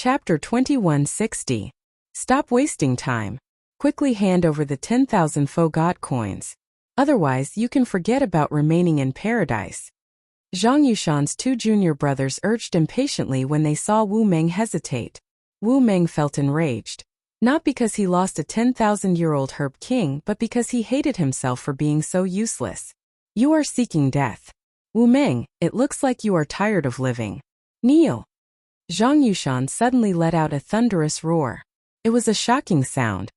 Chapter 2160. Stop wasting time. Quickly hand over the 10,000 faux god coins. Otherwise, you can forget about remaining in paradise. Zhang Yushan's two junior brothers urged impatiently when they saw Wu Meng hesitate. Wu Meng felt enraged. Not because he lost a 10,000-year-old herb king, but because he hated himself for being so useless. You are seeking death. Wu Meng, it looks like you are tired of living. Kneel. Zhang Yushan suddenly let out a thunderous roar. It was a shocking sound.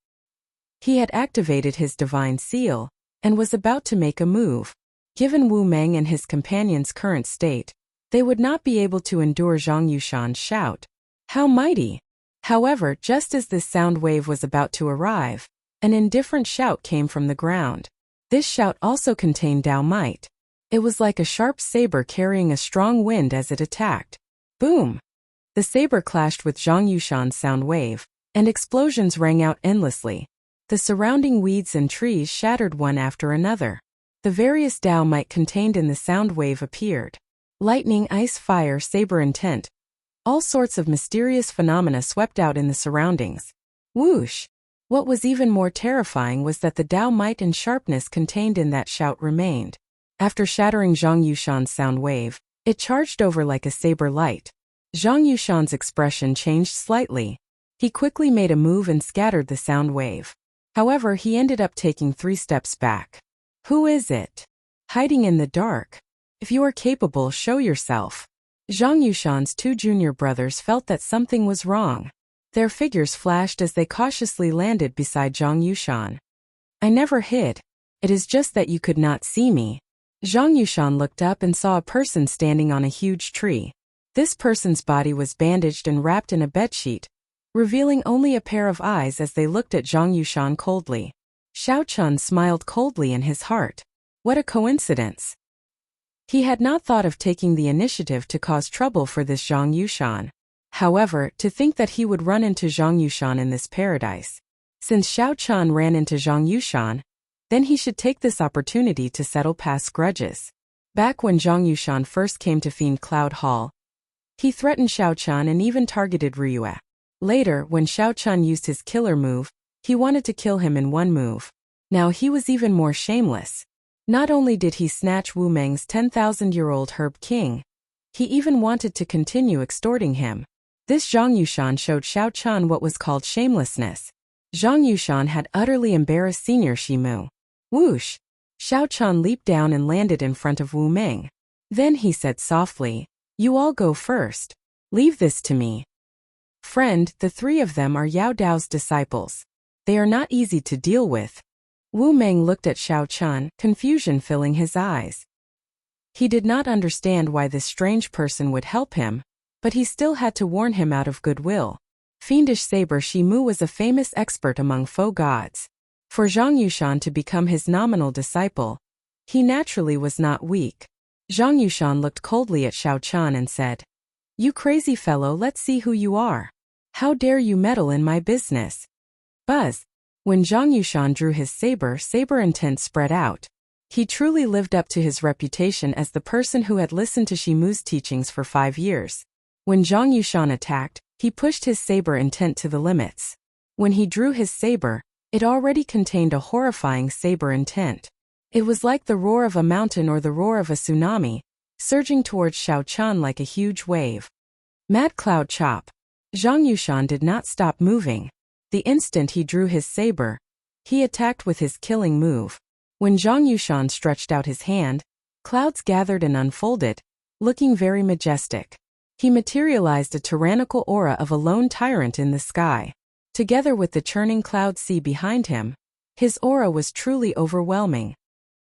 He had activated his divine seal, and was about to make a move. Given Wu Meng and his companion's current state, they would not be able to endure Zhang Yushan's shout. How mighty! However, just as this sound wave was about to arrive, an indifferent shout came from the ground. This shout also contained Dao might. It was like a sharp saber carrying a strong wind as it attacked. Boom! The saber clashed with Zhang Yushan's sound wave, and explosions rang out endlessly. The surrounding weeds and trees shattered one after another. The various Dao might contained in the sound wave appeared. Lightning, ice, fire, saber intent. All sorts of mysterious phenomena swept out in the surroundings. Whoosh! What was even more terrifying was that the Dao might and sharpness contained in that shout remained. After shattering Zhang Yushan's sound wave, it charged over like a saber light. Zhang Yushan's expression changed slightly. He quickly made a move and scattered the sound wave. However, he ended up taking 3 steps back. Who is it? Hiding in the dark. If you are capable, show yourself. Zhang Yushan's two junior brothers felt that something was wrong. Their figures flashed as they cautiously landed beside Zhang Yushan. I never hid. It is just that you could not see me. Zhang Yushan looked up and saw a person standing on a huge tree. This person's body was bandaged and wrapped in a bedsheet, revealing only a pair of eyes as they looked at Zhang Yushan coldly. Xiao Chun smiled coldly in his heart. What a coincidence. He had not thought of taking the initiative to cause trouble for this Zhang Yushan. However, to think that he would run into Zhang Yushan in this paradise. Since Xiao Chun ran into Zhang Yushan, then he should take this opportunity to settle past grudges. Back when Zhang Yushan first came to Fiend Cloud Hall, he threatened Xiao Chun and even targeted Ryue. Later, when Xiao Chun used his killer move, he wanted to kill him in one move. Now he was even more shameless. Not only did he snatch Wu Meng's 10,000-year-old herb king, he even wanted to continue extorting him. This Zhang Yushan showed Xiao Chun what was called shamelessness. Zhang Yushan had utterly embarrassed Senior Shimu. Whoosh! Xiao Chun leaped down and landed in front of Wu Meng. Then he said softly, "You all go first. Leave this to me." Friend, the 3 of them are Yao Dao's disciples. They are not easy to deal with. Wu Meng looked at Xiao Chun, confusion filling his eyes. He did not understand why this strange person would help him, but he still had to warn him out of goodwill. Fiendish Saber Shimu was a famous expert among faux gods. For Zhang Yushan to become his nominal disciple, he naturally was not weak. Zhang Yushan looked coldly at Xiao Chun and said, "You crazy fellow, let's see who you are. How dare you meddle in my business?" Buzz. When Zhang Yushan drew his saber intent spread out. He truly lived up to his reputation as the person who had listened to Shimu's teachings for 5 years. When Zhang Yushan attacked, he pushed his saber intent to the limits. When he drew his saber, it already contained a horrifying saber intent. It was like the roar of a mountain or the roar of a tsunami, surging towards Xiao Chun like a huge wave. Mad Cloud Chop. Zhang Yushan did not stop moving. The instant he drew his saber, he attacked with his killing move. When Zhang Yushan stretched out his hand, clouds gathered and unfolded, looking very majestic. He materialized a tyrannical aura of a lone tyrant in the sky. Together with the churning cloud sea behind him, his aura was truly overwhelming.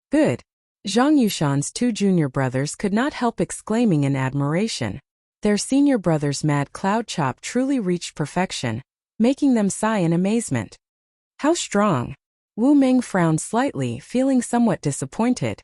Good. Zhang Yushan's two junior brothers could not help exclaiming in admiration. Their senior brother's mad cloud chop truly reached perfection, making them sigh in amazement. How strong! Wu Meng frowned slightly, feeling somewhat disappointed.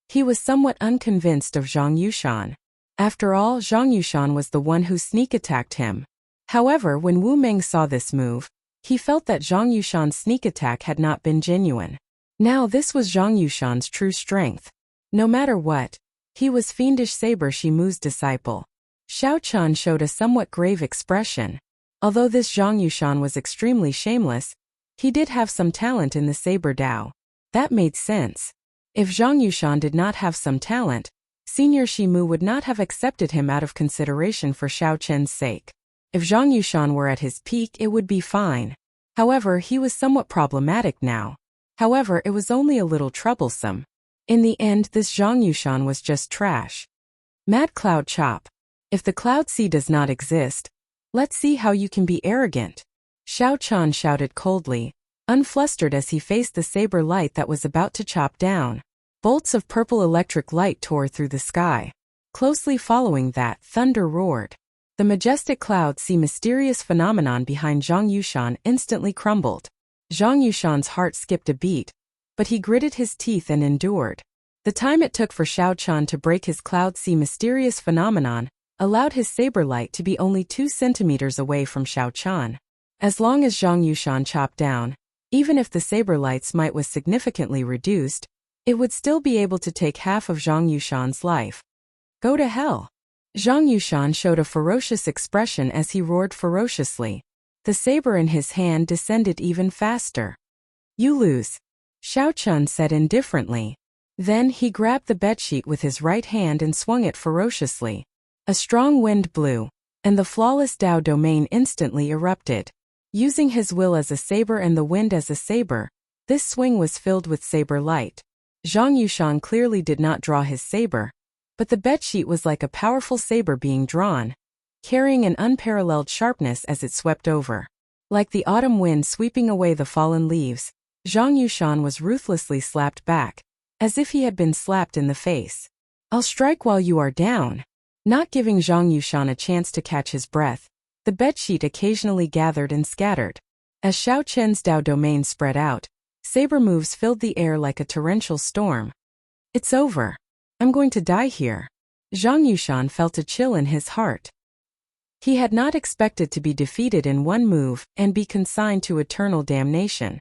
He was somewhat unconvinced of Zhang Yushan. After all, Zhang Yushan was the one who sneak attacked him. However, when Wu Meng saw this move, he felt that Zhang Yushan's sneak attack had not been genuine. Now this was Zhang Yushan's true strength. No matter what, he was Fiendish Saber Shimu's disciple. Xiao Qian showed a somewhat grave expression. Although this Zhang Yushan was extremely shameless, he did have some talent in the saber Dao. That made sense. If Zhang Yushan did not have some talent, Senior Shimu would not have accepted him out of consideration for Xiao Qian's sake. If Zhang Yushan were at his peak, it would be fine. However, he was somewhat problematic now. However, it was only a little troublesome. In the end, this Zhang Yushan was just trash. Mad Cloud Chop. If the Cloud Sea does not exist, let's see how you can be arrogant. Xiao Qian shouted coldly, unflustered as he faced the saber light that was about to chop down. Bolts of purple electric light tore through the sky. Closely following that, thunder roared. The majestic Cloud Sea mysterious phenomenon behind Zhang Yushan instantly crumbled. Zhang Yushan's heart skipped a beat, but he gritted his teeth and endured. The time it took for Xiao Qian to break his Cloud Sea mysterious phenomenon allowed his saber light to be only 2 centimeters away from Xiao Qian. As long as Zhang Yushan chopped down, even if the saber light's might was significantly reduced, it would still be able to take half of Zhang Yushan's life. Go to hell. Zhang Yushan showed a ferocious expression as he roared ferociously. The saber in his hand descended even faster. You lose, Xiao Qian said indifferently. Then he grabbed the bedsheet with his right hand and swung it ferociously. A strong wind blew, and the flawless Dao domain instantly erupted. Using his will as a saber and the wind as a saber, this swing was filled with saber light. Zhang Yushan clearly did not draw his saber, but the bedsheet was like a powerful saber being drawn, carrying an unparalleled sharpness as it swept over. Like the autumn wind sweeping away the fallen leaves, Zhang Yushan was ruthlessly slapped back, as if he had been slapped in the face. I'll strike while you are down. Not giving Zhang Yushan a chance to catch his breath, the bedsheet occasionally gathered and scattered. As Xiao Qian's Dao domain spread out, saber moves filled the air like a torrential storm. It's over. I'm going to die here. Zhang Yushan felt a chill in his heart. He had not expected to be defeated in one move and be consigned to eternal damnation.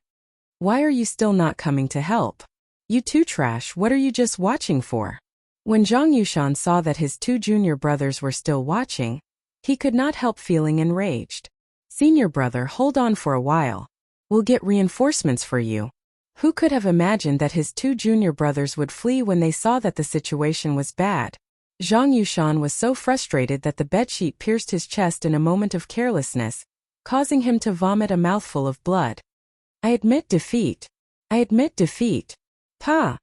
Why are you still not coming to help? You two trash, what are you just watching for? When Zhang Yushan saw that his 2 junior brothers were still watching, he could not help feeling enraged. Senior brother, hold on for a while. We'll get reinforcements for you. Who could have imagined that his 2 junior brothers would flee when they saw that the situation was bad? Zhang Yushan was so frustrated that the bedsheet pierced his chest in a moment of carelessness, causing him to vomit a mouthful of blood. I admit defeat. I admit defeat. Pa!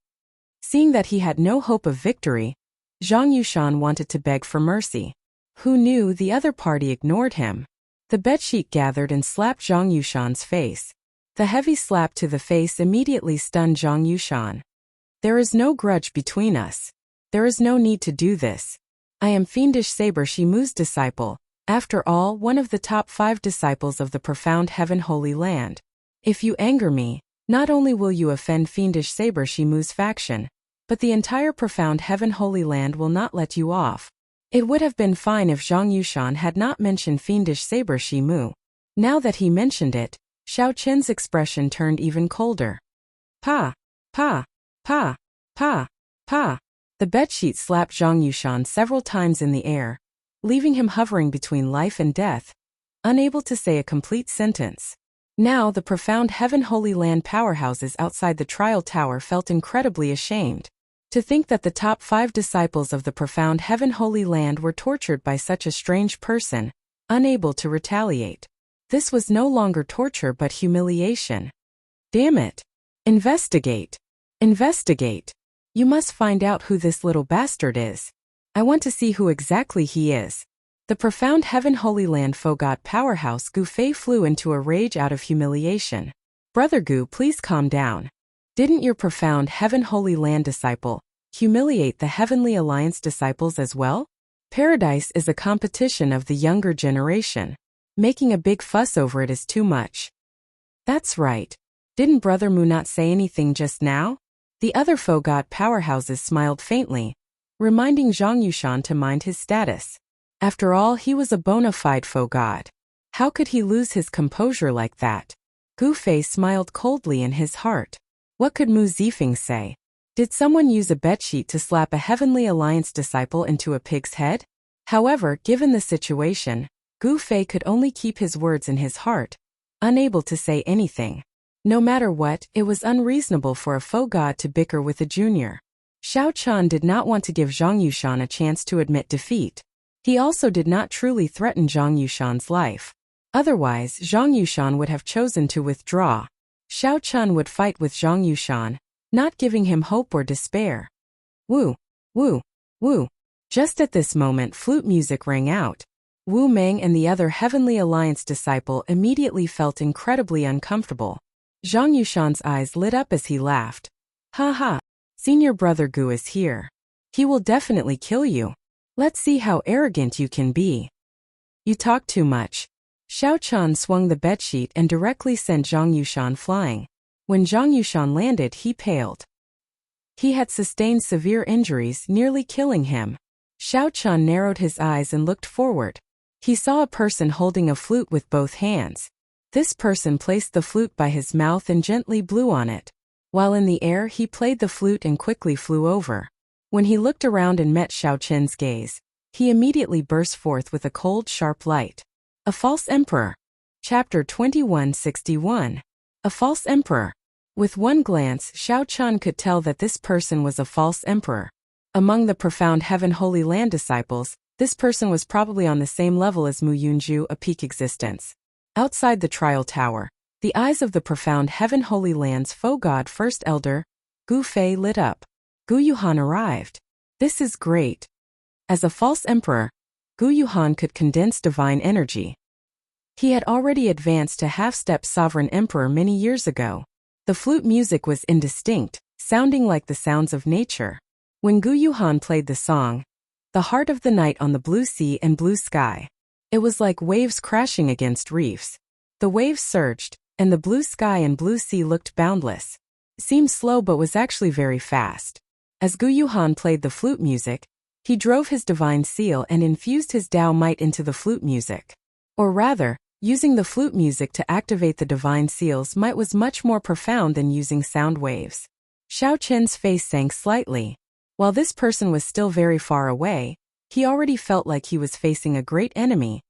Seeing that he had no hope of victory, Zhang Yushan wanted to beg for mercy. Who knew the other party ignored him? The bedsheet gathered and slapped Zhang Yushan's face. The heavy slap to the face immediately stunned Zhang Yushan. There is no grudge between us. There is no need to do this. I am Fiendish Saber Shimu's disciple, after all, one of the top 5 disciples of the profound Heaven Holy Land. If you anger me, not only will you offend Fiendish Saber Shimu's faction, but the entire profound Heaven Holy Land will not let you off. It would have been fine if Zhang Yushan had not mentioned Fiendish Saber Shimu. Now that he mentioned it, Xiao Qian's expression turned even colder. Pa! Pa! Pa! Pa! Pa! The bedsheet slapped Zhang Yushan several times in the air, leaving him hovering between life and death, unable to say a complete sentence. Now the profound Heaven Holy Land powerhouses outside the trial tower felt incredibly ashamed. To think that the top 5 disciples of the profound Heaven Holy Land were tortured by such a strange person, unable to retaliate. This was no longer torture but humiliation. Damn it! Investigate! Investigate! You must find out who this little bastard is. I want to see who exactly he is. The profound Heaven Holy Land Fogot powerhouse Gu Fei flew into a rage out of humiliation. Brother Gu, please calm down. Didn't your profound Heaven Holy Land disciple humiliate the Heavenly Alliance disciples as well? Paradise is a competition of the younger generation. Making a big fuss over it is too much. That's right. Didn't Brother Mu not say anything just now? The other Fogot powerhouses smiled faintly, reminding Zhang Yushan to mind his status. After all, he was a bona fide Fogot. How could he lose his composure like that? Gu Fei smiled coldly in his heart. What could Mu Zifeng say? Did someone use a bedsheet to slap a Heavenly Alliance disciple into a pig's head? However, given the situation, Gu Fei could only keep his words in his heart, unable to say anything. No matter what, it was unreasonable for a faux god to bicker with a junior. Xiao Qian did not want to give Zhang Yushan a chance to admit defeat. He also did not truly threaten Zhang Yushan's life. Otherwise, Zhang Yushan would have chosen to withdraw. Xiao Qian would fight with Zhang Yushan, not giving him hope or despair. Woo! Woo! Woo! Just at this moment, flute music rang out. Wu Meng and the other Heavenly Alliance disciple immediately felt incredibly uncomfortable. Zhang Yushan's eyes lit up as he laughed. Ha ha! Senior brother Gu is here. He will definitely kill you. Let's see how arrogant you can be. You talk too much. Xiao Qian swung the bedsheet and directly sent Zhang Yushan flying. When Zhang Yushan landed, he paled. He had sustained severe injuries, nearly killing him. Xiao Qian narrowed his eyes and looked forward. He saw a person holding a flute with both hands. This person placed the flute by his mouth and gently blew on it. While in the air, he played the flute and quickly flew over. When he looked around and met Xiao Qian's gaze, he immediately burst forth with a cold, sharp light. A false emperor. Chapter 2161. A false emperor. With one glance, Xiao Qian could tell that this person was a false emperor. Among the profound Heaven Holy Land disciples, this person was probably on the same level as Mu Yunju, a peak existence. Outside the trial tower, the eyes of the profound Heaven Holy Land's faux god First Elder, Gu Fei, lit up. Gu Yuhan arrived. This is great. As a false emperor, Gu Yuhan could condense divine energy. He had already advanced to half-step sovereign emperor many years ago. The flute music was indistinct, sounding like the sounds of nature. When Gu Yuhan played the song, The Heart of the Night on the Blue Sea and Blue Sky, it was like waves crashing against reefs. The waves surged, and the blue sky and blue sea looked boundless. It seemed slow but was actually very fast. As Gu Yuhan played the flute music, he drove his divine seal and infused his Tao might into the flute music. Or rather, using the flute music to activate the divine seal's might was much more profound than using sound waves. Xiao Qian's face sank slightly. While this person was still very far away, he already felt like he was facing a great enemy,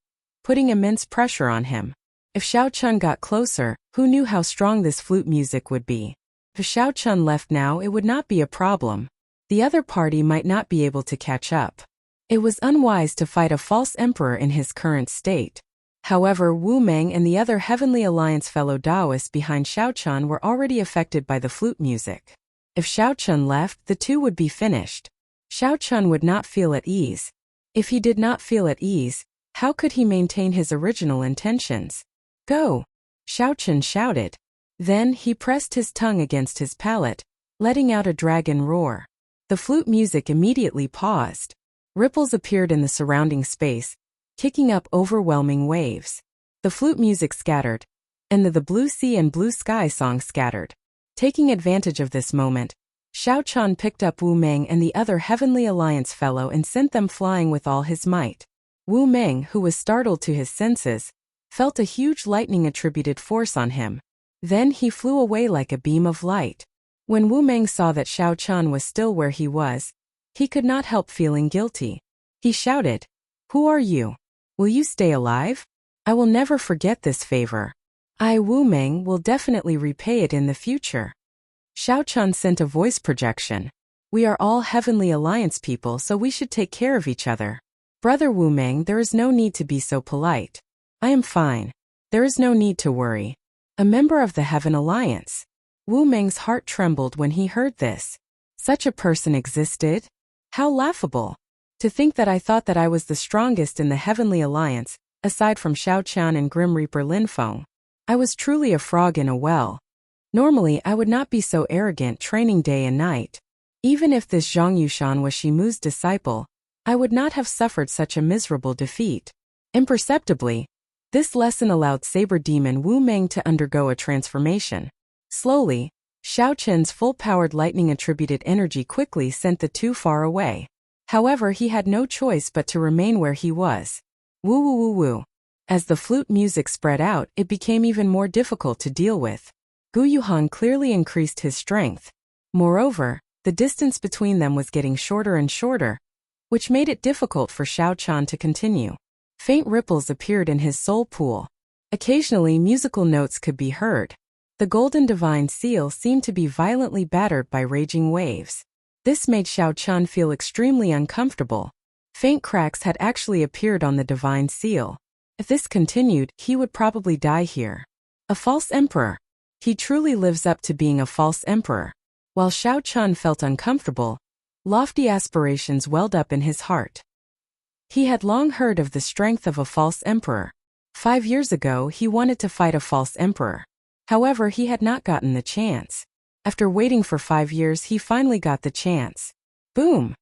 putting immense pressure on him. If Xiao Qian got closer, who knew how strong this flute music would be? If Xiao Qian left now, it would not be a problem. The other party might not be able to catch up. It was unwise to fight a false emperor in his current state. However, Wu Meng and the other Heavenly Alliance fellow Taoists behind Xiao Qian were already affected by the flute music. If Xiao Qian left, the two would be finished. Xiao Qian would not feel at ease. If he did not feel at ease, how could he maintain his original intentions? Go! Xiao Qian shouted. Then he pressed his tongue against his palate, letting out a dragon roar. The flute music immediately paused. Ripples appeared in the surrounding space, kicking up overwhelming waves. The flute music scattered, and the blue sea and blue sky song scattered. Taking advantage of this moment, Xiao Qian picked up Wu Meng and the other Heavenly Alliance fellow and sent them flying with all his might. Wu Meng, who was startled to his senses, felt a huge lightning-attributed force on him. Then he flew away like a beam of light. When Wu Meng saw that Xiao Qian was still where he was, he could not help feeling guilty. He shouted, "Who are you? Will you stay alive? I will never forget this favor. I, Wu Meng, will definitely repay it in the future." Xiao Qian sent a voice projection. "We are all Heavenly Alliance people, so we should take care of each other. Brother Wu Meng, there is no need to be so polite. I am fine. There is no need to worry. A member of the Heaven Alliance." Wu Meng's heart trembled when he heard this. Such a person existed? How laughable! To think that I thought that I was the strongest in the Heavenly Alliance, aside from Xiao Qian and Grim Reaper Linfeng. I was truly a frog in a well. Normally I would not be so arrogant, training day and night. Even if this Zhang Yushan was Shimu's disciple, I would not have suffered such a miserable defeat. Imperceptibly, this lesson allowed Saber Demon Wu Meng to undergo a transformation. Slowly, Xiao Qian's full-powered lightning-attributed energy quickly sent the two far away. However, he had no choice but to remain where he was. Woo woo woo woo. As the flute music spread out, it became even more difficult to deal with. Gu Yuhan clearly increased his strength. Moreover, the distance between them was getting shorter and shorter. which made it difficult for Xiao Chan to continue. Faint ripples appeared in his soul pool. Occasionally musical notes could be heard. The golden divine seal seemed to be violently battered by raging waves. This made Xiao Chan feel extremely uncomfortable. Faint cracks had actually appeared on the divine seal. If this continued, he would probably die here. A false emperor. He truly lives up to being a false emperor. While Xiao Chan felt uncomfortable, lofty aspirations welled up in his heart. He had long heard of the strength of a false emperor. 5 years ago, he wanted to fight a false emperor. However, he had not gotten the chance. After waiting for 5 years, he finally got the chance. Boom!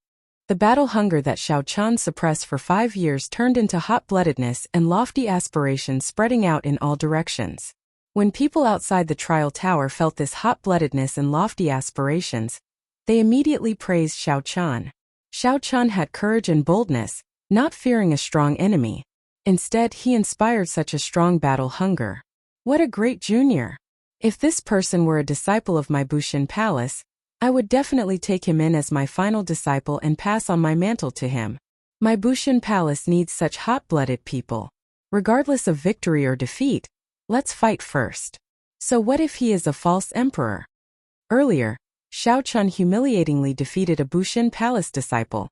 The battle hunger that Xiao Chan suppressed for 5 years turned into hot-bloodedness and lofty aspirations spreading out in all directions. When people outside the trial tower felt this hot-bloodedness and lofty aspirations, they immediately praised Xiao Chan. Xiao Chan had courage and boldness, not fearing a strong enemy. Instead, he inspired such a strong battle hunger. What a great junior! If this person were a disciple of my Bushin Palace, I would definitely take him in as my final disciple and pass on my mantle to him. My Bushin Palace needs such hot-blooded people. Regardless of victory or defeat, let's fight first. So what if he is a false emperor? Earlier, Xiao Chan humiliatingly defeated a Bushin Palace disciple,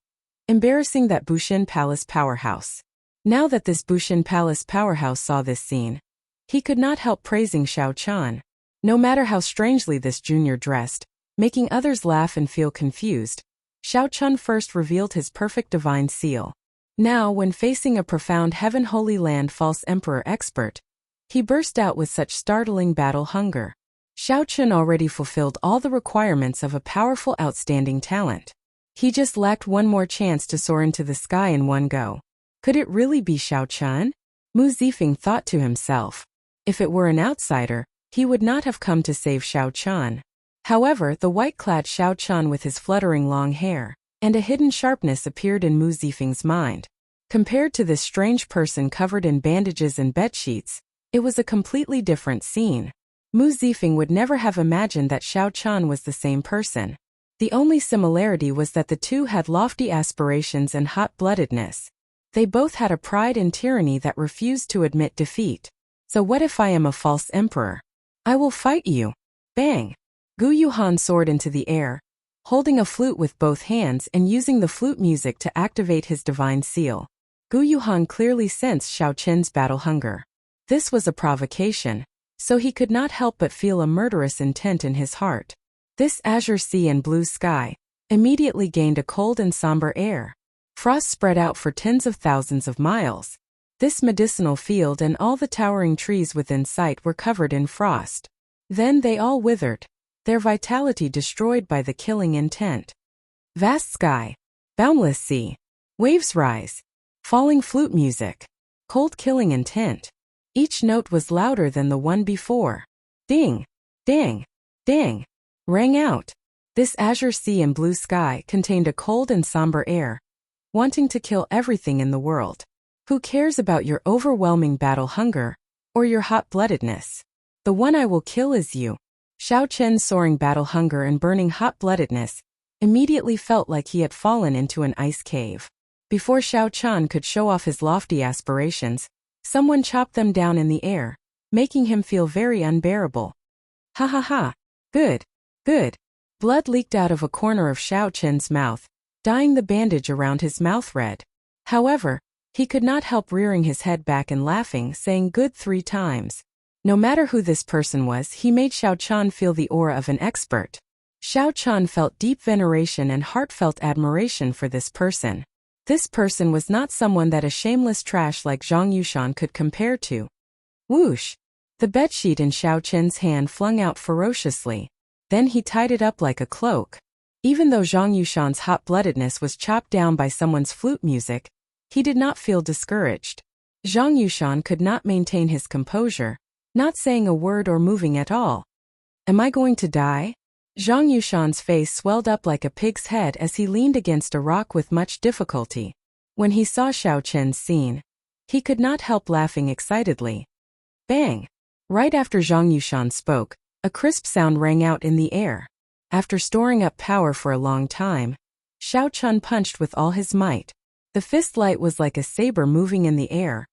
embarrassing that Bushin Palace powerhouse. Now that this Bushin Palace powerhouse saw this scene, he could not help praising Xiao Chan. No matter how strangely this junior dressed, making others laugh and feel confused, Xiao Chan first revealed his perfect divine seal. Now, when facing a profound Heaven Holy Land false emperor expert, he burst out with such startling battle hunger. Xiao Chan already fulfilled all the requirements of a powerful, outstanding talent. He just lacked one more chance to soar into the sky in one go. Could it really be Xiao Chan? Mu Zifeng thought to himself. If it were an outsider, he would not have come to save Xiao Chan. However, the white-clad Xiao Chan with his fluttering long hair and a hidden sharpness appeared in Mu Zifeng's mind. Compared to this strange person covered in bandages and bedsheets, it was a completely different scene. Mu Zifeng would never have imagined that Xiao Chan was the same person. The only similarity was that the two had lofty aspirations and hot-bloodedness. They both had a pride and tyranny that refused to admit defeat. So what if I am a false emperor? I will fight you. Bang! Gu Yuhan soared into the air, holding a flute with both hands and using the flute music to activate his divine seal. Gu Yuhan clearly sensed Xiao Chen's battle hunger. This was a provocation, so he could not help but feel a murderous intent in his heart. This azure sea and blue sky immediately gained a cold and somber air. Frost spread out for tens of thousands of miles. This medicinal field and all the towering trees within sight were covered in frost. Then they all withered, their vitality destroyed by the killing intent. Vast sky, boundless sea, waves rise, falling flute music, cold killing intent. Each note was louder than the one before. Ding, dang, dang, rang out. This azure sea and blue sky contained a cold and somber air, wanting to kill everything in the world. Who cares about your overwhelming battle hunger or your hot-bloodedness? The one I will kill is you. Xiao Chen's soaring battle hunger and burning hot-bloodedness immediately felt like he had fallen into an ice cave. Before Xiao Chan could show off his lofty aspirations, someone chopped them down in the air, making him feel very unbearable. Ha ha ha. Good. Good. Blood leaked out of a corner of Xiao Chen's mouth, dyeing the bandage around his mouth red. However, he could not help rearing his head back and laughing, saying good 3 times. No matter who this person was, he made Xiao Chan feel the aura of an expert. Xiao Chan felt deep veneration and heartfelt admiration for this person. This person was not someone that a shameless trash like Zhang Yushan could compare to. Whoosh! The bedsheet in Xiao Chen's hand flung out ferociously. Then he tied it up like a cloak. Even though Zhang Yushan's hot-bloodedness was chopped down by someone's flute music, he did not feel discouraged. Zhang Yushan could not maintain his composure, not saying a word or moving at all. Am I going to die? Zhang Yushan's face swelled up like a pig's head as he leaned against a rock with much difficulty. When he saw Xiao Chen's scene, he could not help laughing excitedly. Bang! Right after Zhang Yushan spoke, a crisp sound rang out in the air. After storing up power for a long time, Xiao Chun punched with all his might. The fist light was like a saber moving in the air,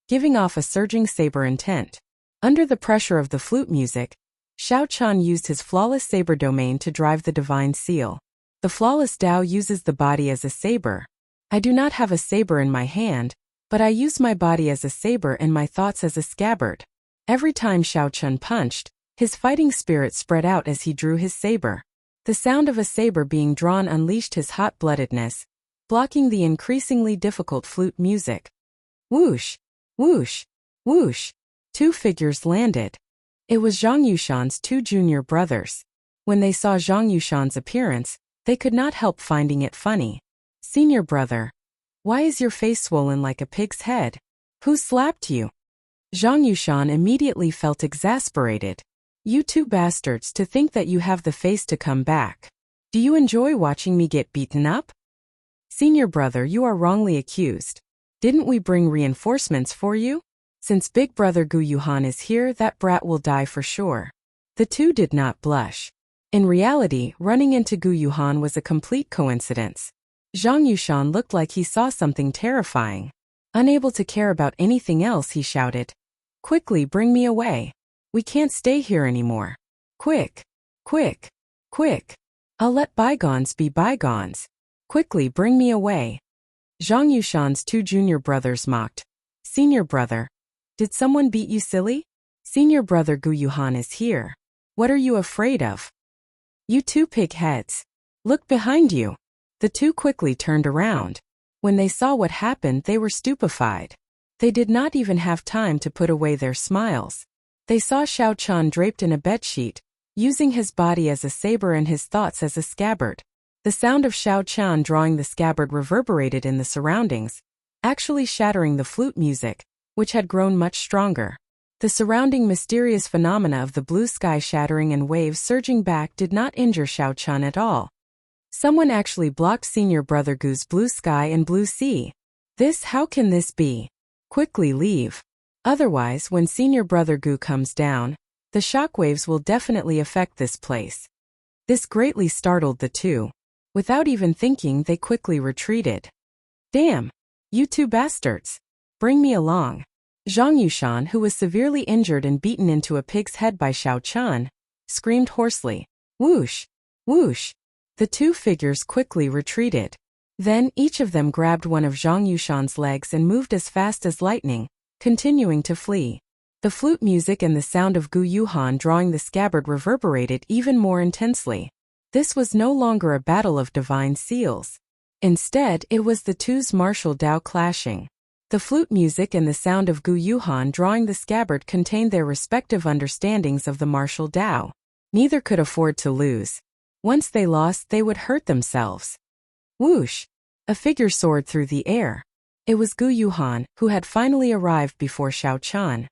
giving off a surging saber intent. Under the pressure of the flute music, Xiao Chun used his flawless saber domain to drive the divine seal. The flawless Tao uses the body as a saber. I do not have a saber in my hand, but I use my body as a saber and my thoughts as a scabbard. Every time Xiao Chun punched, his fighting spirit spread out as he drew his saber. The sound of a saber being drawn unleashed his hot-bloodedness, blocking the increasingly difficult flute music. Whoosh! Whoosh! Whoosh! 2 figures landed. It was Zhang Yushan's 2 junior brothers. When they saw Zhang Yushan's appearance, they could not help finding it funny. Senior brother, why is your face swollen like a pig's head? Who slapped you? Zhang Yushan immediately felt exasperated. You 2 bastards, to think that you have the face to come back. Do you enjoy watching me get beaten up? Senior brother, you are wrongly accused. Didn't we bring reinforcements for you? Since big brother Gu Yuhan is here, that brat will die for sure. The 2 did not blush. In reality, running into Gu Yuhan was a complete coincidence. Zhang Yushan looked like he saw something terrifying. Unable to care about anything else, he shouted, "Quickly bring me away. We can't stay here anymore. Quick! Quick! Quick! I'll let bygones be bygones. Quickly bring me away." Zhang Yushan's 2 junior brothers mocked. Senior brother, did someone beat you silly? Senior brother Gu Yuhan is here. What are you afraid of? You 2 pig heads. Look behind you. The 2 quickly turned around. When they saw what happened, they were stupefied. They did not even have time to put away their smiles. They saw Xiao Chun draped in a bedsheet, using his body as a saber and his thoughts as a scabbard. The sound of Xiao Chun drawing the scabbard reverberated in the surroundings, actually shattering the flute music, which had grown much stronger. The surrounding mysterious phenomena of the blue sky shattering and waves surging back did not injure Xiao Chun at all. Someone actually blocked senior brother Gu's blue sky and blue sea. How can this be? Quickly leave. Otherwise, when senior brother Gu comes down, the shockwaves will definitely affect this place. This greatly startled the 2. Without even thinking, they quickly retreated. Damn! You 2 bastards! Bring me along. Zhang Yushan, who was severely injured and beaten into a pig's head by Xiao Chun, screamed hoarsely. Whoosh! Whoosh! The 2 figures quickly retreated. Then each of them grabbed one of Zhang Yushan's legs and moved as fast as lightning, continuing to flee. The flute music and the sound of Gu Yuhan drawing the scabbard reverberated even more intensely. This was no longer a battle of divine seals. Instead, it was the 2's martial Tao clashing. The flute music and the sound of Gu Yuhan drawing the scabbard contained their respective understandings of the martial Tao. Neither could afford to lose. Once they lost, they would hurt themselves. Whoosh! A figure soared through the air. It was Gu Yuhan, who had finally arrived before Xiao Chun.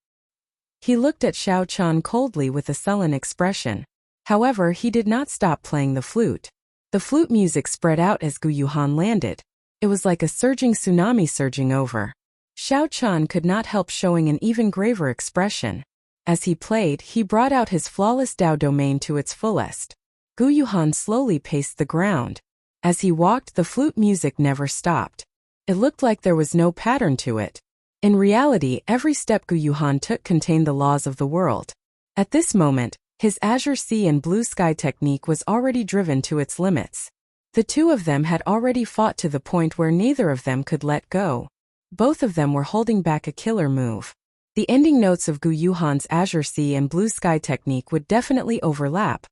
He looked at Xiao Chun coldly with a sullen expression. However, he did not stop playing the flute. The flute music spread out as Gu Yuhan landed. It was like a surging tsunami surging over. Xiao Chun could not help showing an even graver expression. As he played, he brought out his flawless Tao domain to its fullest. Gu Yuhan slowly paced the ground. As he walked, the flute music never stopped. It looked like there was no pattern to it. In reality, every step Gu Yuhan took contained the laws of the world. At this moment, his azure sea and blue sky technique was already driven to its limits. The 2 of them had already fought to the point where neither of them could let go. Both of them were holding back a killer move. The ending notes of Gu Yuhan's azure sea and blue sky technique would definitely overlap,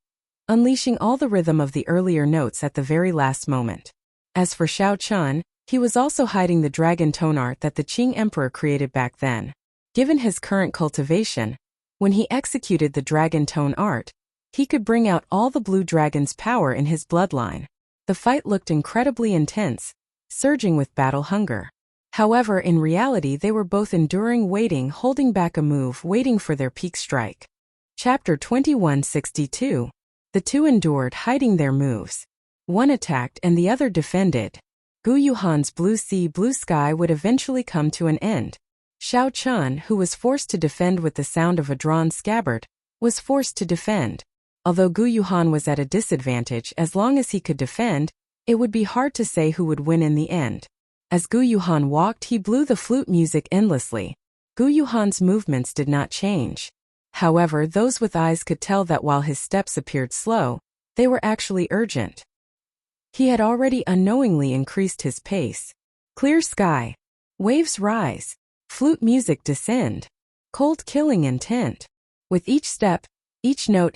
unleashing all the rhythm of the earlier notes at the very last moment. As for Xiao Chun, he was also hiding the dragon tone art that the Qing Emperor created back then. Given his current cultivation, when he executed the dragon tone art, he could bring out all the blue dragon's power in his bloodline. The fight looked incredibly intense, surging with battle hunger. However, in reality, they were both enduring, waiting, holding back a move, waiting for their peak strike. Chapter 2162. The 2 endured, hiding their moves. One attacked and the other defended. Gu Yuhan's blue sea, blue sky would eventually come to an end. Xiao Chun, who was forced to defend with the sound of a drawn scabbard, was forced to defend. Although Gu Yuhan was at a disadvantage, as long as he could defend, It would be hard to say who would win in the end. As Gu Yuhan walked, he blew the flute music endlessly. Gu Yuhan's movements did not change. However, those with eyes could tell that while his steps appeared slow, they were actually urgent. He had already unknowingly increased his pace. Clear sky. Waves rise. Flute music descend. Cold killing intent. With each step, each note,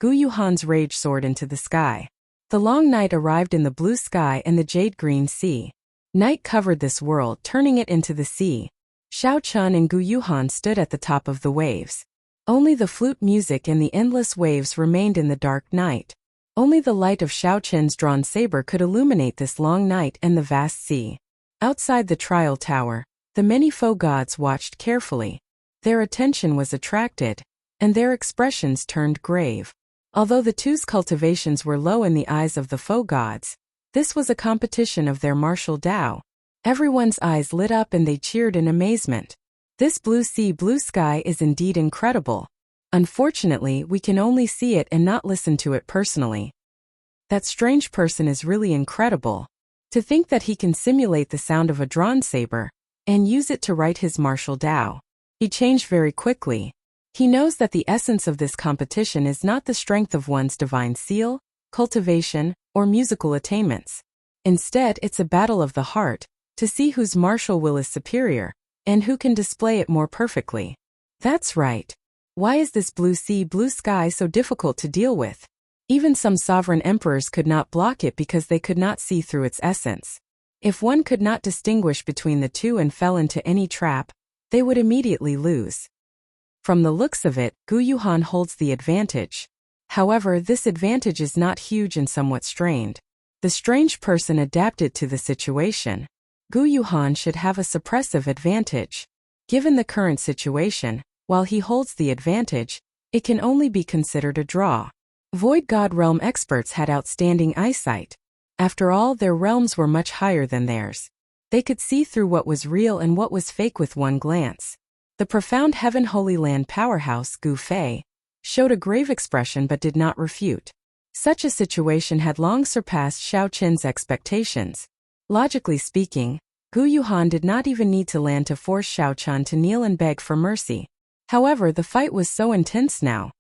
Gu Yuhan's rage soared into the sky. The long night arrived in the blue sky and the jade-green sea. Night covered this world, turning it into the sea. Xiao Chun and Gu Yuhan stood at the top of the waves. Only the flute music and the endless waves remained in the dark night. Only the light of Xiao Chun's drawn saber could illuminate this long night and the vast sea. Outside the trial tower, the many foe gods watched carefully. Their attention was attracted, and their expressions turned grave. Although the two's cultivations were low in the eyes of the foe gods, this was a competition of their martial Tao. Everyone's eyes lit up and they cheered in amazement. This blue sea, blue sky is indeed incredible. Unfortunately, we can only see it and not listen to it personally. That strange person is really incredible. To think that he can simulate the sound of a drawn saber and use it to write his martial Tao. He changed very quickly. He knows that the essence of this competition is not the strength of one's divine seal, cultivation, or musical attainments. Instead, it's a battle of the heart, to see whose martial will is superior, and who can display it more perfectly. That's right. Why is this blue sea, blue sky so difficult to deal with? Even some sovereign emperors could not block it because they could not see through its essence. If one could not distinguish between the two and fell into any trap, they would immediately lose. From the looks of it, Gu Yuhan holds the advantage. However, this advantage is not huge and somewhat strained. The strange person adapted to the situation. Gu Yuhan should have a suppressive advantage. Given the current situation, while he holds the advantage, it can only be considered a draw. Void God Realm experts had outstanding eyesight. After all, their realms were much higher than theirs. They could see through what was real and what was fake with one glance. The profound Heaven Holy Land powerhouse, Gu Fei, showed a grave expression but did not refute. Such a situation had long surpassed Xiao Qin's expectations. Logically speaking, Gu Yuhan did not even need to land to force Xiao Chun to kneel and beg for mercy. However, the fight was so intense now.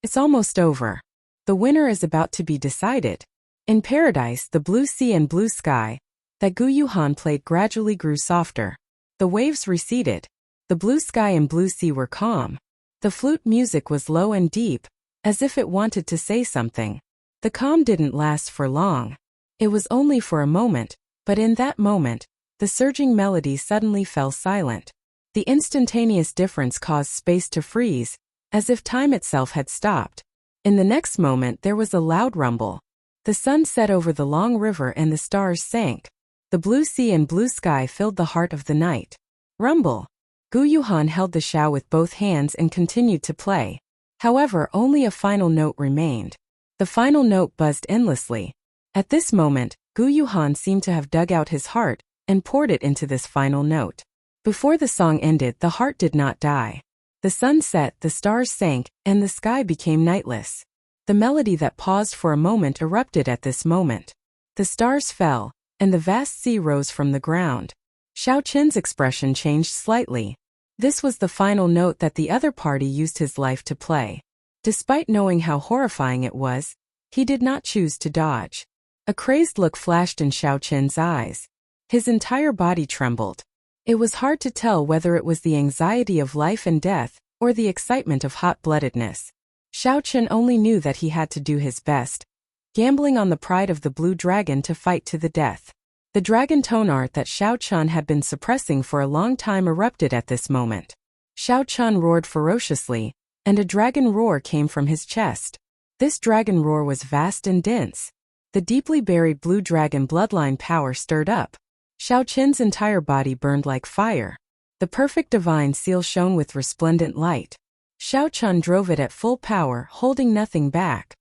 It's almost over. The winner is about to be decided. In paradise, the blue sea and blue sky that Gu Yuhan played gradually grew softer. The waves receded. The blue sky and blue sea were calm. The flute music was low and deep, as if it wanted to say something. The calm didn't last for long. It was only for a moment, but in that moment, the surging melody suddenly fell silent. The instantaneous difference caused space to freeze, as if time itself had stopped. In the next moment there was a loud rumble. The sun set over the long river and the stars sank. The blue sea and blue sky filled the heart of the night. Rumble. Gu Yuhan held the xiao with both hands and continued to play. However, only a final note remained. The final note buzzed endlessly. At this moment, Gu Yuhan seemed to have dug out his heart and poured it into this final note. Before the song ended, the heart did not die. The sun set, the stars sank, and the sky became nightless. The melody that paused for a moment erupted at this moment. The stars fell, and the vast sea rose from the ground. Xiao Qin's expression changed slightly. This was the final note that the other party used his life to play. Despite knowing how horrifying it was, he did not choose to dodge. A crazed look flashed in Xiao Qin's eyes. His entire body trembled. It was hard to tell whether it was the anxiety of life and death, or the excitement of hot-bloodedness. Xiao Qin only knew that he had to do his best, gambling on the pride of the blue dragon to fight to the death. The dragon tone art that Xiao Chun had been suppressing for a long time erupted at this moment. Xiao Chun roared ferociously, and a dragon roar came from his chest. This dragon roar was vast and dense. The deeply buried blue dragon bloodline power stirred up. Xiao Qin's entire body burned like fire. The perfect divine seal shone with resplendent light. Xiao Chun drove it at full power, holding nothing back.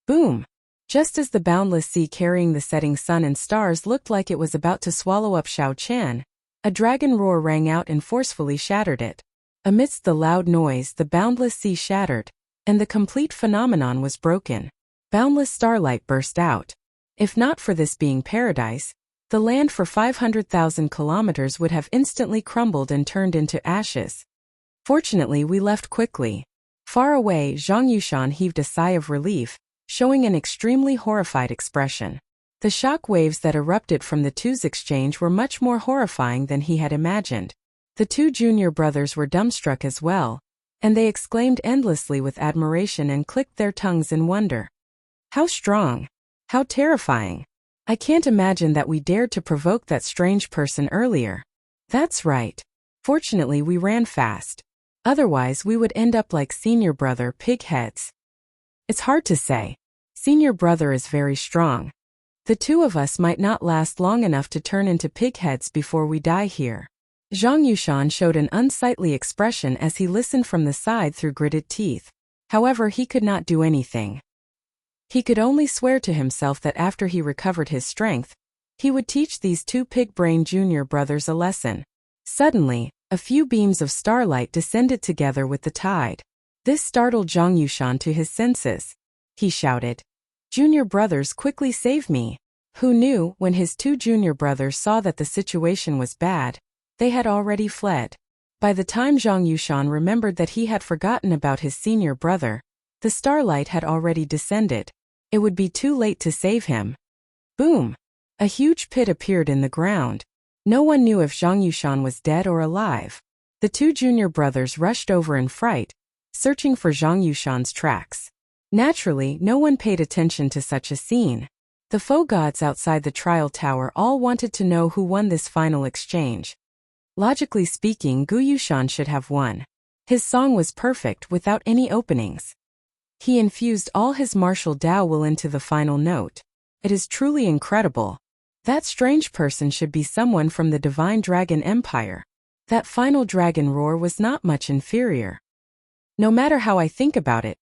Boom! Just as the boundless sea carrying the setting sun and stars looked like it was about to swallow up Xiao Qian, a dragon roar rang out and forcefully shattered it. Amidst the loud noise, the boundless sea shattered, and the complete phenomenon was broken. Boundless starlight burst out. If not for this being paradise, the land for 500,000 kilometers would have instantly crumbled and turned into ashes. Fortunately, we left quickly. Far away, Zhang Yushan heaved a sigh of relief, showing an extremely horrified expression. The shock waves that erupted from the two's exchange were much more horrifying than he had imagined. The two junior brothers were dumbstruck as well, and they exclaimed endlessly with admiration and clicked their tongues in wonder. How strong! How terrifying! I can't imagine that we dared to provoke that strange person earlier. That's right. Fortunately, we ran fast. Otherwise, we would end up like senior brother Pigheads. It's hard to say. Senior brother is very strong. The two of us might not last long enough to turn into pigheads before we die here. Zhang Yushan showed an unsightly expression as he listened from the side through gritted teeth. However, he could not do anything. He could only swear to himself that after he recovered his strength, he would teach these two pig-brained junior brothers a lesson. Suddenly, a few beams of starlight descended together with the tide. This startled Zhang Yushan to his senses. He shouted, "Junior brothers, quickly save me!" Who knew, when his two junior brothers saw that the situation was bad, they had already fled. By the time Zhang Yushan remembered that he had forgotten about his senior brother, the starlight had already descended. It would be too late to save him. Boom! A huge pit appeared in the ground. No one knew if Zhang Yushan was dead or alive. The two junior brothers rushed over in fright, searching for Zhang Yushan's tracks. Naturally, no one paid attention to such a scene. The foe gods outside the trial tower all wanted to know who won this final exchange. Logically speaking, Gu Yushan should have won. His song was perfect without any openings. He infused all his martial Tao will into the final note. It is truly incredible. That strange person should be someone from the Divine Dragon Empire. That final dragon roar was not much inferior. No matter how I think about it,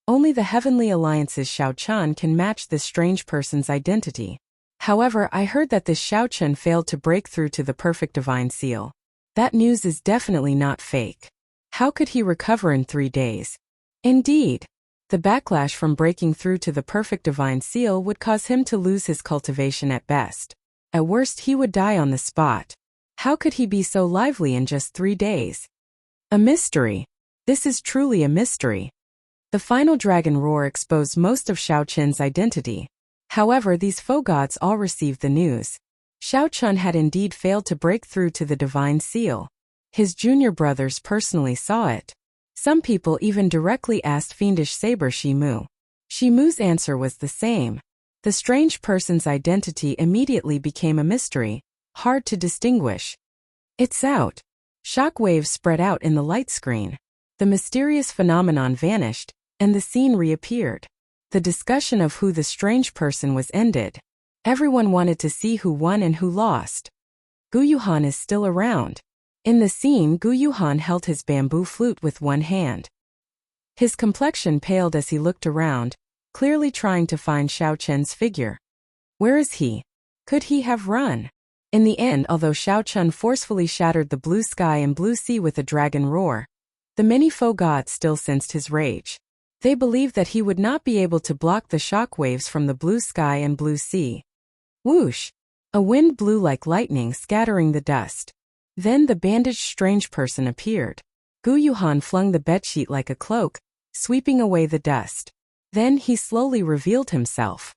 only the Heavenly Alliance's Xiao Chun can match this strange person's identity. However, I heard that this Xiao Chun failed to break through to the perfect divine seal. That news is definitely not fake. How could he recover in 3 days? Indeed. The backlash from breaking through to the perfect divine seal would cause him to lose his cultivation at best. At worst, he would die on the spot. How could he be so lively in just 3 days? A mystery. This is truly a mystery. The final dragon roar exposed most of Xiao Chun's identity. However, these foe gods all received the news. Xiao Chun had indeed failed to break through to the divine seal. His junior brothers personally saw it. Some people even directly asked fiendish saber Shimu. Shimu's answer was the same. The strange person's identity immediately became a mystery, hard to distinguish. It's out. Shock waves spread out in the light screen. The mysterious phenomenon vanished, and the scene reappeared. The discussion of who the strange person was ended. Everyone wanted to see who won and who lost. Gu Yuhan is still around. In the scene, Gu Yuhan held his bamboo flute with one hand. His complexion paled as he looked around, clearly trying to find Xiao Chun's figure. Where is he? Could he have run? In the end, although Xiao Chun forcefully shattered the blue sky and blue sea with a dragon roar, the many foe gods still sensed his rage. They believed that he would not be able to block the shock waves from the blue sky and blue sea. Whoosh! A wind blew like lightning, scattering the dust. Then the bandaged strange person appeared. Gu Yuhan flung the bedsheet like a cloak, sweeping away the dust. Then he slowly revealed himself.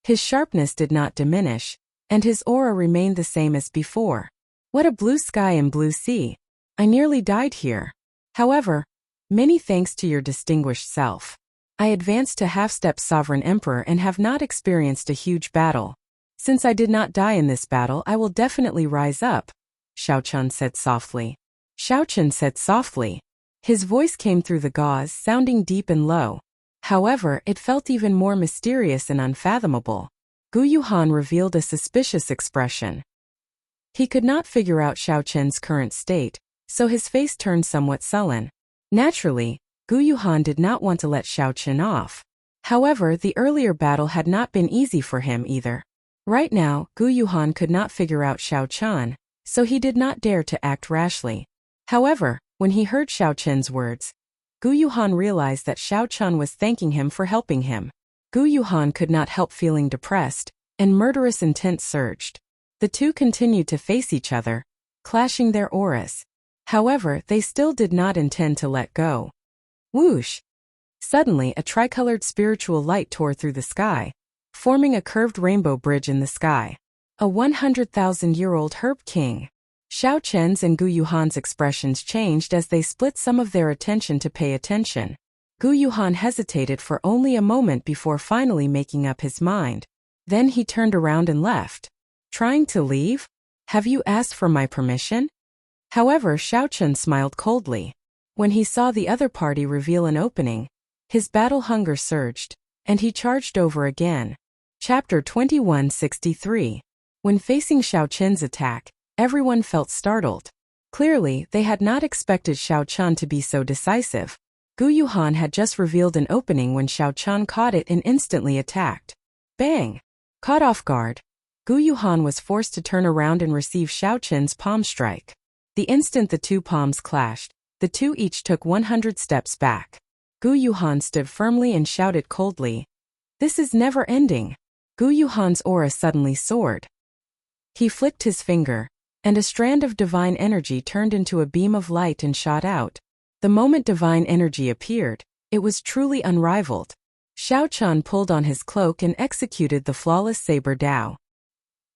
His sharpness did not diminish, and his aura remained the same as before. What a blue sky and blue sea! I nearly died here. However, many thanks to your distinguished self. I advanced to half-step sovereign emperor and have not experienced a huge battle. Since I did not die in this battle, I will definitely rise up, Xiao Chun said softly. Xiao Chun said softly. His voice came through the gauze, sounding deep and low. However, it felt even more mysterious and unfathomable. Gu Yuhan revealed a suspicious expression. He could not figure out Xiao Chun's current state, so his face turned somewhat sullen. Naturally, Gu Yuhan did not want to let Xiao Chun off. However, the earlier battle had not been easy for him either. Right now, Gu Yuhan could not figure out Xiao Chun, so he did not dare to act rashly. However, when he heard Xiao Chun's words, Gu Yuhan realized that Xiao Chun was thanking him for helping him. Gu Yuhan could not help feeling depressed, and murderous intent surged. The two continued to face each other, clashing their auras. However, they still did not intend to let go. Whoosh! Suddenly, a tricolored spiritual light tore through the sky, forming a curved rainbow bridge in the sky. A 100,000-year-old herb king. Xiao Chen's and Gu Yuhan's expressions changed as they split some of their attention to pay attention. Gu Yuhan hesitated for only a moment before finally making up his mind. Then he turned around and left. Trying to leave? Have you asked for my permission? However, Xiao Chen smiled coldly. When he saw the other party reveal an opening, his battle hunger surged, and he charged over again. Chapter 2163. When facing Xiao Chen's attack, everyone felt startled. Clearly, they had not expected Xiao Chen to be so decisive. Gu Yuhan had just revealed an opening when Xiao Chen caught it and instantly attacked. Bang! Caught off guard, Gu Yuhan was forced to turn around and receive Xiao Chen's palm strike. The instant the two palms clashed, the two each took 100 steps back. Gu Yuhan stood firmly and shouted coldly, "This is never ending." Gu Yuhan's aura suddenly soared. He flicked his finger, and a strand of divine energy turned into a beam of light and shot out. The moment divine energy appeared, it was truly unrivaled. Xiao Chen pulled on his cloak and executed the flawless saber Dao.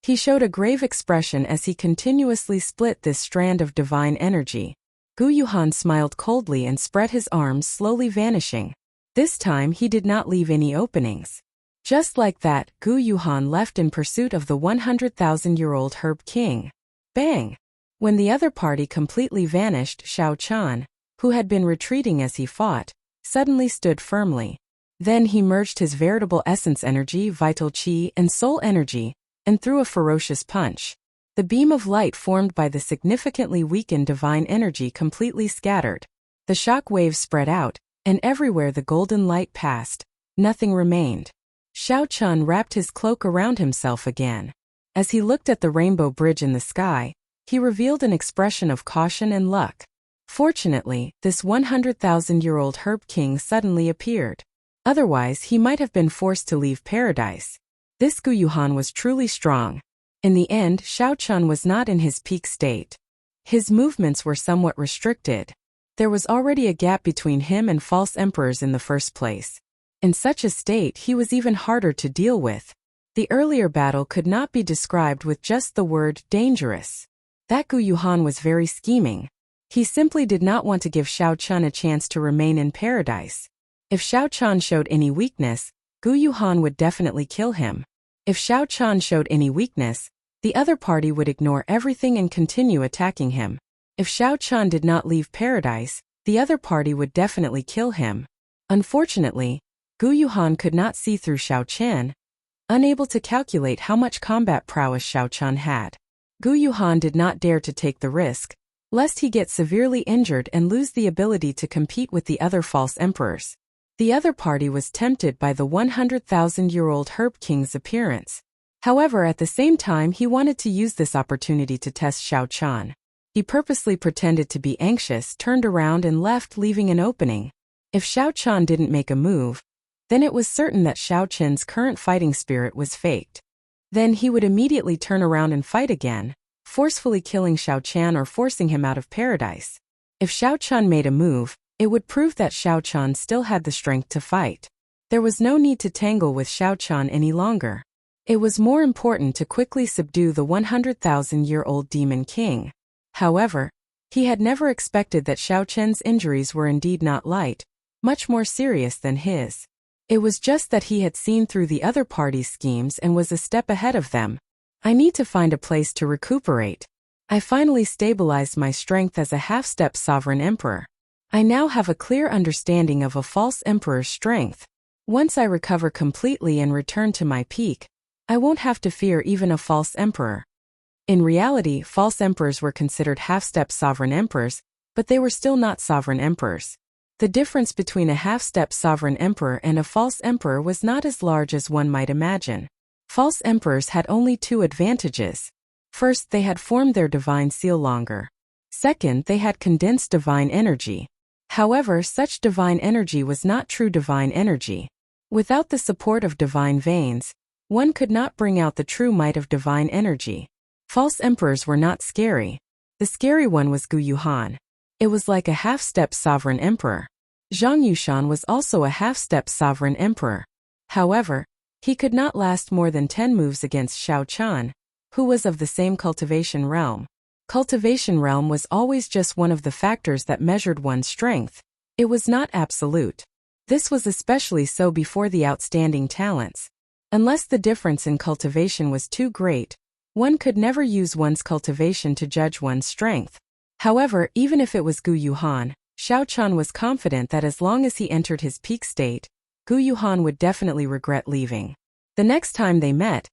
He showed a grave expression as he continuously split this strand of divine energy. Gu Yuhan smiled coldly and spread his arms, slowly vanishing. This time he did not leave any openings. Just like that, Gu Yuhan left in pursuit of the 100,000-year-old herb king. Bang! When the other party completely vanished, Xiao Chen, who had been retreating as he fought, suddenly stood firmly. Then he merged his veritable essence energy, vital qi, and soul energy, and threw a ferocious punch. The beam of light formed by the significantly weakened divine energy completely scattered. The shock waves spread out, and everywhere the golden light passed, nothing remained. Xiao Chen wrapped his cloak around himself again. As he looked at the rainbow bridge in the sky, he revealed an expression of caution and luck. Fortunately, this 100,000-year-old herb king suddenly appeared. Otherwise, he might have been forced to leave paradise. This Gu Yuhan was truly strong. In the end, Xiao Chen was not in his peak state. His movements were somewhat restricted. There was already a gap between him and false emperors in the first place. In such a state, he was even harder to deal with. The earlier battle could not be described with just the word dangerous. That Gu Yuhan was very scheming. He simply did not want to give Xiao Chen a chance to remain in paradise. If Xiao Chen showed any weakness, Gu Yuhan would definitely kill him. If Xiao Chen showed any weakness, the other party would ignore everything and continue attacking him. If Xiao Chen did not leave paradise, the other party would definitely kill him. Unfortunately, Gu Yuhan could not see through Xiao Chen, unable to calculate how much combat prowess Xiao Chen had. Gu Yuhan did not dare to take the risk, lest he get severely injured and lose the ability to compete with the other false emperors. The other party was tempted by the 100,000-year-old herb king's appearance. However, at the same time, he wanted to use this opportunity to test Xiao Chen. He purposely pretended to be anxious, turned around and left, leaving an opening. If Xiao Chen didn't make a move, then it was certain that Xiao Chen's current fighting spirit was faked. Then he would immediately turn around and fight again, forcefully killing Xiao Chen or forcing him out of paradise. If Xiao Chen made a move, it would prove that Xiao Chen still had the strength to fight. There was no need to tangle with Xiao Chen any longer. It was more important to quickly subdue the 100,000-year-old demon king. However, he had never expected that Xiao Chen's injuries were indeed not light, much more serious than his. It was just that he had seen through the other party's schemes and was a step ahead of them. I need to find a place to recuperate. I finally stabilized my strength as a half-step sovereign emperor. I now have a clear understanding of a false emperor's strength. Once I recover completely and return to my peak, I won't have to fear even a false emperor. In reality, false emperors were considered half-step sovereign emperors, but they were still not sovereign emperors. The difference between a half-step sovereign emperor and a false emperor was not as large as one might imagine. False emperors had only two advantages. First, they had formed their divine seal longer. Second, they had condensed divine energy. However, such divine energy was not true divine energy. Without the support of divine veins, One could not bring out the true might of divine energy. False emperors were not scary. The scary one was Gu Yuhan. It was like a half-step sovereign emperor. Zhang Yushan was also a half-step sovereign emperor. However, he could not last more than 10 moves against Xiao Chan, who was of the same cultivation realm. Cultivation realm was always just one of the factors that measured one's strength. It was not absolute. This was especially so before the outstanding talents. Unless the difference in cultivation was too great, one could never use one's cultivation to judge one's strength. However, even if it was Gu Yuhan, Xiao Chan was confident that as long as he entered his peak state, Gu Yuhan would definitely regret leaving. The next time they met,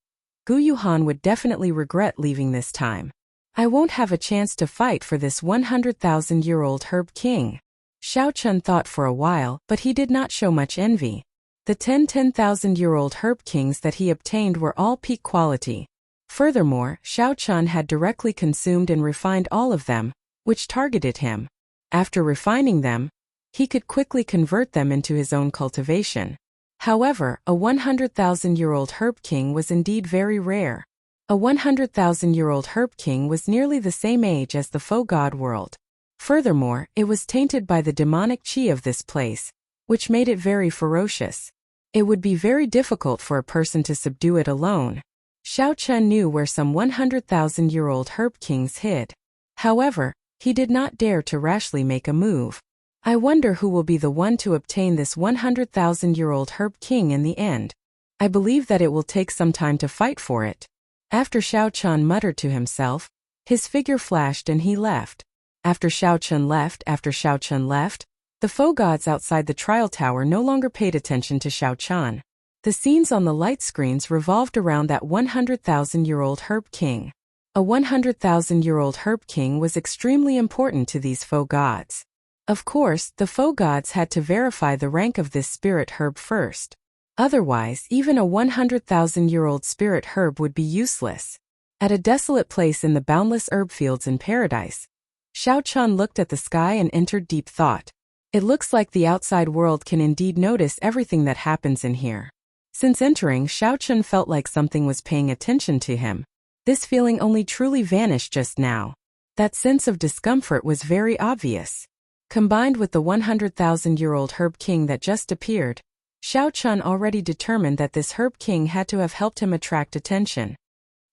Gu Yuhan would definitely regret leaving this time. I won't have a chance to fight for this 100,000-year-old herb king. Xiao Chan thought for a while, but he did not show much envy. The 10,000-year-old herb kings that he obtained were all peak quality. Furthermore, Xiao Chan had directly consumed and refined all of them, which targeted him. After refining them, he could quickly convert them into his own cultivation. However, a 100,000-year-old herb king was indeed very rare. A 100,000-year-old herb king was nearly the same age as the faux god world. Furthermore, it was tainted by the demonic qi of this place, which made it very ferocious. It would be very difficult for a person to subdue it alone. Xiao Chan knew where some 100,000-year-old herb kings hid. However, he did not dare to rashly make a move. I wonder who will be the one to obtain this 100,000-year-old herb king in the end. I believe that it will take some time to fight for it. After Xiao Chan muttered to himself, his figure flashed and he left. After Xiao Chan left, the faux gods outside the trial tower no longer paid attention to Xiao Chan. The scenes on the light screens revolved around that 100,000-year-old herb king. A 100,000-year-old herb king was extremely important to these faux gods. Of course, the faux gods had to verify the rank of this spirit herb first. Otherwise, even a 100,000-year-old spirit herb would be useless. At a desolate place in the boundless herb fields in paradise, Xiao Chan looked at the sky and entered deep thought. It looks like the outside world can indeed notice everything that happens in here. Since entering, Xiao Chan felt like something was paying attention to him. This feeling only truly vanished just now. That sense of discomfort was very obvious. Combined with the 100,000-year-old herb king that just appeared, Xiao Chan already determined that this herb king had to have helped him attract attention.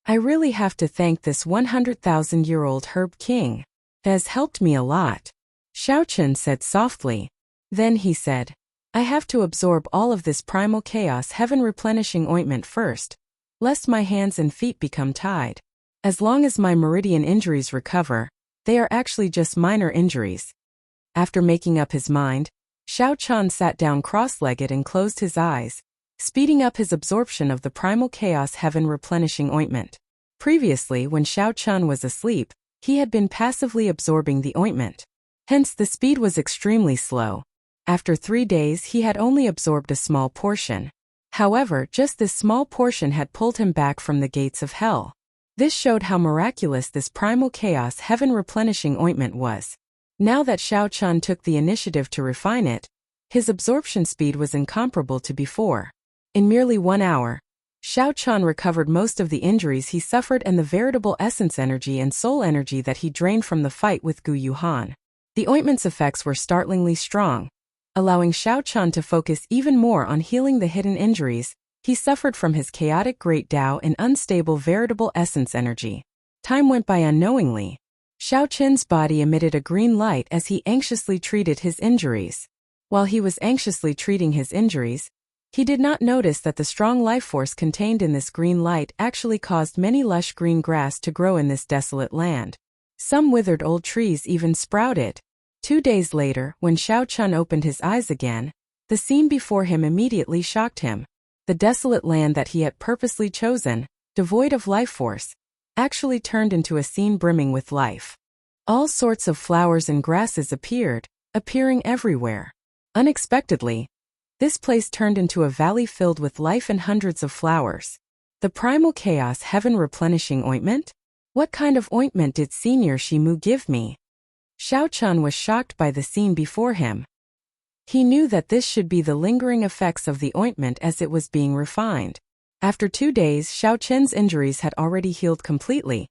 I really have to thank this 100,000-year-old herb king. It has helped me a lot. Xiao Chan said softly. Then he said, I have to absorb all of this primal chaos heaven replenishing ointment first, lest my hands and feet become tied. As long as my meridian injuries recover, they are actually just minor injuries. After making up his mind, Xiao Chan sat down cross-legged and closed his eyes, speeding up his absorption of the primal chaos heaven replenishing ointment. Previously, when Xiao Chan was asleep, he had been passively absorbing the ointment. Hence the speed was extremely slow. After 3 days he had only absorbed a small portion. However, just this small portion had pulled him back from the gates of hell. This showed how miraculous this primal chaos heaven replenishing ointment was. Now that Xiao Chan took the initiative to refine it, his absorption speed was incomparable to before. In merely 1 hour, Xiao Chan recovered most of the injuries he suffered and the veritable essence energy and soul energy that he drained from the fight with Gu Yuhan. The ointment's effects were startlingly strong, allowing Xiao Chan to focus even more on healing the hidden injuries he suffered from his chaotic great Tao and unstable veritable essence energy. Time went by unknowingly. Xiao Chen's body emitted a green light as he anxiously treated his injuries. While he was anxiously treating his injuries, he did not notice that the strong life force contained in this green light actually caused many lush green grass to grow in this desolate land. Some withered old trees even sprouted. 2 days later, when Xiao Chan opened his eyes again, the scene before him immediately shocked him. The desolate land that he had purposely chosen, devoid of life force, actually turned into a scene brimming with life. All sorts of flowers and grasses appearing everywhere. Unexpectedly, this place turned into a valley filled with life and hundreds of flowers. The primal chaos heaven replenishing ointment? What kind of ointment did Senior Shimu give me? Xiao Chan was shocked by the scene before him. He knew that this should be the lingering effects of the ointment as it was being refined. After 2 days, Xiao Chen's injuries had already healed completely,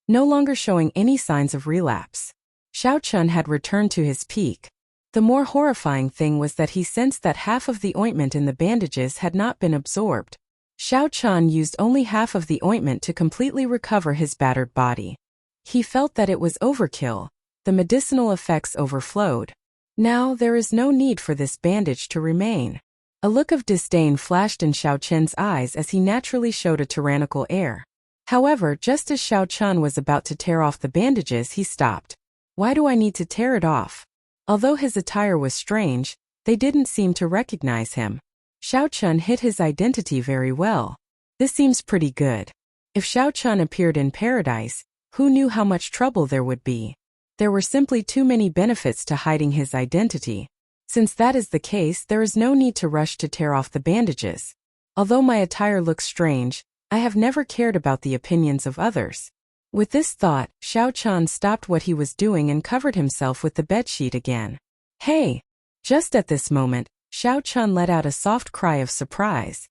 no longer showing any signs of relapse. Xiao Chen had returned to his peak. The more horrifying thing was that he sensed that half of the ointment in the bandages had not been absorbed. Xiao Chen used only half of the ointment to completely recover his battered body. He felt that it was overkill. The medicinal effects overflowed. Now there is no need for this bandage to remain. A look of disdain flashed in Xiao Chen's eyes as he naturally showed a tyrannical air. However, just as Xiao Chen was about to tear off the bandages, he stopped. Why do I need to tear it off? Although his attire was strange, they didn't seem to recognize him. Xiao Chen hid his identity very well. This seems pretty good. If Xiao Chen appeared in paradise, who knew how much trouble there would be? There were simply too many benefits to hiding his identity. Since that is the case, there is no need to rush to tear off the bandages. Although my attire looks strange, I have never cared about the opinions of others. With this thought, Xiao Chen stopped what he was doing and covered himself with the bedsheet again. Hey! Just at this moment, Xiao Chen let out a soft cry of surprise.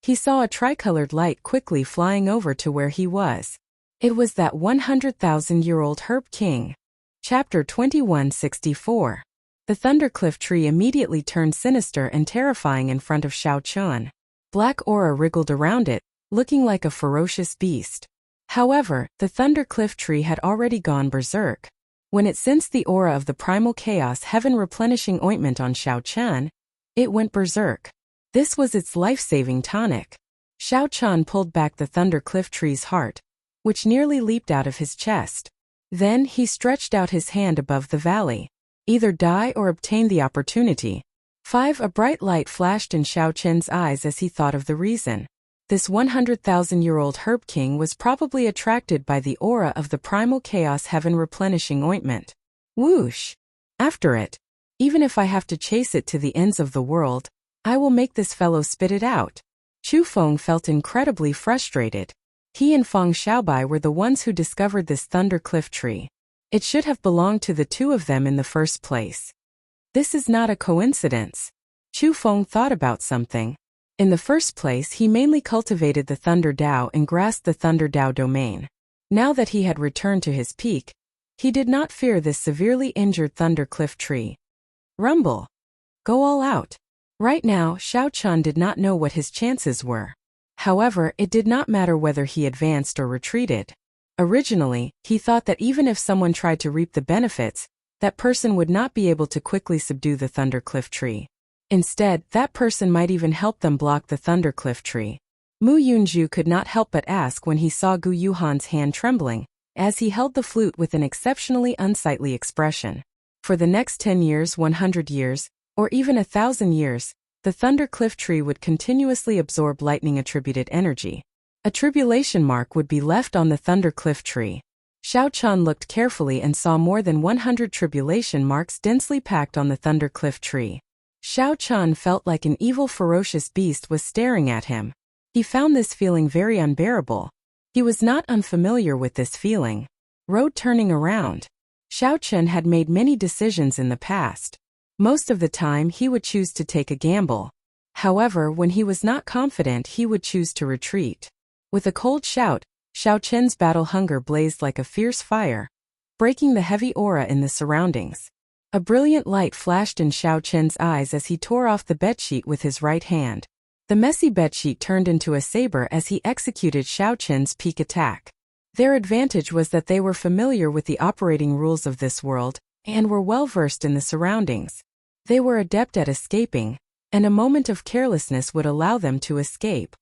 He saw a tricolored light quickly flying over to where he was. It was that 100,000-year-old Herb King. Chapter 2164. The Thundercliff tree immediately turned sinister and terrifying in front of Xiao Chen. Black aura wriggled around it, looking like a ferocious beast. However, the Thundercliff tree had already gone berserk. When it sensed the aura of the primal chaos heaven replenishing ointment on Xiao Chen, it went berserk. This was its life-saving tonic. Xiao Chen pulled back the Thundercliff tree's heart, which nearly leaped out of his chest. Then he stretched out his hand above the valley. Either die or obtain the opportunity. 5. A bright light flashed in Xiao Chen's eyes as he thought of the reason. This 100,000-year-old Herb King was probably attracted by the aura of the primal chaos heaven replenishing ointment. Whoosh! After it. Even if I have to chase it to the ends of the world, I will make this fellow spit it out. Chu Feng felt incredibly frustrated. He and Feng Xiaobai were the ones who discovered this Thundercliff tree. It should have belonged to the two of them in the first place. This is not a coincidence. Chu Feng thought about something. In the first place, he mainly cultivated the Thunder Dao and grasped the Thunder Dao domain. Now that he had returned to his peak, he did not fear this severely injured Thundercliff tree. Rumble. Go all out. Right now, Xiao Chen did not know what his chances were. However, it did not matter whether he advanced or retreated. Originally, he thought that even if someone tried to reap the benefits, that person would not be able to quickly subdue the Thundercliff tree. Instead, that person might even help them block the Thundercliff tree. Mu Yunju could not help but ask when he saw Gu Yuhan's hand trembling, as he held the flute with an exceptionally unsightly expression. For the next 10 years, 100 years, or even 1,000 years, the Thundercliff tree would continuously absorb lightning-attributed energy. A tribulation mark would be left on the Thundercliff tree. Xiao Chen looked carefully and saw more than 100 tribulation marks densely packed on the Thundercliff tree. Xiao Chen felt like an evil ferocious beast was staring at him. He found this feeling very unbearable. He was not unfamiliar with this feeling. Road turning around. Xiao Chen had made many decisions in the past. Most of the time he would choose to take a gamble. However, when he was not confident, he would choose to retreat. With a cold shout, Xiao Chen's battle hunger blazed like a fierce fire, breaking the heavy aura in the surroundings. A brilliant light flashed in Xiao Chen's eyes as he tore off the bedsheet with his right hand. The messy bedsheet turned into a saber as he executed Xiao Chen's peak attack. Their advantage was that they were familiar with the operating rules of this world, and were well versed in the surroundings. They were adept at escaping, and a moment of carelessness would allow them to escape.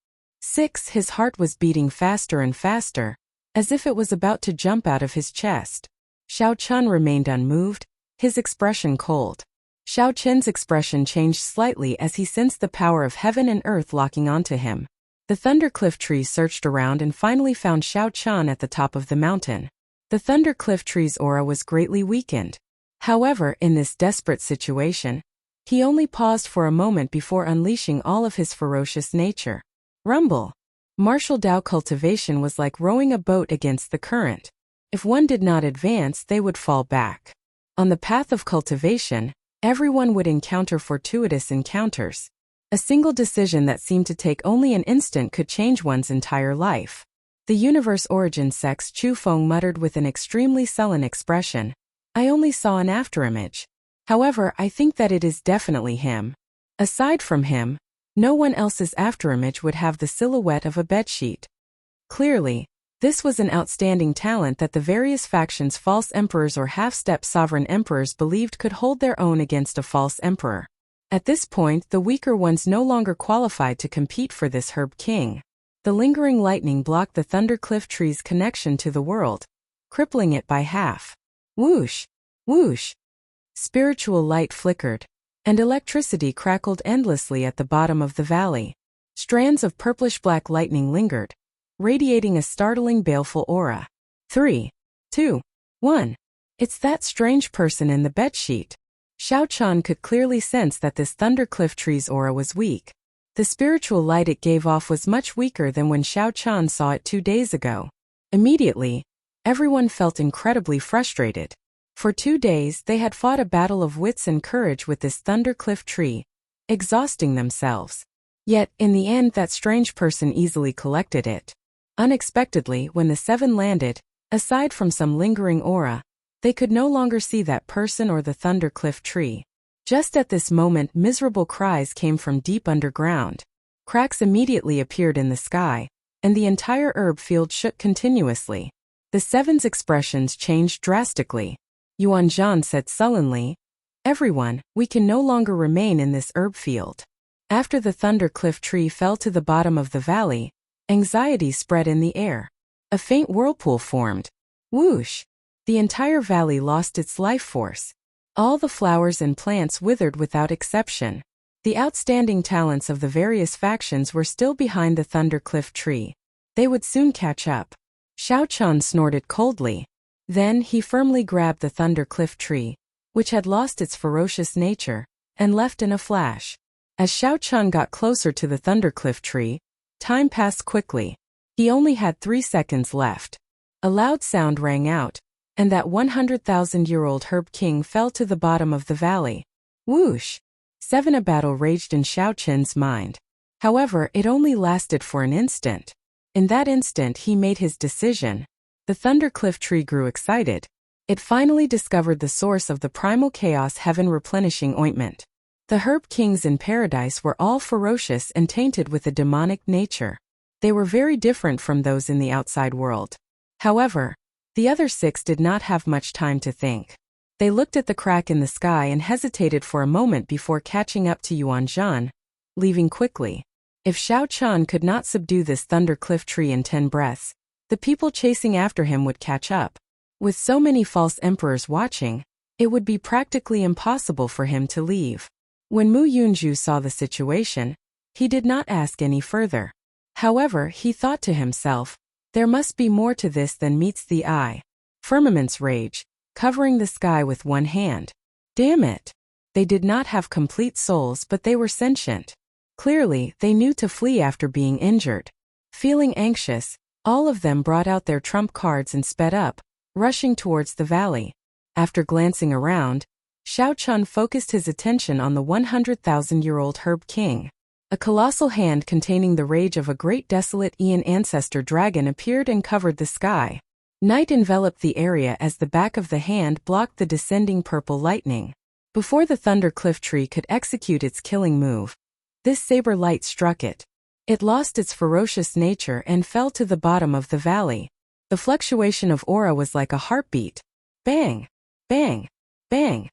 6. His heart was beating faster and faster, as if it was about to jump out of his chest. Xiao Chen remained unmoved, his expression cold. Xiao Chen's expression changed slightly as he sensed the power of heaven and earth locking onto him. The Thundercliff tree searched around and finally found Xiao Chen at the top of the mountain. The Thundercliff tree's aura was greatly weakened. However, in this desperate situation, he only paused for a moment before unleashing all of his ferocious nature. Rumble. Martial Dao cultivation was like rowing a boat against the current. If one did not advance, they would fall back. On the path of cultivation, everyone would encounter fortuitous encounters. A single decision that seemed to take only an instant could change one's entire life. The universe origin sex Chu Feng muttered with an extremely sullen expression. I only saw an afterimage. However, I think that it is definitely him. Aside from him, no one else's afterimage would have the silhouette of a bedsheet. Clearly, this was an outstanding talent that the various factions' false emperors or half-step sovereign emperors believed could hold their own against a false emperor. At this point, the weaker ones no longer qualified to compete for this herb king. The lingering lightning blocked the Thundercliff tree's connection to the world, crippling it by half. Whoosh! Whoosh! Spiritual light flickered, and electricity crackled endlessly at the bottom of the valley. Strands of purplish-black lightning lingered, radiating a startling baleful aura. 3, 2, 1. It's that strange person in the bedsheet. Xiao Chan could clearly sense that this Thundercliff tree's aura was weak. The spiritual light it gave off was much weaker than when Xiao Chan saw it 2 days ago. Immediately, everyone felt incredibly frustrated. For 2 days they had fought a battle of wits and courage with this Thundercliff tree, exhausting themselves. Yet, in the end, that strange person easily collected it. Unexpectedly, when the 7 landed, aside from some lingering aura, they could no longer see that person or the Thundercliff tree. Just at this moment, miserable cries came from deep underground. Cracks immediately appeared in the sky, and the entire herb field shook continuously. The 7's expressions changed drastically. Yuan Zhan said sullenly, "Everyone, we can no longer remain in this herb field." After the Thundercliff tree fell to the bottom of the valley, anxiety spread in the air. A faint whirlpool formed. Whoosh! The entire valley lost its life force. All the flowers and plants withered without exception. The outstanding talents of the various factions were still behind the Thundercliff tree. They would soon catch up. Xiao Chan snorted coldly. Then he firmly grabbed the Thundercliff tree, which had lost its ferocious nature, and left in a flash. As Xiao Chan got closer to the Thundercliff tree, time passed quickly. He only had 3 seconds left. A loud sound rang out, and that 100,000-year-old herb king fell to the bottom of the valley. Whoosh! 7. A battle raged in Xiao Chen's mind. However, it only lasted for an instant. In that instant he made his decision. The Thundercliff tree grew excited. It finally discovered the source of the primal chaos heaven replenishing ointment. The herb kings in paradise were all ferocious and tainted with a demonic nature. They were very different from those in the outside world. However, the other 6 did not have much time to think. They looked at the crack in the sky and hesitated for a moment before catching up to Yuan Zhan, leaving quickly. If Xiao Chan could not subdue this Thundercliff tree in 10 breaths, the people chasing after him would catch up. With so many false emperors watching, it would be practically impossible for him to leave. When Mu Yunju saw the situation, he did not ask any further. However, he thought to himself, there must be more to this than meets the eye. Firmaments rage, covering the sky with one hand. Damn it! They did not have complete souls, but they were sentient. Clearly, they knew to flee after being injured. Feeling anxious, all of them brought out their trump cards and sped up, rushing towards the valley. After glancing around, Xiao Chan focused his attention on the 100,000-year-old herb king. A colossal hand containing the rage of a great desolate Aeon ancestor dragon appeared and covered the sky. Night enveloped the area as the back of the hand blocked the descending purple lightning. Before the Thundercliff tree could execute its killing move, this saber light struck it. It lost its ferocious nature and fell to the bottom of the valley. The fluctuation of aura was like a heartbeat. Bang! Bang! Bang!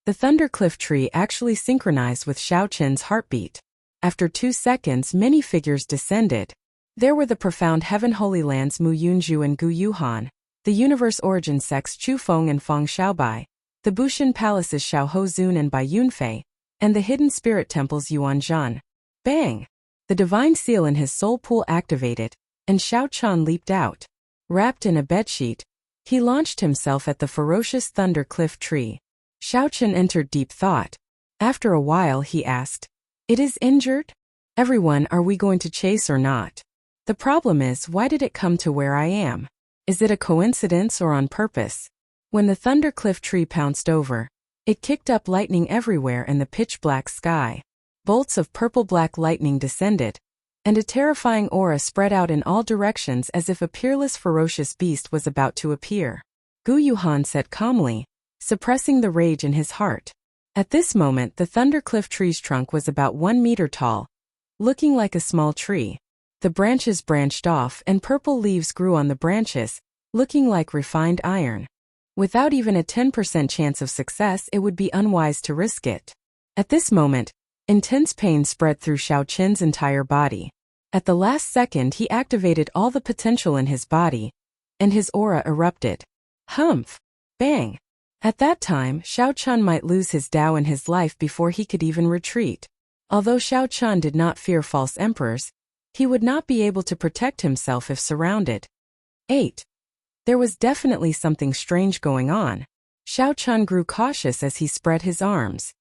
The Thundercliff tree actually synchronized with Xiao Chen's heartbeat. After 2 seconds, many figures descended. There were the profound Heaven Holy Lands Mu Yunju and Gu Yuhan, the Universe Origin sects Chu Feng and Feng Xiaobai, the Bushin Palaces Xiao Hozun and Bai Yunfei, and the Hidden Spirit Temples Yuan Zhan. Bang! The divine seal in his soul pool activated, and Xiao Chan leaped out. Wrapped in a bedsheet, he launched himself at the ferocious Thundercliff tree. Xiao Chen entered deep thought. After a while he asked, "It is injured? Everyone, are we going to chase or not? The problem is, why did it come to where I am? Is it a coincidence or on purpose?" When the Thundercliff tree pounced over, it kicked up lightning everywhere in the pitch-black sky. bolts of purple-black lightning descended, and a terrifying aura spread out in all directions as if a peerless ferocious beast was about to appear. Gu Yuhan said calmly, suppressing the rage in his heart. At this moment the Thundercliff tree's trunk was about 1 meter tall, looking like a small tree. The branches branched off and purple leaves grew on the branches, looking like refined iron. Without even a 10% chance of success, it would be unwise to risk it. At this moment, intense pain spread through Xiao Qin's entire body. At the last second he activated all the potential in his body, and his aura erupted. Humph! Bang! At that time, Xiao Qin might lose his Tao and his life before he could even retreat. Although Xiao Qin did not fear false emperors, he would not be able to protect himself if surrounded. 8. There was definitely something strange going on. Xiao Qin grew cautious as he spread his arms.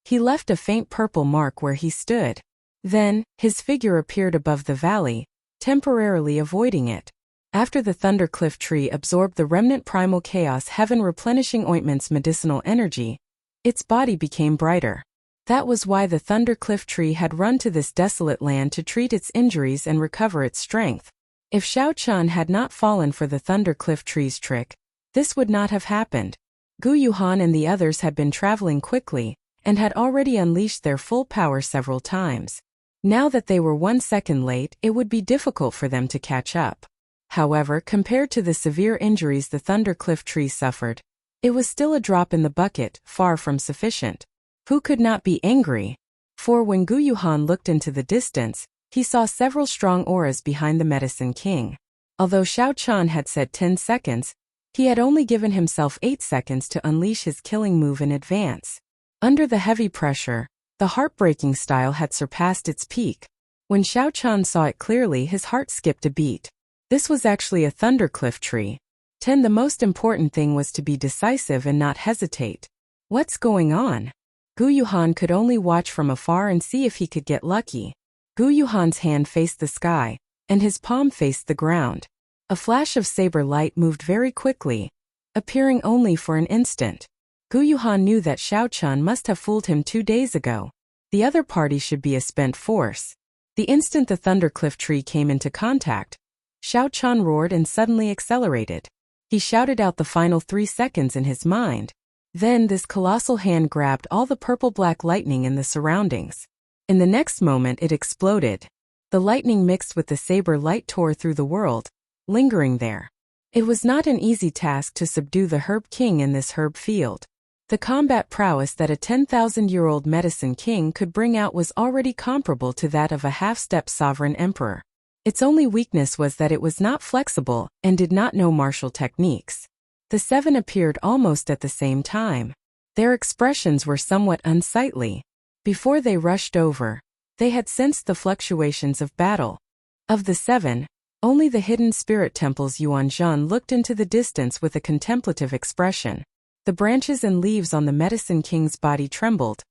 He left a faint purple mark where he stood. Then, his figure appeared above the valley, temporarily avoiding it. After the Thundercliff tree absorbed the remnant primal chaos heaven replenishing ointment's medicinal energy, its body became brighter. That was why the Thundercliff tree had run to this desolate land to treat its injuries and recover its strength. If Xiao Qin had not fallen for the Thundercliff tree's trick, this would not have happened. Gu Yuhan and the others had been traveling quickly, and had already unleashed their full power several times. Now that they were 1 second late, it would be difficult for them to catch up. However, compared to the severe injuries the Thundercliff tree suffered, it was still a drop in the bucket, far from sufficient. Who could not be angry? For when Gu Yuhan looked into the distance, he saw several strong auras behind the Medicine King. Although Xiao Qin had said 10 seconds, he had only given himself 8 seconds to unleash his killing move in advance. Under the heavy pressure, the heartbreaking style had surpassed its peak. When Xiao Qin saw it clearly, his heart skipped a beat. This was actually a Thundercliff tree. 10. The most important thing was to be decisive and not hesitate. What's going on? Gu Yuhan could only watch from afar and see if he could get lucky. Gu Yuhan's hand faced the sky, and his palm faced the ground. A flash of saber light moved very quickly, appearing only for an instant. Gu Yuhan knew that Xiao Qin must have fooled him 2 days ago. The other party should be a spent force. The instant the Thundercliff tree came into contact, Xiao Qin roared and suddenly accelerated. He shouted out the final 3 seconds in his mind. Then this colossal hand grabbed all the purple-black lightning in the surroundings. In the next moment it exploded. The lightning mixed with the saber light tore through the world, lingering there. It was not an easy task to subdue the Herb King in this herb field. The combat prowess that a 10,000-year-old Medicine King could bring out was already comparable to that of a half-step sovereign emperor. Its only weakness was that it was not flexible and did not know martial techniques. The 7 appeared almost at the same time. Their expressions were somewhat unsightly. Before they rushed over, they had sensed the fluctuations of battle. Of the 7, only the hidden spirit temple's Yuanzhan looked into the distance with a contemplative expression. The branches and leaves on the Medicine King's body trembled,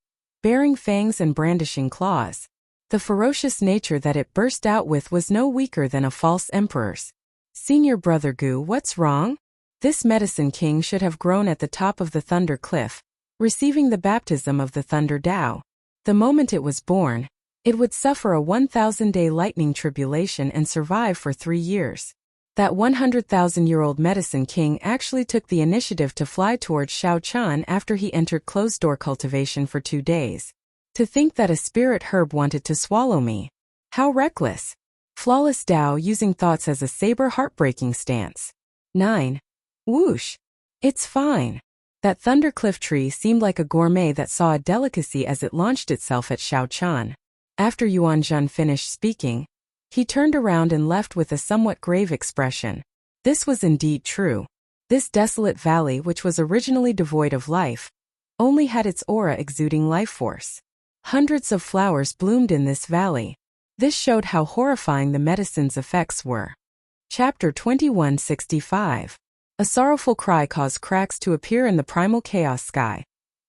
bearing fangs and brandishing claws. The ferocious nature that it burst out with was no weaker than a false emperor's. Senior brother Gu, what's wrong? This Medicine King should have grown at the top of the Thunder Cliff, receiving the baptism of the Thunder Tao. The moment it was born, it would suffer a 1,000-day lightning tribulation and survive for 3 years. That 100,000-year-old Medicine King actually took the initiative to fly towards Xiao Qin after he entered closed-door cultivation for 2 days. To think that a spirit herb wanted to swallow me. How reckless. Flawless Tao using thoughts as a saber heartbreaking stance. 9. Whoosh. It's fine. That Thundercliff tree seemed like a gourmet that saw a delicacy as it launched itself at Xiao Qin. After Yuanzhan finished speaking, he turned around and left with a somewhat grave expression. This was indeed true. This desolate valley, which was originally devoid of life, only had its aura exuding life force. Hundreds of flowers bloomed in this valley. This showed how horrifying the medicine's effects were. Chapter 2165. A sorrowful cry caused cracks to appear in the primal chaos sky,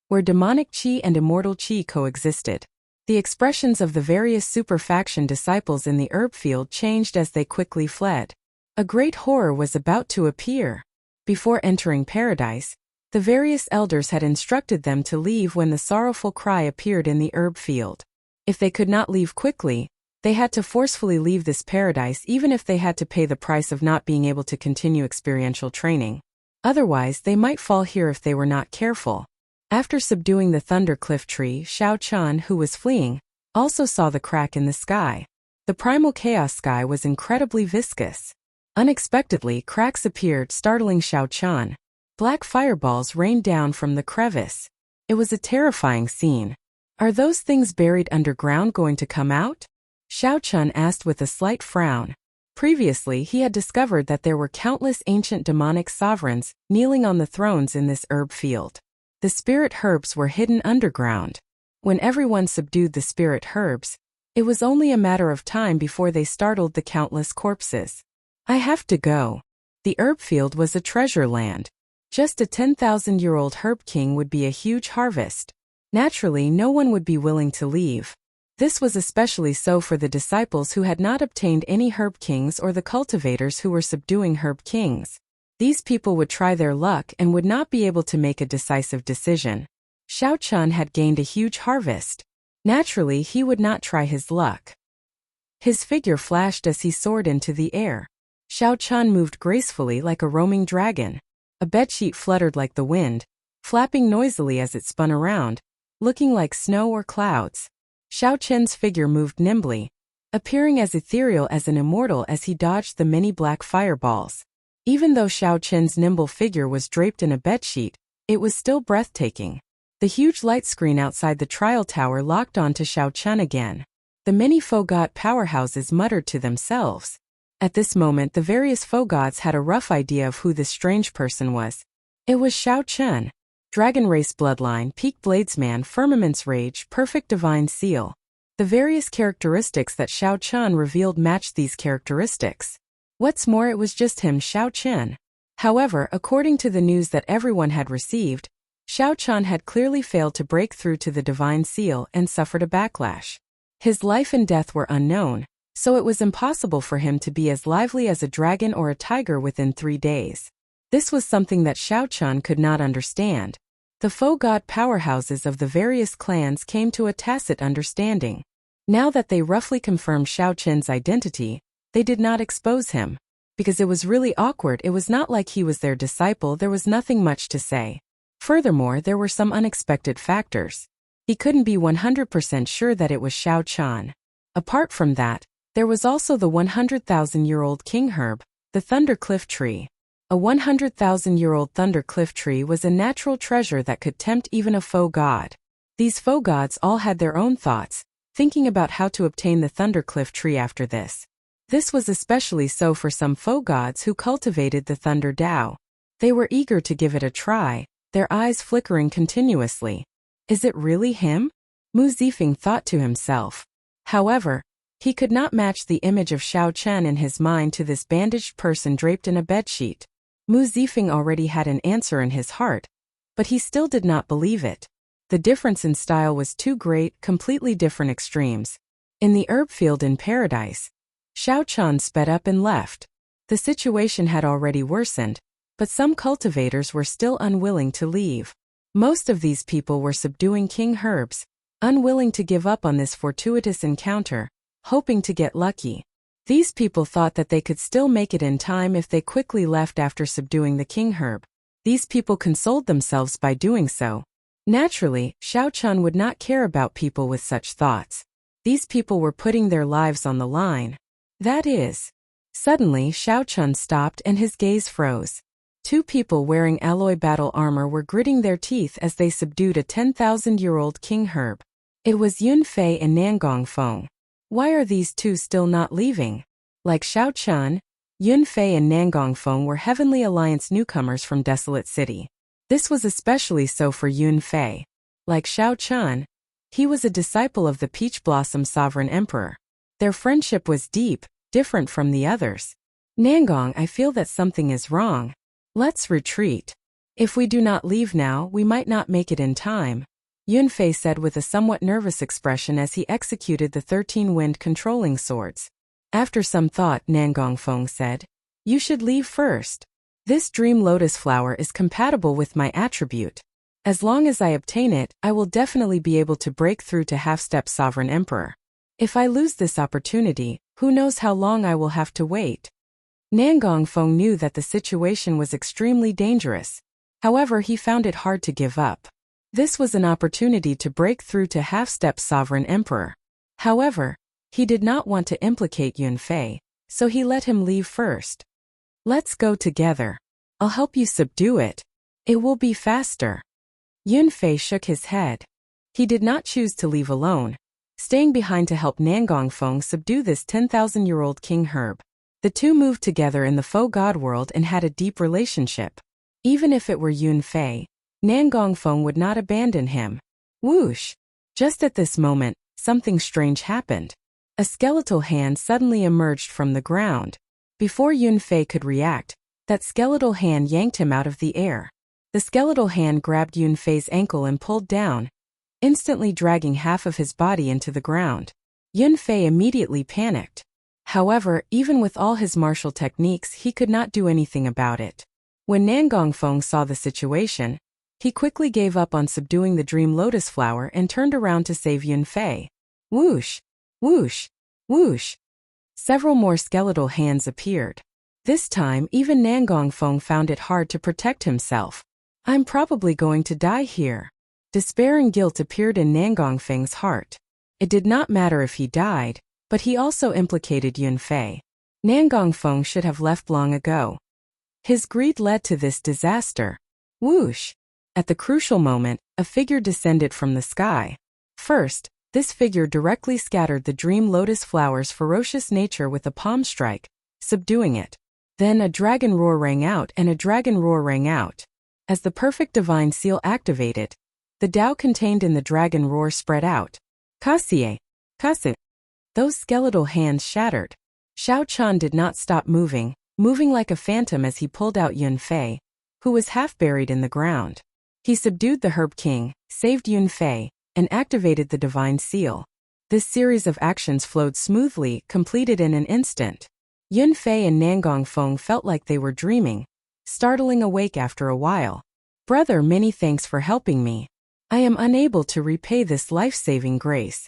where demonic chi and immortal chi coexisted. The expressions of the various super-faction disciples in the herb field changed as they quickly fled. A great horror was about to appear. Before entering paradise, the various elders had instructed them to leave when the sorrowful cry appeared in the herb field. If they could not leave quickly, they had to forcefully leave this paradise even if they had to pay the price of not being able to continue experiential training. Otherwise, they might fall here if they were not careful. After subduing the thunder cliff tree, Shao Chun, who was fleeing, also saw the crack in the sky. The primal chaos sky was incredibly viscous. Unexpectedly, cracks appeared, startling Shao Chun. Black fireballs rained down from the crevice. It was a terrifying scene. Are those things buried underground going to come out? Shao Chun asked with a slight frown. Previously, he had discovered that there were countless ancient demonic sovereigns kneeling on the thrones in this herb field. The spirit herbs were hidden underground. When everyone subdued the spirit herbs, it was only a matter of time before they startled the countless corpses. I have to go. The herb field was a treasure land. Just a 10,000-year-old herb king would be a huge harvest. Naturally, no one would be willing to leave. This was especially so for the disciples who had not obtained any herb kings or the cultivators who were subduing herb kings. These people would try their luck and would not be able to make a decisive decision. Shao Chun had gained a huge harvest. Naturally, he would not try his luck. His figure flashed as he soared into the air. Shao Chun moved gracefully like a roaming dragon. A bedsheet fluttered like the wind, flapping noisily as it spun around, looking like snow or clouds. Shao Chun's figure moved nimbly, appearing as ethereal as an immortal as he dodged the many black fireballs. Even though Shao Chun's nimble figure was draped in a bedsheet, it was still breathtaking. The huge light screen outside the trial tower locked onto Shao Chun again. The many faux god powerhouses muttered to themselves. At this moment, the various faux gods had a rough idea of who this strange person was. It was Shao Chun. Dragon race bloodline, peak bladesman, firmament's rage, perfect divine seal. The various characteristics that Shao Chun revealed matched these characteristics. What's more, it was just him, Shao Chun. However, according to the news that everyone had received, Shao Chun had clearly failed to break through to the divine seal and suffered a backlash. His life and death were unknown, so it was impossible for him to be as lively as a dragon or a tiger within 3 days. This was something that Shao Chun could not understand. The faux god powerhouses of the various clans came to a tacit understanding. Now that they roughly confirmed Shao Chun's identity, they did not expose him. Because it was really awkward, it was not like he was their disciple, there was nothing much to say. Furthermore, there were some unexpected factors. He couldn't be 100% sure that it was Shao Chun. Apart from that, there was also the 100,000-year-old king herb, the thunder cliff tree. A 100,000-year-old thunder cliff tree was a natural treasure that could tempt even a faux god. These faux gods all had their own thoughts, thinking about how to obtain the thunder cliff tree after this. This was especially so for some faux gods who cultivated the thunder Tao. They were eager to give it a try, their eyes flickering continuously. Is it really him? Mu Zifeng thought to himself. However, he could not match the image of Shao Chun in his mind to this bandaged person draped in a bedsheet. Mu Zifeng already had an answer in his heart, but he still did not believe it. The difference in style was too great, completely different extremes. In the herb field in paradise, Shao Chun sped up and left. The situation had already worsened, but some cultivators were still unwilling to leave. Most of these people were subduing king herbs, unwilling to give up on this fortuitous encounter, hoping to get lucky. These people thought that they could still make it in time if they quickly left after subduing the king herb. These people consoled themselves by doing so. Naturally, Shao Chun would not care about people with such thoughts. These people were putting their lives on the line. That is. Suddenly, Shao Chun stopped and his gaze froze. 2 people wearing alloy battle armor were gritting their teeth as they subdued a 10,000-year-old king herb. It was Yun Fei and Nangong Feng. Why are these 2 still not leaving? Like Shao Chun, Yun Fei and Nangong Feng were Heavenly Alliance newcomers from Desolate City. This was especially so for Yun Fei. Like Shao Chun, he was a disciple of the Peach Blossom Sovereign Emperor. Their friendship was deep, different from the others. Nangong, I feel that something is wrong. Let's retreat. If we do not leave now, we might not make it in time, Yun Fei said with a somewhat nervous expression as he executed the 13 wind controlling swords. After some thought, Nangong Feng said, "You should leave first. This dream lotus flower is compatible with my attribute. As long as I obtain it, I will definitely be able to break through to half-step sovereign emperor. If I lose this opportunity, who knows how long I will have to wait. Nan Gongfeng knew that the situation was extremely dangerous. However, he found it hard to give up. This was an opportunity to break through to half-step sovereign emperor. However, he did not want to implicate Yunfei, so he let him leave first. Let's go together. I'll help you subdue it. It will be faster. Yunfei shook his head. He did not choose to leave alone, staying behind to help Nan Gongfeng subdue this 10,000-year-old King Herb. The two moved together in the faux god world and had a deep relationship. Even if it were Yunfei, Nan Gongfeng would not abandon him. Whoosh! Just at this moment, something strange happened. A skeletal hand suddenly emerged from the ground. Before Yunfei could react, that skeletal hand yanked him out of the air. The skeletal hand grabbed Yunfei's ankle and pulled down, instantly dragging half of his body into the ground. Yunfei immediately panicked. However, even with all his martial techniques, he could not do anything about it. When Nan Gongfeng saw the situation, he quickly gave up on subduing the dream lotus flower and turned around to save Yunfei. Whoosh! Whoosh! Whoosh! Several more skeletal hands appeared. This time, even Nan Gongfeng found it hard to protect himself. I'm probably going to die here. Despair and guilt appeared in Nan Gongfeng's heart. It did not matter if he died, but he also implicated Yunfei. Nan Gongfeng should have left long ago. His greed led to this disaster. Whoosh! At the crucial moment, a figure descended from the sky. First, this figure directly scattered the dream lotus flower's ferocious nature with a palm strike, subduing it. Then a dragon roar rang out and a dragon roar rang out. As the perfect divine seal activated, the Tao contained in the dragon roar spread out. Kasie! Kasu! Those skeletal hands shattered. Xiao Chan did not stop moving like a phantom as he pulled out Yunfei, who was half buried in the ground. He subdued the Herb King, saved Yunfei, and activated the divine seal. This series of actions flowed smoothly, completed in an instant. Yunfei and Nan Gongfeng felt like they were dreaming, startling awake after a while. Brother, many thanks for helping me. I am unable to repay this life-saving grace.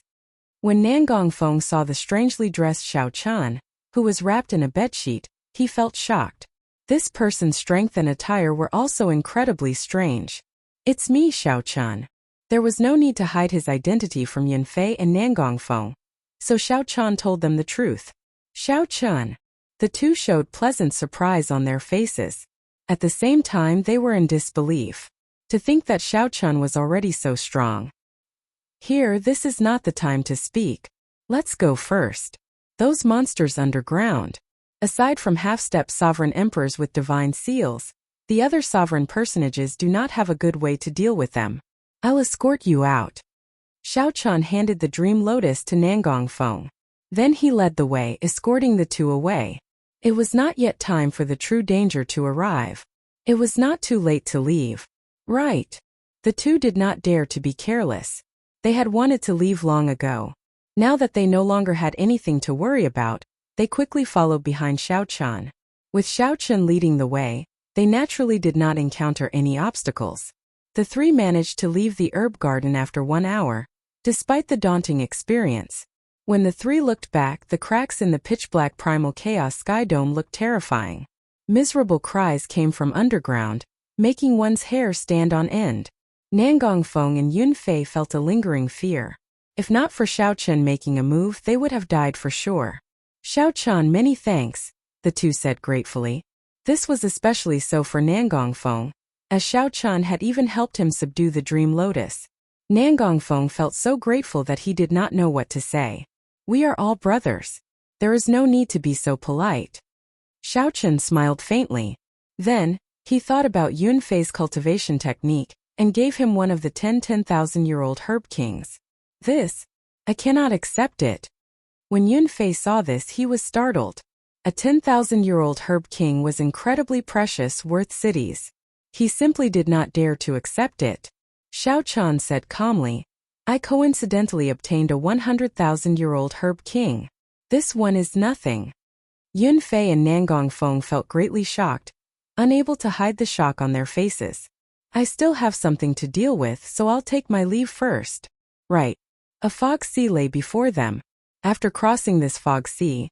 When Nan Gongfeng saw the strangely dressed Xiao Chan, who was wrapped in a bedsheet, he felt shocked. This person's strength and attire were also incredibly strange. It's me, Xiao Chan. There was no need to hide his identity from Yunfei and Nan Gongfeng, so Xiao Chan told them the truth. Xiao Chan. The two showed pleasant surprise on their faces. At the same time, they were in disbelief. To think that Xiao Chan was already so strong. Here, this is not the time to speak. Let's go first. Those monsters underground. Aside from half-step sovereign emperors with divine seals, the other sovereign personages do not have a good way to deal with them. I'll escort you out. Xiao Chan handed the dream lotus to Nan Gongfeng. Then he led the way, escorting the two away. It was not yet time for the true danger to arrive. It was not too late to leave. Right. The two did not dare to be careless. They had wanted to leave long ago. Now that they no longer had anything to worry about, they quickly followed behind Xiao Chan. With Xiao Chan leading the way, they naturally did not encounter any obstacles. The three managed to leave the herb garden after 1 hour, despite the daunting experience. When the three looked back, the cracks in the pitch-black primal chaos sky dome looked terrifying. Miserable cries came from underground, making one's hair stand on end. Nan Gongfeng and Yunfei felt a lingering fear. If not for Xiao Chan making a move, they would have died for sure. Xiao Chan, many thanks, the two said gratefully. This was especially so for Nan Gongfeng, as Xiao Chan had even helped him subdue the dream lotus. Nan Gongfeng felt so grateful that he did not know what to say. We are all brothers. There is no need to be so polite. Xiao Chan smiled faintly. Then, he thought about Yunfei's cultivation technique, and gave him one of the 10,000-year-old herb kings. This, I cannot accept it. When Yunfei saw this, he was startled. A 10,000-year-old herb king was incredibly precious, worth cities. He simply did not dare to accept it. Xiao Chan said calmly, I coincidentally obtained a 100,000-year-old herb king. This one is nothing. Yunfei and Nan Gongfeng felt greatly shocked, unable to hide the shock on their faces. I still have something to deal with, so I'll take my leave first. Right. A fog sea lay before them. After crossing this fog sea,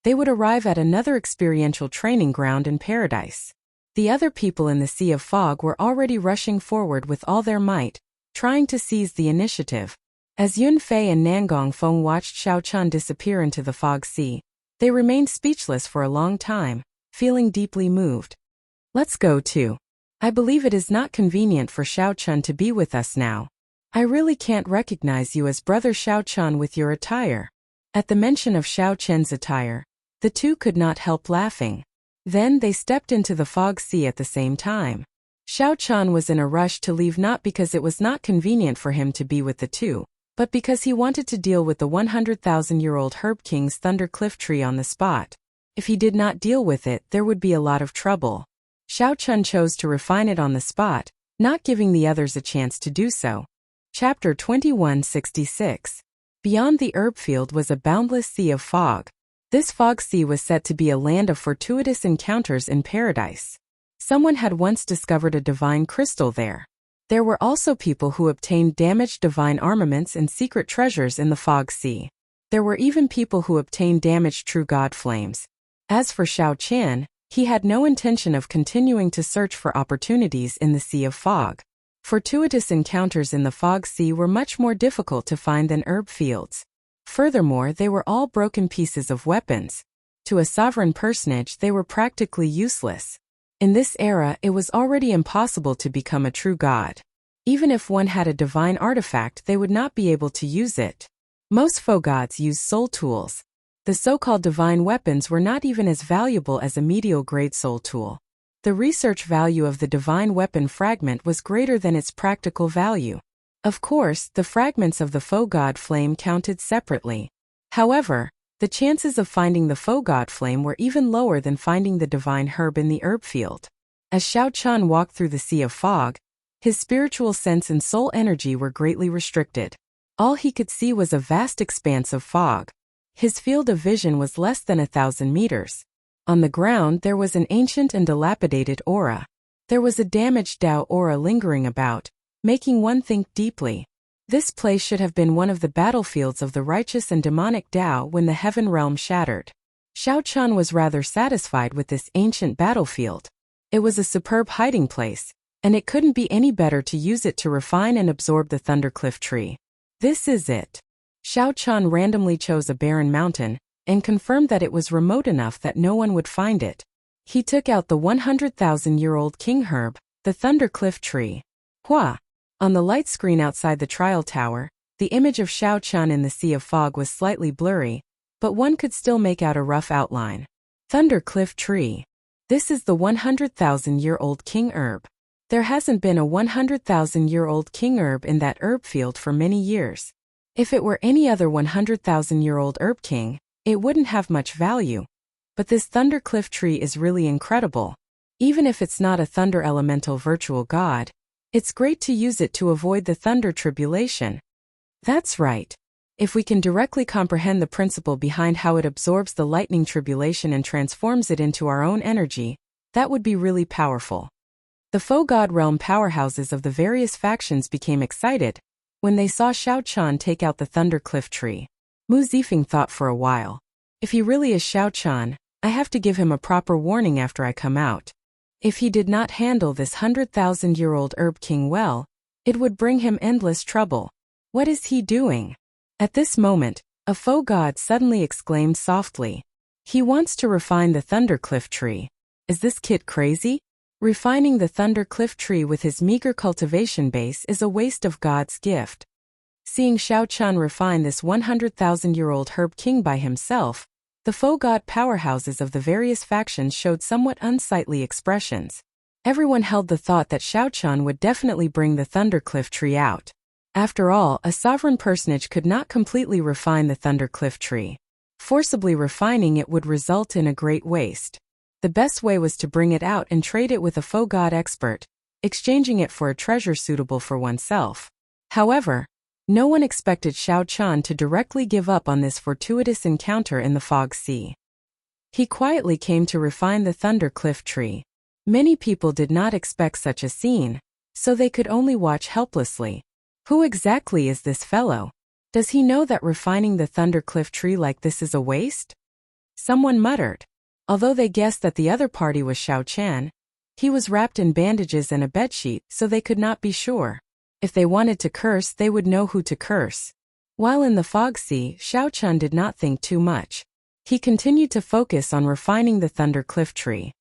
they would arrive at another experiential training ground in paradise. The other people in the sea of fog were already rushing forward with all their might, trying to seize the initiative. As Yun Fei and Nangong Feng watched Xiao Chun disappear into the fog sea, they remained speechless for a long time, feeling deeply moved. Let's go too. I believe it is not convenient for Xiao Chun to be with us now. I really can't recognize you as Brother Xiao Chun with your attire. At the mention of Xiao Chen's attire, the two could not help laughing. Then they stepped into the fog sea at the same time. Xiao Chun was in a rush to leave not because it was not convenient for him to be with the two, but because he wanted to deal with the 100,000-year-old Herb King's Thunder Cliff Tree on the spot. If he did not deal with it, there would be a lot of trouble. Xiao Chun chose to refine it on the spot, not giving the others a chance to do so. Chapter 2166. Beyond the herb field was a boundless sea of fog. This fog sea was said to be a land of fortuitous encounters in paradise. Someone had once discovered a divine crystal there. There were also people who obtained damaged divine armaments and secret treasures in the fog sea. There were even people who obtained damaged true god flames. As for Xiao Qian, he had no intention of continuing to search for opportunities in the sea of fog. Fortuitous encounters in the fog sea were much more difficult to find than herb fields. Furthermore, they were all broken pieces of weapons. To a sovereign personage, they were practically useless. In this era, it was already impossible to become a true god. Even if one had a divine artifact, they would not be able to use it. Most faux gods use soul tools. The so-called divine weapons were not even as valuable as a medial-grade soul tool. The research value of the divine weapon fragment was greater than its practical value. Of course, the fragments of the faux god flame counted separately. However, the chances of finding the faux god flame were even lower than finding the divine herb in the herb field. As Xiao Chun walked through the sea of fog, his spiritual sense and soul energy were greatly restricted. All he could see was a vast expanse of fog. His field of vision was less than 1,000 meters. On the ground there was an ancient and dilapidated aura. There was a damaged Dao aura lingering about, making one think deeply. This place should have been one of the battlefields of the righteous and demonic Dao when the heaven realm shattered. Xiao Chun was rather satisfied with this ancient battlefield. It was a superb hiding place, and it couldn't be any better to use it to refine and absorb the Thundercliff tree. This is it. Xiao Chun randomly chose a barren mountain, and confirmed that it was remote enough that no one would find it. He took out the 100,000-year-old king herb, the Thundercliff tree. Hua! On the light screen outside the trial tower, the image of Xiao Chun in the sea of fog was slightly blurry, but one could still make out a rough outline. Thundercliff tree. This is the 100,000-year-old king herb. There hasn't been a 100,000-year-old king herb in that herb field for many years. If it were any other 100,000-year-old herb king, it wouldn't have much value. But this Thundercliff tree is really incredible. Even if it's not a thunder elemental virtual god, it's great to use it to avoid the thunder tribulation. That's right. If we can directly comprehend the principle behind how it absorbs the lightning tribulation and transforms it into our own energy, that would be really powerful. The faux god realm powerhouses of the various factions became excited when they saw Xiao Chun take out the Thundercliff tree. Mu Zifeng thought for a while. If he really is Xiao Chun, I have to give him a proper warning after I come out. If he did not handle this 100,000-year-old herb king well, it would bring him endless trouble. What is he doing? At this moment, a faux god suddenly exclaimed softly. He wants to refine the Thundercliff tree. Is this kid crazy? Refining the Thundercliff tree with his meager cultivation base is a waste of God's gift. Seeing Xiao Chun refine this 100,000-year-old herb king by himself, the faux god powerhouses of the various factions showed somewhat unsightly expressions. Everyone held the thought that Xiao Chun would definitely bring the Thundercliff tree out. After all, a sovereign personage could not completely refine the Thundercliff tree. Forcibly refining it would result in a great waste. The best way was to bring it out and trade it with a faux god expert, exchanging it for a treasure suitable for oneself. However, no one expected Xiao Chun to directly give up on this fortuitous encounter in the fog sea. He quietly came to refine the Thundercliff tree. Many people did not expect such a scene, so they could only watch helplessly. Who exactly is this fellow? Does he know that refining the Thundercliff tree like this is a waste? Someone muttered. Although they guessed that the other party was Xiao Chan, he was wrapped in bandages and a bedsheet, so they could not be sure. If they wanted to curse, they would know who to curse. While in the fog sea, Xiao Chan did not think too much. He continued to focus on refining the Thundercliff tree.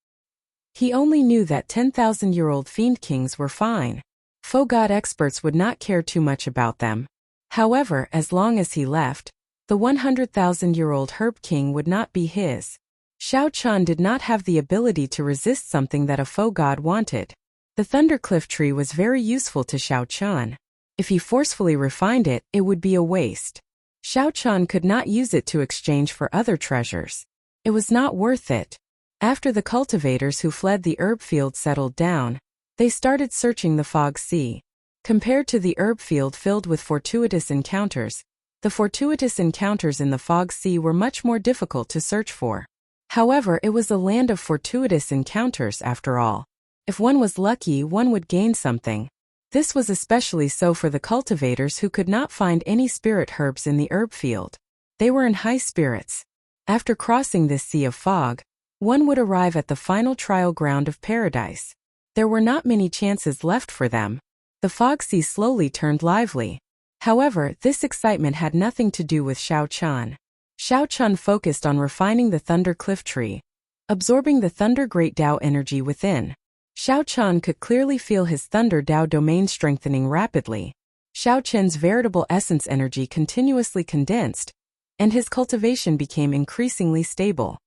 He only knew that 10,000-year-old fiend kings were fine. Faux god experts would not care too much about them. However, as long as he left, the 100,000-year-old herb king would not be his. Xiao Chan did not have the ability to resist something that a faux god wanted. The Thundercliff tree was very useful to Xiao Chan. If he forcefully refined it, it would be a waste. Xiao Chan could not use it to exchange for other treasures. It was not worth it. After the cultivators who fled the herb field settled down, they started searching the fog sea. Compared to the herb field filled with fortuitous encounters, the fortuitous encounters in the fog sea were much more difficult to search for. However, it was a land of fortuitous encounters after all. If one was lucky, one would gain something. This was especially so for the cultivators who could not find any spirit herbs in the herb field. They were in high spirits. After crossing this sea of fog, one would arrive at the final trial ground of paradise. There were not many chances left for them. The fog sea slowly turned lively. However, this excitement had nothing to do with Xiao Chan. Xiao Chan focused on refining the Thundercliff tree, absorbing the Thunder Great Tao energy within. Xiao Chan could clearly feel his Thunder Tao domain strengthening rapidly. Xiao Chen's veritable essence energy continuously condensed, and his cultivation became increasingly stable.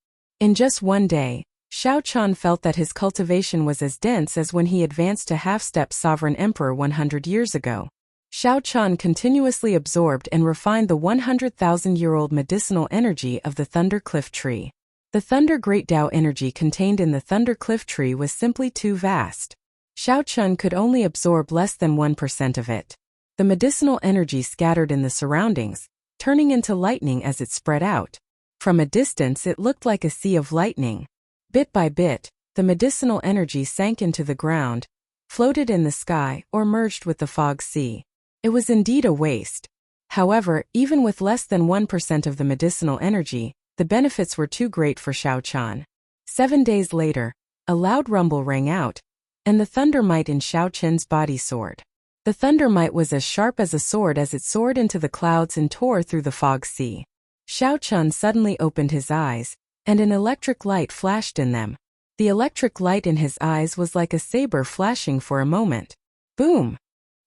In just one day, Xiao Chan felt that his cultivation was as dense as when he advanced to half-step sovereign emperor 100 years ago. Xiao Chan continuously absorbed and refined the 100,000-year-old medicinal energy of the Thundercliff tree. The Thunder Great Tao energy contained in the Thundercliff tree was simply too vast. Xiao Chan could only absorb less than 1% of it. The medicinal energy scattered in the surroundings, turning into lightning as it spread out. From a distance it looked like a sea of lightning. Bit by bit, the medicinal energy sank into the ground, floated in the sky, or merged with the fog sea. It was indeed a waste. However, even with less than 1% of the medicinal energy, the benefits were too great for Xiao Chan. 7 days later, a loud rumble rang out, and the thunder might in Xiao Chen's body soared. The thunder might was as sharp as a sword as it soared into the clouds and tore through the fog sea. Xiao Chan suddenly opened his eyes, and an electric light flashed in them. The electric light in his eyes was like a saber flashing for a moment. Boom!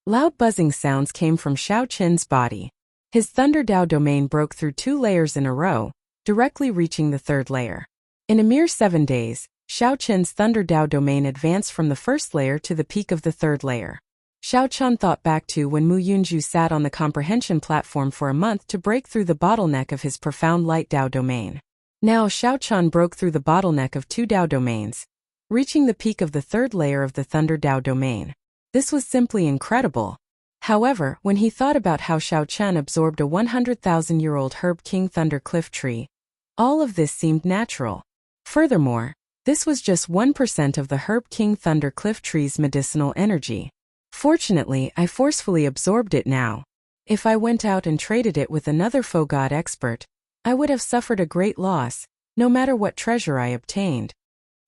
Loud buzzing sounds came from Xiao Chen's body. His Thunder Tao domain broke through 2 layers in a row, directly reaching the 3rd layer. In a mere 7 days, Xiao Chen's Thunder Tao domain advanced from the 1st layer to the peak of the 3rd layer. Xiao Chan thought back to when Mu Yunju sat on the comprehension platform for a month to break through the bottleneck of his profound light Tao domain. Now Xiao Chan broke through the bottleneck of 2 Tao domains, reaching the peak of the 3rd layer of the Thunder Tao domain. This was simply incredible. However, when he thought about how Xiao Chan absorbed a 100,000-year-old herb king Thundercliff tree, all of this seemed natural. Furthermore, this was just 1% of the herb king Thundercliff tree's medicinal energy. Fortunately, I forcefully absorbed it now. If I went out and traded it with another faux god expert, I would have suffered a great loss, no matter what treasure I obtained.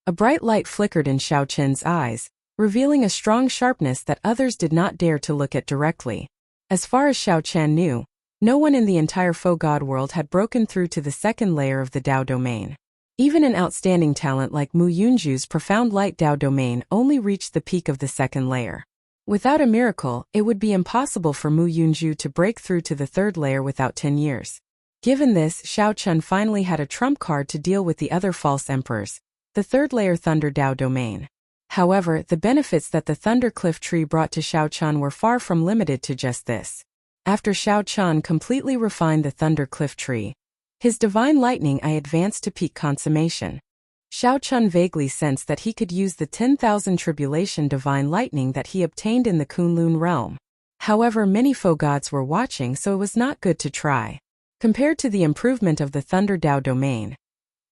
A bright light flickered in Xiao Chen's eyes, revealing a strong sharpness that others did not dare to look at directly. As far as Xiao Chen knew, no one in the entire faux god world had broken through to the 2nd layer of the Tao domain. Even an outstanding talent like Mu Yunju's profound light Tao domain only reached the peak of the 2nd layer. Without a miracle, it would be impossible for Mu Yunju to break through to the 3rd layer without 10 years. Given this, Xiao Chen finally had a trump card to deal with the other false emperors, the 3rd layer Thunder Tao domain. However, the benefits that the Thundercliff tree brought to Xiao Chan were far from limited to just this. After Xiao Chan completely refined the Thundercliff tree, his divine lightning advanced to peak consummation. Xiao Chan vaguely sensed that he could use the 10,000 tribulation divine lightning that he obtained in the Kunlun realm. However, many faux gods were watching, so it was not good to try. Compared to the improvement of the Thunder Tao domain,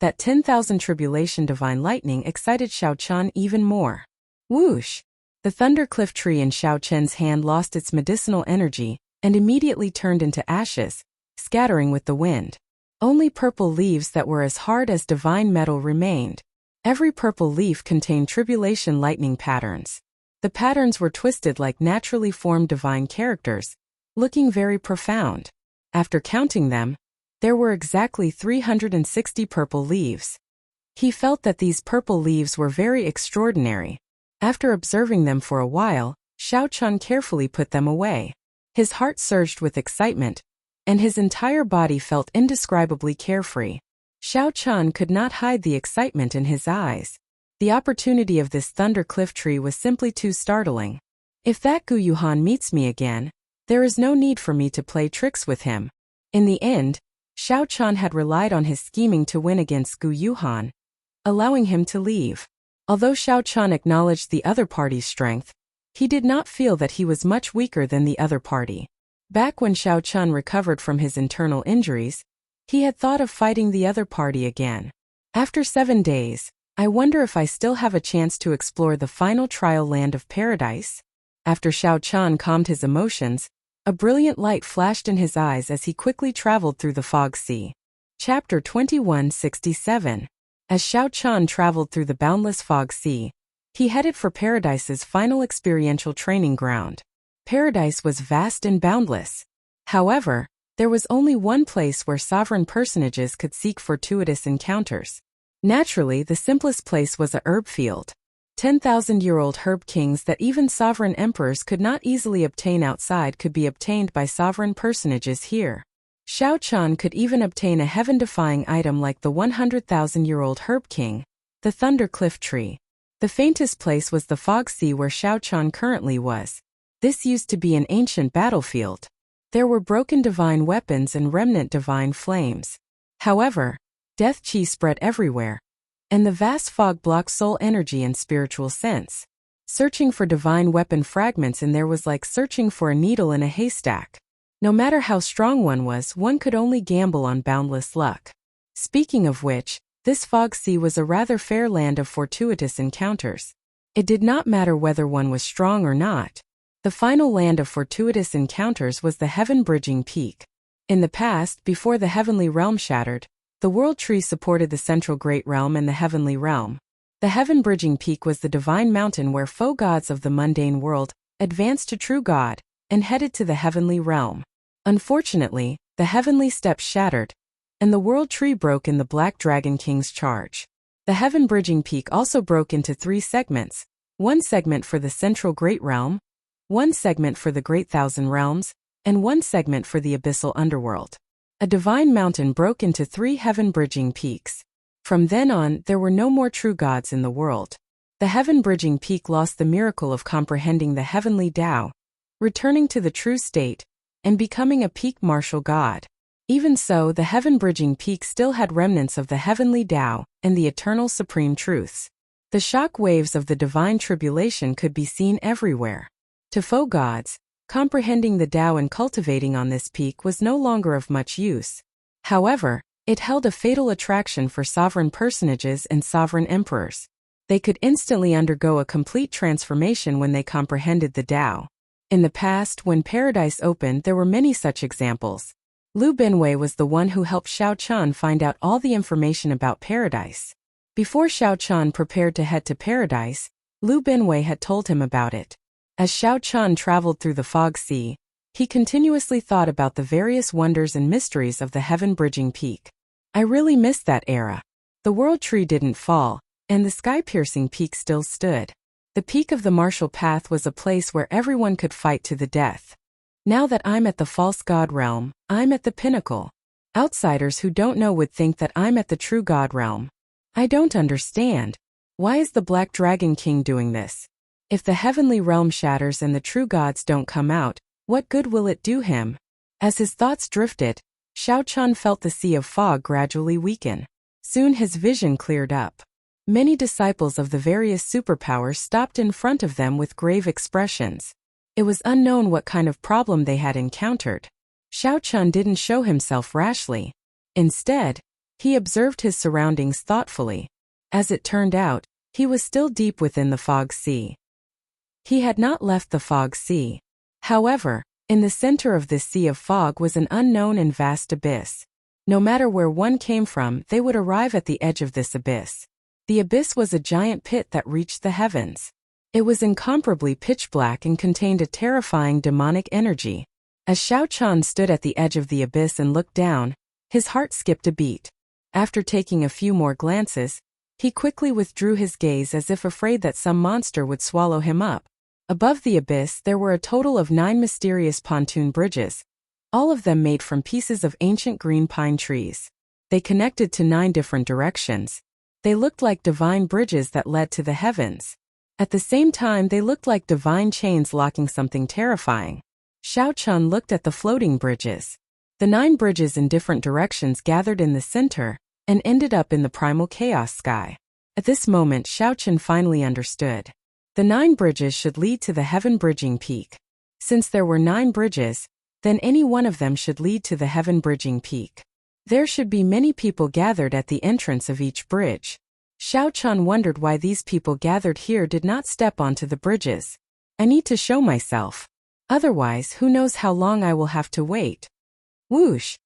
that 10,000 tribulation divine lightning excited Xiao Chan even more. Whoosh! The thundercliff tree in Xiao Chen's hand lost its medicinal energy and immediately turned into ashes, scattering with the wind. Only purple leaves that were as hard as divine metal remained. Every purple leaf contained tribulation lightning patterns. The patterns were twisted like naturally formed divine characters, looking very profound. After counting them, there were exactly 360 purple leaves. He felt that these purple leaves were very extraordinary. After observing them for a while, Xiao Chun carefully put them away. His heart surged with excitement, and his entire body felt indescribably carefree. Xiao Chun could not hide the excitement in his eyes. The opportunity of this thundercliff tree was simply too startling. If that Gu Yuhan meets me again, there is no need for me to play tricks with him. In the end, Xiao Chun had relied on his scheming to win against Gu Yuhan, allowing him to leave. Although Xiao Chun acknowledged the other party's strength, he did not feel that he was much weaker than the other party. Back when Xiao Chun recovered from his internal injuries, he had thought of fighting the other party again. After 7 days, I wonder if I still have a chance to explore the final trial land of paradise? After Xiao Chun calmed his emotions, a brilliant light flashed in his eyes as he quickly traveled through the fog sea. Chapter 2167. As Xiao Chun traveled through the boundless fog sea, he headed for Paradise's final experiential training ground. Paradise was vast and boundless. However, there was only one place where sovereign personages could seek fortuitous encounters. Naturally, the simplest place was a herb field. 10,000-year-old herb kings that even sovereign emperors could not easily obtain outside could be obtained by sovereign personages here. Xiao Chun could even obtain a heaven-defying item like the 100,000-year-old herb king, the thundercliff tree. The faintest place was the fog sea where Xiao Chun currently was. This used to be an ancient battlefield. There were broken divine weapons and remnant divine flames. However, death qi spread everywhere, and the vast fog blocked soul energy and spiritual sense. Searching for divine weapon fragments in there was like searching for a needle in a haystack. No matter how strong one could only gamble on boundless luck. Speaking of which, this fog sea was a rather fair land of fortuitous encounters. It did not matter whether one was strong or not. The final land of fortuitous encounters was the heaven-bridging peak. In the past, before the heavenly realm shattered, the world tree supported the central great realm and the heavenly realm. The heaven-bridging peak was the divine mountain where faux gods of the mundane world advanced to true God and headed to the heavenly realm. Unfortunately, the heavenly steps shattered, and the world tree broke in the Black Dragon King's charge. The heaven-bridging peak also broke into 3 segments, one segment for the central great realm, one segment for the Great Thousand Realms, and one segment for the abyssal underworld. A divine mountain broke into 3 heaven-bridging peaks. From then on, there were no more true gods in the world. The heaven-bridging peak lost the miracle of comprehending the heavenly Tao, returning to the true state, and becoming a peak martial god. Even so, the heaven-bridging peak still had remnants of the heavenly Tao and the eternal supreme truths. The shock waves of the divine tribulation could be seen everywhere. To faux gods, comprehending the Tao and cultivating on this peak was no longer of much use. However, it held a fatal attraction for sovereign personages and sovereign emperors. They could instantly undergo a complete transformation when they comprehended the Tao. In the past, when Paradise opened, there were many such examples. Lu Binwei was the one who helped Xiao Chun find out all the information about Paradise. Before Xiao Chun prepared to head to Paradise, Lu Binwei had told him about it. As Xiao Chun traveled through the fog sea, he continuously thought about the various wonders and mysteries of the heaven-bridging peak. I really missed that era. The world tree didn't fall, and the sky-piercing peak still stood. The peak of the martial path was a place where everyone could fight to the death. Now that I'm at the false god realm, I'm at the pinnacle. Outsiders who don't know would think that I'm at the true god realm. I don't understand. Why is the Black Dragon King doing this? If the heavenly realm shatters and the true gods don't come out, what good will it do him? As his thoughts drifted, Xiao Chun felt the sea of fog gradually weaken. Soon his vision cleared up. Many disciples of the various superpowers stopped in front of them with grave expressions. It was unknown what kind of problem they had encountered. Xiao Chun didn't show himself rashly. Instead, he observed his surroundings thoughtfully. As it turned out, he was still deep within the fog sea. He had not left the fog sea. However, in the center of this sea of fog was an unknown and vast abyss. No matter where one came from, they would arrive at the edge of this abyss. The abyss was a giant pit that reached the heavens. It was incomparably pitch black and contained a terrifying demonic energy. As Xiao Chan stood at the edge of the abyss and looked down, his heart skipped a beat. After taking a few more glances, he quickly withdrew his gaze as if afraid that some monster would swallow him up. Above the abyss there were a total of 9 mysterious pontoon bridges, all of them made from pieces of ancient green pine trees. They connected to 9 different directions. They looked like divine bridges that led to the heavens. At the same time, they looked like divine chains locking something terrifying. Xiao Chun looked at the floating bridges. The 9 bridges in different directions gathered in the center and ended up in the primal chaos sky. At this moment, Xiao Chun finally understood. The 9 bridges should lead to the heaven-bridging peak. Since there were 9 bridges, then any one of them should lead to the heaven-bridging peak. There should be many people gathered at the entrance of each bridge. Xiao Chun wondered why these people gathered here did not step onto the bridges. I need to show myself. Otherwise, who knows how long I will have to wait. Whoosh!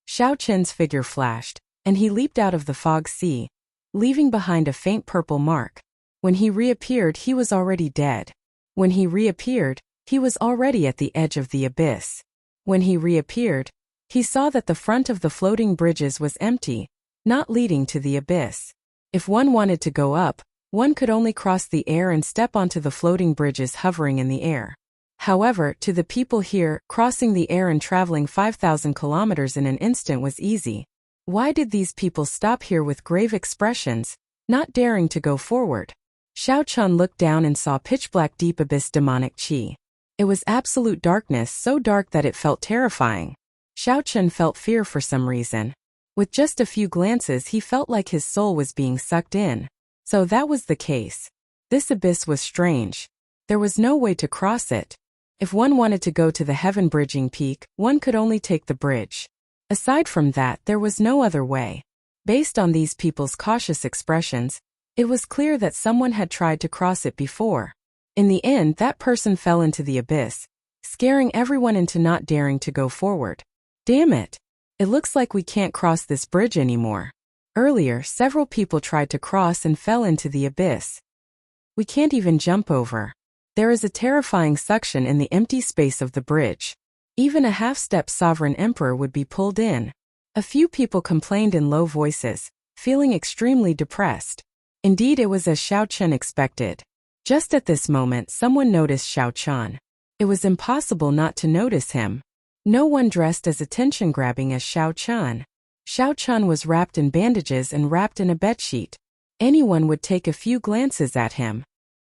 Xiao Chun's figure flashed, and he leaped out of the fog sea, leaving behind a faint purple mark. When he reappeared, he was already dead. When he reappeared, he was already at the edge of the abyss. When he reappeared, he saw that the front of the floating bridges was empty, not leading to the abyss. If one wanted to go up, one could only cross the air and step onto the floating bridges hovering in the air. However, to the people here, crossing the air and traveling 5,000 kilometers in an instant was easy. Why did these people stop here with grave expressions, not daring to go forward? Xiao Chun looked down and saw pitch-black deep abyss demonic chi. It was absolute darkness, so dark that it felt terrifying. Xiao Chun felt fear for some reason. With just a few glances, he felt like his soul was being sucked in. So that was the case. This abyss was strange. There was no way to cross it. If one wanted to go to the heaven-bridging peak, one could only take the bridge. Aside from that, there was no other way. Based on these people's cautious expressions, it was clear that someone had tried to cross it before. In the end, that person fell into the abyss, scaring everyone into not daring to go forward. Damn it! It looks like we can't cross this bridge anymore. Earlier, several people tried to cross and fell into the abyss. We can't even jump over. There is a terrifying suction in the empty space of the bridge. Even a half-step sovereign emperor would be pulled in. A few people complained in low voices, feeling extremely depressed. Indeed, it was as Xiao Chun expected. Just at this moment, someone noticed Xiao Chun. It was impossible not to notice him. No one dressed as attention-grabbing as Xiao Chun. Xiao Chun was wrapped in bandages and wrapped in a bedsheet. Anyone would take a few glances at him.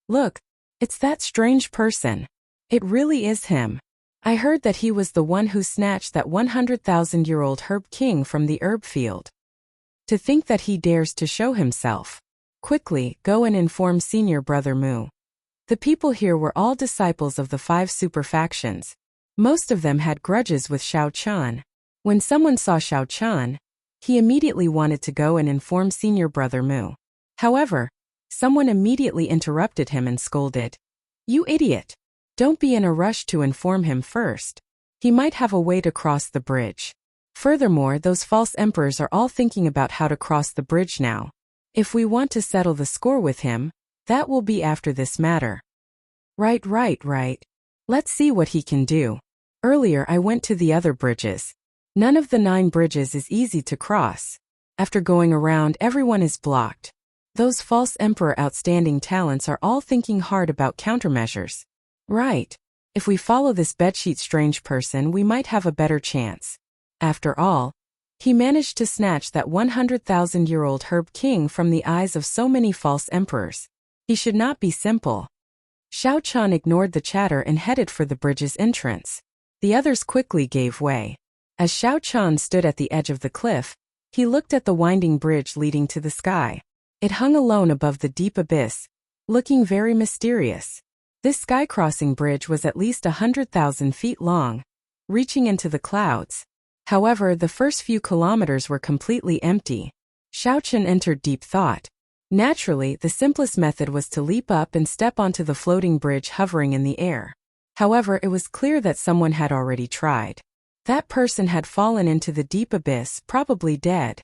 Look, it's that strange person. It really is him. I heard that he was the one who snatched that 100,000-year-old herb king from the herb field. To think that he dares to show himself. Quickly, go and inform Senior Brother Mu. The people here were all disciples of the 5 super factions. Most of them had grudges with Xiao Chun. When someone saw Xiao Chun, he immediately wanted to go and inform Senior Brother Mu. However, someone immediately interrupted him and scolded. You idiot! Don't be in a rush to inform him first. He might have a way to cross the bridge. Furthermore, those false emperors are all thinking about how to cross the bridge now. If we want to settle the score with him, that will be after this matter. Right. Let's see what he can do. Earlier I went to the other bridges. None of the 9 bridges is easy to cross. After going around, everyone is blocked. Those false emperor outstanding talents are all thinking hard about countermeasures. Right. If we follow this bedsheet strange person, we might have a better chance. After all, he managed to snatch that 100,000-year-old herb king from the eyes of so many false emperors. He should not be simple. Xiao Chun ignored the chatter and headed for the bridge's entrance. The others quickly gave way. As Xiao Chun stood at the edge of the cliff, he looked at the winding bridge leading to the sky. It hung alone above the deep abyss, looking very mysterious. This sky-crossing bridge was at least 100,000 feet long, reaching into the clouds. However, the first few kilometers were completely empty. Xiao Chun entered deep thought. Naturally, the simplest method was to leap up and step onto the floating bridge hovering in the air. However, it was clear that someone had already tried. That person had fallen into the deep abyss, probably dead.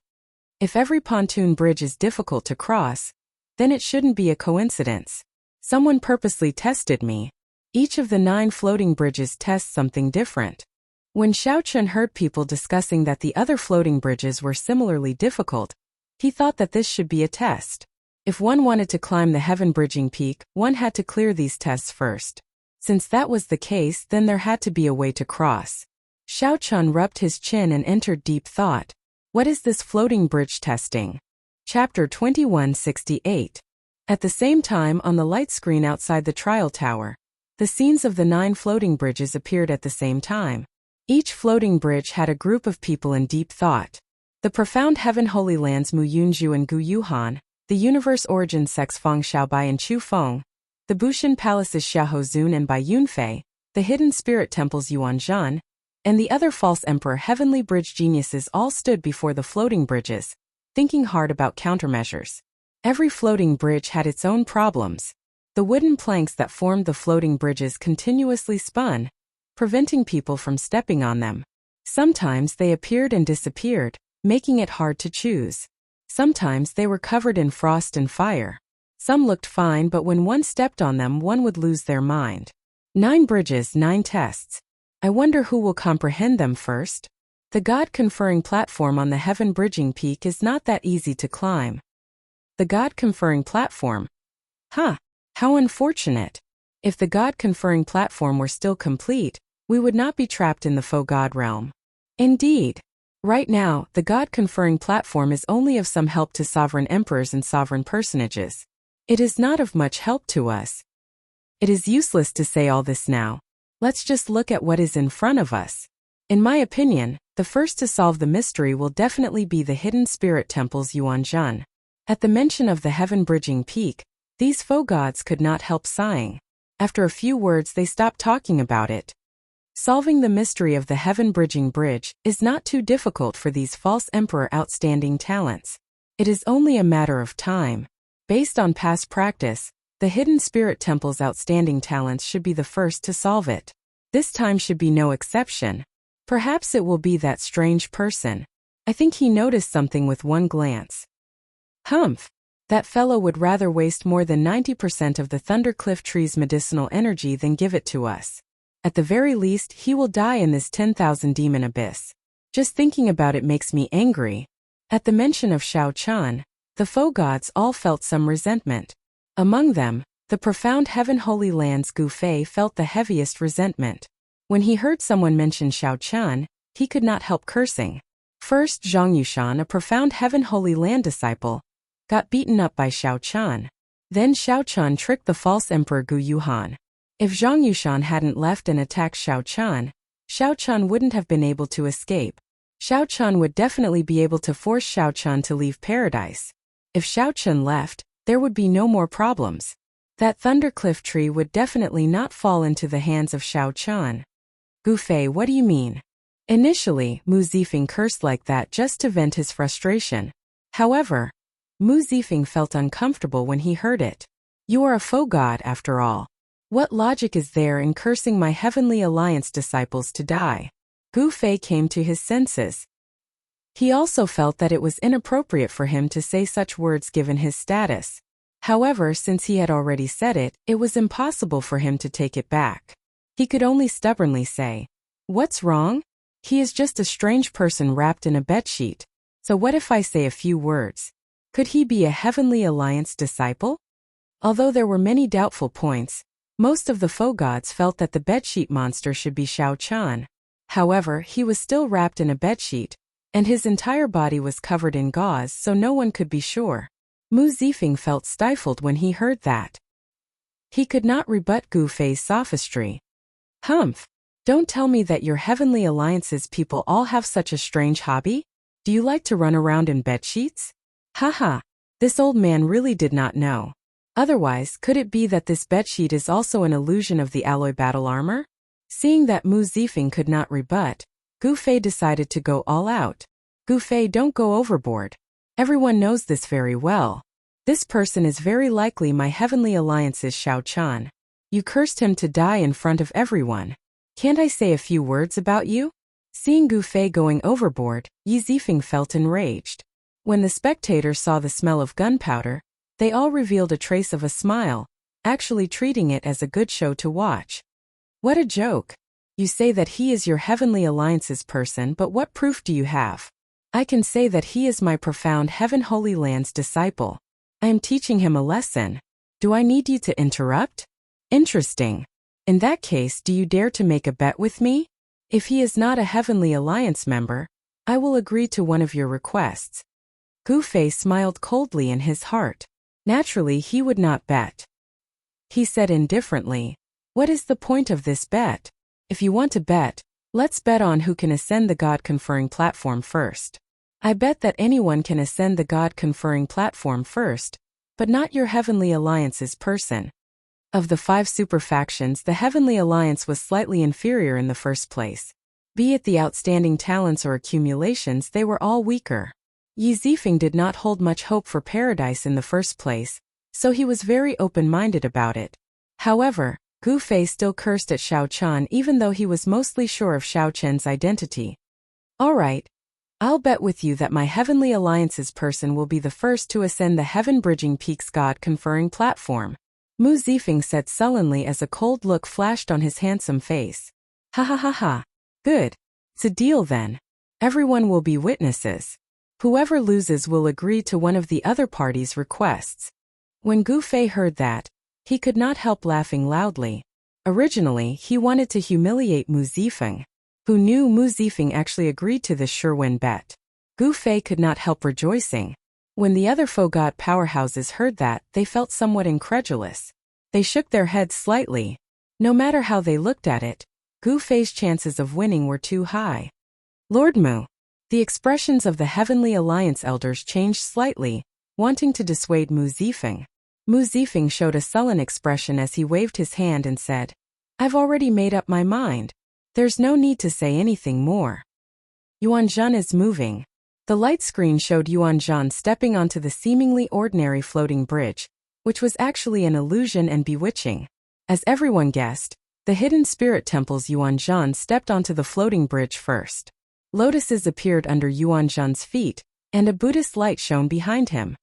If every pontoon bridge is difficult to cross, then it shouldn't be a coincidence. Someone purposely tested me. Each of the 9 floating bridges tests something different. When Xiao Chun heard people discussing that the other floating bridges were similarly difficult, he thought that this should be a test. If one wanted to climb the heaven-bridging peak, one had to clear these tests first. Since that was the case, then there had to be a way to cross. Xiao Chun rubbed his chin and entered deep thought. What is this floating bridge testing? Chapter 2168. At the same time, on the light screen outside the trial tower, the scenes of the 9 floating bridges appeared at the same time. Each floating bridge had a group of people in deep thought. The profound heaven holy lands Mu Yunju and Gu Yuhan, the universe origin sects Feng Xiaobai and Chu Feng, the Bushan palaces Xiahozun and Bai Yunfei, the hidden spirit temples Yuanzhan, and the other false emperor heavenly bridge geniuses all stood before the floating bridges, thinking hard about countermeasures. Every floating bridge had its own problems. The wooden planks that formed the floating bridges continuously spun, preventing people from stepping on them. Sometimes they appeared and disappeared, making it hard to choose. Sometimes they were covered in frost and fire. Some looked fine, but when one stepped on them, one would lose their mind. 9 bridges, 9 tests. I wonder who will comprehend them first. The God-conferring platform on the heaven-bridging peak is not that easy to climb. The God-conferring platform? Huh, how unfortunate. If the God-conferring platform were still complete, we would not be trapped in the faux God realm. Indeed. Right now, the God-conferring platform is only of some help to sovereign emperors and sovereign personages. It is not of much help to us. It is useless to say all this now. Let's just look at what is in front of us. In my opinion, the first to solve the mystery will definitely be the hidden spirit temples Yuanzhan. At the mention of the heaven-bridging peak, these faux gods could not help sighing. After a few words, they stopped talking about it. Solving the mystery of the heaven-bridging bridge is not too difficult for these false emperor outstanding talents. It is only a matter of time. Based on past practice, the hidden spirit temple's outstanding talents should be the first to solve it. This time should be no exception. Perhaps it will be that strange person. I think he noticed something with one glance. Humph! That fellow would rather waste more than 90% of the Thundercliff tree's medicinal energy than give it to us. At the very least, he will die in this 10,000 demon abyss. Just thinking about it makes me angry. At the mention of Xiao Chun, the faux gods all felt some resentment. Among them, the profound heaven holy lands Gu Fei felt the heaviest resentment. When he heard someone mention Xiao Chun, he could not help cursing. First, Zhang Yushan, a profound heaven holy land disciple, got beaten up by Xiao Chun. Then Xiao Chun tricked the false emperor Gu Yuhan. If Zhang Yushan hadn't left and attacked Xiao Chun wouldn't have been able to escape. Xiao Chun would definitely be able to force Xiao Chun to leave paradise. If Xiao Chun left, there would be no more problems. That Thundercliff tree would definitely not fall into the hands of Xiao Chun. Gu Fei, what do you mean? Initially, Mu Zifeng cursed like that just to vent his frustration. However, Mu Zifeng felt uncomfortable when he heard it. You are a faux god after all. What logic is there in cursing my Heavenly Alliance disciples to die? Gu Fei came to his senses. He also felt that it was inappropriate for him to say such words given his status. However, since he had already said it, it was impossible for him to take it back. He could only stubbornly say, "What's wrong? He is just a strange person wrapped in a bedsheet. So what if I say a few words? Could he be a Heavenly Alliance disciple?" Although there were many doubtful points, most of the faux gods felt that the bedsheet monster should be Xiao Chun. However, he was still wrapped in a bedsheet, and his entire body was covered in gauze, so no one could be sure. Mu Zifeng felt stifled when he heard that. He could not rebut Gu Fei's sophistry. Humph! Don't tell me that your Heavenly Alliance's people all have such a strange hobby? Do you like to run around in bedsheets? Haha! This old man really did not know. Otherwise, could it be that this bedsheet is also an illusion of the alloy battle armor? Seeing that Mu Zifeng could not rebut, Gu Fei decided to go all out. Gu Fei, don't go overboard. Everyone knows this very well. This person is very likely my heavenly alliance's Xiao Chan. You cursed him to die in front of everyone. Can't I say a few words about you? Seeing Gu Fei going overboard, Yi Zifeng felt enraged. When the spectators saw the smell of gunpowder, they all revealed a trace of a smile, actually treating it as a good show to watch. What a joke! You say that he is your heavenly alliance's person, but what proof do you have? I can say that he is my profound Heaven Holy Land's disciple. I am teaching him a lesson. Do I need you to interrupt? Interesting. In that case, do you dare to make a bet with me? If he is not a Heavenly Alliance member, I will agree to one of your requests. Gu Fei smiled coldly in his heart. Naturally, he would not bet. He said indifferently, "What is the point of this bet? If you want to bet, let's bet on who can ascend the God-conferring platform first. I bet that anyone can ascend the God-conferring platform first, but not your Heavenly Alliance's person." Of the 5 super factions, the Heavenly Alliance was slightly inferior in the first place. Be it the outstanding talents or accumulations, they were all weaker. Yi Zifeng did not hold much hope for paradise in the first place, so he was very open-minded about it. However, Gu Fei still cursed at Xiao Chan even though he was mostly sure of Xiao Chen's identity. All right. I'll bet with you that my Heavenly Alliance's person will be the first to ascend the heaven-bridging peaks God-conferring platform. Mu Zifeng said sullenly as a cold look flashed on his handsome face. Ha ha ha ha. Good. It's a deal then. Everyone will be witnesses. Whoever loses will agree to one of the other party's requests. When Gu Fei heard that, he could not help laughing loudly. Originally, he wanted to humiliate Mu Zifeng. Who knew Mu Zifeng actually agreed to this sure-win bet? Gu Fei could not help rejoicing. When the other Fogot powerhouses heard that, they felt somewhat incredulous. They shook their heads slightly. No matter how they looked at it, Gu Fei's chances of winning were too high. Lord Mu. The expressions of the Heavenly Alliance elders changed slightly, wanting to dissuade Mu Zifeng. Mu Zifeng showed a sullen expression as he waved his hand and said, "I've already made up my mind. There's no need to say anything more." Yuanzhan is moving. The light screen showed Yuanzhan stepping onto the seemingly ordinary floating bridge, which was actually an illusion and bewitching. As everyone guessed, the hidden spirit temple's Yuanzhan stepped onto the floating bridge first. Lotuses appeared under Yuanzhan's feet, and a Buddhist light shone behind him.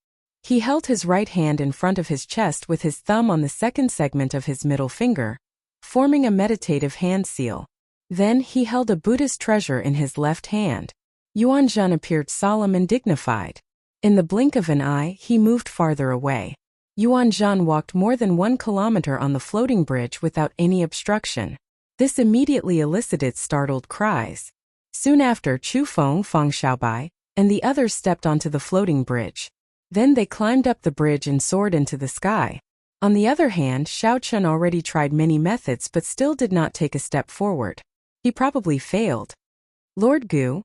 He held his right hand in front of his chest with his thumb on the second segment of his middle finger, forming a meditative hand seal. Then he held a Buddhist treasure in his left hand. Yuanzhan appeared solemn and dignified. In the blink of an eye, he moved farther away. Yuanzhan walked more than 1 kilometer on the floating bridge without any obstruction. This immediately elicited startled cries. Soon after, Chu Feng, Fang Xiaobai, and the others stepped onto the floating bridge. Then they climbed up the bridge and soared into the sky. On the other hand, Xiao Chen already tried many methods but still did not take a step forward. He probably failed. Lord Gu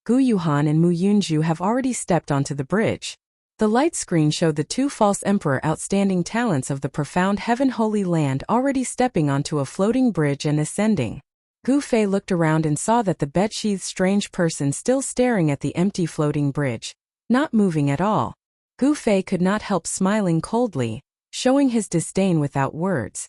Yuhan and Mu Yunju have already stepped onto the bridge. The light screen showed the 2 false emperor outstanding talents of the profound Heaven Holy Land already stepping onto a floating bridge and ascending. Gu Fei looked around and saw that the bedsheathed strange person still staring at the empty floating bridge, not moving at all. Gu Fei could not help smiling coldly, showing his disdain without words.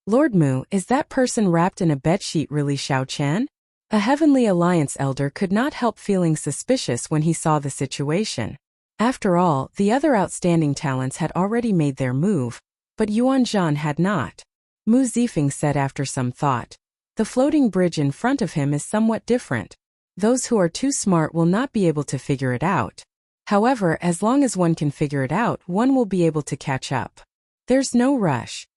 Lord Mu, is that person wrapped in a bedsheet really Xiao Chen? A Heavenly Alliance elder could not help feeling suspicious when he saw the situation. After all, the other outstanding talents had already made their move, but Yuanzhan had not. Mu Zifeng said after some thought, "The floating bridge in front of him is somewhat different. Those who are too smart will not be able to figure it out. However, as long as one can figure it out, one will be able to catch up. There's no rush."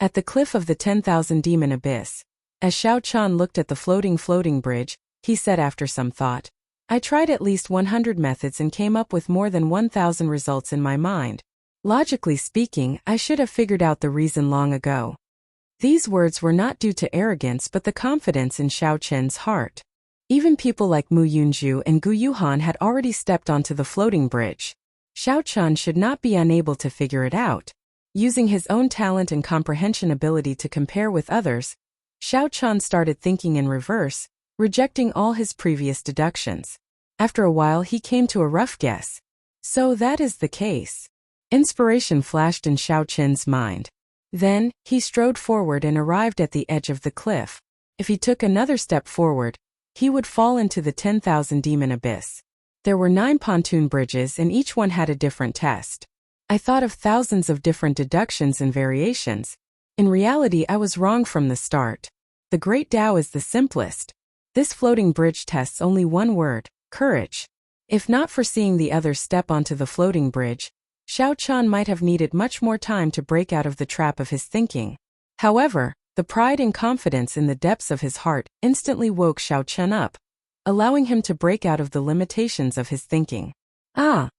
At the cliff of the 10,000 demon abyss, as Xiao Chan looked at the floating bridge, he said after some thought, "I tried at least 100 methods and came up with more than 1,000 results in my mind. Logically speaking, I should have figured out the reason long ago." These words were not due to arrogance but the confidence in Xiao Chen's heart. Even people like Mu Yunju and Gu Yuhan had already stepped onto the floating bridge. Xiao Chen should not be unable to figure it out. Using his own talent and comprehension ability to compare with others, Xiao Chen started thinking in reverse, rejecting all his previous deductions. After a while he came to a rough guess. So that is the case. Inspiration flashed in Xiao Qin's mind. Then, he strode forward and arrived at the edge of the cliff. If he took another step forward, he would fall into the 10,000 demon abyss. There were 9 pontoon bridges and each one had a different test. I thought of thousands of different deductions and variations. In reality, I was wrong from the start. The Great Tao is the simplest. This floating bridge tests only one word: courage. If not for seeing the others step onto the floating bridge, Xiao Qian might have needed much more time to break out of the trap of his thinking. However, the pride and confidence in the depths of his heart instantly woke Xiao Qian up, allowing him to break out of the limitations of his thinking. Ah!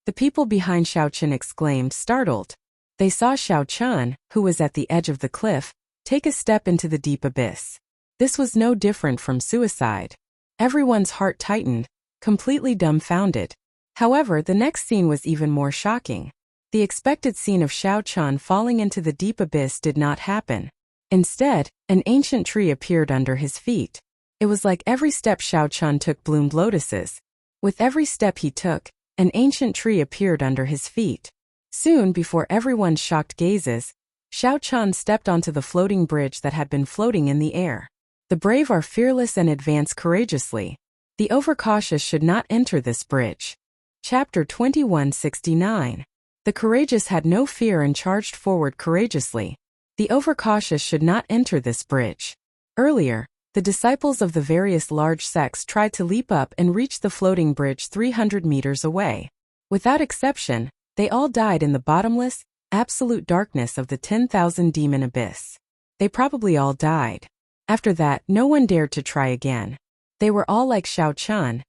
The people behind Xiao Qian exclaimed, startled. They saw Xiao Qian, who was at the edge of the cliff, take a step into the deep abyss. This was no different from suicide. Everyone's heart tightened, completely dumbfounded. However, the next scene was even more shocking. The expected scene of Xiao Qian falling into the deep abyss did not happen. Instead, an ancient tree appeared under his feet. It was like every step Xiao Qian took bloomed lotuses. With every step he took, an ancient tree appeared under his feet. Soon, before everyone's shocked gazes, Xiao Qian stepped onto the floating bridge that had been floating in the air. The brave are fearless and advance courageously. The overcautious should not enter this bridge. Chapter 2169. The courageous had no fear and charged forward courageously. The overcautious should not enter this bridge. Earlier, the disciples of the various large sects tried to leap up and reach the floating bridge 300 meters away. Without exception, they all died in the bottomless, absolute darkness of the 10,000 demon abyss. They probably all died. After that, no one dared to try again. They were all like Xiao Qian,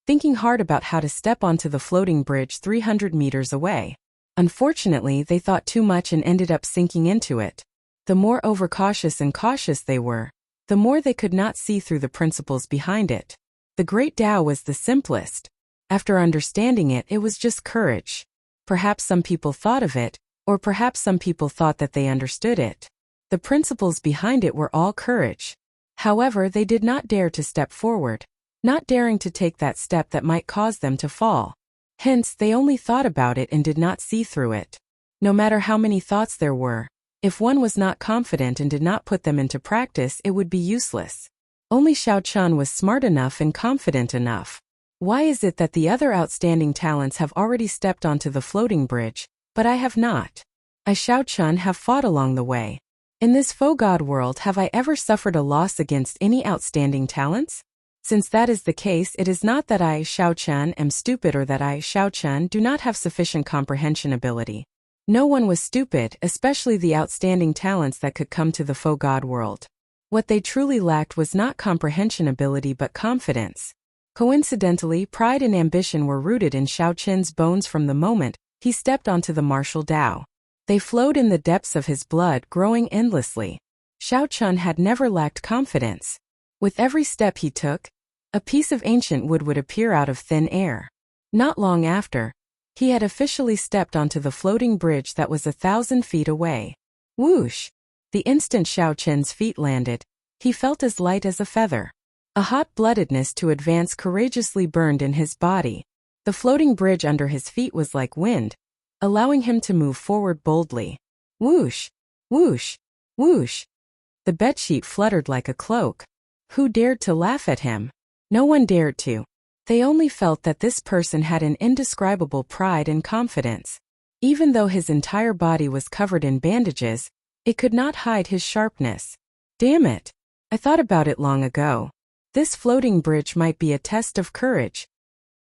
thinking hard about how to step onto the floating bridge 300 meters away. Unfortunately, they thought too much and ended up sinking into it. The more overcautious and cautious they were, the more they could not see through the principles behind it. The Great Tao was the simplest. After understanding it, it was just courage. Perhaps some people thought of it, or perhaps some people thought that they understood it. The principles behind it were all courage. However, they did not dare to step forward, not daring to take that step that might cause them to fall. Hence, they only thought about it and did not see through it. No matter how many thoughts there were, if one was not confident and did not put them into practice, it would be useless. Only Xiao Qian was smart enough and confident enough. Why is it that the other outstanding talents have already stepped onto the floating bridge, but I have not? I, Xiao Qian, have fought along the way. In this faux god world, have I ever suffered a loss against any outstanding talents? Since that is the case, it is not that I, Xiao Qian, am stupid or that I, Xiao Qian, do not have sufficient comprehension ability. No one was stupid, especially the outstanding talents that could come to the faux god world. What they truly lacked was not comprehension ability but confidence. Coincidentally, pride and ambition were rooted in Xiao Qian's bones from the moment he stepped onto the martial Tao. They flowed in the depths of his blood, growing endlessly. Xiao Qian had never lacked confidence. With every step he took, a piece of ancient wood would appear out of thin air. Not long after, he had officially stepped onto the floating bridge that was 1,000 feet away. Whoosh! The instant Xiao Qian's feet landed, he felt as light as a feather. A hot-bloodedness to advance courageously burned in his body. The floating bridge under his feet was like wind, allowing him to move forward boldly. Whoosh! Whoosh! Whoosh! The bedsheet fluttered like a cloak. Who dared to laugh at him? No one dared to. They only felt that this person had an indescribable pride and confidence. Even though his entire body was covered in bandages, it could not hide his sharpness. Damn it! I thought about it long ago. This floating bridge might be a test of courage.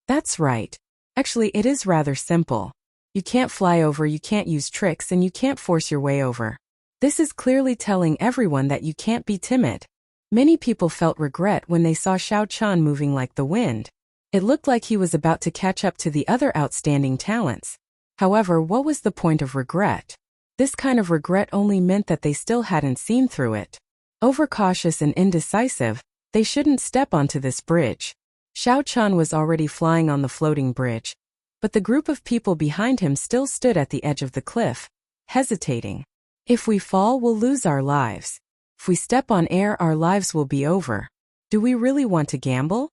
That's right. Actually, it is rather simple. You can't fly over, you can't use tricks, and you can't force your way over. This is clearly telling everyone that you can't be timid. Many people felt regret when they saw Xiao Qian moving like the wind. It looked like he was about to catch up to the other outstanding talents. However, what was the point of regret? This kind of regret only meant that they still hadn't seen through it. Overcautious and indecisive, they shouldn't step onto this bridge. Xiao Qian was already flying on the floating bridge, but the group of people behind him still stood at the edge of the cliff, hesitating. If we fall, we'll lose our lives. If we step on air, our lives will be over. Do we really want to gamble?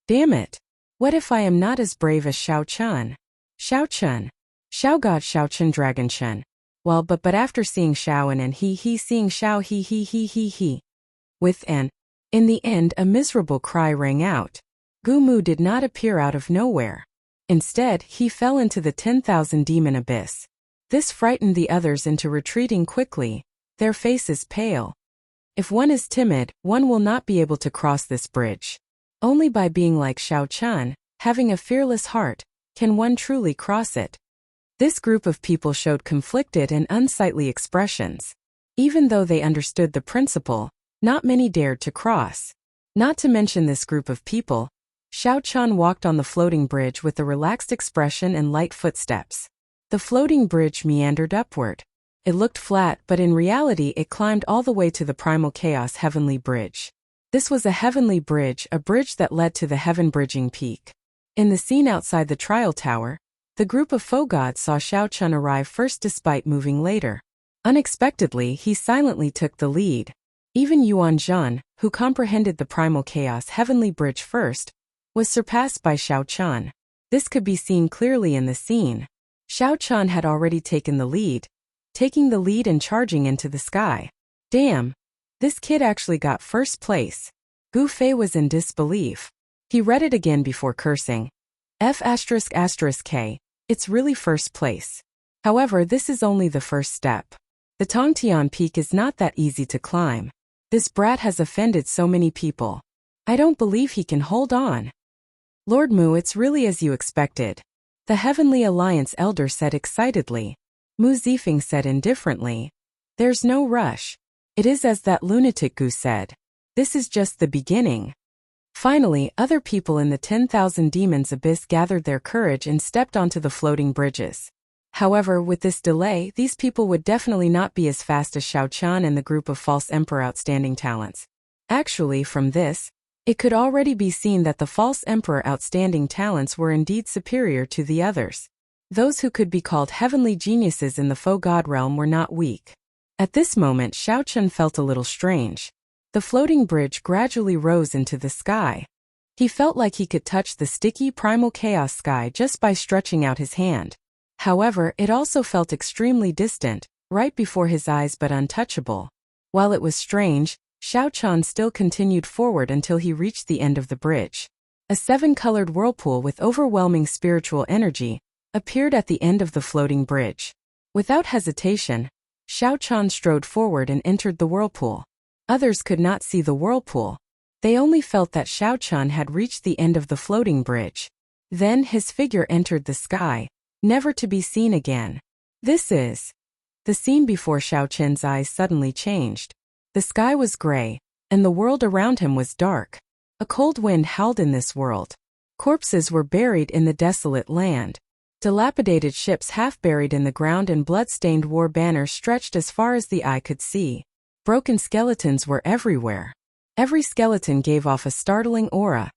Damn it! What if I am not as brave as Xiao Qian? Xiao Qian! Xiao God Xiao Chen Dragon Chen. Well, but after seeing Xiao and he seeing Xiao he. In the end, a miserable cry rang out. Gu Mu did not appear out of nowhere. Instead, he fell into the 10,000 demon abyss. This frightened the others into retreating quickly, their faces pale. If one is timid, one will not be able to cross this bridge. Only by being like Xiao Chen, having a fearless heart, can one truly cross it. This group of people showed conflicted and unsightly expressions. Even though they understood the principle, not many dared to cross. Not to mention this group of people, Xiao Chen walked on the floating bridge with a relaxed expression and light footsteps. The floating bridge meandered upward. It looked flat, but in reality it climbed all the way to the Primal Chaos Heavenly Bridge. This was a heavenly bridge, a bridge that led to the heaven-bridging peak. In the scene outside the trial tower, the group of foe gods saw Xiao Chen arrive first despite moving later. Unexpectedly, he silently took the lead. Even Yuan Zhan, who comprehended the Primal Chaos Heavenly Bridge first, was surpassed by Xiao Chen. This could be seen clearly in the scene. Xiao Chen had already taken the lead, taking the lead and charging into the sky. Damn! This kid actually got first place. Gu Fei was in disbelief. He read it again before cursing. F***K, it's really first place. However, this is only the first step. The Tongtian Peak is not that easy to climb. This brat has offended so many people. I don't believe he can hold on. Lord Mu, it's really as you expected. The Heavenly Alliance elder said excitedly. Mu Zifeng said indifferently. There's no rush. It is as that lunatic Gu said. This is just the beginning. Finally, other people in the 10,000 demons abyss gathered their courage and stepped onto the floating bridges. However, with this delay, these people would definitely not be as fast as Xiao Chen and the group of false emperor outstanding talents. Actually, from this, it could already be seen that the false emperor outstanding talents were indeed superior to the others. Those who could be called heavenly geniuses in the foe god realm were not weak. At this moment, Xiao Chen felt a little strange. The floating bridge gradually rose into the sky. He felt like he could touch the sticky primal chaos sky just by stretching out his hand. However, it also felt extremely distant, right before his eyes but untouchable. While it was strange, Xiao Chen still continued forward until he reached the end of the bridge. A 7-colored whirlpool with overwhelming spiritual energy appeared at the end of the floating bridge. Without hesitation, Xiao Chen strode forward and entered the whirlpool. Others could not see the whirlpool. They only felt that Xiao Chen had reached the end of the floating bridge. Then his figure entered the sky, never to be seen again. This is... The scene before Xiao Chen's eyes suddenly changed. The sky was gray, and the world around him was dark. A cold wind howled in this world. Corpses were buried in the desolate land. Dilapidated ships half buried in the ground and blood-stained war banners stretched as far as the eye could see. Broken skeletons were everywhere. Every skeleton gave off a startling aura,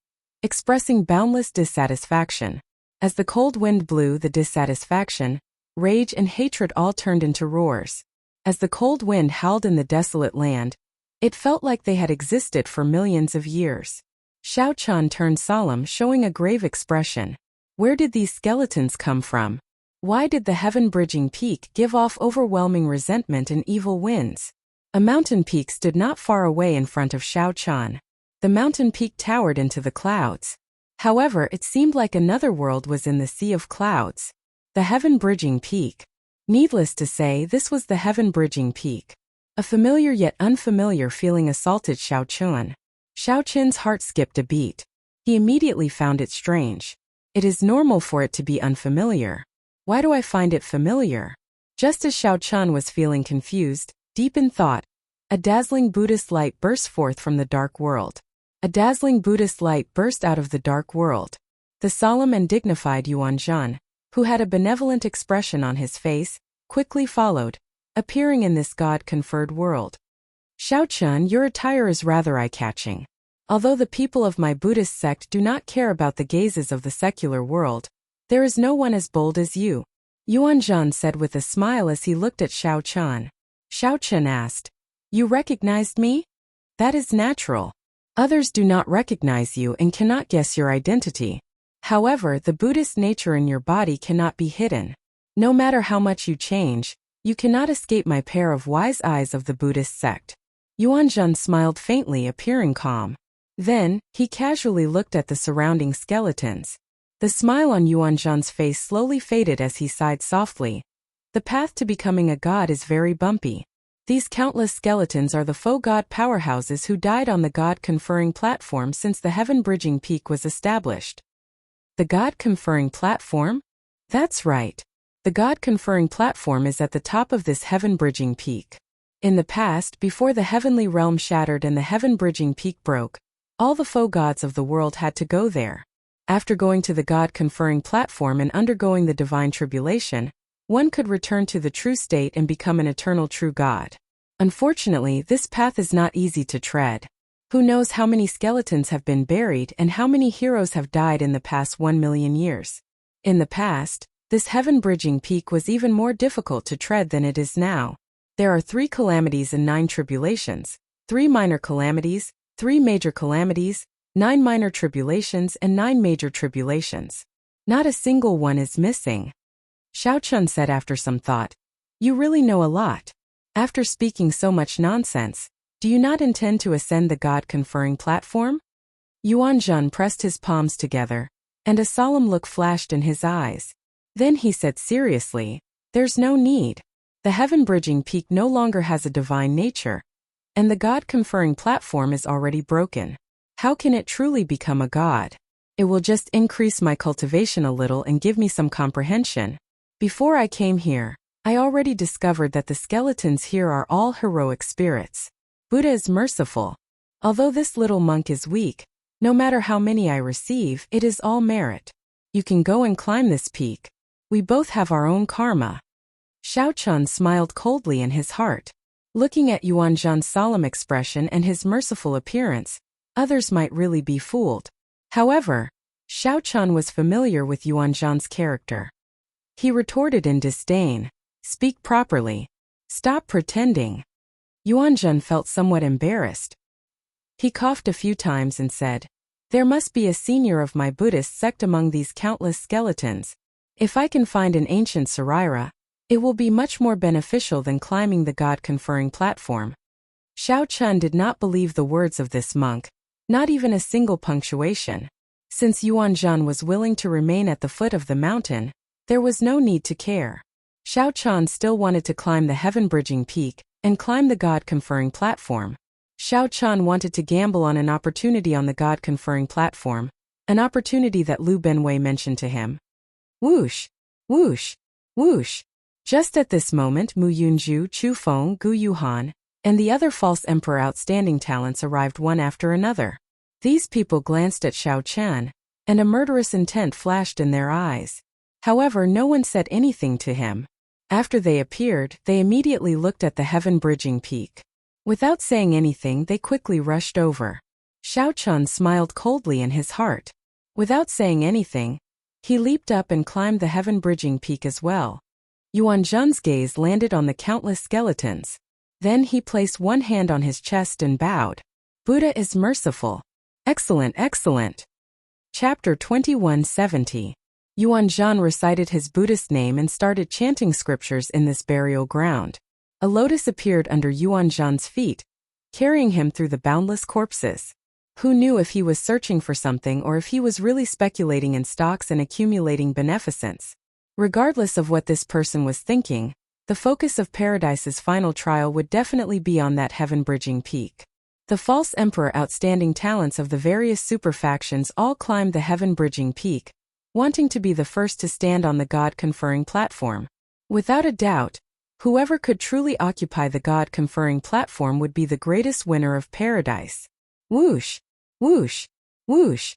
expressing boundless dissatisfaction. As the cold wind blew, the dissatisfaction, rage and hatred all turned into roars. As the cold wind howled in the desolate land, it felt like they had existed for millions of years. Xiao Chen turned solemn, showing a grave expression. Where did these skeletons come from? Why did the heaven-bridging peak give off overwhelming resentment and evil winds? A mountain peak stood not far away in front of Xiao Chen. The mountain peak towered into the clouds. However, it seemed like another world was in the sea of clouds. The heaven-bridging peak. Needless to say, this was the heaven-bridging peak. A familiar yet unfamiliar feeling assaulted Xiao Chen. Xiao Chen's heart skipped a beat. He immediately found it strange. It is normal for it to be unfamiliar. Why do I find it familiar? Just as Xiao Chen was feeling confused, deep in thought, a dazzling Buddhist light burst forth from the dark world. A dazzling Buddhist light burst out of the dark world. The solemn and dignified Yuan Zhan, who had a benevolent expression on his face, quickly followed, appearing in this God-conferred world. Xiao Chen, your attire is rather eye-catching. Although the people of my Buddhist sect do not care about the gazes of the secular world, there is no one as bold as you, Yuan Zhan said with a smile as he looked at Xiao Chen. Xiao Chen asked, You recognized me? That is natural. Others do not recognize you and cannot guess your identity. However, the Buddhist nature in your body cannot be hidden. No matter how much you change, you cannot escape my pair of wise eyes of the Buddhist sect. Yuanzhan smiled faintly, appearing calm. Then, he casually looked at the surrounding skeletons. The smile on Yuanzhan's face slowly faded as he sighed softly. The path to becoming a god is very bumpy. These countless skeletons are the faux god powerhouses who died on the god-conferring platform since the heaven-bridging peak was established. The god-conferring platform? That's right. The god-conferring platform is at the top of this heaven-bridging peak. In the past, before the heavenly realm shattered and the heaven-bridging peak broke, all the faux gods of the world had to go there. After going to the god-conferring platform and undergoing the divine tribulation, one could return to the true state and become an eternal true god. Unfortunately, this path is not easy to tread. Who knows how many skeletons have been buried and how many heroes have died in the past 1 million years. In the past, this heaven-bridging peak was even more difficult to tread than it is now. There are 3 calamities and 9 tribulations, 3 minor calamities, 3 major calamities, 9 minor tribulations and 9 major tribulations. Not a single one is missing. Xiao Chun said after some thought. You really know a lot. After speaking so much nonsense, do you not intend to ascend the god-conferring platform? Yuanzhan pressed his palms together, and a solemn look flashed in his eyes. Then he said seriously, there's no need. The heaven-bridging peak no longer has a divine nature, and the god-conferring platform is already broken. How can it truly become a god? It will just increase my cultivation a little and give me some comprehension. Before I came here, I already discovered that the skeletons here are all heroic spirits. Buddha is merciful. Although this little monk is weak, no matter how many I receive, it is all merit. You can go and climb this peak. We both have our own karma. Xiao Chun smiled coldly in his heart. Looking at Yuanzhan's solemn expression and his merciful appearance, others might really be fooled. However, Xiao Chun was familiar with Yuanzhan's character. He retorted in disdain, "Speak properly. Stop pretending." Yuanzhan felt somewhat embarrassed. He coughed a few times and said, "There must be a senior of my Buddhist sect among these countless skeletons. If I can find an ancient Sarira, it will be much more beneficial than climbing the god-conferring platform." Xiao Chun did not believe the words of this monk, not even a single punctuation. Since Yuanzhan was willing to remain at the foot of the mountain, there was no need to care. Xiao Chun still wanted to climb the heaven-bridging peak and climb the god-conferring platform. Xiao Chun wanted to gamble on an opportunity on the god-conferring platform, an opportunity that Lu Benwei mentioned to him. Whoosh! Whoosh! Whoosh! Just at this moment, Mu Yunju, Chu Feng, Gu Yuhan, and the other false emperor outstanding talents arrived one after another. These people glanced at Xiao Chun, and a murderous intent flashed in their eyes. However, no one said anything to him. After they appeared, they immediately looked at the heaven-bridging peak. Without saying anything, they quickly rushed over. Xiao Chun smiled coldly in his heart. Without saying anything, he leaped up and climbed the heaven-bridging peak as well. Yuanzhan's gaze landed on the countless skeletons. Then he placed one hand on his chest and bowed. Buddha is merciful. Excellent, excellent. Chapter 2170. Yuanzhan recited his Buddhist name and started chanting scriptures in this burial ground. A lotus appeared under Yuanzhan's feet, carrying him through the boundless corpses. Who knew if he was searching for something or if he was really speculating in stocks and accumulating beneficence? Regardless of what this person was thinking, the focus of Paradise's final trial would definitely be on that heaven-bridging peak. The false emperor outstanding talents of the various super-factions all climbed the heaven-bridging peak, wanting to be the first to stand on the god-conferring platform. Without a doubt, whoever could truly occupy the god-conferring platform would be the greatest winner of Paradise. Whoosh! Whoosh! Whoosh!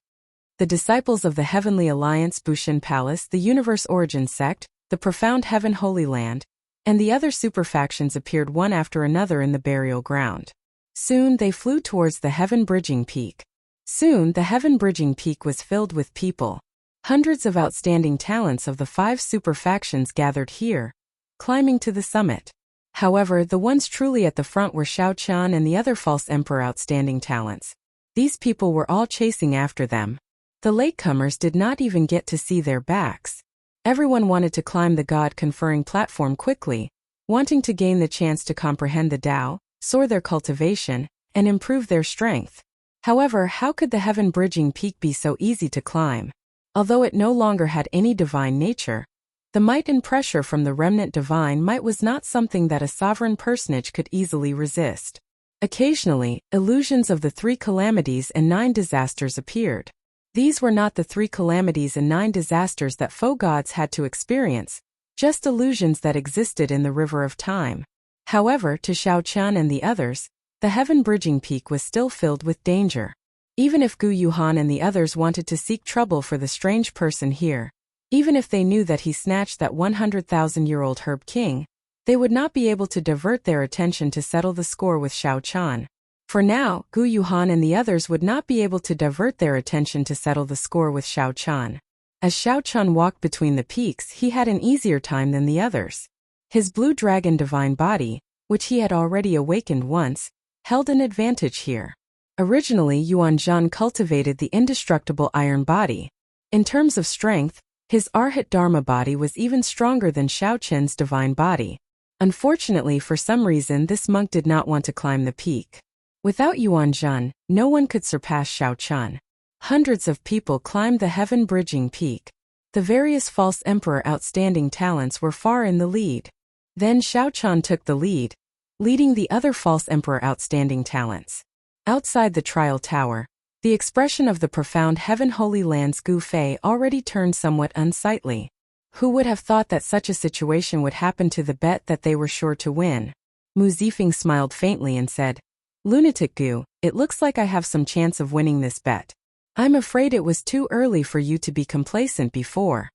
The disciples of the Heavenly Alliance, Bushin Palace, the Universe Origin Sect, the Profound Heaven Holy Land, and the other super-factions appeared one after another in the burial ground. Soon they flew towards the heaven-bridging peak. Soon the heaven-bridging peak was filled with people. Hundreds of outstanding talents of the 5 super-factions gathered here, climbing to the summit. However, the ones truly at the front were Xiao Chun and the other false emperor outstanding talents. These people were all chasing after them. The latecomers did not even get to see their backs. Everyone wanted to climb the God-conferring platform quickly, wanting to gain the chance to comprehend the Tao, soar their cultivation, and improve their strength. However, how could the heaven-bridging peak be so easy to climb? Although it no longer had any divine nature, the might and pressure from the remnant divine might was not something that a sovereign personage could easily resist. Occasionally, illusions of the 3 calamities and 9 disasters appeared. These were not the 3 calamities and 9 disasters that foe gods had to experience, just illusions that existed in the river of time. However, to Xiao Qian and the others, the heaven-bridging peak was still filled with danger. Even if Gu Yuhan and the others wanted to seek trouble for the strange person here, even if they knew that he snatched that 100,000-year-old herb king, they would not be able to divert their attention to settle the score with Xiao Qian. For now, Gu Yuhan and the others would not be able to divert their attention to settle the score with Xiao Qian. As Xiao Qian walked between the peaks, he had an easier time than the others. His blue dragon divine body, which he had already awakened once, held an advantage here. Originally, Yuan Zhan cultivated the indestructible iron body. In terms of strength, his Arhat Dharma body was even stronger than Xiao Qian's divine body. Unfortunately, for some reason, this monk did not want to climb the peak. Without Yuan Zhan, no one could surpass Xiao Qian. Hundreds of people climbed the heaven-bridging peak. The various false emperor outstanding talents were far in the lead. Then Xiao Qian took the lead, leading the other false emperor outstanding talents. Outside the trial tower, the expression of the profound heaven holy lands Gu Fei already turned somewhat unsightly. Who would have thought that such a situation would happen to the bet that they were sure to win? Mu Zifeng smiled faintly and said, "Lunatic Gu, it looks like I have some chance of winning this bet. I'm afraid it was too early for you to be complacent before."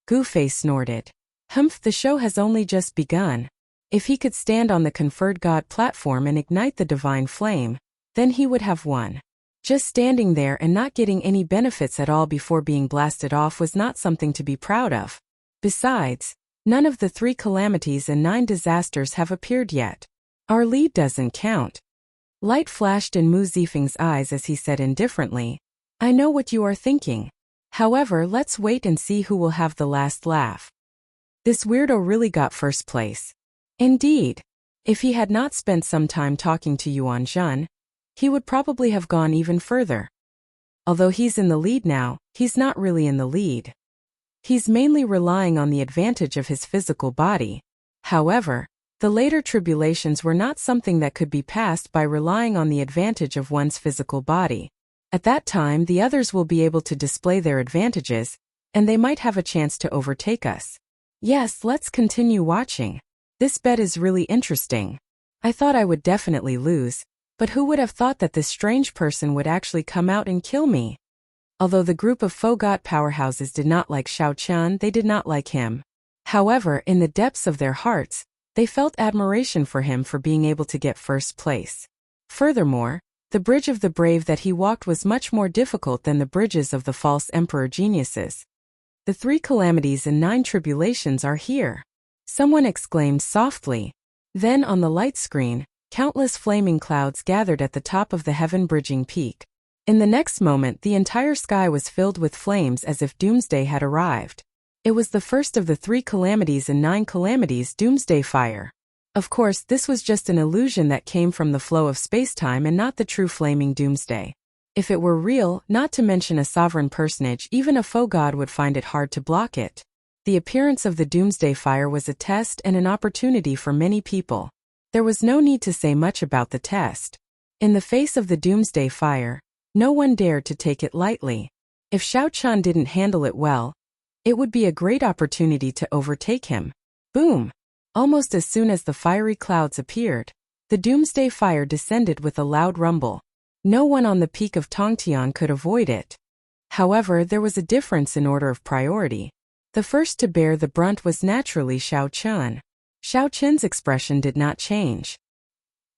Gu Fei snorted. "Humph, the show has only just begun. If he could stand on the conferred God platform and ignite the divine flame, then he would have won. Just standing there and not getting any benefits at all before being blasted off was not something to be proud of. Besides, none of the 3 calamities and 9 disasters have appeared yet. Our lead doesn't count." Light flashed in Mu Zifeng's eyes as he said indifferently, "I know what you are thinking. However, let's wait and see who will have the last laugh. This weirdo really got first place." Indeed, if he had not spent some time talking to Yuan Zhan, he would probably have gone even further. Although he's in the lead now, he's not really in the lead. He's mainly relying on the advantage of his physical body. However, the later tribulations were not something that could be passed by relying on the advantage of one's physical body. At that time, the others will be able to display their advantages, and they might have a chance to overtake us. Yes, let's continue watching. This bet is really interesting. I thought I would definitely lose, but who would have thought that this strange person would actually come out and kill me? Although the group of Fogot powerhouses did not like Xiao Qian, they did not like him. However, in the depths of their hearts, they felt admiration for him for being able to get first place. Furthermore, the bridge of the brave that he walked was much more difficult than the bridges of the false emperor geniuses. The 3 calamities and 9 tribulations are here. Someone exclaimed softly. Then on the light screen, countless flaming clouds gathered at the top of the heaven-bridging peak. In the next moment, the entire sky was filled with flames as if doomsday had arrived. It was the first of the 3 calamities and 9 calamities, doomsday fire. Of course, this was just an illusion that came from the flow of space-time and not the true flaming doomsday. If it were real, not to mention a sovereign personage, even a faux god would find it hard to block it. The appearance of the doomsday fire was a test and an opportunity for many people. There was no need to say much about the test. In the face of the doomsday fire, no one dared to take it lightly. If Xiao Qian didn't handle it well, it would be a great opportunity to overtake him. Boom! Almost as soon as the fiery clouds appeared, the doomsday fire descended with a loud rumble. No one on the peak of Tongtian could avoid it. However, there was a difference in order of priority. The first to bear the brunt was naturally Xiao Qian. Xiao Qian's expression did not change.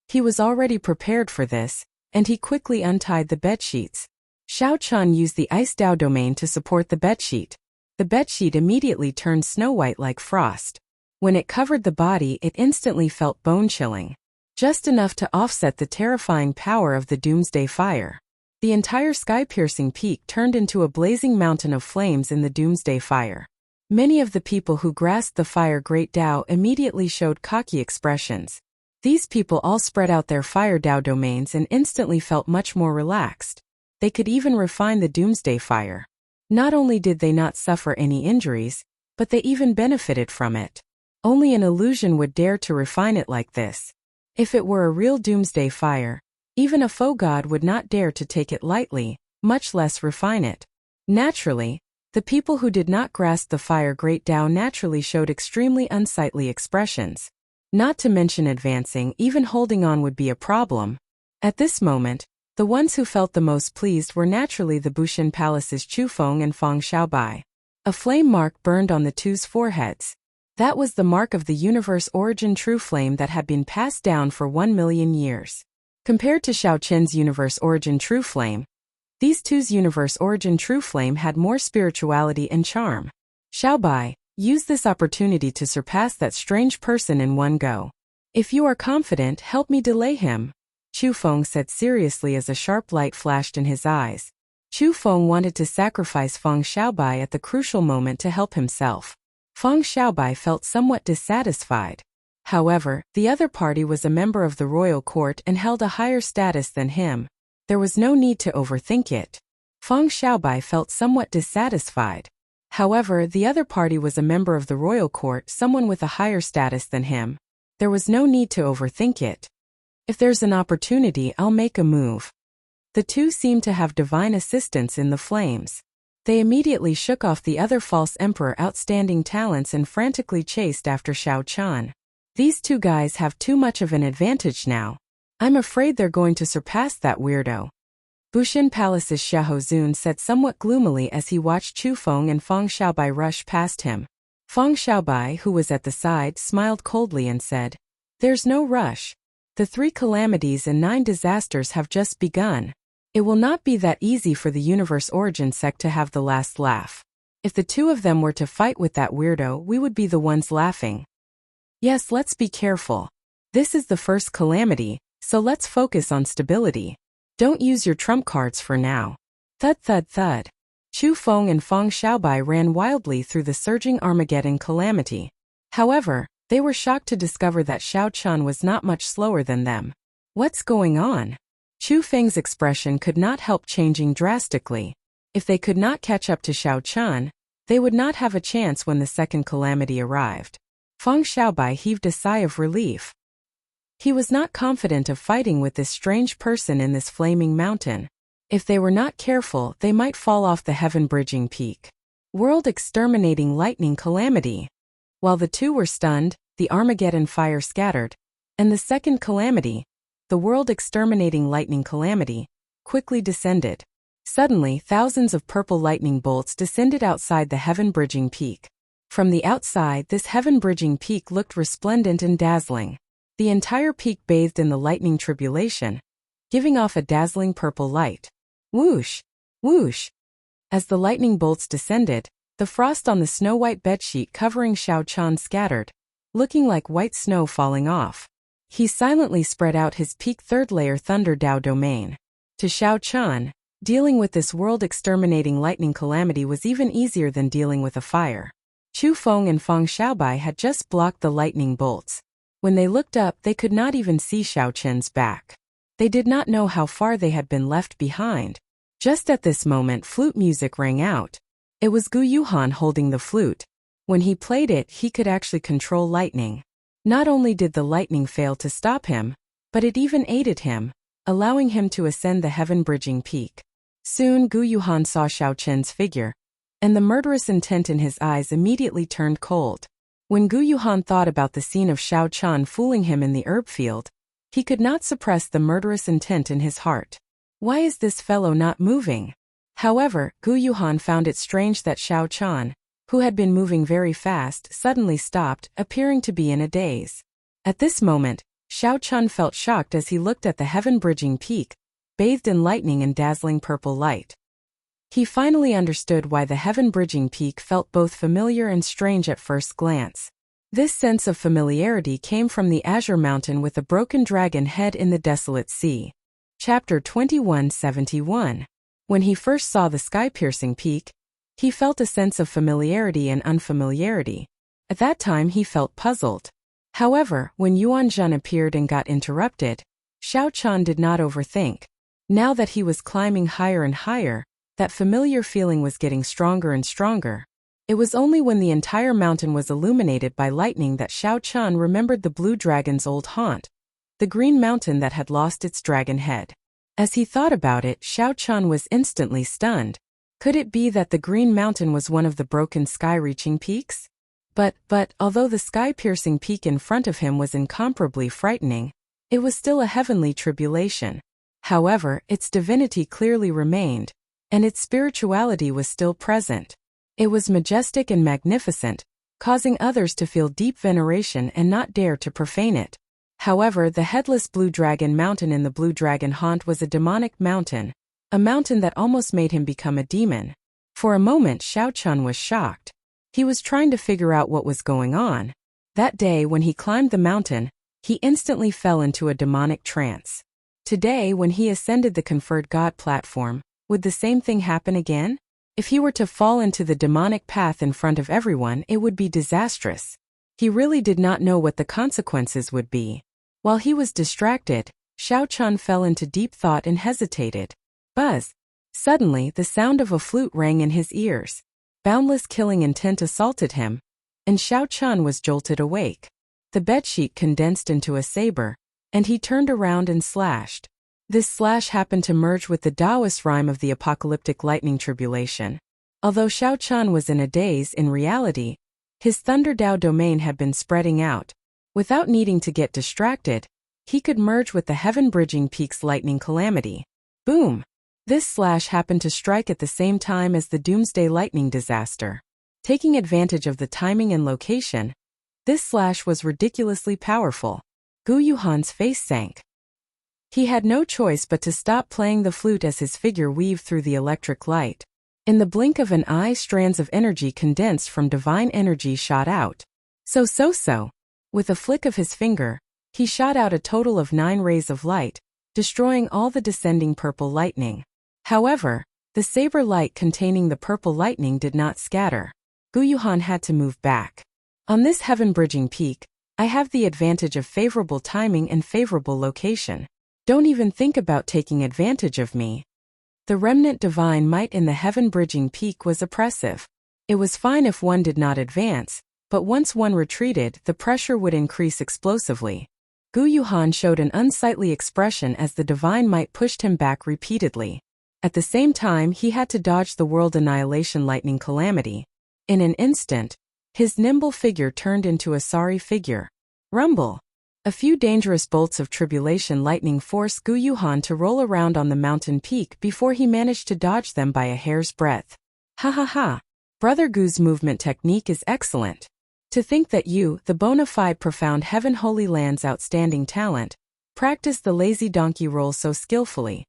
He was already prepared for this, and he quickly untied the bedsheets. Xiao Qian used the Ice Dao domain to support the bedsheet. The bedsheet immediately turned snow-white like frost. When it covered the body, it instantly felt bone-chilling. Just enough to offset the terrifying power of the doomsday fire. The entire sky-piercing peak turned into a blazing mountain of flames in the doomsday fire. Many of the people who grasped the fire Great Tao immediately showed cocky expressions. These people all spread out their fire Tao domains and instantly felt much more relaxed. They could even refine the doomsday fire. Not only did they not suffer any injuries, but they even benefited from it. Only an illusion would dare to refine it like this. If it were a real doomsday fire, even a faux god would not dare to take it lightly, much less refine it. Naturally, the people who did not grasp the fire Great Tao naturally showed extremely unsightly expressions. Not to mention advancing, even holding on would be a problem. At this moment, the ones who felt the most pleased were naturally the Bushin Palace's Chu Feng and Feng Xiaobai. A flame mark burned on the two's foreheads. That was the mark of the universe origin true flame that had been passed down for 1 million years. Compared to Xiao Chen's universe origin true flame, these two's universe origin true flame had more spirituality and charm. Xiaobai, use this opportunity to surpass that strange person in one go. If you are confident, help me delay him, Chu Feng said seriously as a sharp light flashed in his eyes. Chu Feng wanted to sacrifice Feng Xiaobai at the crucial moment to help himself. Feng Xiaobai felt somewhat dissatisfied. However, the other party was a member of the royal court and held a higher status than him. There was no need to overthink it. Feng Xiaobai felt somewhat dissatisfied. However, the other party was a member of the royal court, someone with a higher status than him. There was no need to overthink it. If there's an opportunity, I'll make a move. The two seemed to have divine assistance in the flames. They immediately shook off the other false emperor outstanding talents and frantically chased after Xiao Chan. These two guys have too much of an advantage now. I'm afraid they're going to surpass that weirdo. Bushin Palace's Xiahou Zun said somewhat gloomily as he watched Chu Feng and Feng Xiaobai rush past him. Feng Xiaobai, who was at the side, smiled coldly and said, "There's no rush. The 3 calamities and 9 disasters have just begun. It will not be that easy for the universe origin sect to have the last laugh. If the two of them were to fight with that weirdo, we would be the ones laughing. Yes, let's be careful. This is the first calamity, so let's focus on stability. Don't use your trump cards for now." Thud thud thud. Chu Feng and Feng Xiaobai ran wildly through the surging Armageddon calamity. However, they were shocked to discover that Xiao Chan was not much slower than them. What's going on? Chu Feng's expression could not help changing drastically. If they could not catch up to Xiao Chan, they would not have a chance when the second calamity arrived. Feng Xiaobai heaved a sigh of relief. He was not confident of fighting with this strange person in this flaming mountain. If they were not careful, they might fall off the heaven-bridging peak. World-exterminating lightning calamity. While the two were stunned, the Armageddon fire scattered, and the second calamity, the world-exterminating lightning calamity, quickly descended. Suddenly, thousands of purple lightning bolts descended outside the heaven-bridging peak. From the outside, this heaven-bridging peak looked resplendent and dazzling. The entire peak bathed in the lightning tribulation, giving off a dazzling purple light. Whoosh! Whoosh! As the lightning bolts descended, the frost on the snow-white bedsheet covering Xiao Chan scattered, looking like white snow falling off. He silently spread out his peak third-layer Thunder Dao domain. To Xiao Chan, dealing with this world-exterminating lightning calamity was even easier than dealing with a fire. Chu Feng and Feng Xiaobai had just blocked the lightning bolts. When they looked up, they could not even see Xiao Chen's back. They did not know how far they had been left behind. Just at this moment, flute music rang out. It was Gu Yuhan holding the flute. When he played it, he could actually control lightning. Not only did the lightning fail to stop him, but it even aided him, allowing him to ascend the heaven-bridging peak. Soon Gu Yuhan saw Xiao Chen's figure, and the murderous intent in his eyes immediately turned cold. When Gu Yuhan thought about the scene of Xiao Chan fooling him in the herb field, he could not suppress the murderous intent in his heart. Why is this fellow not moving? However, Gu Yuhan found it strange that Xiao Chan, who had been moving very fast, suddenly stopped, appearing to be in a daze. At this moment, Xiao Chan felt shocked as he looked at the heaven-bridging peak, bathed in lightning and dazzling purple light. He finally understood why the heaven-bridging peak felt both familiar and strange at first glance. This sense of familiarity came from the azure mountain with a broken dragon head in the desolate sea. Chapter 2171. When he first saw the sky-piercing peak, He felt a sense of familiarity and unfamiliarity. At that time he felt puzzled. However, when Yuan Zhen appeared and got interrupted, Xiao Chan did not overthink. Now that he was climbing higher and higher, that familiar feeling was getting stronger and stronger. It was only when the entire mountain was illuminated by lightning that Xiao Chan remembered the blue dragon's old haunt, the green mountain that had lost its dragon head. As he thought about it, Xiao Chan was instantly stunned. Could it be that the green mountain was one of the broken sky-reaching peaks? But, although the sky-piercing peak in front of him was incomparably frightening, it was still a heavenly tribulation. However, its divinity clearly remained, and its spirituality was still present. It was majestic and magnificent, causing others to feel deep veneration and not dare to profane it. However, the headless Blue Dragon Mountain in the Blue Dragon Haunt was a demonic mountain, a mountain that almost made him become a demon. For a moment Xiao Chun was shocked. He was trying to figure out what was going on. That day when he climbed the mountain, he instantly fell into a demonic trance. Today, when he ascended the conferred God platform, would the same thing happen again? If he were to fall into the demonic path in front of everyone, it would be disastrous. He really did not know what the consequences would be. While he was distracted, Xiao Chun fell into deep thought and hesitated. Buzz! Suddenly, the sound of a flute rang in his ears. Boundless killing intent assaulted him, and Xiao Chun was jolted awake. The bedsheet condensed into a saber, and he turned around and slashed. This slash happened to merge with the Taoist rhyme of the apocalyptic lightning tribulation. Although Xiao Chun was in a daze, in reality, his Thunder Dao domain had been spreading out. Without needing to get distracted, he could merge with the heaven-bridging peak's lightning calamity. Boom! This slash happened to strike at the same time as the doomsday lightning disaster. Taking advantage of the timing and location, this slash was ridiculously powerful. Gu Yuhan's face sank. He had no choice but to stop playing the flute as his figure weaved through the electric light. In the blink of an eye, strands of energy condensed from divine energy shot out. So. With a flick of his finger, he shot out a total of 9 rays of light, destroying all the descending purple lightning. However, the saber light containing the purple lightning did not scatter. Gu Yuhan had to move back. On this heaven-bridging peak, I have the advantage of favorable timing and favorable location. Don't even think about taking advantage of me. The remnant divine might in the heaven-bridging peak was oppressive. It was fine if one did not advance, but once one retreated, the pressure would increase explosively. Gu Yuhan showed an unsightly expression as the divine might pushed him back repeatedly. At the same time, he had to dodge the world annihilation lightning calamity. In an instant, his nimble figure turned into a sorry figure. Rumble! A few dangerous bolts of tribulation lightning forced Gu Yuhan to roll around on the mountain peak before he managed to dodge them by a hair's breadth. Ha ha ha! Brother Gu's movement technique is excellent. To think that you, the bona fide profound Heaven Holy Land's outstanding talent, practiced the lazy donkey roll so skillfully.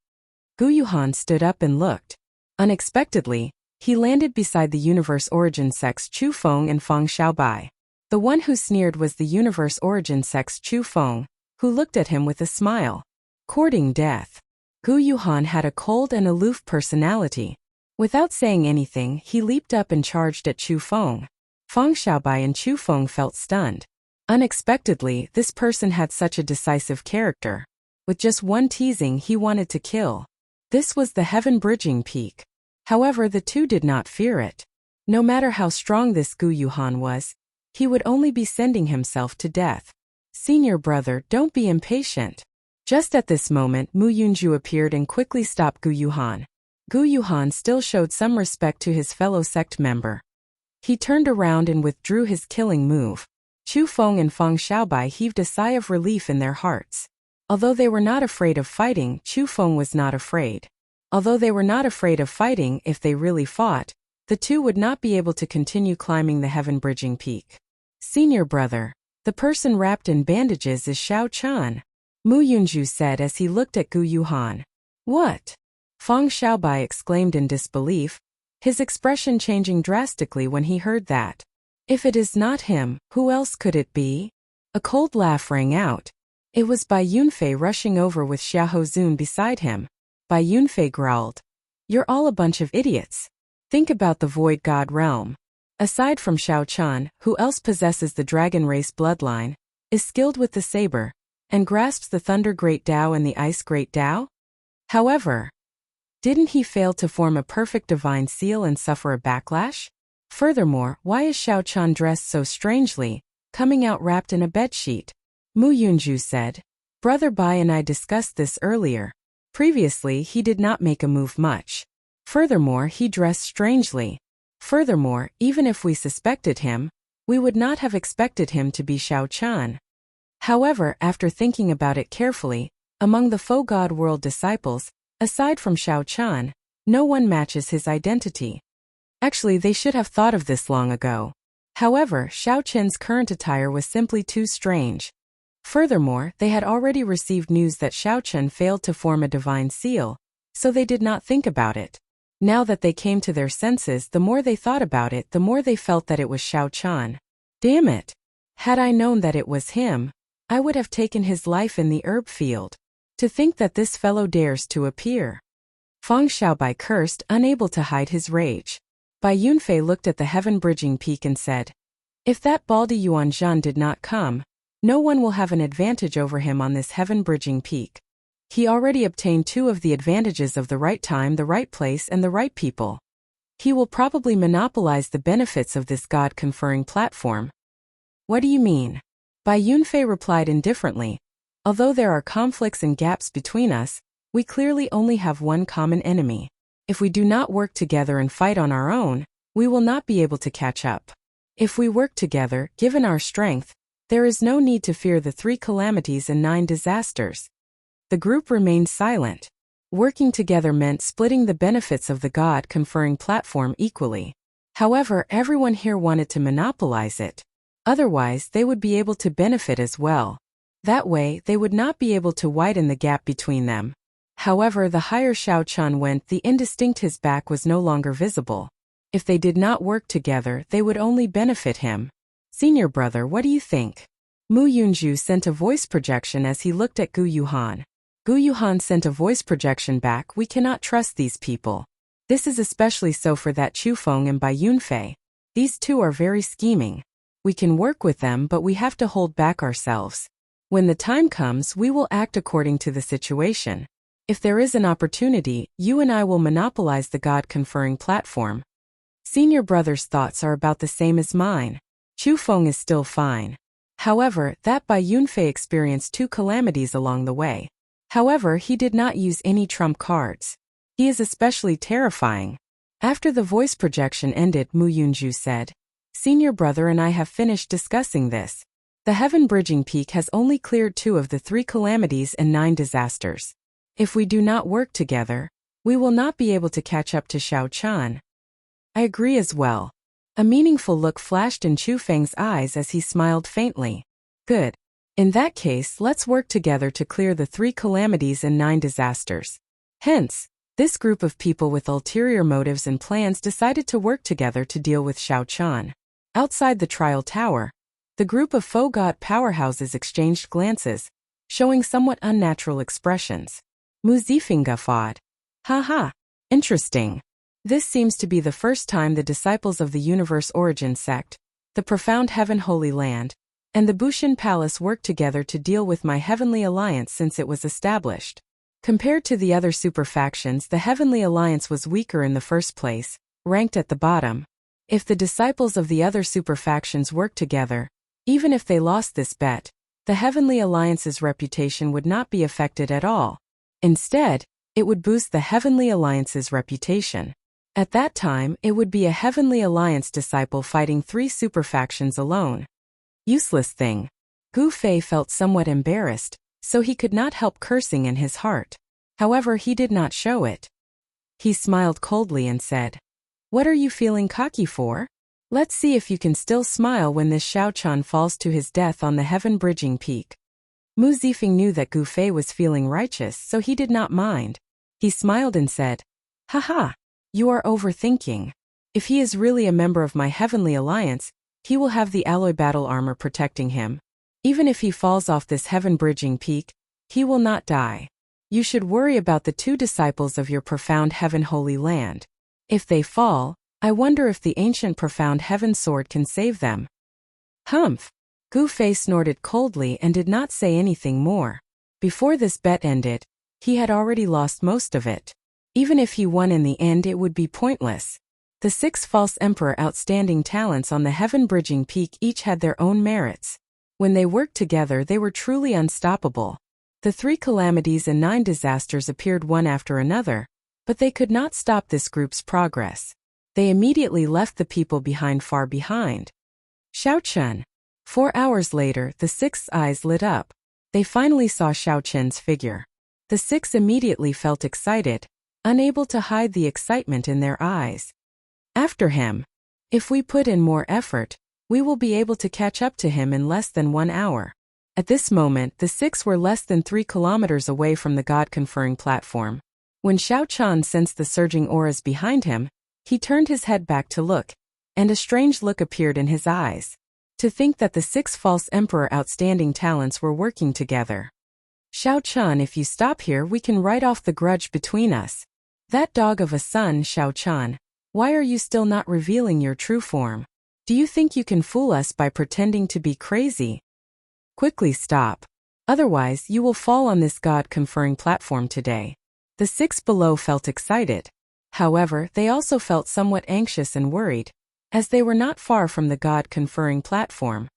Gu Yuhan stood up and looked. Unexpectedly, he landed beside the Universe Origin Sect's Chu Feng and Feng Xiaobai. The one who sneered was the Universe Origin Sect's Chu Feng, who looked at him with a smile. Courting death. Gu Yuhan had a cold and aloof personality. Without saying anything, he leaped up and charged at Chu Feng. Feng Xiaobai and Chu Feng felt stunned. Unexpectedly, this person had such a decisive character. With just one teasing, he wanted to kill. This was the heaven-bridging peak. However, the two did not fear it. No matter how strong this Gu Yuhan was, he would only be sending himself to death. Senior brother, don't be impatient. Just at this moment, Mu Yunju appeared and quickly stopped Gu Yuhan. Gu Yuhan still showed some respect to his fellow sect member. He turned around and withdrew his killing move. Chu Feng and Feng Xiaobai heaved a sigh of relief in their hearts. Although they were not afraid of fighting, Chu Feng was not afraid. Although they were not afraid of fighting, if they really fought, the two would not be able to continue climbing the heaven-bridging peak. Senior brother, the person wrapped in bandages is Xiao Chan, Mu Yunju said as he looked at Gu Yuhan. What? Feng Xiaobai exclaimed in disbelief, his expression changing drastically when he heard that. If it is not him, who else could it be? A cold laugh rang out. It was Bai Yunfei rushing over with Xiahou Zun beside him. Bai Yunfei growled. You're all a bunch of idiots. Think about the Void God realm. Aside from Shao Chan, who else possesses the dragon race bloodline, is skilled with the saber, and grasps the Thunder Great Tao and the Ice Great Tao? However, didn't he fail to form a perfect divine seal and suffer a backlash? Furthermore, why is Shao Chan dressed so strangely, coming out wrapped in a bedsheet? Mu Yunju said. Brother Bai and I discussed this earlier. Previously, he did not make a move much. Furthermore, he dressed strangely. Furthermore, even if we suspected him, we would not have expected him to be Shao Chan. However, after thinking about it carefully, among the Faux God World disciples, aside from Shao Chan, no one matches his identity. Actually, they should have thought of this long ago. However, Shao Chen's current attire was simply too strange. Furthermore, they had already received news that Shao Chen failed to form a divine seal, so they did not think about it. Now that they came to their senses, the more they thought about it, the more they felt that it was Shao Chan. Damn it! Had I known that it was him, I would have taken his life in the herb field. To think that this fellow dares to appear. Fang Xiaobai cursed, unable to hide his rage. Bai Yunfei looked at the heaven-bridging peak and said, if that baldy Yuan Zhan did not come, no one will have an advantage over him on this heaven-bridging peak. He already obtained 2 of the advantages of the right time, the right place, and the right people. He will probably monopolize the benefits of this God-conferring platform. What do you mean? Bai Yunfei replied indifferently. Although there are conflicts and gaps between us, we clearly only have one common enemy. If we do not work together and fight on our own, we will not be able to catch up. If we work together, given our strength, there is no need to fear the 3 calamities and 9 disasters. The group remained silent. Working together meant splitting the benefits of the God-conferring platform equally. However, everyone here wanted to monopolize it. Otherwise, they would be able to benefit as well. That way, they would not be able to widen the gap between them. However, the higher Shao Chan went, the indistinct his back was no longer visible. If they did not work together, they would only benefit him. Senior brother, what do you think? Mu Yunju sent a voice projection as he looked at Gu Yuhan. Gu Yuhan sent a voice projection back. We cannot trust these people. This is especially so for that Chu Feng and Bai Yunfei. These 2 are very scheming. We can work with them, but we have to hold back ourselves. When the time comes, we will act according to the situation. If there is an opportunity, you and I will monopolize the God-conferring platform. Senior brother's thoughts are about the same as mine. Chu Feng is still fine. However, that Bai Yunfei experienced 2 calamities along the way. However, he did not use any trump cards. He is especially terrifying. After the voice projection ended, Mu Yunju said, Senior brother and I have finished discussing this. The heaven-bridging peak has only cleared 2 of the 3 calamities and 9 disasters. If we do not work together, we will not be able to catch up to Shao Chan. I agree as well. A meaningful look flashed in Chu Feng's eyes as he smiled faintly. Good. In that case, let's work together to clear the 3 calamities and 9 disasters. Hence, this group of people with ulterior motives and plans decided to work together to deal with Shao Chan. Outside the trial tower, the group of faux god powerhouses exchanged glances, showing somewhat unnatural expressions. Mu Zifeng guffawed. Ha. Interesting. This seems to be the first time the disciples of the Universe Origin sect, the Profound Heaven Holy Land, and the Bushin Palace worked together to deal with my Heavenly Alliance since it was established. Compared to the other super factions, the Heavenly Alliance was weaker in the first place, ranked at the bottom. If the disciples of the other super factions worked together, even if they lost this bet, the Heavenly Alliance's reputation would not be affected at all. Instead, it would boost the Heavenly Alliance's reputation. At that time, it would be a Heavenly Alliance disciple fighting 3 super factions alone. Useless thing. Gu Fei felt somewhat embarrassed, so he could not help cursing in his heart. However, he did not show it. He smiled coldly and said, What are you feeling cocky for? Let's see if you can still smile when this Shao Chan falls to his death on the heaven-bridging peak. Mu Zifeng knew that Gu Fei was feeling righteous, so he did not mind. He smiled and said, Haha, you are overthinking. If he is really a member of my Heavenly Alliance, he will have the alloy battle armor protecting him. Even if he falls off this heaven-bridging peak, he will not die. You should worry about the 2 disciples of your profound heaven holy land. If they fall, I wonder if the ancient profound heaven sword can save them. Humph! Gu Fei snorted coldly and did not say anything more. Before this bet ended, he had already lost most of it. Even if he won in the end, it would be pointless. The 6 false emperor outstanding talents on the heaven-bridging peak each had their own merits. When they worked together, they were truly unstoppable. The 3 calamities and 9 disasters appeared one after another, but they could not stop this group's progress. They immediately left the people behind far behind. Xiao Chun. 4 hours later, the 6's eyes lit up. They finally saw Xiao Chun's figure. The 6 immediately felt excited, unable to hide the excitement in their eyes. After him. If we put in more effort, we will be able to catch up to him in less than 1 hour. At this moment, the 6 were less than 3 kilometers away from the God-conferring platform. When Xiao Chun sensed the surging auras behind him, he turned his head back to look, and a strange look appeared in his eyes. To think that the 6 false emperor outstanding talents were working together. Xiao Chun, if you stop here, we can write off the grudge between us. That dog of a son, Xiao Chun, why are you still not revealing your true form? Do you think you can fool us by pretending to be crazy? Quickly stop. Otherwise, you will fall on this God-conferring platform today. The 6 below felt excited. However, they also felt somewhat anxious and worried, as they were not far from the God-conferring platform.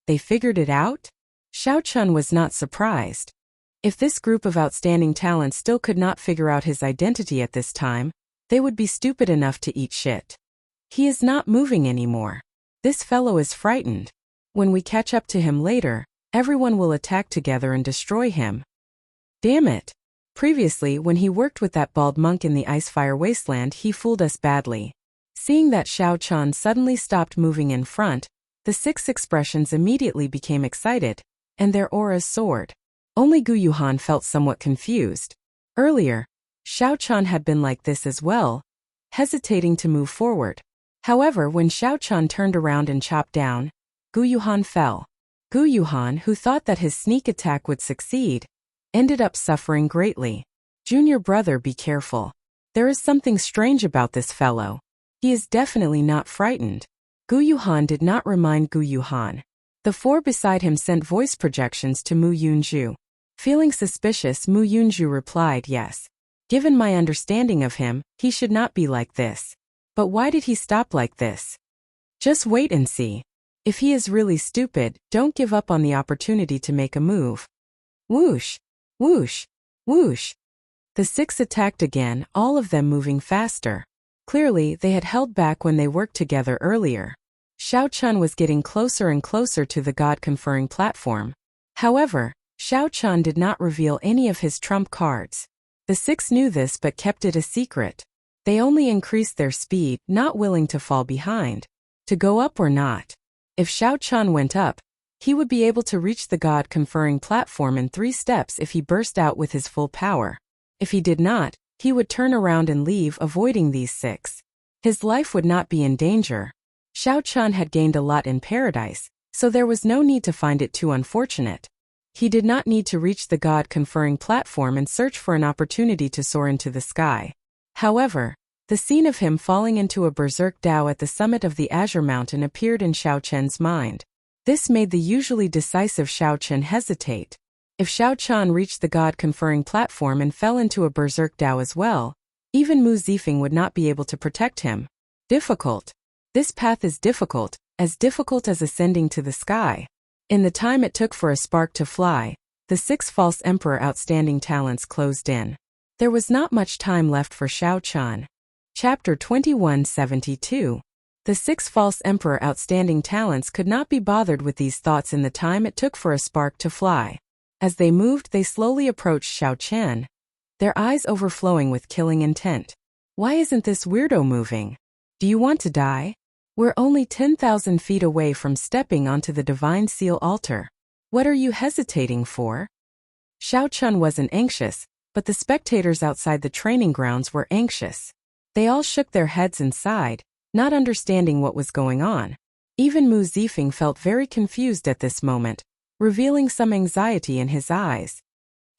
They figured it out? Xiao Chun was not surprised. If this group of outstanding talents still could not figure out his identity at this time, they would be stupid enough to eat shit. He is not moving anymore. This fellow is frightened. When we catch up to him later, everyone will attack together and destroy him. Damn it. Previously, when he worked with that bald monk in the Icefire Wasteland, he fooled us badly. Seeing that Xiao Chun suddenly stopped moving in front, the 6 expressions immediately became excited, and their auras soared. Only Gu Yuhan felt somewhat confused. Earlier, Xiao Chun had been like this as well, hesitating to move forward. However, when Xiao Chun turned around and chopped down, Gu Yuhan fell. Gu Yuhan, who thought that his sneak attack would succeed, ended up suffering greatly. Junior brother, be careful. There is something strange about this fellow. He is definitely not frightened. Gu Yuhan did not remind Gu Yuhan. The 4 beside him sent voice projections to Mu Yunju. Feeling suspicious, Mu Yunju replied, yes. Given my understanding of him, he should not be like this. But why did he stop like this? Just wait and see. If he is really stupid, don't give up on the opportunity to make a move. Whoosh! Whoosh! Whoosh! The 6 attacked again, all of them moving faster. Clearly, they had held back when they worked together earlier. Xiao Chun was getting closer and closer to the God-conferring platform. However, Xiao Chun did not reveal any of his trump cards. The 6 knew this but kept it a secret. They only increased their speed, not willing to fall behind. To go up or not. If Xiao Chun went up, he would be able to reach the God-conferring platform in 3 steps if he burst out with his full power. If he did not, he would turn around and leave, avoiding these 6. His life would not be in danger. Xiao Chun had gained a lot in paradise, so there was no need to find it too unfortunate. He did not need to reach the God-conferring platform and search for an opportunity to soar into the sky. However, the scene of him falling into a berserk Dao at the summit of the Azure Mountain appeared in Xiao Chen's mind. This made the usually decisive Xiao Chen hesitate. If Xiao Chun reached the God-conferring platform and fell into a berserk Dao as well, even Mu Zifeng would not be able to protect him. Difficult. This path is difficult as ascending to the sky. In the time it took for a spark to fly, the 6 false emperor outstanding talents closed in. There was not much time left for Xiao Chun. Chapter 2172. The 6 false emperor outstanding talents could not be bothered with these thoughts in the time it took for a spark to fly. As they moved, they slowly approached Xiao Chen, their eyes overflowing with killing intent. Why isn't this weirdo moving? Do you want to die? We're only 10,000 feet away from stepping onto the divine seal altar. What are you hesitating for? Xiao Chun wasn't anxious, but the spectators outside the training grounds were anxious. They all shook their heads and sighed, not understanding what was going on. Even Mu Zifeng felt very confused at this moment, revealing some anxiety in his eyes.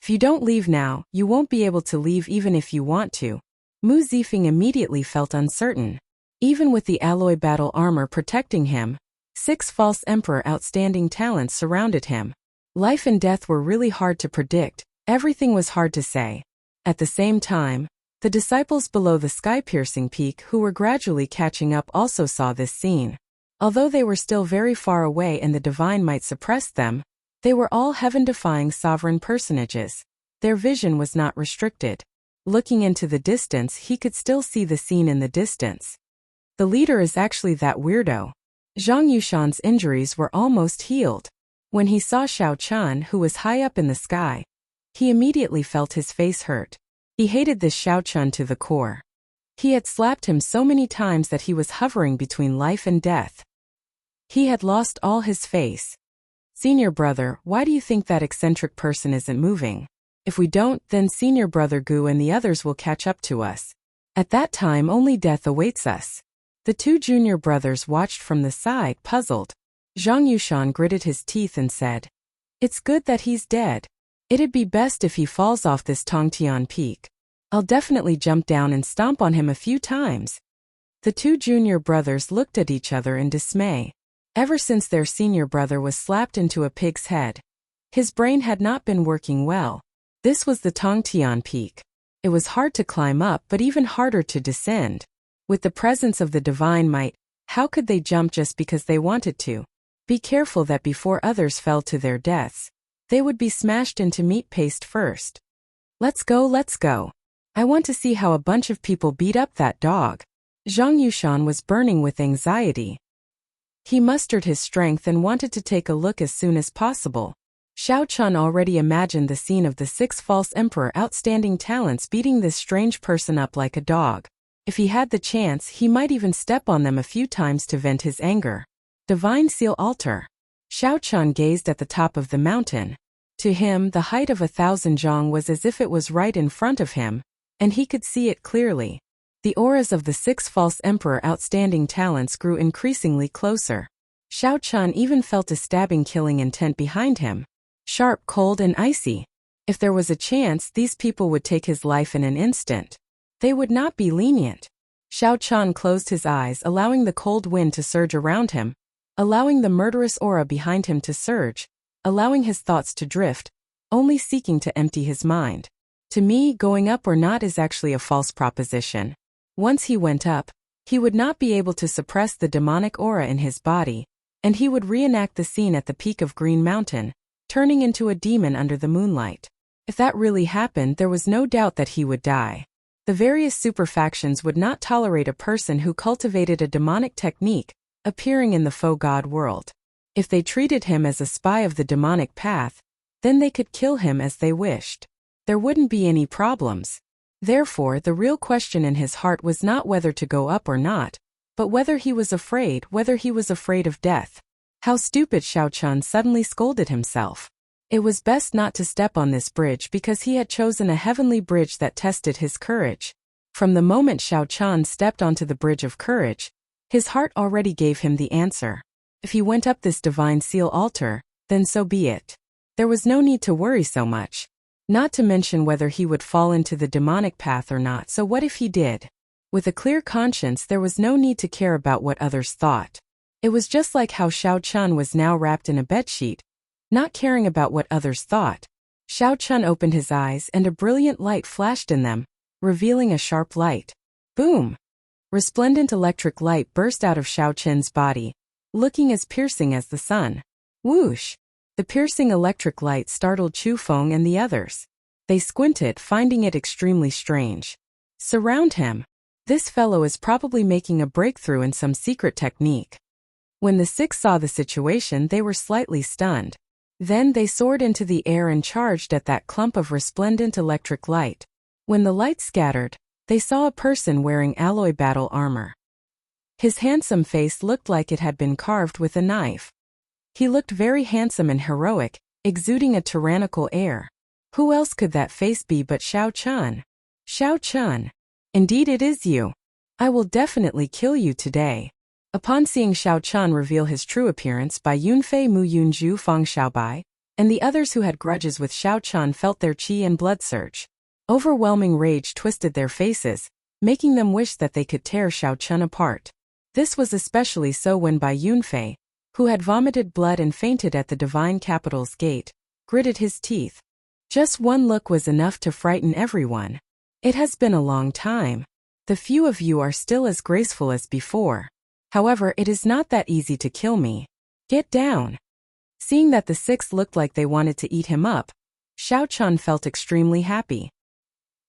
If you don't leave now, you won't be able to leave even if you want to. Mu Zifeng immediately felt uncertain. Even with the alloy battle armor protecting him, 6 false emperor outstanding talents surrounded him. Life and death were really hard to predict, everything was hard to say. At the same time, the disciples below the sky-piercing peak who were gradually catching up also saw this scene. Although they were still very far away and the divine might suppress them, they were all heaven-defying sovereign personages. Their vision was not restricted. Looking into the distance, he could still see the scene in the distance. The leader is actually that weirdo. Zhang Yushan's injuries were almost healed. When he saw Xiao Chun, who was high up in the sky, he immediately felt his face hurt. He hated this Xiao Chun to the core. He had slapped him so many times that he was hovering between life and death. He had lost all his face. Senior brother, why do you think that eccentric person isn't moving? If we don't, then senior brother Gu and the others will catch up to us. At that time only death awaits us. The 2 junior brothers watched from the side, puzzled. Zhang Yushan gritted his teeth and said, "It's good that he's dead. It'd be best if he falls off this Tongtian peak. I'll definitely jump down and stomp on him a few times." The 2 junior brothers looked at each other in dismay. Ever since their senior brother was slapped into a pig's head, his brain had not been working well. This was the Tongtian peak. It was hard to climb up but even harder to descend. With the presence of the divine might, how could they jump just because they wanted to? Be careful that before others fell to their deaths, they would be smashed into meat paste first. Let's go, let's go. I want to see how a bunch of people beat up that dog. Zhang Yushan was burning with anxiety. He mustered his strength and wanted to take a look as soon as possible. Xiao Chun already imagined the scene of the 6 false emperor outstanding talents beating this strange person up like a dog. If he had the chance, he might even step on them a few times to vent his anger. Divine Seal Altar. Xiao Chun gazed at the top of the mountain. To him, the height of 1,000 zhang was as if it was right in front of him, and he could see it clearly. The auras of the 6 false emperor outstanding talents grew increasingly closer. Xiao Chun even felt a stabbing killing intent behind him. Sharp, cold and icy. If there was a chance, these people would take his life in an instant. They would not be lenient. Xiao Chun closed his eyes, allowing the cold wind to surge around him, allowing the murderous aura behind him to surge, allowing his thoughts to drift, only seeking to empty his mind. To me, going up or not is actually a false proposition. Once he went up, he would not be able to suppress the demonic aura in his body, and he would reenact the scene at the peak of Green Mountain, turning into a demon under the moonlight. If that really happened, there was no doubt that he would die. The various superfactions would not tolerate a person who cultivated a demonic technique, appearing in the faux god world. If they treated him as a spy of the demonic path, then they could kill him as they wished. There wouldn't be any problems. Therefore, the real question in his heart was not whether to go up or not, but whether he was afraid of death. How stupid, Xiao Chun suddenly scolded himself. It was best not to step on this bridge because he had chosen a heavenly bridge that tested his courage. From the moment Xiao Chun stepped onto the bridge of courage, his heart already gave him the answer. If he went up this divine seal altar, then so be it. There was no need to worry so much. Not to mention whether he would fall into the demonic path or not, so what if he did? With a clear conscience, there was no need to care about what others thought. It was just like how Xiao Chun was now wrapped in a bedsheet, not caring about what others thought. Xiao Chun opened his eyes and a brilliant light flashed in them, revealing a sharp light. Boom! Resplendent electric light burst out of Xiao Chun's body, looking as piercing as the sun. Whoosh! The piercing electric light startled Chu Feng and the others. They squinted, finding it extremely strange. Surround him. This fellow is probably making a breakthrough in some secret technique. When the 6 saw the situation, they were slightly stunned. Then they soared into the air and charged at that clump of resplendent electric light. When the light scattered, they saw a person wearing alloy battle armor. His handsome face looked like it had been carved with a knife. He looked very handsome and heroic, exuding a tyrannical air. Who else could that face be but Xiao Chun? Xiao Chun. Indeed it is you. I will definitely kill you today. Upon seeing Xiao Chun reveal his true appearance, Bai Yunfei, Mu Yunju, Fang Xiaobai, and the others who had grudges with Xiao Chun felt their qi and blood surge. Overwhelming rage twisted their faces, making them wish that they could tear Xiao Chun apart. This was especially so when Bai Yunfei, who had vomited blood and fainted at the divine capital's gate, gritted his teeth. Just one look was enough to frighten everyone. It has been a long time. The few of you are still as graceful as before. However, it is not that easy to kill me. Get down. Seeing that the six looked like they wanted to eat him up, Xiao Chun felt extremely happy.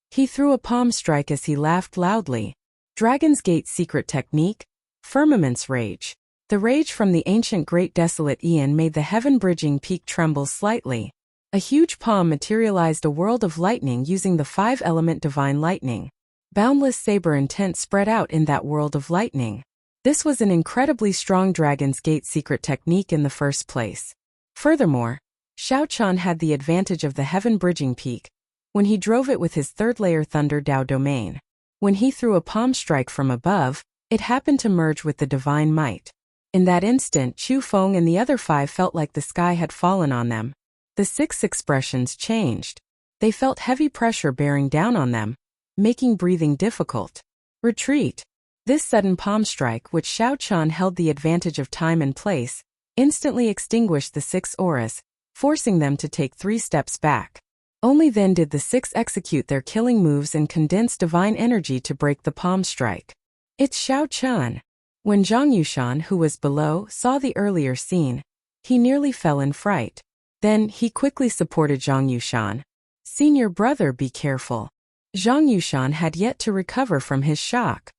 He threw a palm strike as he laughed loudly. Dragon's Gate secret technique, Firmament's Rage. The rage from the ancient great desolate Aeon made the heaven-bridging peak tremble slightly. A huge palm materialized a world of lightning using the five-element divine lightning. Boundless saber intent spread out in that world of lightning. This was an incredibly strong Dragon's Gate secret technique in the first place. Furthermore, Xiao Chun had the advantage of the heaven-bridging peak when he drove it with his third-layer Thunder Dao domain. When he threw a palm strike from above, it happened to merge with the divine might. In that instant, Chu Feng and the other five felt like the sky had fallen on them. The six expressions changed. They felt heavy pressure bearing down on them, making breathing difficult. Retreat. This sudden palm strike, which Xiao Chun held the advantage of time and place, instantly extinguished the six auras, forcing them to take 3 steps back. Only then did the six execute their killing moves and condense divine energy to break the palm strike. It's Xiao Chun. When Zhang Yushan, who was below, saw the earlier scene, he nearly fell in fright. Then, he quickly supported Zhang Yushan. Senior brother, be careful. Zhang Yushan had yet to recover from his shock.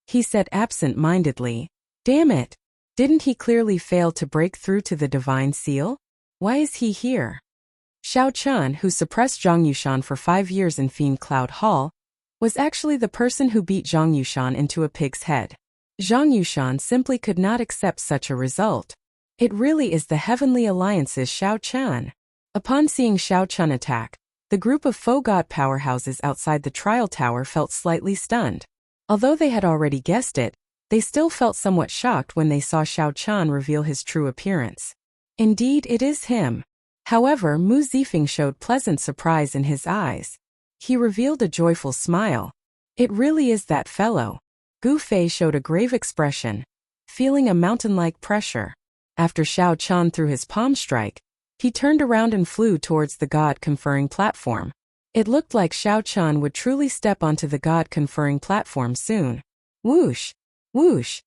He said absent-mindedly, "Damn it! Didn't he clearly fail to break through to the divine seal? Why is he here?" Xiao Chun, who suppressed Zhang Yushan for 5 years in Fiend Cloud Hall, was actually the person who beat Zhang Yushan into a pig's head. Zhang Yushan simply could not accept such a result. It really is the Heavenly Alliance's Xiao Chun. Upon seeing Xiao Chun attack, the group of faux god powerhouses outside the trial tower felt slightly stunned. Although they had already guessed it, they still felt somewhat shocked when they saw Xiao Chun reveal his true appearance. Indeed, it is him. However, Mu Zifeng showed pleasant surprise in his eyes. He revealed a joyful smile. It really is that fellow. Gu Fei showed a grave expression, feeling a mountain-like pressure. After Xiao Chun threw his palm strike, he turned around and flew towards the god-conferring platform. It looked like Xiao Chun would truly step onto the god-conferring platform soon. Whoosh! Whoosh!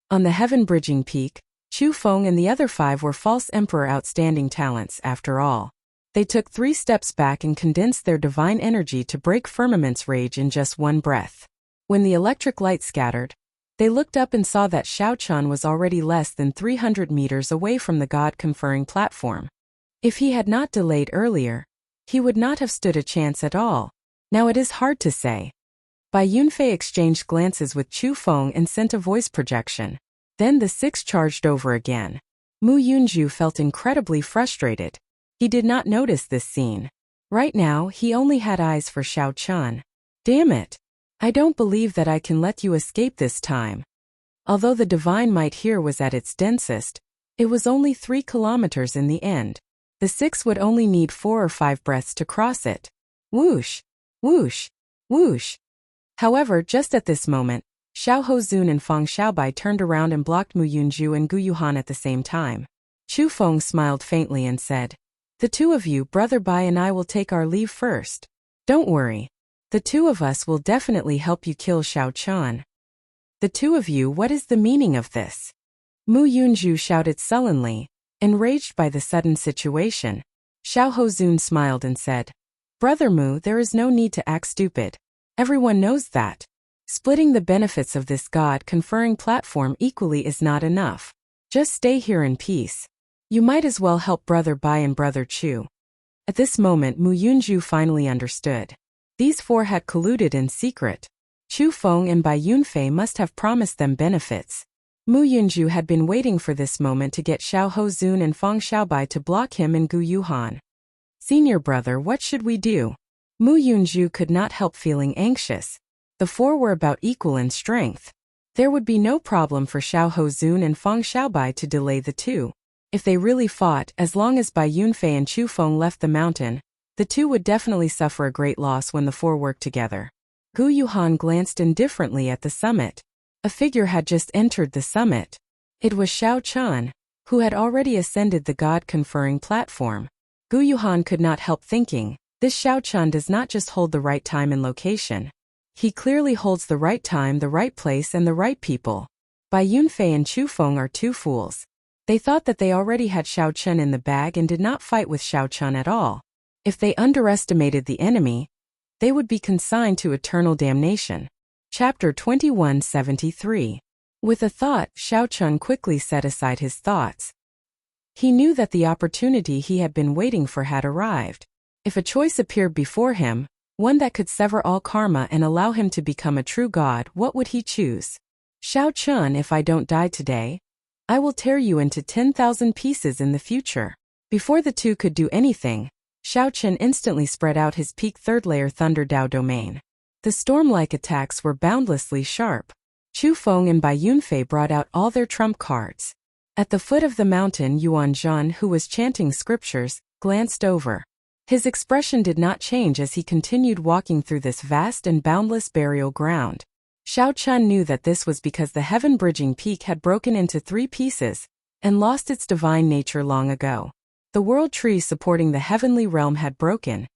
On the heaven-bridging peak, Chu Feng and the other 5 were false emperor outstanding talents after all. They took 3 steps back and condensed their divine energy to break Firmament's Rage in just one breath. When the electric light scattered, they looked up and saw that Xiao Chun was already less than 300 meters away from the god-conferring platform. If he had not delayed earlier, he would not have stood a chance at all. Now it is hard to say. Bai Yunfei exchanged glances with Chu Feng and sent a voice projection. Then the 6 charged over again. Mu Yunju felt incredibly frustrated. He did not notice this scene. Right now, he only had eyes for Xiao Chun. Damn it! I don't believe that I can let you escape this time. Although the divine might here was at its densest, it was only 3 kilometers in the end. The 6 would only need 4 or 5 breaths to cross it. Whoosh! Whoosh! Whoosh! However, just at this moment, Xiao Hozun and Fang Xiaobai turned around and blocked Mu Yunju and Gu Yuhan at the same time. Chu Feng smiled faintly and said, "The 2 of you, Brother Bai and I will take our leave first. Don't worry. The 2 of us will definitely help you kill Xiao Chun." "The 2 of you, what is the meaning of this?" Mu Yunju shouted sullenly, enraged by the sudden situation. Xiao Hozun smiled and said, "Brother Mu, there is no need to act stupid. Everyone knows that. Splitting the benefits of this god-conferring platform equally is not enough. Just stay here in peace. You might as well help Brother Bai and Brother Chu." At this moment, Mu Yunju finally understood. These 4 had colluded in secret. Chu Feng and Bai Yunfei must have promised them benefits. Mu Yunju had been waiting for this moment to get Xiao Hozun and Fang Xiaobai to block him and Gu Yuhan. "Senior brother, what should we do?" Mu Yunju could not help feeling anxious. The 4 were about equal in strength. There would be no problem for Xiao Hozun and Fang Xiaobai to delay the 2. If they really fought, as long as Bai Yunfei and Chu Feng left the mountain, the 2 would definitely suffer a great loss when the 4 worked together. Gu Yuhan glanced indifferently at the summit. A figure had just entered the summit. It was Xiao Chun, who had already ascended the God-conferring platform. Gu Yuhan could not help thinking, this Xiao Chun does not just hold the right time and location. He clearly holds the right time, the right place, and the right people. Bai Yunfei and Chu Feng are two fools. They thought that they already had Xiao Chun in the bag and did not fight with Xiao Chun at all. If they underestimated the enemy, they would be consigned to eternal damnation. Chapter 2173. With a thought, Xiao Chun quickly set aside his thoughts. He knew that the opportunity he had been waiting for had arrived. If a choice appeared before him, one that could sever all karma and allow him to become a true god, what would he choose? Xiao Chun, if I don't die today, I will tear you into 10,000 pieces in the future. Before the two could do anything, Xiao Chun instantly spread out his peak third-layer Thunder Dao domain. The storm-like attacks were boundlessly sharp. Chu Feng and Bai Yunfei brought out all their trump cards. At the foot of the mountain, Yuan Zhan, who was chanting scriptures, glanced over. His expression did not change as he continued walking through this vast and boundless burial ground. Xiao Chun knew that this was because the heaven-bridging peak had broken into 3 pieces and lost its divine nature long ago. The world tree supporting the heavenly realm had broken,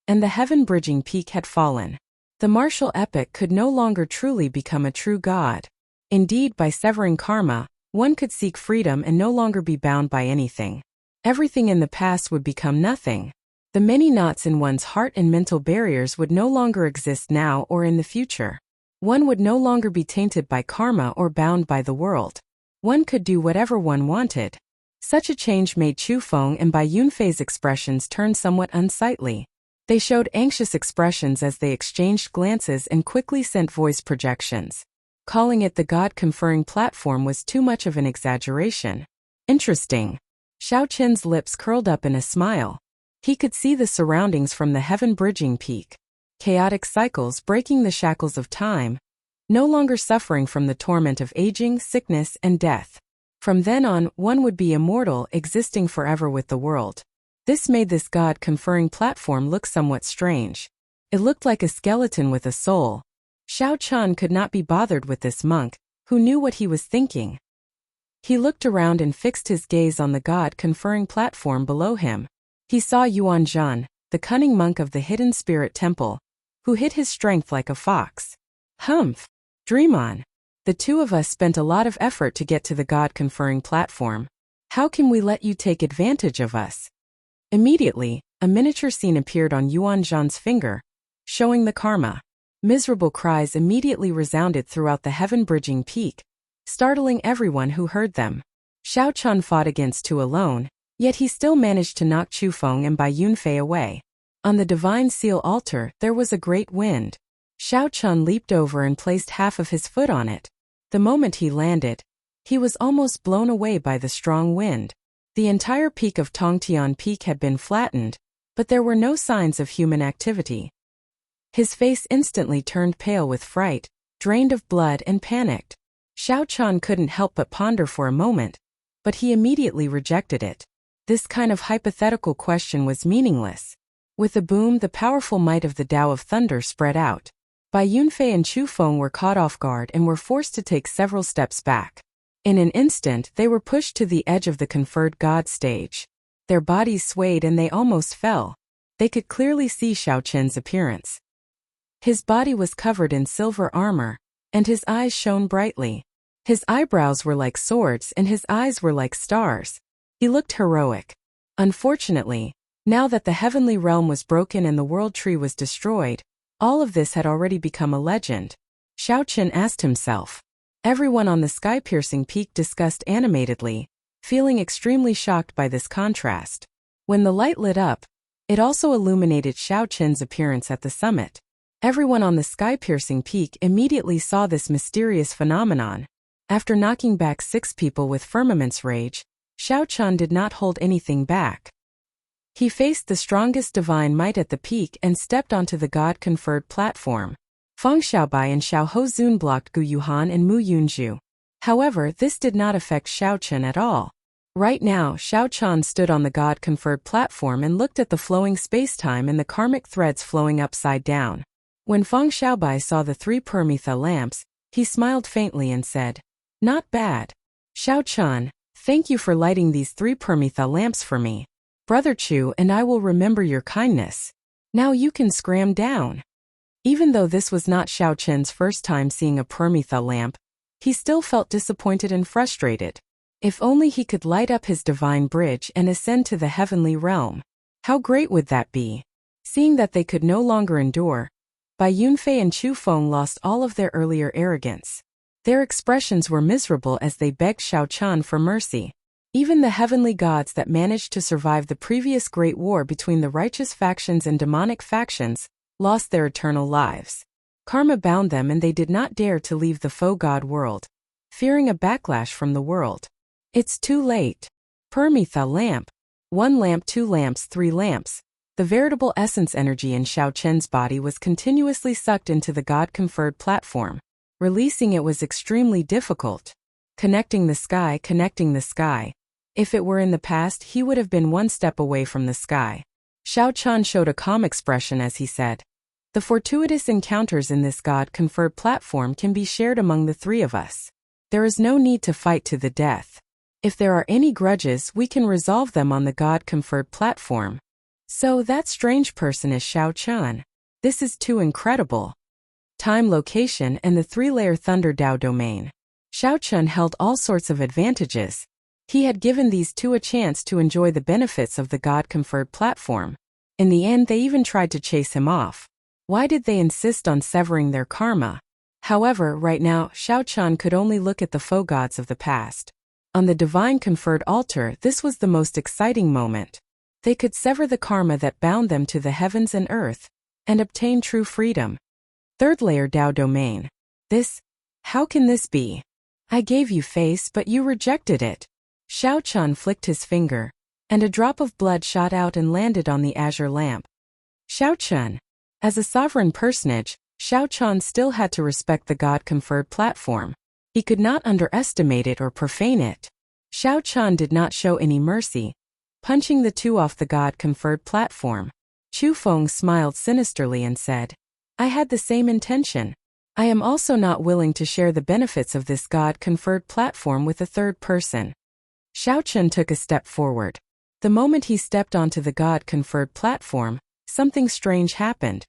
and the heaven-bridging peak had fallen. The martial epic could no longer truly become a true god. Indeed, by severing karma, one could seek freedom and no longer be bound by anything. Everything in the past would become nothing. The many knots in one's heart and mental barriers would no longer exist now or in the future. One would no longer be tainted by karma or bound by the world. One could do whatever one wanted. Such a change made Chu Feng and Bai Yunfei's expressions turn somewhat unsightly. They showed anxious expressions as they exchanged glances and quickly sent voice projections. Calling it the God-conferring platform was too much of an exaggeration. Interesting. Xiao Chen's lips curled up in a smile. He could see the surroundings from the heaven-bridging peak. Chaotic cycles breaking the shackles of time, no longer suffering from the torment of aging, sickness, and death. From then on, one would be immortal, existing forever with the world. This made this God-conferring platform look somewhat strange. It looked like a skeleton with a soul. Xiao Chun could not be bothered with this monk, who knew what he was thinking. He looked around and fixed his gaze on the God-conferring platform below him. He saw Yuan Zhan, the cunning monk of the Hidden Spirit Temple, who hid his strength like a fox. Humph! Dream on. The two of us spent a lot of effort to get to the God-conferring platform. How can we let you take advantage of us? Immediately, a miniature scene appeared on Yuan Zhan's finger, showing the karma. Miserable cries immediately resounded throughout the heaven-bridging peak, startling everyone who heard them. Xiao Chun fought against 2 alone, yet he still managed to knock Chu Feng and Bai Yunfei away. On the divine seal altar, there was a great wind. Xiao Chun leaped over and placed half of his foot on it. The moment he landed, he was almost blown away by the strong wind. The entire peak of Tongtian Peak had been flattened, but there were no signs of human activity. His face instantly turned pale with fright, drained of blood and panicked. Xiao Chun couldn't help but ponder for a moment, but he immediately rejected it. This kind of hypothetical question was meaningless. With a boom, the powerful might of the Tao of Thunder spread out. Bai Yunfei and Chu Feng were caught off guard and were forced to take several steps back. In an instant, they were pushed to the edge of the conferred god stage. Their bodies swayed and they almost fell. They could clearly see Xiao Chen's appearance. His body was covered in silver armor, and his eyes shone brightly. His eyebrows were like swords and his eyes were like stars. He looked heroic. Unfortunately, now that the heavenly realm was broken and the world tree was destroyed, all of this had already become a legend. Xiao Chen asked himself. Everyone on the sky-piercing peak discussed animatedly, feeling extremely shocked by this contrast. When the light lit up, it also illuminated Xiao Chen's appearance at the summit. Everyone on the sky-piercing peak immediately saw this mysterious phenomenon. After knocking back 6 people with Firmament's Rage, Xiao Chen did not hold anything back. He faced the strongest divine might at the peak and stepped onto the god-conferred platform. Feng Xiaobai and Xiao Hozun blocked Gu Yuhan and Mu Yunzhu. However, this did not affect Xiao Chen at all. Right now, Xiao Chen stood on the god-conferred platform and looked at the flowing space-time and the karmic threads flowing upside down. When Feng Xiaobai saw the 3 Permitha lamps, he smiled faintly and said, "Not bad. Xiao Chun, thank you for lighting these 3 Permitha lamps for me. Brother Chu and I will remember your kindness. Now you can scram down." Even though this was not Xiao Chen's first time seeing a Permitha lamp, he still felt disappointed and frustrated. If only he could light up his divine bridge and ascend to the heavenly realm. How great would that be? Seeing that they could no longer endure, Bai Yunfei and Chu Feng lost all of their earlier arrogance. Their expressions were miserable as they begged Xiao Chan for mercy. Even the heavenly gods that managed to survive the previous great war between the righteous factions and demonic factions lost their eternal lives. Karma bound them and they did not dare to leave the faux god world, fearing a backlash from the world. It's too late. Permitha lamp. 1 lamp, 2 lamps, 3 lamps. The veritable essence energy in Xiao Chen's body was continuously sucked into the god-conferred platform. Releasing it was extremely difficult. Connecting the sky. If it were in the past, he would have been 1 step away from the sky. Xiao Chan showed a calm expression as he said, "The fortuitous encounters in this god-conferred platform can be shared among the 3 of us. There is no need to fight to the death. If there are any grudges, we can resolve them on the god-conferred platform. So that strange person is Xiao Chan. This is too incredible." Time, location, and the 3-layer Thunder Dao domain. Xiao Chan held all sorts of advantages. He had given these 2 a chance to enjoy the benefits of the god-conferred platform. In the end, they even tried to chase him off. Why did they insist on severing their karma? However, right now, Xiao Chan could only look at the faux gods of the past. On the divine conferred altar, this was the most exciting moment. They could sever the karma that bound them to the heavens and earth, and obtain true freedom. 3rd-layer Dao domain. How can this be? I gave you face but you rejected it. Xiao Chan flicked his finger, and a drop of blood shot out and landed on the azure lamp. Xiao Chan. As a sovereign personage, Xiao Chan still had to respect the god-conferred platform. He could not underestimate it or profane it. Xiao Chan did not show any mercy, punching the 2 off the god-conferred platform. Chu Feng smiled sinisterly and said, "I had the same intention. I am also not willing to share the benefits of this god-conferred platform with a 3rd person." Xiao Chen took a step forward. The moment he stepped onto the god-conferred platform, something strange happened.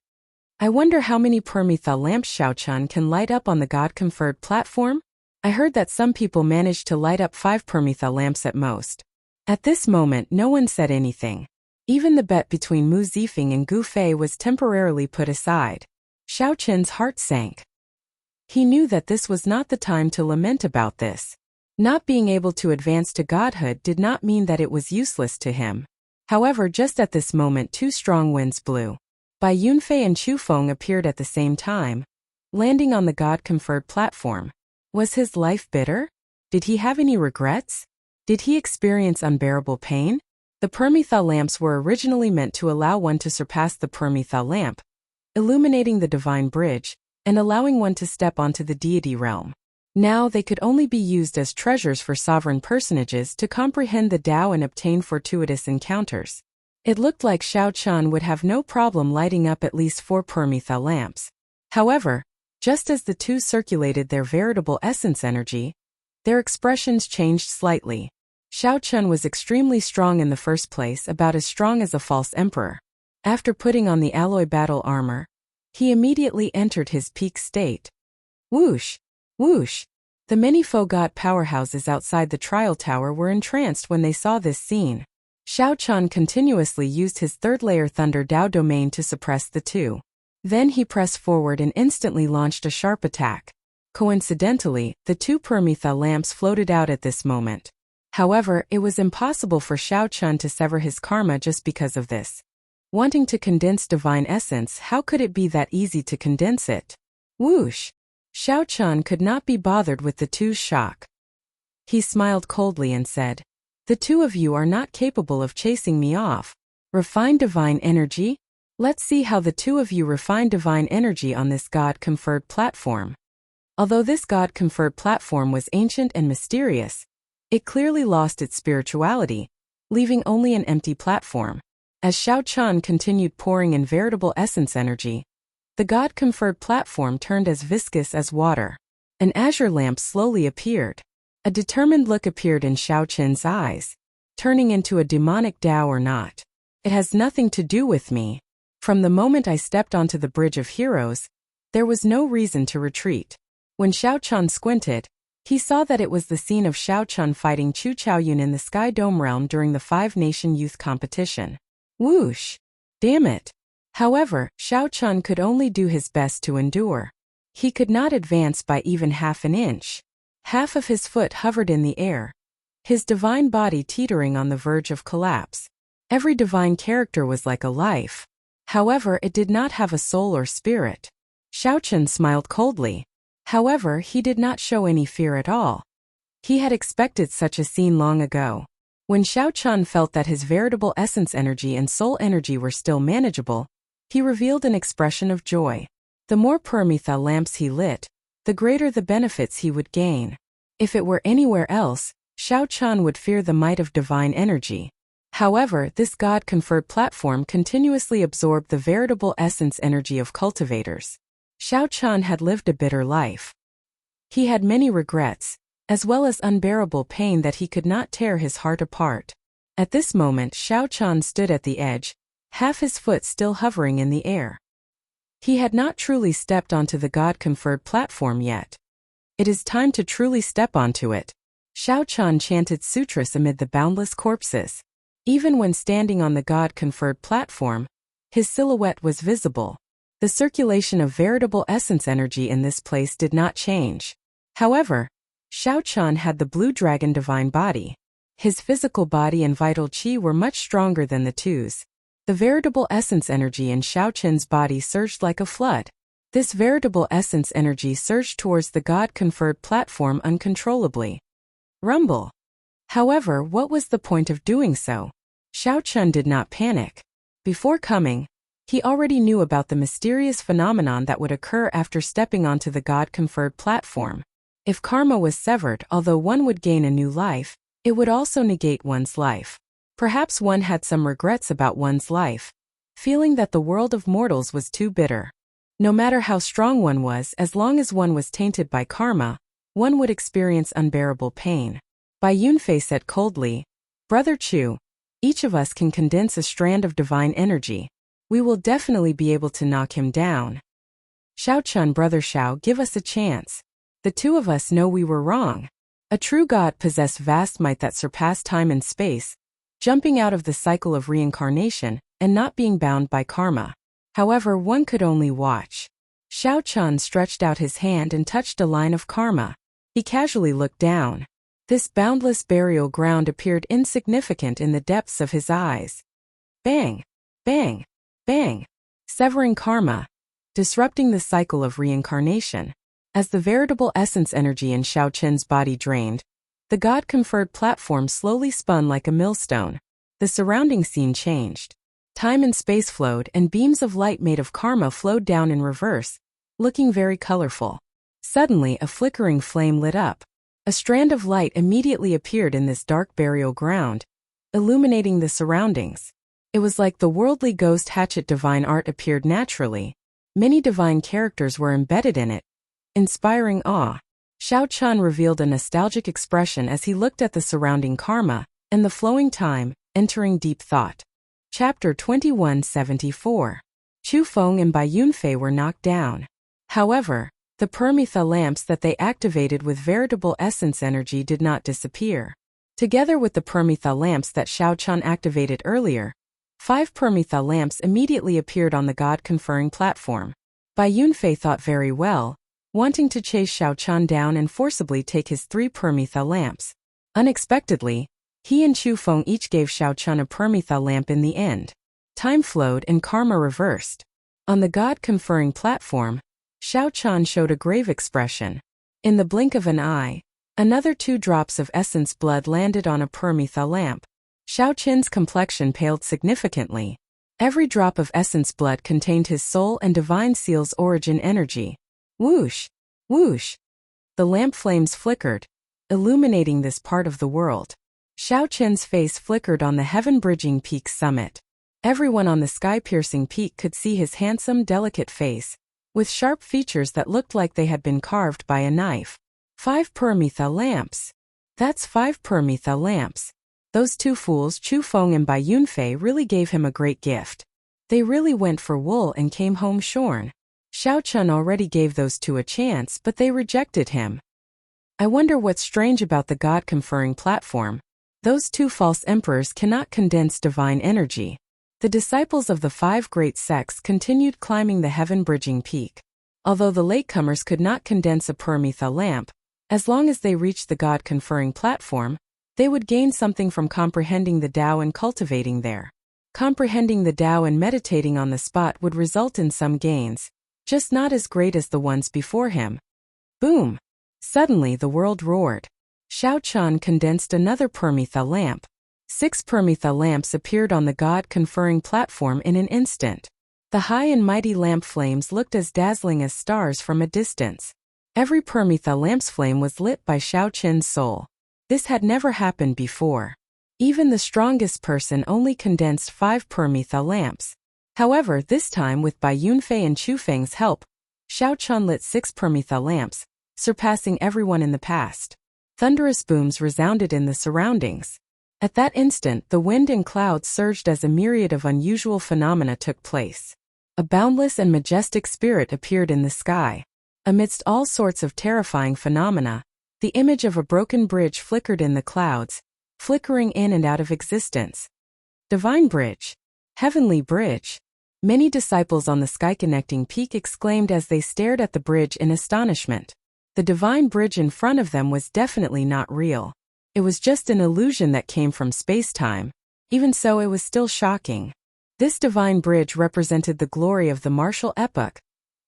I wonder how many Permitha lamps Xiao Chen can light up on the god-conferred platform? I heard that some people managed to light up 5 Permitha lamps at most. At this moment, no one said anything. Even the bet between Mu Zifeng and Gu Fei was temporarily put aside. Xiao Chen's heart sank. He knew that this was not the time to lament about this. Not being able to advance to godhood did not mean that it was useless to him. However, just at this moment 2 strong winds blew. Bai Yunfei and Chu Feng appeared at the same time, landing on the god-conferred platform. Was his life bitter? Did he have any regrets? Did he experience unbearable pain? The Permitha lamps were originally meant to allow one to surpass the Permitha lamp, illuminating the divine bridge, and allowing one to step onto the deity realm. Now they could only be used as treasures for sovereign personages to comprehend the Tao and obtain fortuitous encounters. It looked like Xiao Chan would have no problem lighting up at least 4 Permitha lamps. However, just as the 2 circulated their veritable essence energy, their expressions changed slightly. Xiao Chan was extremely strong in the first place, about as strong as a false emperor. After putting on the alloy battle armor, he immediately entered his peak state. Whoosh! Whoosh! The many faux god powerhouses outside the trial tower were entranced when they saw this scene. Xiao Chan continuously used his 3rd-layer Thunder Dao domain to suppress the 2. Then he pressed forward and instantly launched a sharp attack. Coincidentally, the 2 Permitha lamps floated out at this moment. However, it was impossible for Xiao Chan to sever his karma just because of this. Wanting to condense divine essence, how could it be that easy to condense it? Whoosh! Xiao Chan could not be bothered with the 2's shock. He smiled coldly and said, "The 2 of you are not capable of chasing me off. Refine divine energy? Let's see how the 2 of you refine divine energy on this god-conferred platform." Although this god-conferred platform was ancient and mysterious, it clearly lost its spirituality, leaving only an empty platform. As Xiao Chan continued pouring in veritable essence energy, The God-conferred platform turned as viscous as water. An azure lamp slowly appeared. A determined look appeared in Xiao Qin's eyes, turning into a demonic Tao or not. It has nothing to do with me. From the moment I stepped onto the Bridge of Heroes, there was no reason to retreat. When Xiao Qian squinted, he saw that it was the scene of Xiao Qian fighting Chu Chaoyun in the Sky Dome realm during the Five-Nation Youth Competition. Whoosh! Damn it! However, Xiao Qian could only do his best to endure. He could not advance by even half an inch. Half of his foot hovered in the air, his divine body teetering on the verge of collapse. Every divine character was like a life. However, it did not have a soul or spirit. Xiao Qian smiled coldly. However, he did not show any fear at all. He had expected such a scene long ago. When Xiao Qian felt that his veritable essence energy and soul energy were still manageable, he revealed an expression of joy. The more Permitha lamps he lit, the greater the benefits he would gain. If it were anywhere else, Xiao Qian would fear the might of divine energy. However, this God-conferred platform continuously absorbed the veritable essence energy of cultivators. Xiao Qian had lived a bitter life. He had many regrets, as well as unbearable pain that he could not tear his heart apart. At this moment, Xiao Qian stood at the edge, half his foot still hovering in the air. He had not truly stepped onto the God-conferred platform yet. It is time to truly step onto it. Xiao Qian chanted sutras amid the boundless corpses. Even when standing on the God-conferred platform, his silhouette was visible. The circulation of veritable essence energy in this place did not change. However, Xiao Qian had the blue dragon divine body. His physical body and vital qi were much stronger than the two's. The veritable essence energy in Xiao Qian's body surged like a flood. This veritable essence energy surged towards the God-conferred platform uncontrollably. Rumble. However, what was the point of doing so? Xiao Qian did not panic. Before coming, he already knew about the mysterious phenomenon that would occur after stepping onto the God-conferred platform. If karma was severed, although one would gain a new life, it would also negate one's life. Perhaps one had some regrets about one's life, feeling that the world of mortals was too bitter. No matter how strong one was, as long as one was tainted by karma, one would experience unbearable pain. Bai Yunfei said coldly, "Brother Chu, each of us can condense a strand of divine energy. We will definitely be able to knock him down. Xiao Qian, brother Xiao, give us a chance. The two of us know we were wrong." A true god possessed vast might that surpassed time and space, jumping out of the cycle of reincarnation and not being bound by karma. However, one could only watch. Xiao Qian stretched out his hand and touched a line of karma. He casually looked down. This boundless burial ground appeared insignificant in the depths of his eyes. Bang! Bang! Bang! Severing karma, disrupting the cycle of reincarnation. As the veritable essence energy in Xiao Qian's body drained, the God-conferred platform slowly spun like a millstone. The surrounding scene changed. Time and space flowed, and beams of light made of karma flowed down in reverse, looking very colorful. Suddenly, a flickering flame lit up. A strand of light immediately appeared in this dark burial ground, illuminating the surroundings. It was like the worldly ghost hatchet divine art appeared naturally. Many divine characters were embedded in it, inspiring awe. Xiao Qian revealed a nostalgic expression as he looked at the surrounding karma and the flowing time, entering deep thought. Chapter 2174. Chu Feng and Bai Yunfei were knocked down. However, the Permitha lamps that they activated with veritable essence energy did not disappear. Together with the Permitha lamps that Xiao Qian activated earlier, 5 Permitha lamps immediately appeared on the God-conferring platform. Bai Yunfei thought very well, wanting to chase Xiao Qian down and forcibly take his 3 Permitha lamps. Unexpectedly, he and Chu Feng each gave Xiao Qian a Permitha lamp in the end. Time flowed and karma reversed. On the God-conferring platform, Xiao Qian showed a grave expression. In the blink of an eye, another 2 drops of essence blood landed on a Permitha lamp. Xiao Qian's complexion paled significantly. Every drop of essence blood contained his soul and divine seal's origin energy. Whoosh! Whoosh! The lamp flames flickered, illuminating this part of the world. Xiao Qian's face flickered on the heaven-bridging peak summit. Everyone on the sky-piercing peak could see his handsome, delicate face, with sharp features that looked like they had been carved by a knife. 5 Paramitha lamps. That's 5 Paramitha lamps. Those two fools Chu Feng and Bai Yunfei really gave him a great gift. They really went for wool and came home shorn. Xiao Chun already gave those two a chance, but they rejected him. I wonder what's strange about the God-conferring platform. Those two false emperors cannot condense divine energy. The disciples of the 5 great sects continued climbing the heaven-bridging peak. Although the latecomers could not condense a Paramitha lamp, as long as they reached the God-conferring platform, they would gain something from comprehending the Tao and cultivating there. Comprehending the Tao and meditating on the spot would result in some gains, just not as great as the ones before him. Boom! Suddenly the world roared. Xiao Chun condensed another Paramitha lamp. 6 Paramitha lamps appeared on the God-conferring platform in an instant. The high and mighty lamp flames looked as dazzling as stars from a distance. Every Paramitha lamp's flame was lit by Xiao Chun's soul. This had never happened before. Even the strongest person only condensed 5 Paramitha lamps. However, this time with Bai Yunfei and Chu Feng's help, Xiao Chun lit 6 Paramitha lamps, surpassing everyone in the past. Thunderous booms resounded in the surroundings. At that instant, the wind and clouds surged as a myriad of unusual phenomena took place. A boundless and majestic spirit appeared in the sky. Amidst all sorts of terrifying phenomena, the image of a broken bridge flickered in the clouds, flickering in and out of existence. Divine bridge. Heavenly bridge. Many disciples on the sky-connecting peak exclaimed as they stared at the bridge in astonishment. The divine bridge in front of them was definitely not real. It was just an illusion that came from space-time. Even so, it was still shocking. This divine bridge represented the glory of the martial epoch,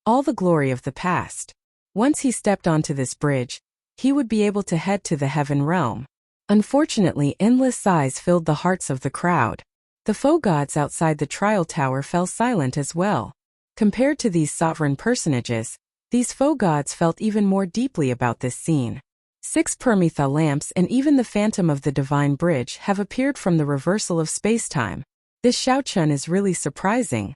all the glory of the past. Once he stepped onto this bridge, he would be able to head to the heaven realm. Unfortunately, endless sighs filled the hearts of the crowd. The foe gods outside the trial tower fell silent as well. Compared to these sovereign personages, these foe gods felt even more deeply about this scene. 6 Paramitha lamps and even the phantom of the divine bridge have appeared from the reversal of space-time. This Xiao Chun is really surprising.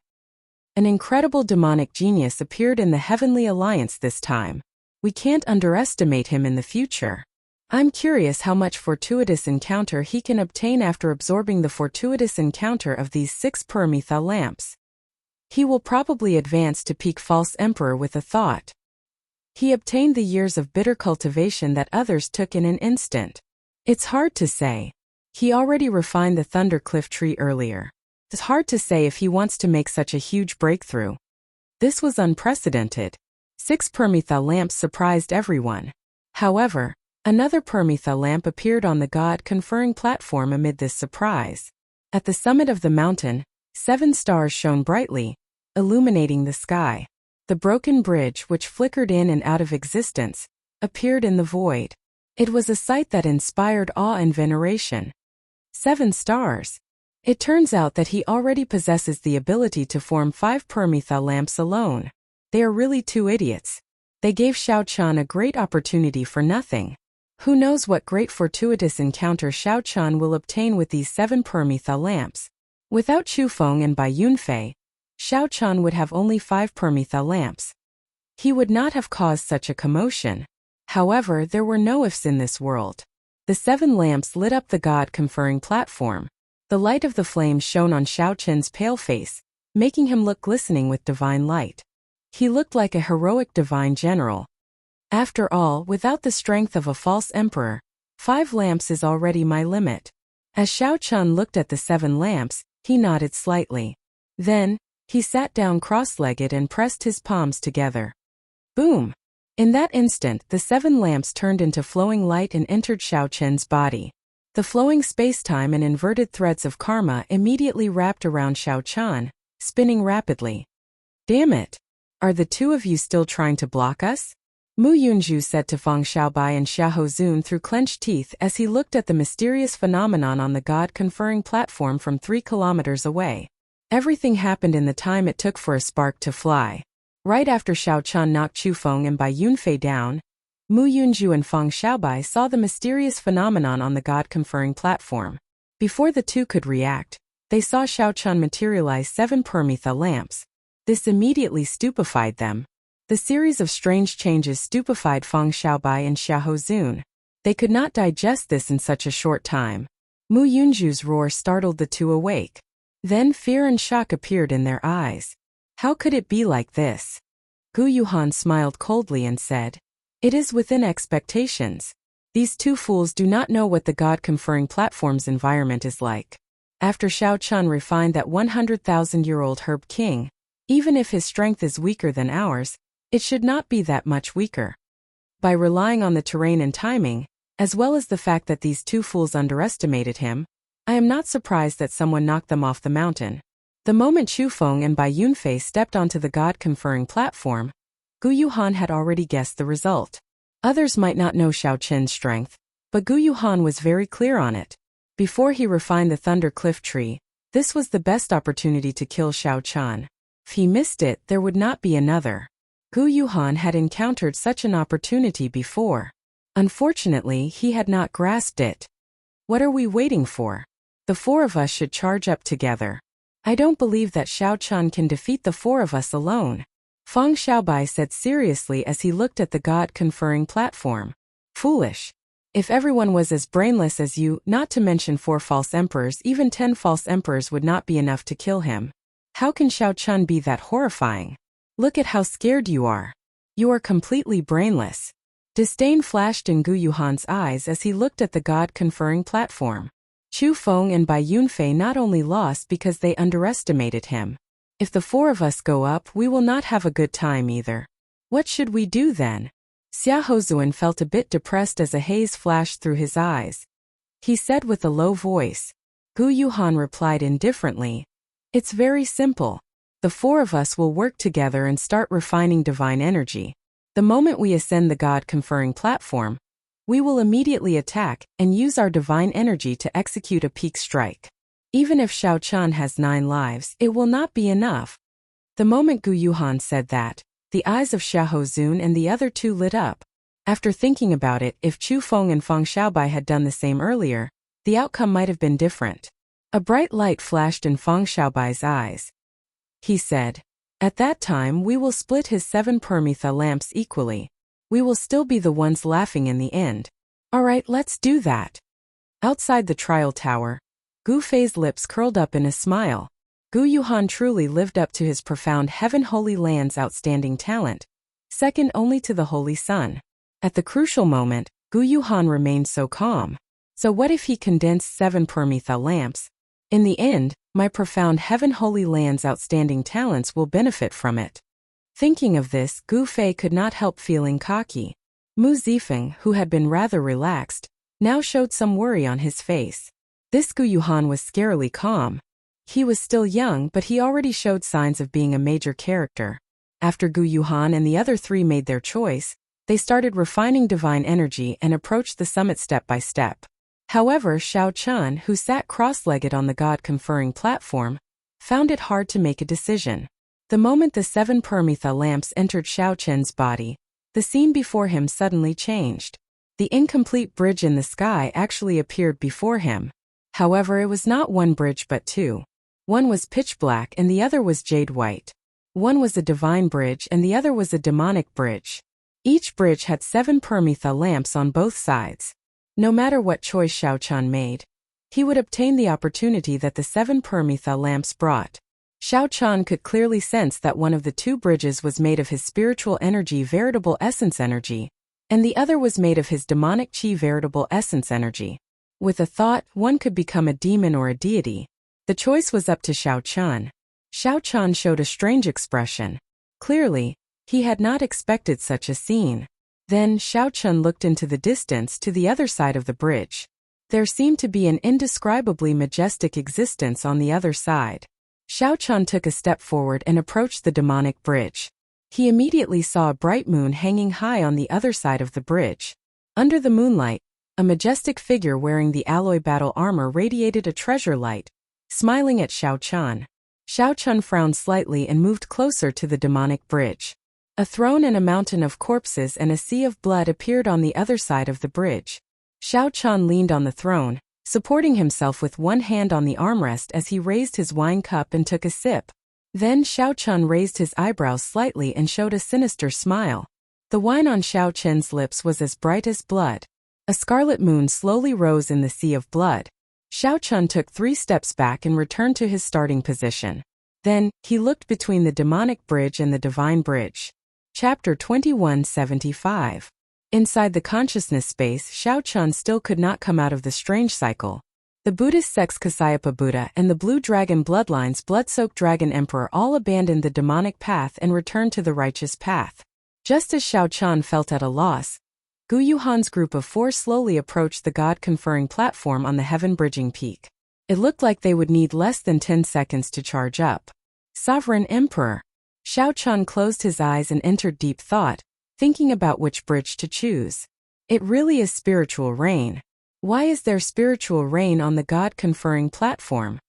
An incredible demonic genius appeared in the Heavenly Alliance this time. We can't underestimate him in the future. I'm curious how much fortuitous encounter he can obtain after absorbing the fortuitous encounter of these 6 Paramitha lamps. He will probably advance to peak false emperor with a thought. He obtained the years of bitter cultivation that others took in an instant. It's hard to say. He already refined the Thundercliff tree earlier. It's hard to say if he wants to make such a huge breakthrough. This was unprecedented. 6 Paramitha lamps surprised everyone. However, another Paramitha lamp appeared on the God-conferring platform amid this surprise. At the summit of the mountain, 7 stars shone brightly, illuminating the sky. The broken bridge, which flickered in and out of existence, appeared in the void. It was a sight that inspired awe and veneration. 7 stars. It turns out that he already possesses the ability to form 5 Paramitha lamps alone. They are really 2 idiots. They gave Xiao Chun a great opportunity for nothing. Who knows what great fortuitous encounter Xiao Chun will obtain with these 7 Paramitha lamps. Without Chu Feng and Bai Yunfei, Xiao Chun would have only 5 Paramitha lamps. He would not have caused such a commotion. However, there were no ifs in this world. The 7 lamps lit up the God-conferring platform. The light of the flames shone on Xiao Chun's pale face, making him look glistening with divine light. He looked like a heroic divine general. After all, without the strength of a false emperor, 5 lamps is already my limit. As Xiao Chun looked at the 7 lamps, he nodded slightly. Then, he sat down cross-legged and pressed his palms together. Boom! In that instant, the 7 lamps turned into flowing light and entered Xiao Chun's body. The flowing space-time and inverted threads of karma immediately wrapped around Xiao Chun, spinning rapidly. Damn it! Are the 2 of you still trying to block us? Mu Yunju said to Feng Xiaobai and Xiahou Zun through clenched teeth as he looked at the mysterious phenomenon on the God-conferring platform from 3 kilometers away. Everything happened in the time it took for a spark to fly. Right after Xiao Chun knocked Chu Feng and Bai Yunfei down, Mu Yunju and Feng Xiaobai saw the mysterious phenomenon on the God-conferring platform. Before the 2 could react, they saw Xiao Chun materialize 7 Paramitha lamps. This immediately stupefied them. The series of strange changes stupefied Feng Xiaobai and Xiahou Zun. They could not digest this in such a short time. Mu Yunju's roar startled the two awake. Then fear and shock appeared in their eyes. How could it be like this? Gu Yuhan smiled coldly and said, "It is within expectations. These two fools do not know what the God-conferring platform's environment is like." After Xiao Chun refined that 100,000-year-old herb king, even if his strength is weaker than ours, it should not be that much weaker. By relying on the terrain and timing, as well as the fact that these two fools underestimated him, I am not surprised that someone knocked them off the mountain. The moment Chu Feng and Bai Yunfei stepped onto the God-conferring platform, Gu Yuhan had already guessed the result. Others might not know Xiao Qin's strength, but Gu Yuhan was very clear on it. Before he refined the Thunder Cliff Tree, this was the best opportunity to kill Xiao Qin. If he missed it, there would not be another. Gu Yuhan had encountered such an opportunity before. Unfortunately, he had not grasped it. What are we waiting for? The four of us should charge up together. I don't believe that Xiao Qin can defeat the four of us alone, Feng Xiaobai said seriously as he looked at the God-conferring platform. Foolish. If everyone was as brainless as you, not to mention 4 false emperors, even 10 false emperors would not be enough to kill him. How can Xiao Qin be that horrifying? Look at how scared you are. You are completely brainless. Disdain flashed in Gu Yuhan's eyes as he looked at the God-conferring platform. Chu Feng and Bai Yunfei not only lost because they underestimated him. If the 4 of us go up, we will not have a good time either. What should we do then? Xia Hozuan felt a bit depressed as a haze flashed through his eyes. He said with a low voice. Gu Yuhan replied indifferently. It's very simple. The 4 of us will work together and start refining divine energy. The moment we ascend the God-conferring platform, we will immediately attack and use our divine energy to execute a peak strike. Even if Xiao Qin has 9 lives, it will not be enough. The moment Gu Yuhan said that, the eyes of Xiahou Zun and the other 2 lit up. After thinking about it, if Chu Feng and Feng Xiaobai had done the same earlier, the outcome might have been different. A bright light flashed in Feng Xiaobai's eyes. He said, "At that time we will split his 7 Permitha lamps equally. We will still be the ones laughing in the end. Alright, let's do that." Outside the trial tower, Gu Fei's lips curled up in a smile. Gu Yuhan truly lived up to his profound Heaven Holy Land's outstanding talent, second only to the Holy Sun. At the crucial moment, Gu Yuhan remained so calm. So what if he condensed 7 Permitha lamps? In the end, my profound Heaven Holy Land's outstanding talents will benefit from it. Thinking of this, Gu Fei could not help feeling cocky. Mu Zifeng, who had been rather relaxed, now showed some worry on his face. This Gu Yuhan was scarily calm. He was still young, but he already showed signs of being a major character. After Gu Yuhan and the other 3 made their choice, they started refining divine energy and approached the summit step by step. However, Xiao Qin, who sat cross-legged on the God-conferring platform, found it hard to make a decision. The moment the 7 Permitha lamps entered Xiao Qin's body, the scene before him suddenly changed. The incomplete bridge in the sky actually appeared before him. However, it was not 1 bridge but 2. One was pitch black and the other was jade white. One was a divine bridge and the other was a demonic bridge. Each bridge had 7 Permitha lamps on both sides. No matter what choice Xiao Qin made, he would obtain the opportunity that the 7 Permitha lamps brought. Xiao Qin could clearly sense that one of the 2 bridges was made of his spiritual energy, veritable essence energy, and the other was made of his demonic chi, veritable essence energy. With a thought, one could become a demon or a deity. The choice was up to Xiao Qin. Xiao Qin showed a strange expression. Clearly, he had not expected such a scene. Then Xiao Qin looked into the distance to the other side of the bridge. There seemed to be an indescribably majestic existence on the other side. Xiao Qin took a step forward and approached the demonic bridge. He immediately saw a bright moon hanging high on the other side of the bridge. Under the moonlight, a majestic figure wearing the alloy battle armor radiated a treasure light, smiling at Xiao Qin. Xiao Qin frowned slightly and moved closer to the demonic bridge. A throne and a mountain of corpses and a sea of blood appeared on the other side of the bridge. Xiao Qin leaned on the throne, supporting himself with one hand on the armrest as he raised his wine cup and took a sip. Then Xiao Chun raised his eyebrows slightly and showed a sinister smile. The wine on Xiao Chen's lips was as bright as blood. A scarlet moon slowly rose in the sea of blood. Xiao Chun took 3 steps back and returned to his starting position. Then, he looked between the demonic bridge and the divine bridge. Chapter 2175. Inside the consciousness space, Xiao Chun still could not come out of the strange cycle. The Buddhist sects Kasyapa Buddha and the Blue Dragon Bloodline's Blood-Soaked Dragon Emperor all abandoned the demonic path and returned to the righteous path. Just as Xiao Chun felt at a loss, Gu Yuhan's group of 4 slowly approached the God-conferring platform on the heaven-bridging peak. It looked like they would need less than 10 seconds to charge up. Sovereign Emperor. Xiao Chun closed his eyes and entered deep thought, thinking about which bridge to choose. It really is spiritual rain. Why is there spiritual rain on the God-conferring platform?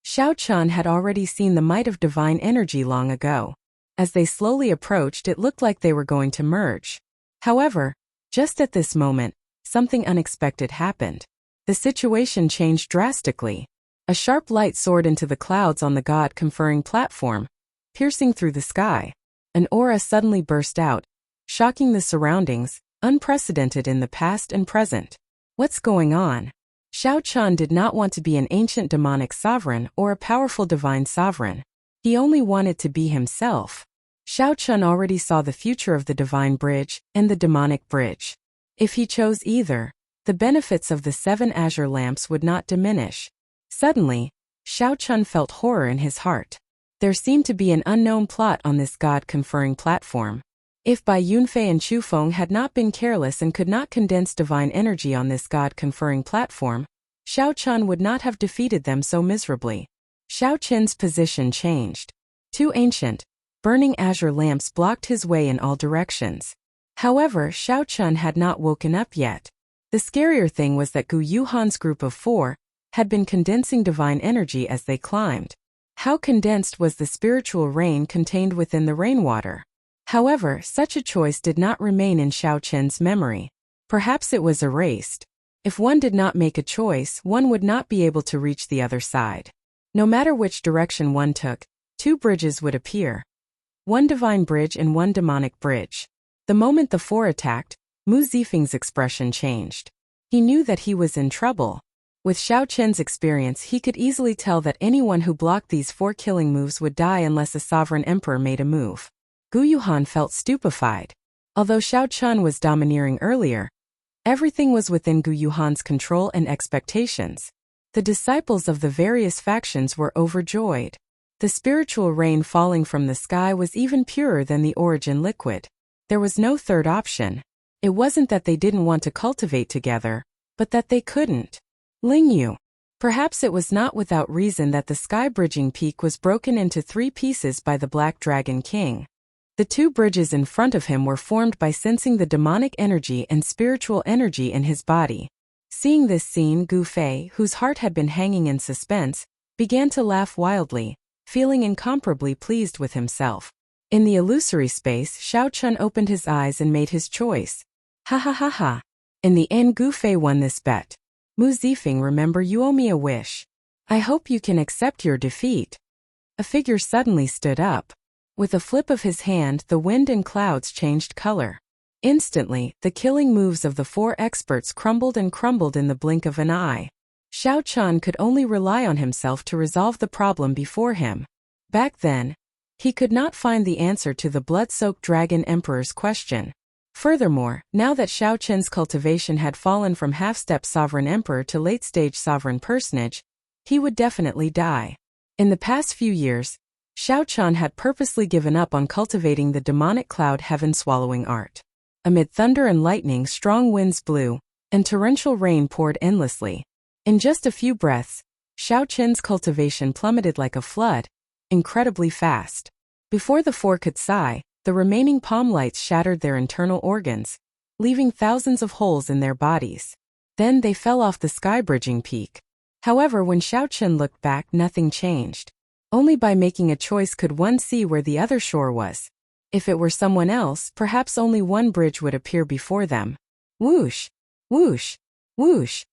Xiao Chun had already seen the might of divine energy long ago. As they slowly approached, it looked like they were going to merge. However, just at this moment, something unexpected happened. The situation changed drastically. A sharp light soared into the clouds on the God-conferring platform, piercing through the sky. An aura suddenly burst out, shocking the surroundings, unprecedented in the past and present. What's going on? Xiao Chun did not want to be an ancient demonic sovereign or a powerful divine sovereign. He only wanted to be himself. Xiao Chun already saw the future of the divine bridge and the demonic bridge. If he chose either, the benefits of the 7 azure lamps would not diminish. Suddenly, Xiao Chun felt horror in his heart. There seemed to be an unknown plot on this God-conferring platform. If Bai Yunfei and Chu Feng had not been careless and could not condense divine energy on this God-conferring platform, Xiao Chun would not have defeated them so miserably. Xiao Chen's position changed. 2 ancient, burning azure lamps blocked his way in all directions. However, Xiao Chun had not woken up yet. The scarier thing was that Gu Yuhan's group of 4 had been condensing divine energy as they climbed. How condensed was the spiritual rain contained within the rainwater? However, such a choice did not remain in Xiao Chen's memory. Perhaps it was erased. If one did not make a choice, one would not be able to reach the other side. No matter which direction one took, 2 bridges would appear. 1 divine bridge and 1 demonic bridge. The moment the 4 attacked, Mu Zifeng's expression changed. He knew that he was in trouble. With Xiao Chen's experience, he could easily tell that anyone who blocked these 4 killing moves would die unless a sovereign emperor made a move. Gu Yuhan felt stupefied. Although Xiao Chun was domineering earlier, everything was within Gu Yuhan's control and expectations. The disciples of the various factions were overjoyed. The spiritual rain falling from the sky was even purer than the origin liquid. There was no third option. It wasn't that they didn't want to cultivate together, but that they couldn't. Lingyu. Perhaps it was not without reason that the sky-bridging peak was broken into 3 pieces by the Black Dragon King. The 2 bridges in front of him were formed by sensing the demonic energy and spiritual energy in his body. Seeing this scene, Gu Fei, whose heart had been hanging in suspense, began to laugh wildly, feeling incomparably pleased with himself. In the illusory space, Xiao Chun opened his eyes and made his choice. Ha ha ha ha. In the end, Gu Fei won this bet. Mu Zifeng, remember, you owe me a wish. I hope you can accept your defeat. A figure suddenly stood up. With a flip of his hand, the wind and clouds changed color. Instantly, the killing moves of the 4 experts crumbled and crumbled in the blink of an eye. Xiao Chun could only rely on himself to resolve the problem before him. Back then, he could not find the answer to the blood-soaked Dragon Emperor's question. Furthermore, now that Xiao Chen's cultivation had fallen from half-step sovereign emperor to late-stage sovereign personage, he would definitely die. In the past few years, Xiao Chun had purposely given up on cultivating the demonic cloud heaven-swallowing art. Amid thunder and lightning, strong winds blew, and torrential rain poured endlessly. In just a few breaths, Xiao Chen's cultivation plummeted like a flood, incredibly fast. Before the 4 could sigh, the remaining palm lights shattered their internal organs, leaving thousands of holes in their bodies. Then they fell off the sky-bridging peak. However, when Xiao Chun looked back, nothing changed. Only by making a choice could one see where the other shore was. If it were someone else, perhaps only 1 bridge would appear before them. Whoosh! Whoosh! Whoosh!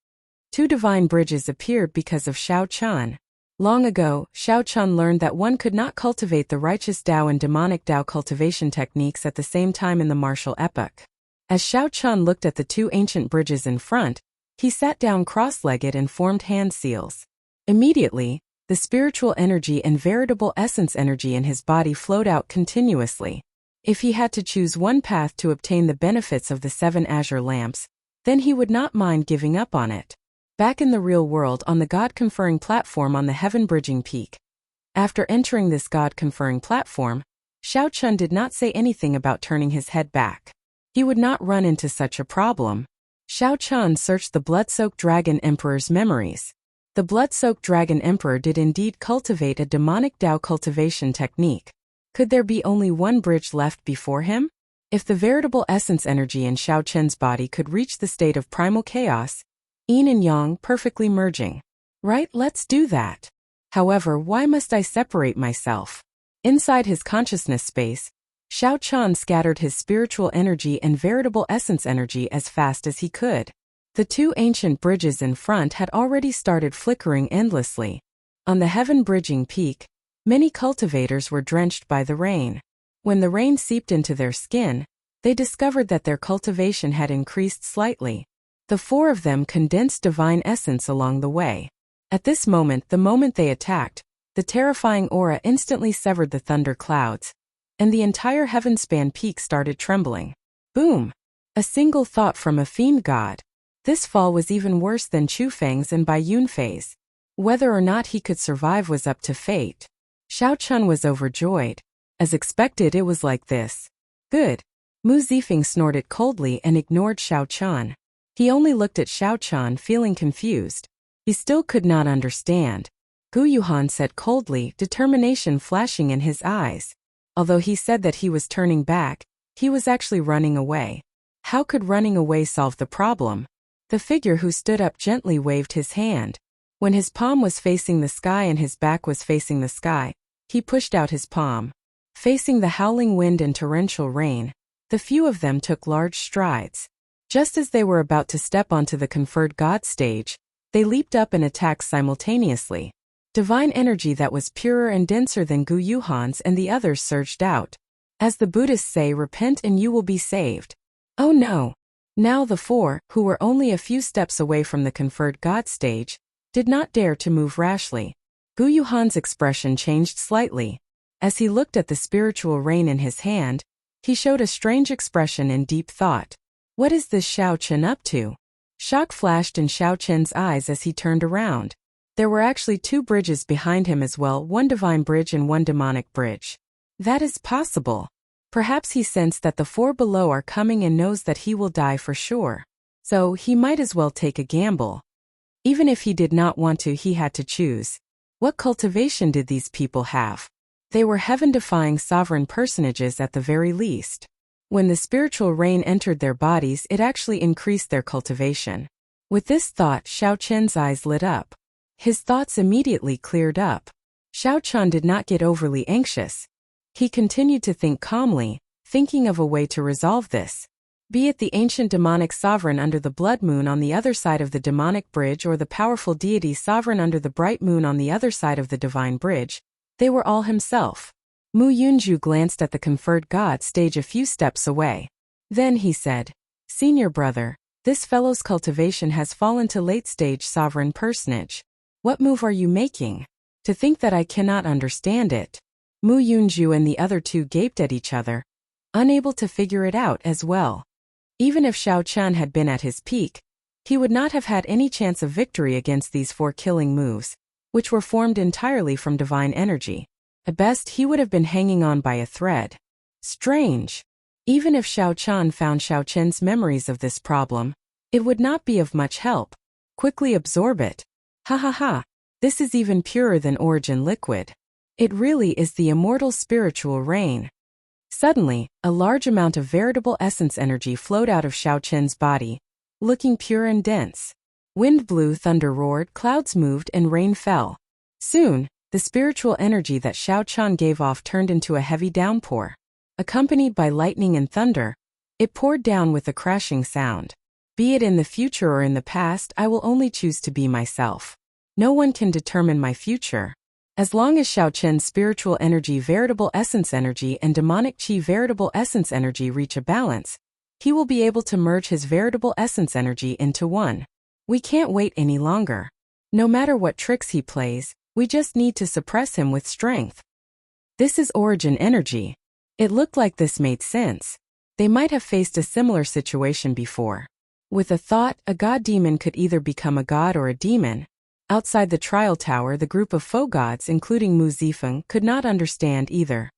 2 divine bridges appeared because of Xiao Chun. Long ago, Xiao Chun learned that one could not cultivate the righteous Tao and demonic Tao cultivation techniques at the same time in the martial epoch. As Xiao Chun looked at the two ancient bridges in front, he sat down cross-legged and formed hand seals. Immediately, the spiritual energy and veritable essence energy in his body flowed out continuously. If he had to choose one path to obtain the benefits of the 7 azure lamps, then he would not mind giving up on it. Back in the real world on the God-conferring platform on the heaven-bridging peak. After entering this God-conferring platform, Xiao Chun did not say anything about turning his head back. He would not run into such a problem. Xiao Chun searched the blood-soaked Dragon Emperor's memories. The blood-soaked Dragon Emperor did indeed cultivate a demonic Tao cultivation technique. Could there be only one bridge left before him? If the veritable essence energy in Xiao Chun's body could reach the state of primal chaos, yin and yang perfectly merging. Right, let's do that. However, why must I separate myself? Inside his consciousness space, Xiao Chun scattered his spiritual energy and veritable essence energy as fast as he could. The two ancient bridges in front had already started flickering endlessly. On the heaven-bridging peak, many cultivators were drenched by the rain. When the rain seeped into their skin, they discovered that their cultivation had increased slightly. The 4 of them condensed divine essence along the way. At this moment, the moment they attacked, the terrifying aura instantly severed the thunder clouds, and the entire heaven-span peak started trembling. Boom! A single thought from a fiend god. This fall was even worse than Chu Feng's and Bai Yunfei's. Whether or not he could survive was up to fate. Xiao Chun was overjoyed. As expected, it was like this. Good. Mu Zifeng snorted coldly and ignored Xiao Chun. He only looked at Xiao Chun feeling confused. He still could not understand. Gu Yuhan said coldly, determination flashing in his eyes. Although he said that he was turning back, he was actually running away. How could running away solve the problem? The figure who stood up gently waved his hand. When his palm was facing the sky and his back was facing the sky, he pushed out his palm. Facing the howling wind and torrential rain, the few of them took large strides. Just as they were about to step onto the conferred God stage, they leaped up and attacked simultaneously. Divine energy that was purer and denser than Gu Yuhan's and the others surged out. As the Buddhists say, repent and you will be saved. Oh no! Now the 4, who were only a few steps away from the conferred God stage, did not dare to move rashly. Gu Yuhan's expression changed slightly. As he looked at the spiritual rain in his hand, he showed a strange expression in deep thought. What is this Xiao Chun up to? Shock flashed in Xiao Chun's eyes as he turned around. There were actually 2 bridges behind him as well, one divine bridge and one demonic bridge. That is possible. Perhaps he sensed that the 4 below are coming and knows that he will die for sure. So he might as well take a gamble. Even if he did not want to, he had to choose. What cultivation did these people have? They were heaven-defying sovereign personages at the very least. When the spiritual rain entered their bodies, it actually increased their cultivation. With this thought, Xiao Chun's eyes lit up. His thoughts immediately cleared up. Xiao Chun did not get overly anxious. He continued to think calmly, thinking of a way to resolve this. Be it the ancient demonic sovereign under the blood moon on the other side of the demonic bridge or the powerful deity sovereign under the bright moon on the other side of the divine bridge, they were all himself. Mu Yunju glanced at the conferred God stage a few steps away. Then he said, Senior brother, this fellow's cultivation has fallen to late-stage sovereign personage. What move are you making? To think that I cannot understand it. Mu Yunju and the other 2 gaped at each other, unable to figure it out as well. Even if Xiao Chun had been at his peak, he would not have had any chance of victory against these 4 killing moves, which were formed entirely from divine energy. At best, he would have been hanging on by a thread. Strange. Even if Xiao Chun found Xiao Chen's memories of this problem, it would not be of much help. Quickly absorb it. Ha ha ha. This is even purer than origin liquid. It really is the immortal spiritual rain. Suddenly, a large amount of veritable essence energy flowed out of Xiao Chen's body, looking pure and dense. Wind blew, thunder roared, clouds moved, and rain fell. Soon, the spiritual energy that Xiao Chun gave off turned into a heavy downpour. Accompanied by lightning and thunder, it poured down with a crashing sound. Be it in the future or in the past, I will only choose to be myself. No one can determine my future. As long as Xiao Chen's spiritual energy, veritable essence energy, and demonic qi, veritable essence energy, reach a balance, he will be able to merge his veritable essence energy into one. We can't wait any longer. No matter what tricks he plays, we just need to suppress him with strength. This is origin energy. It looked like this made sense. They might have faced a similar situation before. With a thought, a god demon could either become a god or a demon. Outside the trial tower, the group of faux gods, including Mu Zifeng, could not understand either.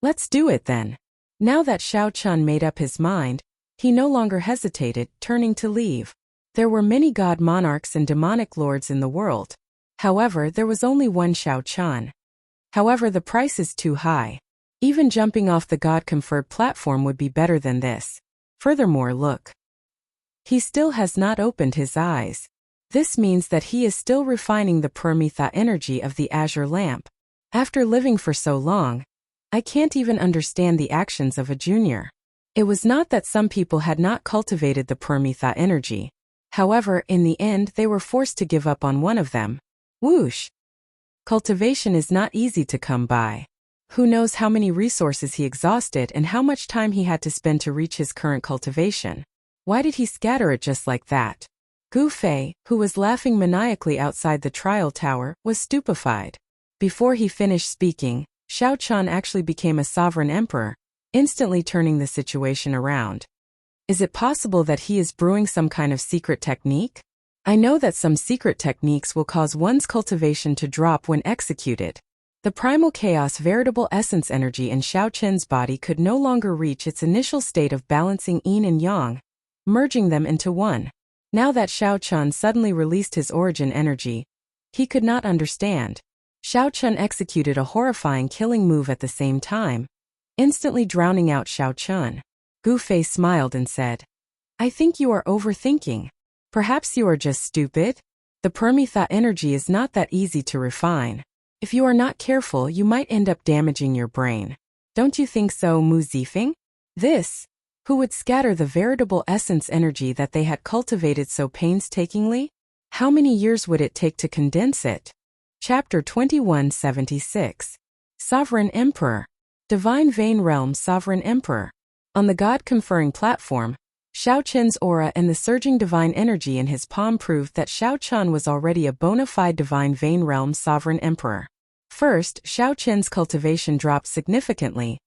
Let's do it then. Now that Xiao Chun made up his mind, he no longer hesitated, turning to leave. There were many god monarchs and demonic lords in the world. However, there was only one Xiao Chun. However, the price is too high. Even jumping off the god-conferred platform would be better than this. Furthermore, look. He still has not opened his eyes. This means that he is still refining the Paramitha energy of the azure lamp. After living for so long, I can't even understand the actions of a junior. It was not that some people had not cultivated the Paramitha energy. However, in the end they were forced to give up on one of them. Whoosh! Cultivation is not easy to come by. Who knows how many resources he exhausted and how much time he had to spend to reach his current cultivation. Why did he scatter it just like that? Gu Fei, who was laughing maniacally outside the trial tower, was stupefied. Before he finished speaking, Xiao Chun actually became a sovereign emperor, instantly turning the situation around. Is it possible that he is brewing some kind of secret technique? I know that some secret techniques will cause one's cultivation to drop when executed. The primal chaos veritable essence energy in Xiao Chen's body could no longer reach its initial state of balancing yin and yang, merging them into one. Now that Xiao Chun suddenly released his origin energy, he could not understand. Xiao Chun executed a horrifying killing move at the same time, instantly drowning out Xiao Chun. Gu Fei smiled and said, I think you are overthinking. Perhaps you are just stupid? The Paramitha energy is not that easy to refine. If you are not careful, you might end up damaging your brain. Don't you think so, Mu Zifeng? This, who would scatter the veritable essence energy that they had cultivated so painstakingly? How many years would it take to condense it? Chapter 2176. Sovereign Emperor. Divine Vein Realm Sovereign Emperor. On the God-conferring platform, Xiao Chen's aura and the surging divine energy in his palm proved that Xiao Chun was already a bona fide divine vein realm sovereign emperor. First, Xiao Chen's cultivation dropped significantly,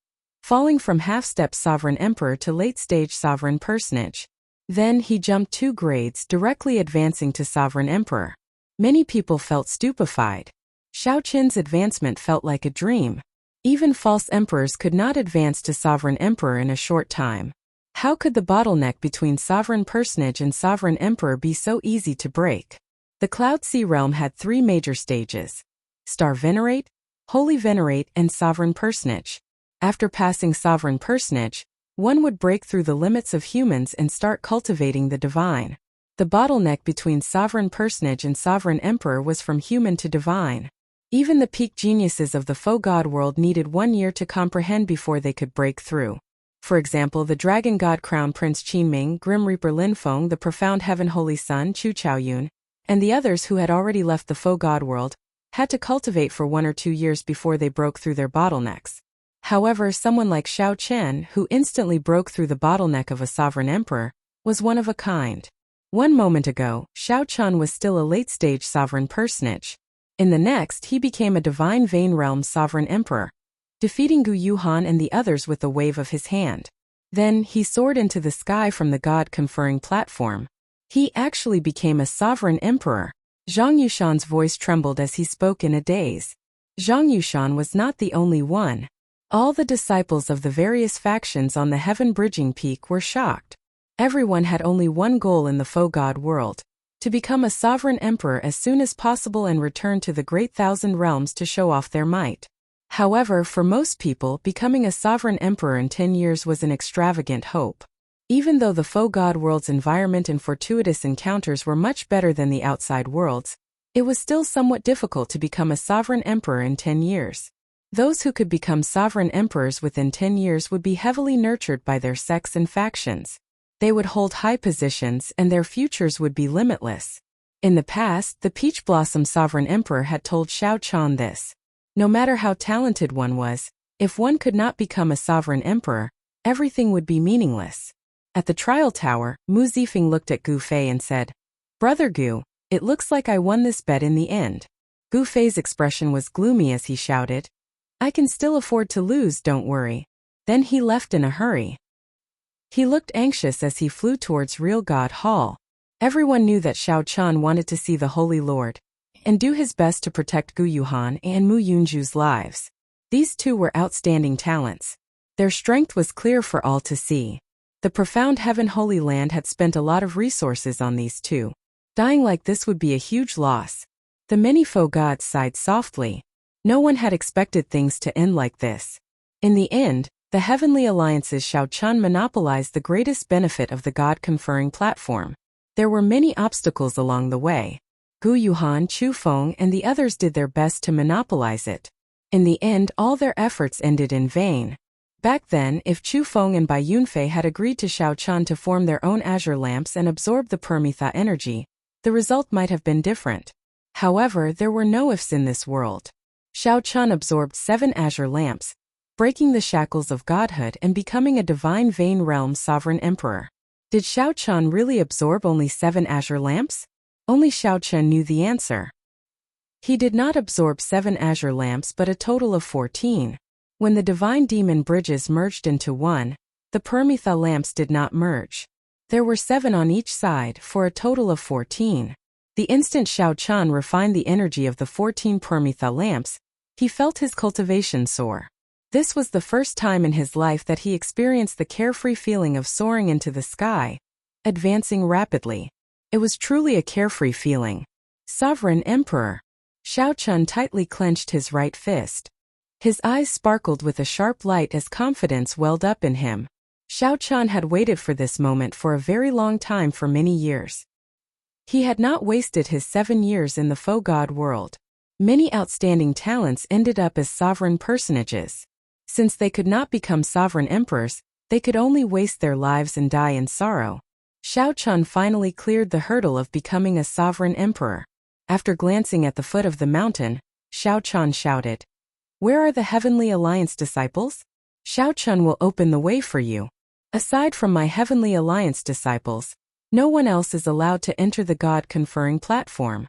falling from half-step sovereign emperor to late-stage sovereign personage. Then he jumped 2 grades, directly advancing to sovereign emperor. Many people felt stupefied. Xiao Chen's advancement felt like a dream. Even false emperors could not advance to sovereign emperor in a short time. How could the bottleneck between sovereign personage and sovereign emperor be so easy to break? The Cloud Sea realm had 3 major stages: Star Venerate, Holy Venerate, and Sovereign Personage. After passing Sovereign Personage, one would break through the limits of humans and start cultivating the divine. The bottleneck between Sovereign Personage and Sovereign Emperor was from human to divine. Even the peak geniuses of the faux god world needed 1 year to comprehend before they could break through. For example, the Dragon God Crown Prince Qinming, Grim Reaper Lin Feng, the Profound Heaven Holy Sun Chu Chaoyun, and the others who had already left the faux god world, had to cultivate for 1 or 2 years before they broke through their bottlenecks. However, someone like Xiao Chen, who instantly broke through the bottleneck of a sovereign emperor, was one of a kind. 1 moment ago, Xiao Chun was still a late-stage sovereign personage. In the next, he became a divine vein realm sovereign emperor, defeating Gu Yuhan and the others with a wave of his hand. Then, he soared into the sky from the god-conferring platform. He actually became a sovereign emperor. Zhang Yushan's voice trembled as he spoke in a daze. Zhang Yushan was not the only one. All the disciples of the various factions on the heaven-bridging peak were shocked. Everyone had only one goal in the faux god world: to become a sovereign emperor as soon as possible and return to the Great Thousand Realms to show off their might. However, for most people, becoming a sovereign emperor in 10 years was an extravagant hope. Even though the faux god world's environment and fortuitous encounters were much better than the outside worlds, it was still somewhat difficult to become a sovereign emperor in 10 years. Those who could become sovereign emperors within 10 years would be heavily nurtured by their sects and factions. They would hold high positions and their futures would be limitless. In the past, the Peach Blossom Sovereign Emperor had told Xiao Chan this. No matter how talented one was, if one could not become a sovereign emperor, everything would be meaningless. At the trial tower, Mu Zifeng looked at Gu Fei and said, "Brother Gu, it looks like I won this bet in the end." Gu Fei's expression was gloomy as he shouted, "I can still afford to lose, don't worry." Then he left in a hurry. He looked anxious as he flew towards Real God Hall. Everyone knew that Xiao Chan wanted to see the Holy Lord and do his best to protect Gu Yuhan and Mu Yunju's lives. These two were outstanding talents. Their strength was clear for all to see. The profound Heaven Holy Land had spent a lot of resources on these two. Dying like this would be a huge loss. The many foe gods sighed softly. No one had expected things to end like this. In the end, the Heavenly Alliance's Xiao Chan monopolized the greatest benefit of the God-conferring platform. There were many obstacles along the way. Gu Yuhan, Chu Feng, and the others did their best to monopolize it. In the end, all their efforts ended in vain. Back then, if Chu Feng and Bai Yunfei had agreed to Xiao Chan to form their own azure lamps and absorb the Permitha energy, the result might have been different. However, there were no ifs in this world. Xiao Chan absorbed 7 azure lamps, breaking the shackles of godhood and becoming a divine Vein Realm sovereign emperor. Did Xiao Chan really absorb only 7 azure lamps? Only Xiao Chan knew the answer. He did not absorb 7 azure lamps but a total of 14. When the divine demon bridges merged into one, the Permitha lamps did not merge. There were 7 on each side for a total of 14. The instant Xiao Chan refined the energy of the 14 Permitha lamps, he felt his cultivation soar. This was the first time in his life that he experienced the carefree feeling of soaring into the sky, advancing rapidly. It was truly a carefree feeling. Sovereign Emperor. Xiao Chan tightly clenched his right fist. His eyes sparkled with a sharp light as confidence welled up in him. Xiao Chan had waited for this moment for a very long time, for many years. He had not wasted his 7 years in the foe god world. Many outstanding talents ended up as sovereign personages. Since they could not become sovereign emperors, they could only waste their lives and die in sorrow. Xiao Chan finally cleared the hurdle of becoming a sovereign emperor. After glancing at the foot of the mountain, Xiao Chan shouted, "Where are the Heavenly Alliance disciples? Xiao Chan will open the way for you. Aside from my Heavenly Alliance disciples, no one else is allowed to enter the God-conferring platform."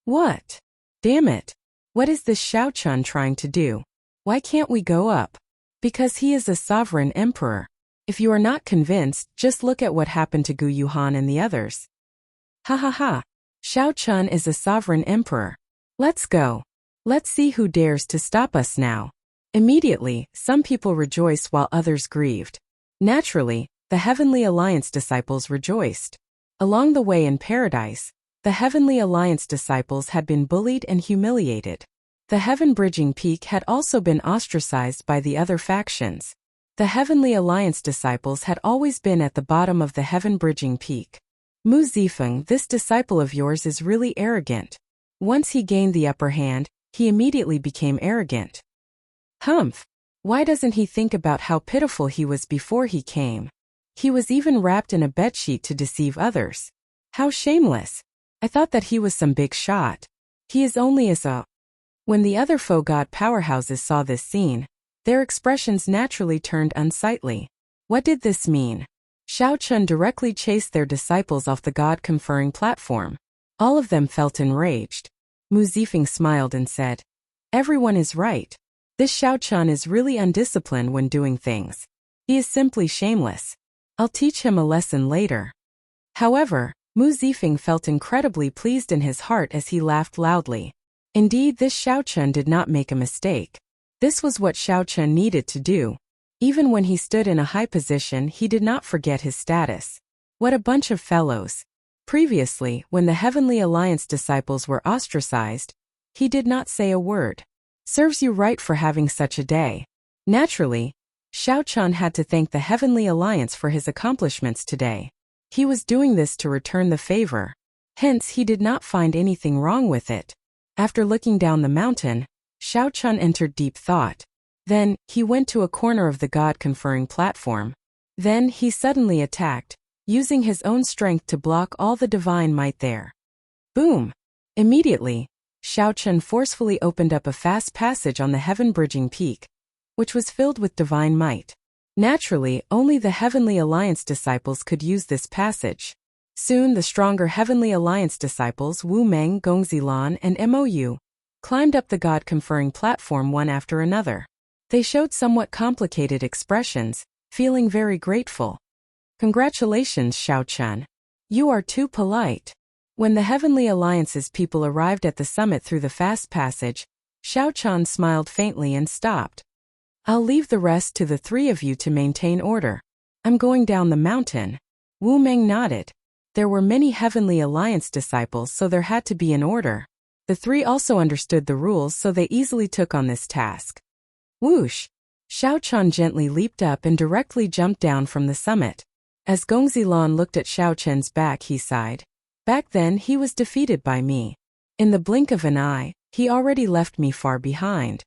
What? Damn it. What is this Xiao Chan trying to do? Why can't we go up? Because he is a sovereign emperor. If you are not convinced, just look at what happened to Gu Yuhan and the others. Ha ha ha. Xiao Chan is a sovereign emperor. Let's go. Let's see who dares to stop us now. Immediately, some people rejoiced while others grieved. Naturally, the Heavenly Alliance disciples rejoiced. Along the way in paradise, the Heavenly Alliance disciples had been bullied and humiliated. The heaven-bridging peak had also been ostracized by the other factions. The Heavenly Alliance disciples had always been at the bottom of the heaven-bridging peak. Mu Zifeng, this disciple of yours is really arrogant. Once he gained the upper hand, he immediately became arrogant. Humph! Why doesn't he think about how pitiful he was before he came? He was even wrapped in a bedsheet to deceive others. How shameless! I thought that he was some big shot. He is only a... When the other foe god powerhouses saw this scene, their expressions naturally turned unsightly. What did this mean? Xiao Chan directly chased their disciples off the god-conferring platform. All of them felt enraged. Mu Zifeng smiled and said, "Everyone is right. This Xiao Chan is really undisciplined when doing things. He is simply shameless. I'll teach him a lesson later." However, Mu Zifeng felt incredibly pleased in his heart as he laughed loudly. Indeed, this Xiao Chan did not make a mistake. This was what Xiao Chan needed to do. Even when he stood in a high position, he did not forget his status. What a bunch of fellows. Previously, when the Heavenly Alliance disciples were ostracized, he did not say a word. Serves you right for having such a day. Naturally, Xiao Chan had to thank the Heavenly Alliance for his accomplishments today. He was doing this to return the favor. Hence, he did not find anything wrong with it. After looking down the mountain, Xiao Chan entered deep thought. Then, he went to a corner of the God-conferring platform. Then, he suddenly attacked, using his own strength to block all the divine might there. Boom! Immediately, Xiao Chun forcefully opened up a fast passage on the heaven-bridging peak, which was filled with divine might. Naturally, only the Heavenly Alliance disciples could use this passage. Soon the stronger Heavenly Alliance disciples Wu Meng, Gongzilan, and Mou climbed up the God-conferring platform one after another. They showed somewhat complicated expressions, feeling very grateful. Congratulations, Xiao Chun. You are too polite. When the Heavenly Alliance's people arrived at the summit through the fast passage, Xiao Chun smiled faintly and stopped. I'll leave the rest to the three of you to maintain order. I'm going down the mountain. Wu Meng nodded. There were many Heavenly Alliance disciples, so there had to be an order. The three also understood the rules, so they easily took on this task. Whoosh! Xiao Chun gently leaped up and directly jumped down from the summit. As Gongzilan looked at Xiao Chun's back, he sighed. Back then he was defeated by me. In the blink of an eye, he already left me far behind.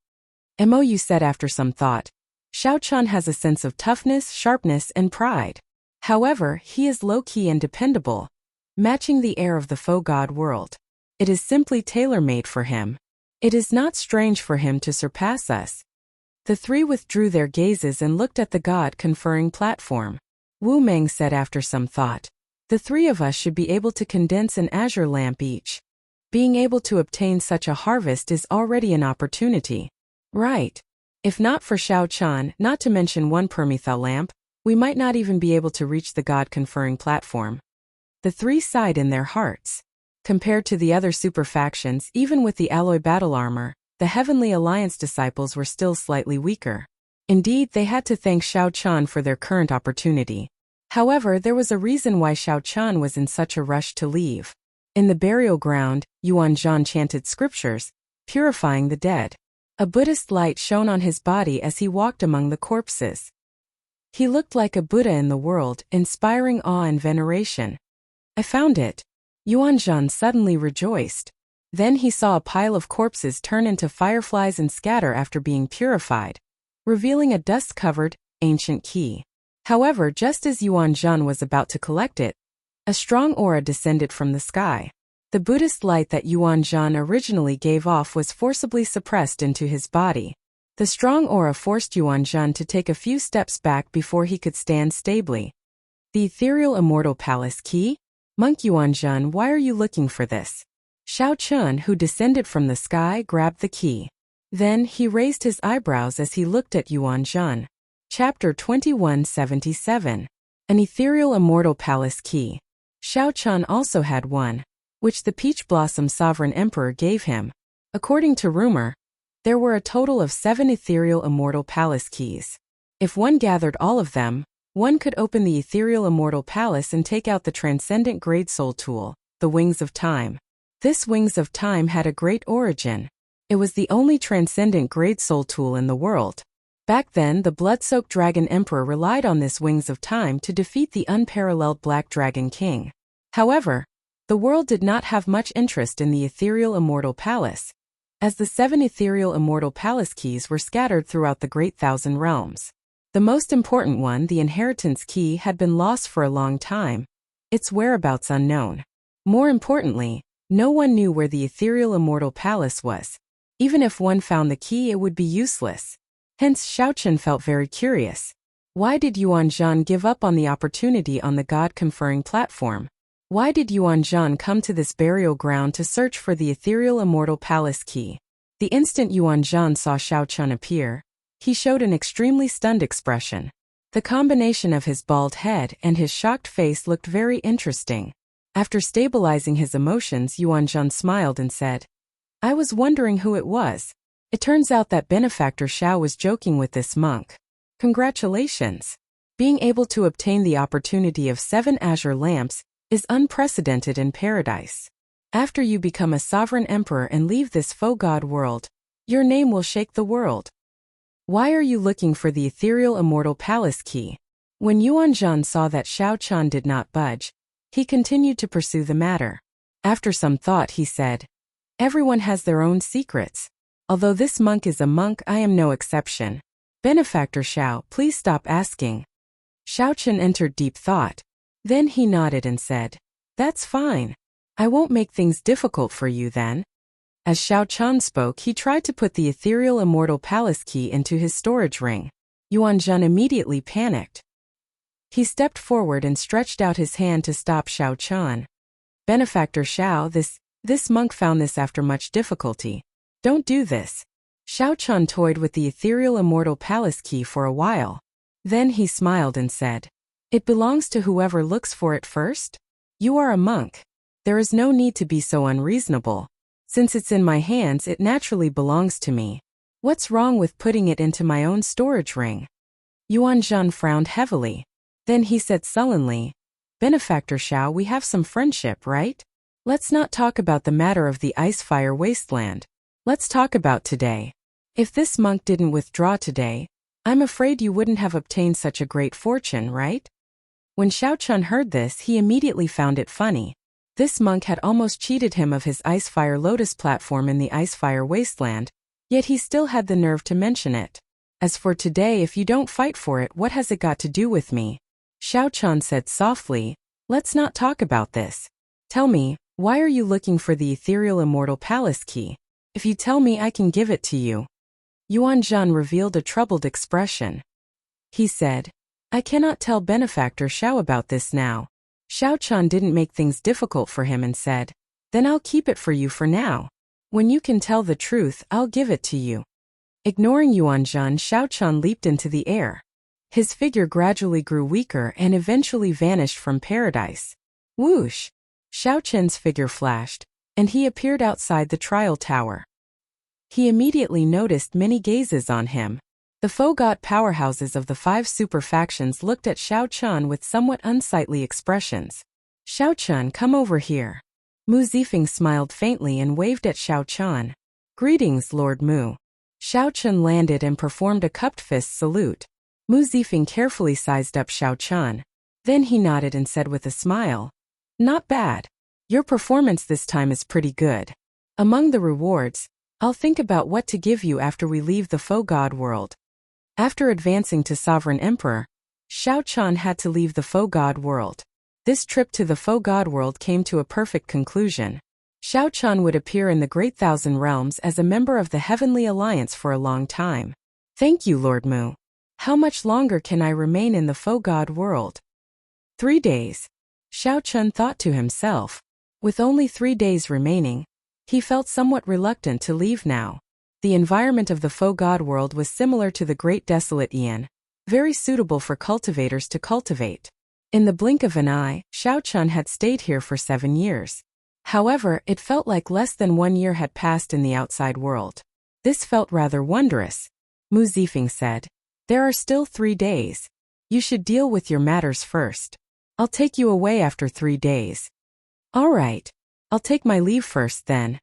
Mou said after some thought. Xiao Chun has a sense of toughness, sharpness, and pride. However, he is low-key and dependable, matching the air of the faux god world. It is simply tailor-made for him. It is not strange for him to surpass us. The three withdrew their gazes and looked at the god-conferring platform. Wu Meng said after some thought. The three of us should be able to condense an azure lamp each. Being able to obtain such a harvest is already an opportunity. Right. If not for Xiao Chun, not to mention one permethyl lamp, we might not even be able to reach the god-conferring platform. The three sighed in their hearts. Compared to the other super factions, even with the alloy battle armor, the Heavenly Alliance disciples were still slightly weaker. Indeed, they had to thank Xiao Chun for their current opportunity. However, there was a reason why Xiao Chun was in such a rush to leave. In the burial ground, Yuan Zhan chanted scriptures, purifying the dead. A Buddhist light shone on his body as he walked among the corpses. He looked like a Buddha in the world, inspiring awe and veneration. I found it. Yuan Zhan suddenly rejoiced. Then he saw a pile of corpses turn into fireflies and scatter after being purified, revealing a dust-covered, ancient key. However, just as Yuan Zhan was about to collect it, a strong aura descended from the sky. The Buddhist light that Yuan Zhan originally gave off was forcibly suppressed into his body. The strong aura forced Yuan Zhan to take a few steps back before he could stand stably. The ethereal immortal palace key? Monk Yuan Zhan, why are you looking for this? Xiao Chun, who descended from the sky, grabbed the key. Then he raised his eyebrows as he looked at Yuan Zhan. Chapter 2177. An ethereal immortal palace key. Xiao Chun also had one, which the Peach Blossom Sovereign Emperor gave him. According to rumor, there were a total of 7 ethereal immortal palace keys. If one gathered all of them, one could open the ethereal immortal palace and take out the transcendent grade soul tool, the Wings of Time. This Wings of Time had a great origin. It was the only transcendent grade soul tool in the world. Back then, the blood-soaked Dragon Emperor relied on this Wings of Time to defeat the unparalleled Black Dragon King. However, the world did not have much interest in the ethereal immortal palace, as the 7 ethereal immortal palace keys were scattered throughout the Great Thousand Realms. The most important one, the inheritance key, had been lost for a long time, its whereabouts unknown. More importantly, no one knew where the ethereal immortal palace was. Even if one found the key, it would be useless. Hence, Xiao Chun felt very curious. Why did Yuan Zhan give up on the opportunity on the God-conferring platform? Why did Yuan Zhan come to this burial ground to search for the ethereal immortal palace key? The instant Yuan Zhan saw Xiao Chun appear, he showed an extremely stunned expression. The combination of his bald head and his shocked face looked very interesting. After stabilizing his emotions, Yuan Zhan smiled and said, I was wondering who it was. It turns out that Benefactor Xiao was joking with this monk. Congratulations! Being able to obtain the opportunity of 7 azure lamps is unprecedented in paradise. After you become a sovereign emperor and leave this faux god world, your name will shake the world. Why are you looking for the ethereal immortal palace key? When Yuan Zhan saw that Xiao Chun did not budge, he continued to pursue the matter. After some thought, he said, Everyone has their own secrets. Although this monk is a monk, I am no exception. Benefactor Xiao, please stop asking. Xiao Chun entered deep thought. Then he nodded and said, That's fine. I won't make things difficult for you then. As Xiao Chan spoke, he tried to put the ethereal immortal palace key into his storage ring. Yuan Zhen immediately panicked. He stepped forward and stretched out his hand to stop Xiao Chan. Benefactor Xiao, this monk found this after much difficulty. Don't do this. Xiao Chan toyed with the ethereal immortal palace key for a while. Then he smiled and said, It belongs to whoever looks for it first? You are a monk. There is no need to be so unreasonable. Since it's in my hands, it naturally belongs to me. What's wrong with putting it into my own storage ring? Yuan Zhen frowned heavily. Then he said sullenly, Benefactor Xiao, we have some friendship, right? Let's not talk about the matter of the ice-fire wasteland. Let's talk about today. If this monk didn't withdraw today, I'm afraid you wouldn't have obtained such a great fortune, right? When Xiao Chun heard this, he immediately found it funny. This monk had almost cheated him of his ice-fire lotus platform in the ice-fire wasteland, yet he still had the nerve to mention it. As for today, if you don't fight for it, what has it got to do with me? Xiao Chun said softly, Let's not talk about this. Tell me, why are you looking for the ethereal immortal palace key? If you tell me, I can give it to you. Yuan Zhen revealed a troubled expression. He said, I cannot tell Benefactor Xiao about this now. Xiao Chun didn't make things difficult for him and said, Then I'll keep it for you for now. When you can tell the truth, I'll give it to you. Ignoring Yuan Zhen, Xiao Chun leaped into the air. His figure gradually grew weaker and eventually vanished from paradise. Whoosh! Xiao Chen's figure flashed, and he appeared outside the trial tower. He immediately noticed many gazes on him. The four-god powerhouses of the 5 super factions looked at Xiao Chun with somewhat unsightly expressions. Xiao Chun, come over here. Mu Zifeng smiled faintly and waved at Xiao Chun. Greetings, Lord Mu. Xiao Chun landed and performed a cupped fist salute. Mu Zifeng carefully sized up Xiao Chun. Then he nodded and said with a smile, Not bad. Your performance this time is pretty good. Among the rewards, I'll think about what to give you after we leave the faux god world. After advancing to Sovereign Emperor, Xiao Chun had to leave the faux god world. This trip to the faux god world came to a perfect conclusion. Xiao Chun would appear in the Great Thousand Realms as a member of the Heavenly Alliance for a long time. Thank you, Lord Mu. How much longer can I remain in the faux god world? 3 days. Xiao Chun thought to himself. With only 3 days remaining, he felt somewhat reluctant to leave now. The environment of the faux god world was similar to the Great Desolate Aeon, very suitable for cultivators to cultivate. In the blink of an eye, Xiao Chun had stayed here for 7 years. However, it felt like less than 1 year had passed in the outside world. This felt rather wondrous. Mu Zifeng said, There are still 3 days. You should deal with your matters first. I'll take you away after 3 days. All right. I'll take my leave first then.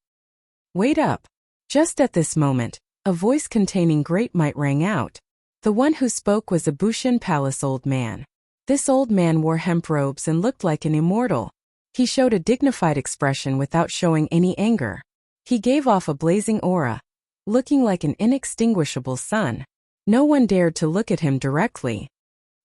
Wait up. Just at this moment, a voice containing great might rang out. The one who spoke was a Bushin Palace old man. This old man wore hemp robes and looked like an immortal. He showed a dignified expression without showing any anger. He gave off a blazing aura, looking like an inextinguishable sun. No one dared to look at him directly.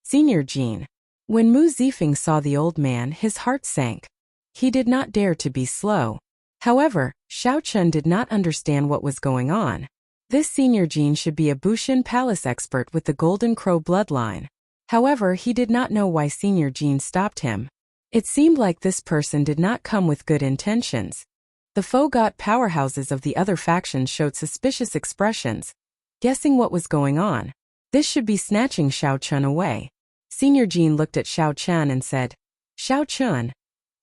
Senior Jean. When Mu Zifeng saw the old man, his heart sank. He did not dare to be slow. However, Xiao Chun did not understand what was going on. This Senior Jean should be a Bushin Palace expert with the Golden Crow bloodline. However, he did not know why Senior Jean stopped him. It seemed like this person did not come with good intentions. The faux god powerhouses of the other factions showed suspicious expressions, guessing what was going on. This should be snatching Xiao Chun away. Senior Jean looked at Xiao Chun and said, Xiao Chun,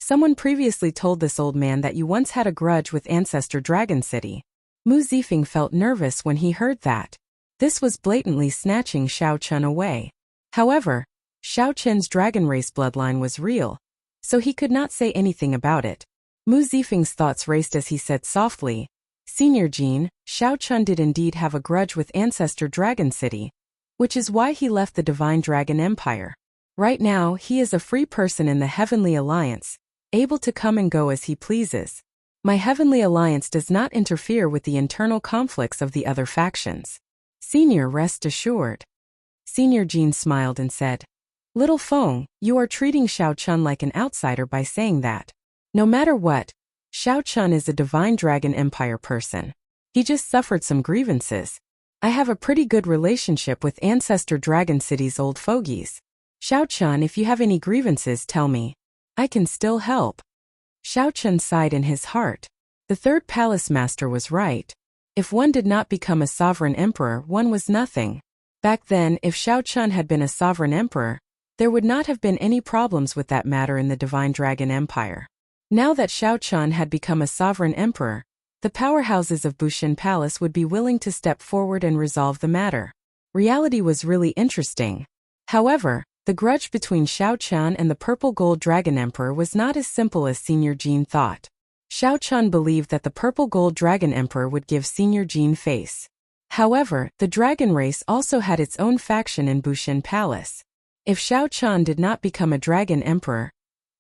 someone previously told this old man that you once had a grudge with Ancestor Dragon City. Mu Zifeng felt nervous when he heard that. This was blatantly snatching Xiao Chun away. However, Xiao Chun's dragon race bloodline was real, so he could not say anything about it. Mu Zifeng's thoughts raced as he said softly, Senior Jean, Xiao Chun did indeed have a grudge with Ancestor Dragon City, which is why he left the Divine Dragon Empire. Right now, he is a free person in the Heavenly Alliance, able to come and go as he pleases. My Heavenly Alliance does not interfere with the internal conflicts of the other factions. Senior, rest assured. Senior Jean smiled and said, Little Feng, you are treating Xiao Chun like an outsider by saying that. No matter what, Xiao Chun is a divine dragon empire person. He just suffered some grievances. I have a pretty good relationship with Ancestor Dragon City's old fogies. Xiao Chun, if you have any grievances, tell me. I can still help. Xiao Chun sighed in his heart. The third palace master was right. If one did not become a sovereign emperor, one was nothing. Back then, if Xiao Chun had been a sovereign emperor, there would not have been any problems with that matter in the Divine Dragon Empire. Now that Xiao Chun had become a sovereign emperor, the powerhouses of Bushin Palace would be willing to step forward and resolve the matter. Reality was really interesting. However, the grudge between Xiao Chun and the Purple Gold Dragon Emperor was not as simple as Senior Jean thought. Xiao Chun believed that the Purple Gold Dragon Emperor would give Senior Jean face. However, the dragon race also had its own faction in Bushin Palace. If Xiao Chun did not become a dragon emperor,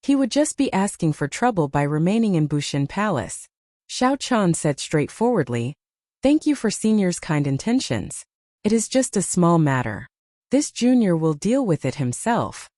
he would just be asking for trouble by remaining in Bushin Palace. Xiao Chun said straightforwardly, "Thank you for Senior's kind intentions. It is just a small matter. This junior will deal with it himself."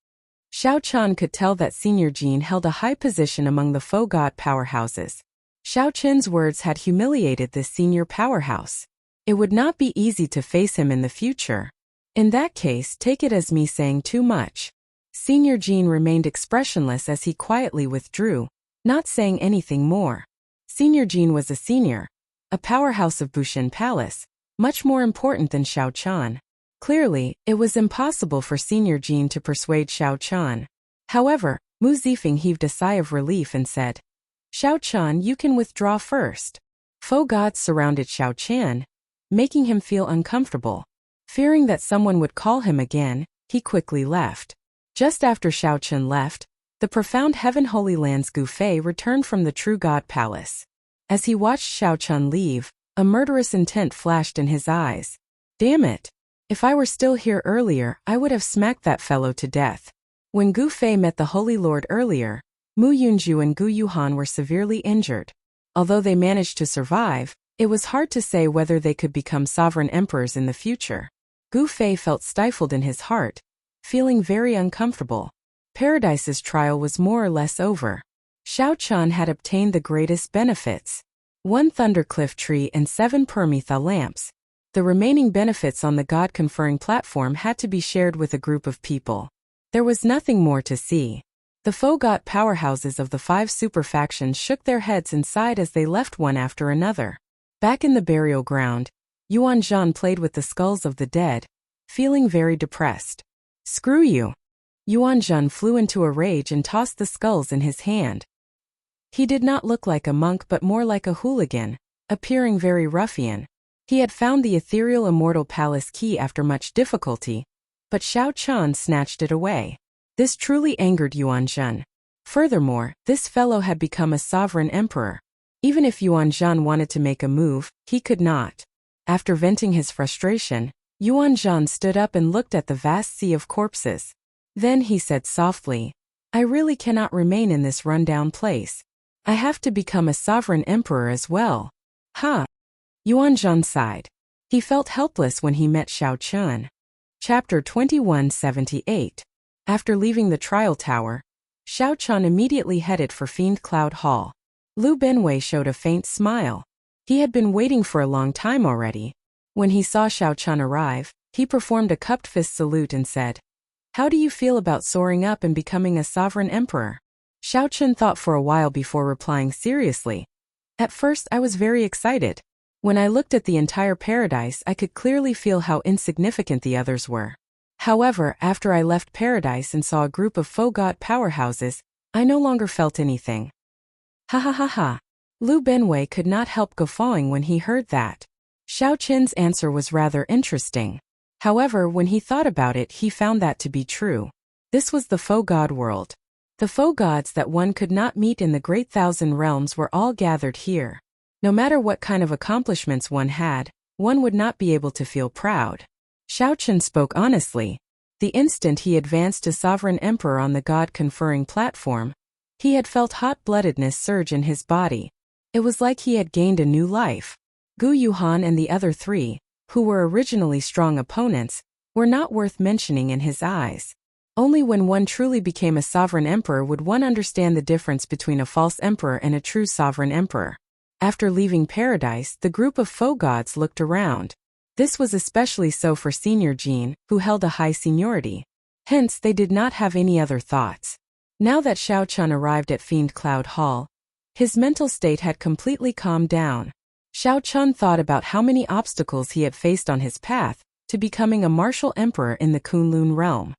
Xiao Chun could tell that Senior Jean held a high position among the faux god powerhouses. Xiao Chun's words had humiliated this senior powerhouse. It would not be easy to face him in the future. In that case, take it as me saying too much. Senior Jean remained expressionless as he quietly withdrew, not saying anything more. Senior Jean was a senior, a powerhouse of Bushin Palace, much more important than Xiao Chun. Clearly, it was impossible for Senior Jean to persuade Xiao Chun. However, Mu Zifeng heaved a sigh of relief and said, "Xiao Chun, you can withdraw first." Faux gods surrounded Xiao Chun, making him feel uncomfortable. Fearing that someone would call him again, he quickly left. Just after Xiao Chun left, the profound Heaven Holy Land's Gu Fei returned from the True God Palace. As he watched Xiao Chun leave, a murderous intent flashed in his eyes. Damn it! If I were still here earlier, I would have smacked that fellow to death. When Gu Fei met the Holy Lord earlier, Mu Yunju and Gu Yuhan were severely injured. Although they managed to survive, it was hard to say whether they could become sovereign emperors in the future. Gu Fei felt stifled in his heart, feeling very uncomfortable. Paradise's trial was more or less over. Xiao Chun had obtained the greatest benefits: 1 Thundercliff tree and 7 Permetha lamps. The remaining benefits on the God-conferring platform had to be shared with a group of people. There was nothing more to see. The faux god powerhouses of the 5 super factions shook their heads and sighed as they left one after another. Back in the burial ground, Yuan Zhan played with the skulls of the dead, feeling very depressed. "Screw you!" Yuan Zhan flew into a rage and tossed the skulls in his hand. He did not look like a monk but more like a hooligan, appearing very ruffian. He had found the ethereal immortal palace key after much difficulty, but Xiao Chun snatched it away. This truly angered Yuan Zhan. Furthermore, this fellow had become a sovereign emperor. Even if Yuan Zhan wanted to make a move, he could not. After venting his frustration, Yuan Zhan stood up and looked at the vast sea of corpses. Then he said softly, "I really cannot remain in this rundown place. I have to become a sovereign emperor as well." "Huh?" Yuan Zhan sighed. He felt helpless when he met Xiao Chun. Chapter 2178. After leaving the trial tower, Xiao Chun immediately headed for Fiend Cloud Hall. Lu Benwei showed a faint smile. He had been waiting for a long time already. When he saw Xiao Chun arrive, he performed a cupped fist salute and said, "How do you feel about soaring up and becoming a sovereign emperor?" Xiao Chun thought for a while before replying seriously. "At first I was very excited. When I looked at the entire paradise, I could clearly feel how insignificant the others were. However, after I left paradise and saw a group of faux god powerhouses, I no longer felt anything." Ha ha ha ha. Lu Benwei could not help guffawing when he heard that. Xiao Chun's answer was rather interesting. However, when he thought about it, he found that to be true. This was the faux god world. The faux gods that one could not meet in the Great Thousand Realms were all gathered here. No matter what kind of accomplishments one had, one would not be able to feel proud. Xiao Chun spoke honestly. The instant he advanced to Sovereign Emperor on the God-conferring platform, he had felt hot-bloodedness surge in his body. It was like he had gained a new life. Gu Yuhan and the other 3, who were originally strong opponents, were not worth mentioning in his eyes. Only when one truly became a sovereign emperor would one understand the difference between a false emperor and a true sovereign emperor. After leaving paradise, the group of faux gods looked around. This was especially so for Senior Jean, who held a high seniority. Hence, they did not have any other thoughts. Now that Xiao Chun arrived at Fiend Cloud Hall, his mental state had completely calmed down. Xiao Chun thought about how many obstacles he had faced on his path to becoming a martial emperor in the Kunlun realm.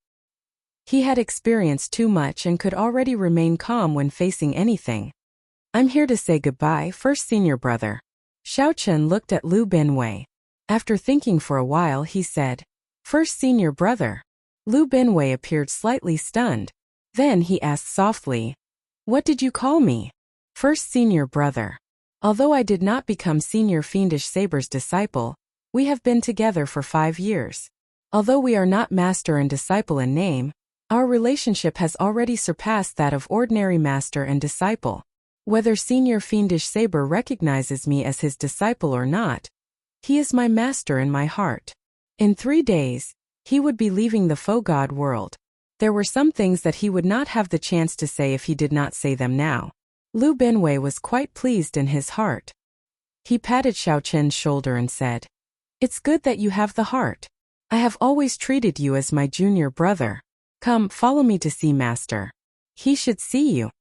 He had experienced too much and could already remain calm when facing anything. I'm here to say goodbye, first senior brother. Xiao Chun looked at Lu Binwei. After thinking for a while, he said, First senior brother. Lu Binwei appeared slightly stunned. Then he asked softly, What did you call me? First senior brother. Although I did not become Senior Fiendish Saber's disciple, we have been together for 5 years. Although we are not master and disciple in name, our relationship has already surpassed that of ordinary master and disciple. Whether Senior Fiendish Saber recognizes me as his disciple or not, he is my master in my heart. In 3 days, he would be leaving the faux god world. There were some things that he would not have the chance to say if he did not say them now. Lu Binwei was quite pleased in his heart. He patted Xiao Chen's shoulder and said, It's good that you have the heart. I have always treated you as my junior brother. Come, follow me to see master. He should see you.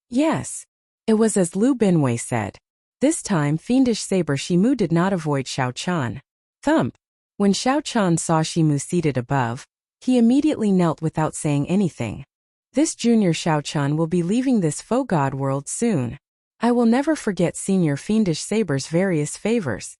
Yes. It was as Lu Binwei said. This time Fiendish Saber Shimu did not avoid Xiao Chan. Thump. When Xiao Chan saw Shimu seated above, he immediately knelt without saying anything. This junior Xiao Chan will be leaving this faux god world soon. I will never forget Senior Fiendish Saber's various favors.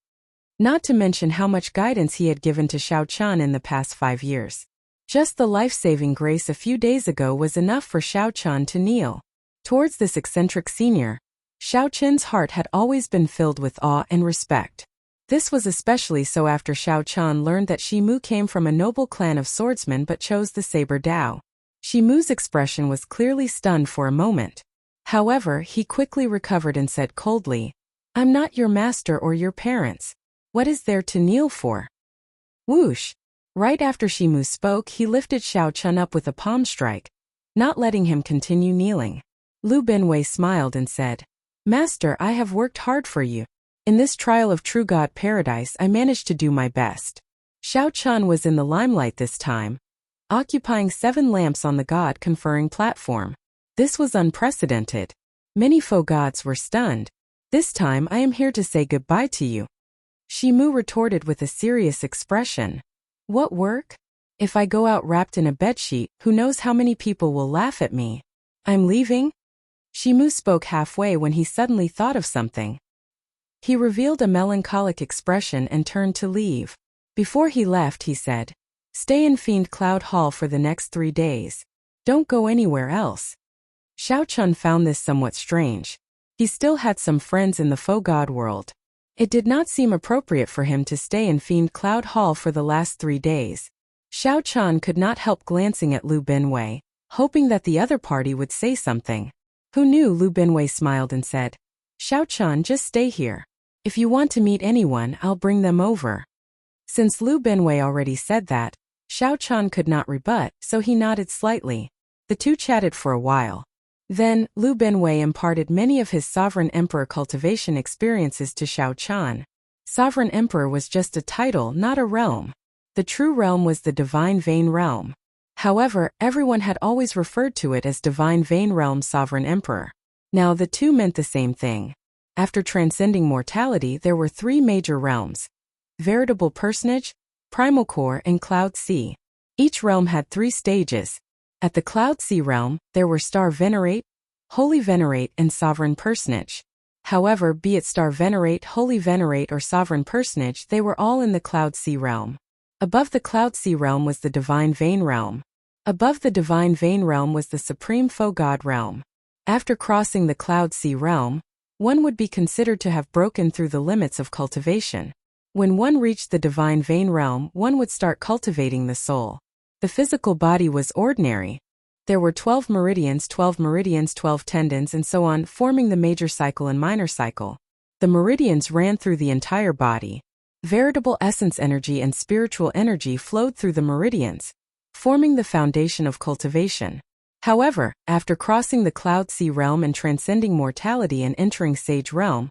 Not to mention how much guidance he had given to Xiao Chan in the past 5 years. Just the life-saving grace a few days ago was enough for Xiao Chan to kneel. Towards this eccentric senior, Xiao Chen's heart had always been filled with awe and respect. This was especially so after Xiao Chan learned that Shimu came from a noble clan of swordsmen but chose the saber Dao. Shimu's expression was clearly stunned for a moment. However, he quickly recovered and said coldly, I'm not your master or your parents. What is there to kneel for? Whoosh! Right after Shimu spoke, he lifted Xiao Chun up with a palm strike, not letting him continue kneeling. Lu Binwei smiled and said, Master, I have worked hard for you. In this trial of True God Paradise, I managed to do my best. Xiao Chun was in the limelight this time, occupying 7 lamps on the God-conferring platform. This was unprecedented. Many faux gods were stunned. This time I am here to say goodbye to you. Shimu retorted with a serious expression. What work? If I go out wrapped in a bedsheet, who knows how many people will laugh at me? I'm leaving? Shimu spoke halfway when he suddenly thought of something. He revealed a melancholic expression and turned to leave. Before he left, he said, Stay in Fiend Cloud Hall for the next 3 days. Don't go anywhere else. Xiao Chun found this somewhat strange. He still had some friends in the faux god world. It did not seem appropriate for him to stay in Fiend Cloud Hall for the last 3 days. Xiao Chun could not help glancing at Lu Binwei, hoping that the other party would say something. Who knew? Lu Binwei smiled and said, Xiao Chun, just stay here. If you want to meet anyone, I'll bring them over. Since Lu Binwei already said that, Xiao Chun could not rebut, so he nodded slightly. The two chatted for a while. Then, Lu Binwei imparted many of his Sovereign Emperor cultivation experiences to Xiao Chun. Sovereign Emperor was just a title, not a realm. The true realm was the Divine Vein Realm. However, everyone had always referred to it as Divine Vein Realm Sovereign Emperor. Now the two meant the same thing. After transcending mortality, there were 3 major realms: Veritable Personage, Primal Core, and Cloud Sea. Each realm had 3 stages. At the Cloud Sea realm, there were Star Venerate, Holy Venerate, and Sovereign Personage. However, be it Star Venerate, Holy Venerate, or Sovereign Personage, they were all in the Cloud Sea realm. Above the Cloud Sea realm was the Divine Vein realm. Above the Divine Vein realm was the Supreme Faux God realm. After crossing the Cloud Sea realm, one would be considered to have broken through the limits of cultivation. When one reached the Divine Vein realm, one would start cultivating the soul. The physical body was ordinary. There were 12 meridians, 12 tendons, and so on, forming the major cycle and minor cycle. The meridians ran through the entire body. Veritable essence energy and spiritual energy flowed through the meridians, forming the foundation of cultivation. However, after crossing the Cloud Sea realm and transcending mortality and entering Sage realm,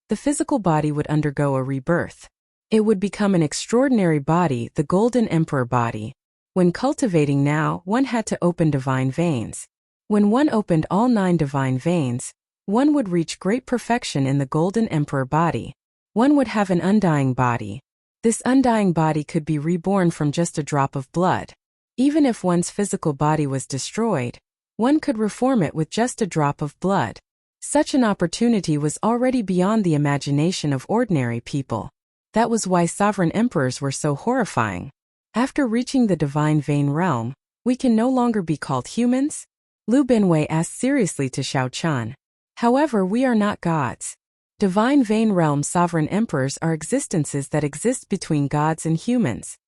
the physical body would undergo a rebirth. It would become an extraordinary body, the Golden Emperor body. When cultivating now, one had to open divine veins. When one opened all 9 divine veins, one would reach great perfection in the Golden Emperor body. One would have an undying body. This undying body could be reborn from just a drop of blood. Even if one's physical body was destroyed, one could reform it with just a drop of blood. Such an opportunity was already beyond the imagination of ordinary people. That was why sovereign emperors were so horrifying. After reaching the divine vein realm, we can no longer be called humans? Lu Binwei asked seriously to Xiao Chun. However, we are not gods. Divine vein realm sovereign emperors are existences that exist between gods and humans.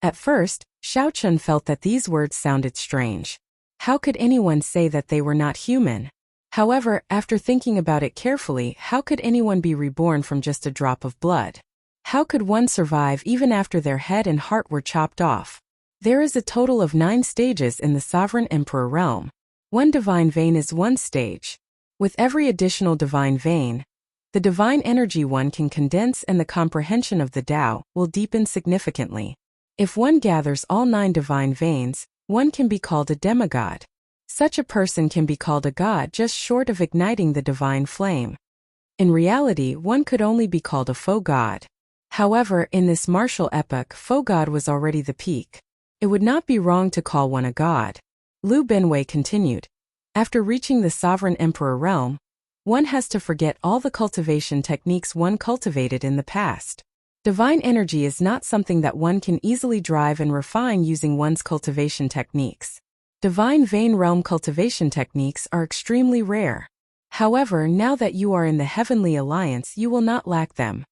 At first, Xiao Chun felt that these words sounded strange. How could anyone say that they were not human? However, after thinking about it carefully, how could anyone be reborn from just a drop of blood? How could one survive even after their head and heart were chopped off? There is a total of 9 stages in the Sovereign Emperor realm. One divine vein is one stage. With every additional divine vein, the divine energy one can condense and the comprehension of the Tao will deepen significantly. If one gathers all 9 divine veins, one can be called a demigod. Such a person can be called a god just short of igniting the divine flame. In reality, one could only be called a faux god. However, in this martial epoch, faux god was already the peak. It would not be wrong to call one a god. Lu Binwei continued. After reaching the Sovereign Emperor realm, one has to forget all the cultivation techniques one cultivated in the past. Divine energy is not something that one can easily drive and refine using one's cultivation techniques. Divine vein realm cultivation techniques are extremely rare. However, now that you are in the Heavenly Alliance, you will not lack them.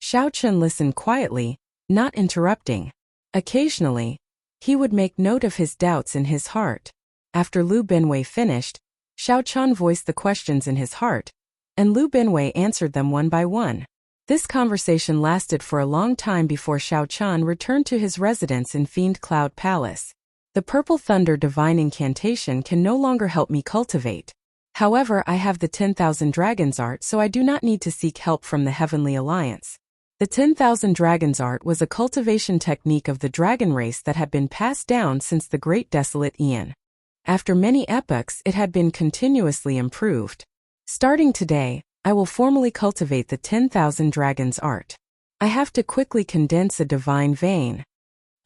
Xiao Chun listened quietly, not interrupting. Occasionally, he would make note of his doubts in his heart. After Lu Binwei finished, Xiao Chun voiced the questions in his heart, and Lu Binwei answered them one by one. This conversation lasted for a long time before Xiao Chun returned to his residence in Fiend Cloud Palace. The Purple Thunder divine incantation can no longer help me cultivate. However, I have the 10,000 Dragons art, so I do not need to seek help from the Heavenly Alliance. The 10,000 Dragons art was a cultivation technique of the dragon race that had been passed down since the Great Desolate Aeon. After many epochs, it had been continuously improved. Starting today, I will formally cultivate the 10,000 Dragons art. I have to quickly condense a divine vein.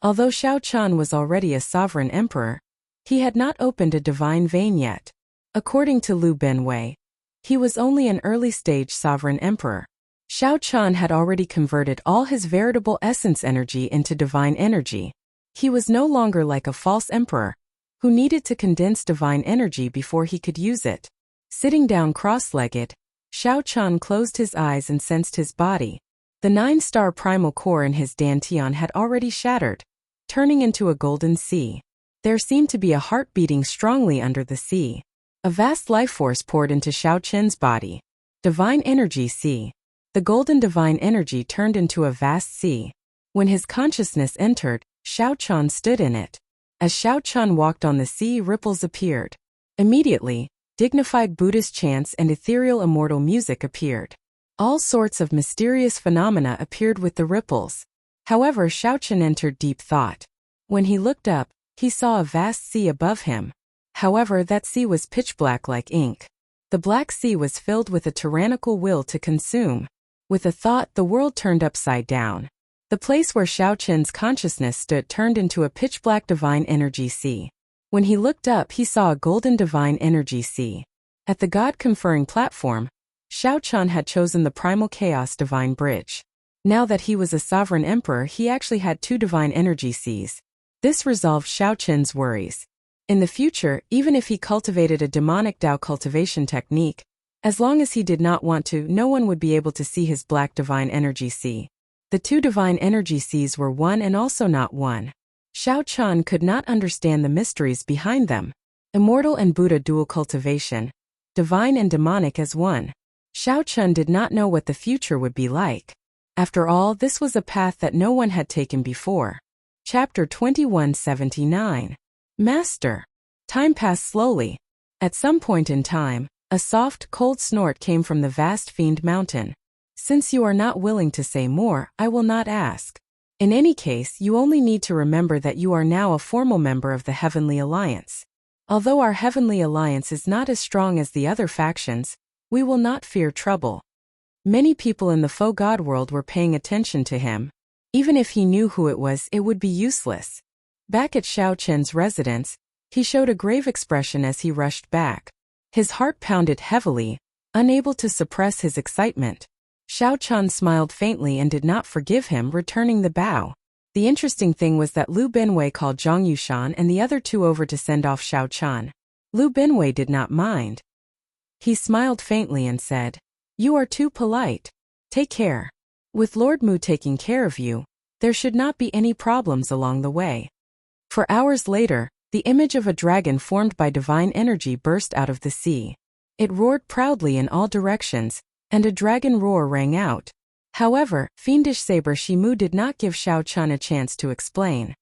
Although Xiao Chun was already a sovereign emperor, he had not opened a divine vein yet. According to Lu Binwei, he was only an early-stage sovereign emperor. Xiao Chun had already converted all his veritable essence energy into divine energy. He was no longer like a false emperor, who needed to condense divine energy before he could use it. Sitting down cross-legged, Xiao Chun closed his eyes and sensed his body. The 9-star primal core in his dantian had already shattered, turning into a golden sea. There seemed to be a heart beating strongly under the sea. A vast life force poured into Xiao Chun's body. Divine energy sea. The golden divine energy turned into a vast sea. When his consciousness entered, Xiao Chun stood in it. As Xiao Chun walked on the sea, ripples appeared. Immediately, dignified Buddhist chants and ethereal immortal music appeared. All sorts of mysterious phenomena appeared with the ripples. However, Xiao Chun entered deep thought. When he looked up, he saw a vast sea above him. However, that sea was pitch black like ink. The black sea was filled with a tyrannical will to consume. With a thought, the world turned upside down. The place where Xiao Chun's consciousness stood turned into a pitch-black divine energy sea. When he looked up, he saw a golden divine energy sea. At the God-conferring platform, Xiao Chun had chosen the primal chaos divine bridge. Now that he was a sovereign emperor, he actually had 2 divine energy seas. This resolved Xiao Chun's worries. In the future, even if he cultivated a demonic Tao cultivation technique, as long as he did not want to, no one would be able to see his black divine energy sea. The 2 divine energy seas were one and also not one. Xiao Chun could not understand the mysteries behind them. Immortal and Buddha dual cultivation. Divine and demonic as one. Xiao Chun did not know what the future would be like. After all, this was a path that no one had taken before. Chapter 2179. Master. Time passed slowly. At some point in time, a soft, cold snort came from the vast fiend mountain. Since you are not willing to say more, I will not ask. In any case, you only need to remember that you are now a formal member of the Heavenly Alliance. Although our Heavenly Alliance is not as strong as the other factions, we will not fear trouble. Many people in the faux god world were paying attention to him. Even if he knew who it was, it would be useless. Back at Xiao Chen's residence, he showed a grave expression as he rushed back. His heart pounded heavily, unable to suppress his excitement. Xiao Chen smiled faintly and did not forgive him, returning the bow. The interesting thing was that Lu Binwei called Zhang Yushan and the other two over to send off Xiao Chen. Lu Binwei did not mind. He smiled faintly and said, "You are too polite. Take care. With Lord Mu taking care of you, there should not be any problems along the way." For hours later, the image of a dragon formed by divine energy burst out of the sea. It roared proudly in all directions, and a dragon roar rang out. However, fiendish saber Shimu did not give Xiao Chen a chance to explain.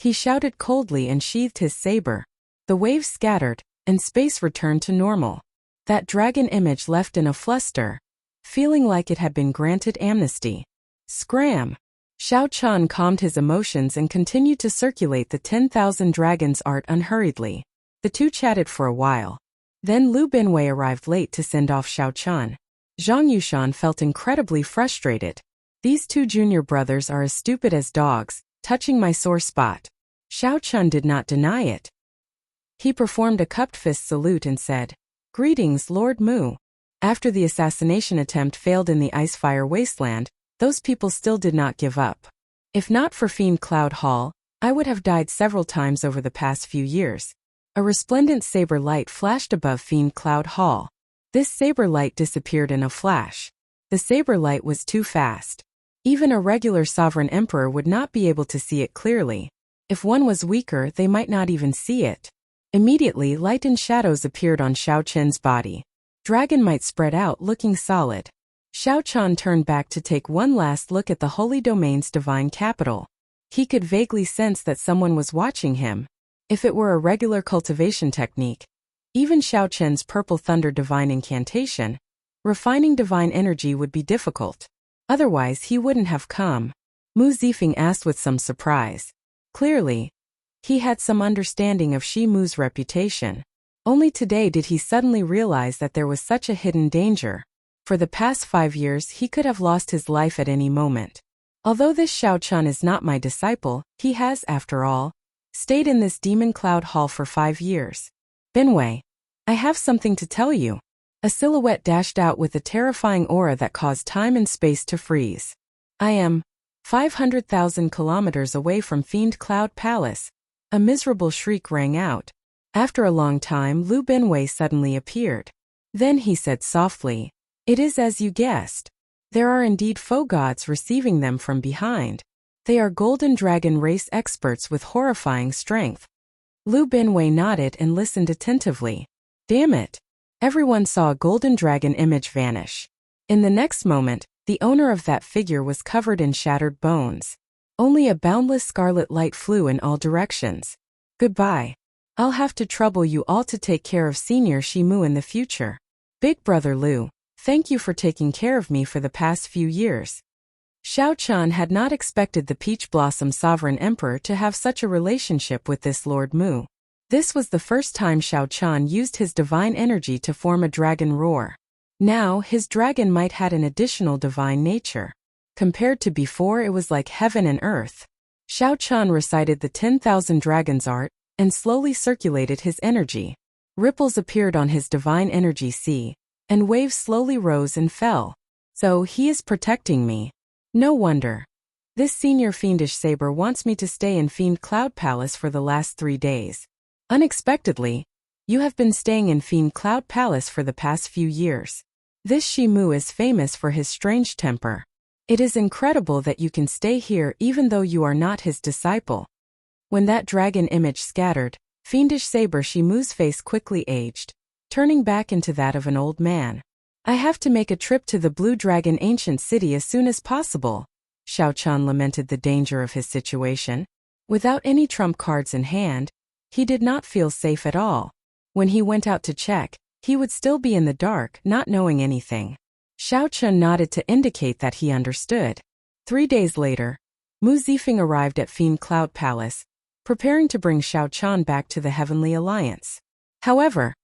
He shouted coldly and sheathed his saber. The waves scattered, and space returned to normal. That dragon image left in a fluster, feeling like it had been granted amnesty. Scram! Xiao Chen calmed his emotions and continued to circulate the 10,000 dragons art unhurriedly. The two chatted for a while. Then Lu Binwei arrived late to send off Xiao Chen. Zhang Yushan felt incredibly frustrated. These two junior brothers are as stupid as dogs, touching my sore spot. Xiao Chen did not deny it. He performed a cupped fist salute and said, "Greetings, Lord Mu." After the assassination attempt failed in the Icefire Wasteland, those people still did not give up. If not for Fiend Cloud Hall, I would have died several times over the past few years. A resplendent saber light flashed above Fiend Cloud Hall. This saber light disappeared in a flash. The saber light was too fast. Even a regular sovereign emperor would not be able to see it clearly. If one was weaker, they might not even see it. Immediately, light and shadows appeared on Xiao Chen's body. Dragon might spread out, looking solid. Xiao Chen turned back to take one last look at the Holy Domain's divine capital. He could vaguely sense that someone was watching him. If it were a regular cultivation technique, even Xiao Chen's Purple Thunder divine incantation, refining divine energy would be difficult. Otherwise, he wouldn't have come. Mu Zifeng asked with some surprise. Clearly, he had some understanding of Shi Mu's reputation. Only today did he suddenly realize that there was such a hidden danger. For the past 5 years, he could have lost his life at any moment. Although this Xiao Chen is not my disciple, he has, after all, stayed in this Demon Cloud Hall for 5 years. Binwei, I have something to tell you. A silhouette dashed out with a terrifying aura that caused time and space to freeze. I am 500,000 kilometers away from Fiend Cloud Palace. A miserable shriek rang out. After a long time, Lu Binwei suddenly appeared. Then he said softly, "It is as you guessed. There are indeed faux gods receiving them from behind. They are golden dragon race experts with horrifying strength." Lu Binwei nodded and listened attentively. Damn it! Everyone saw a golden dragon image vanish. In the next moment, the owner of that figure was covered in shattered bones. Only a boundless scarlet light flew in all directions. Goodbye. I'll have to trouble you all to take care of Senior Shimu in the future. Big Brother Lu, thank you for taking care of me for the past few years. Xiao Chen had not expected the Peach Blossom Sovereign Emperor to have such a relationship with this Lord Mu. This was the first time Xiao Chen used his divine energy to form a dragon roar. Now, his dragon might had an additional divine nature. Compared to before, it was like heaven and earth. Xiao Chen recited the 10,000 dragons art, and slowly circulated his energy. Ripples appeared on his divine energy sea, and waves slowly rose and fell. So he is protecting me. No wonder. This senior fiendish saber wants me to stay in Fiend Cloud Palace for the last 3 days. Unexpectedly, you have been staying in Fiend Cloud Palace for the past few years. This Shimu is famous for his strange temper. It is incredible that you can stay here even though you are not his disciple. When that dragon image scattered, fiendish saber Shimu's face quickly aged, turning back into that of an old man. I have to make a trip to the Blue Dragon ancient city as soon as possible. Xiao Chen lamented the danger of his situation. Without any trump cards in hand, he did not feel safe at all. When he went out to check, he would still be in the dark, not knowing anything. Xiao Chun nodded to indicate that he understood. 3 days later, Mu Zifeng arrived at Fiend Cloud Palace, preparing to bring Xiao Chan back to the Heavenly Alliance. However,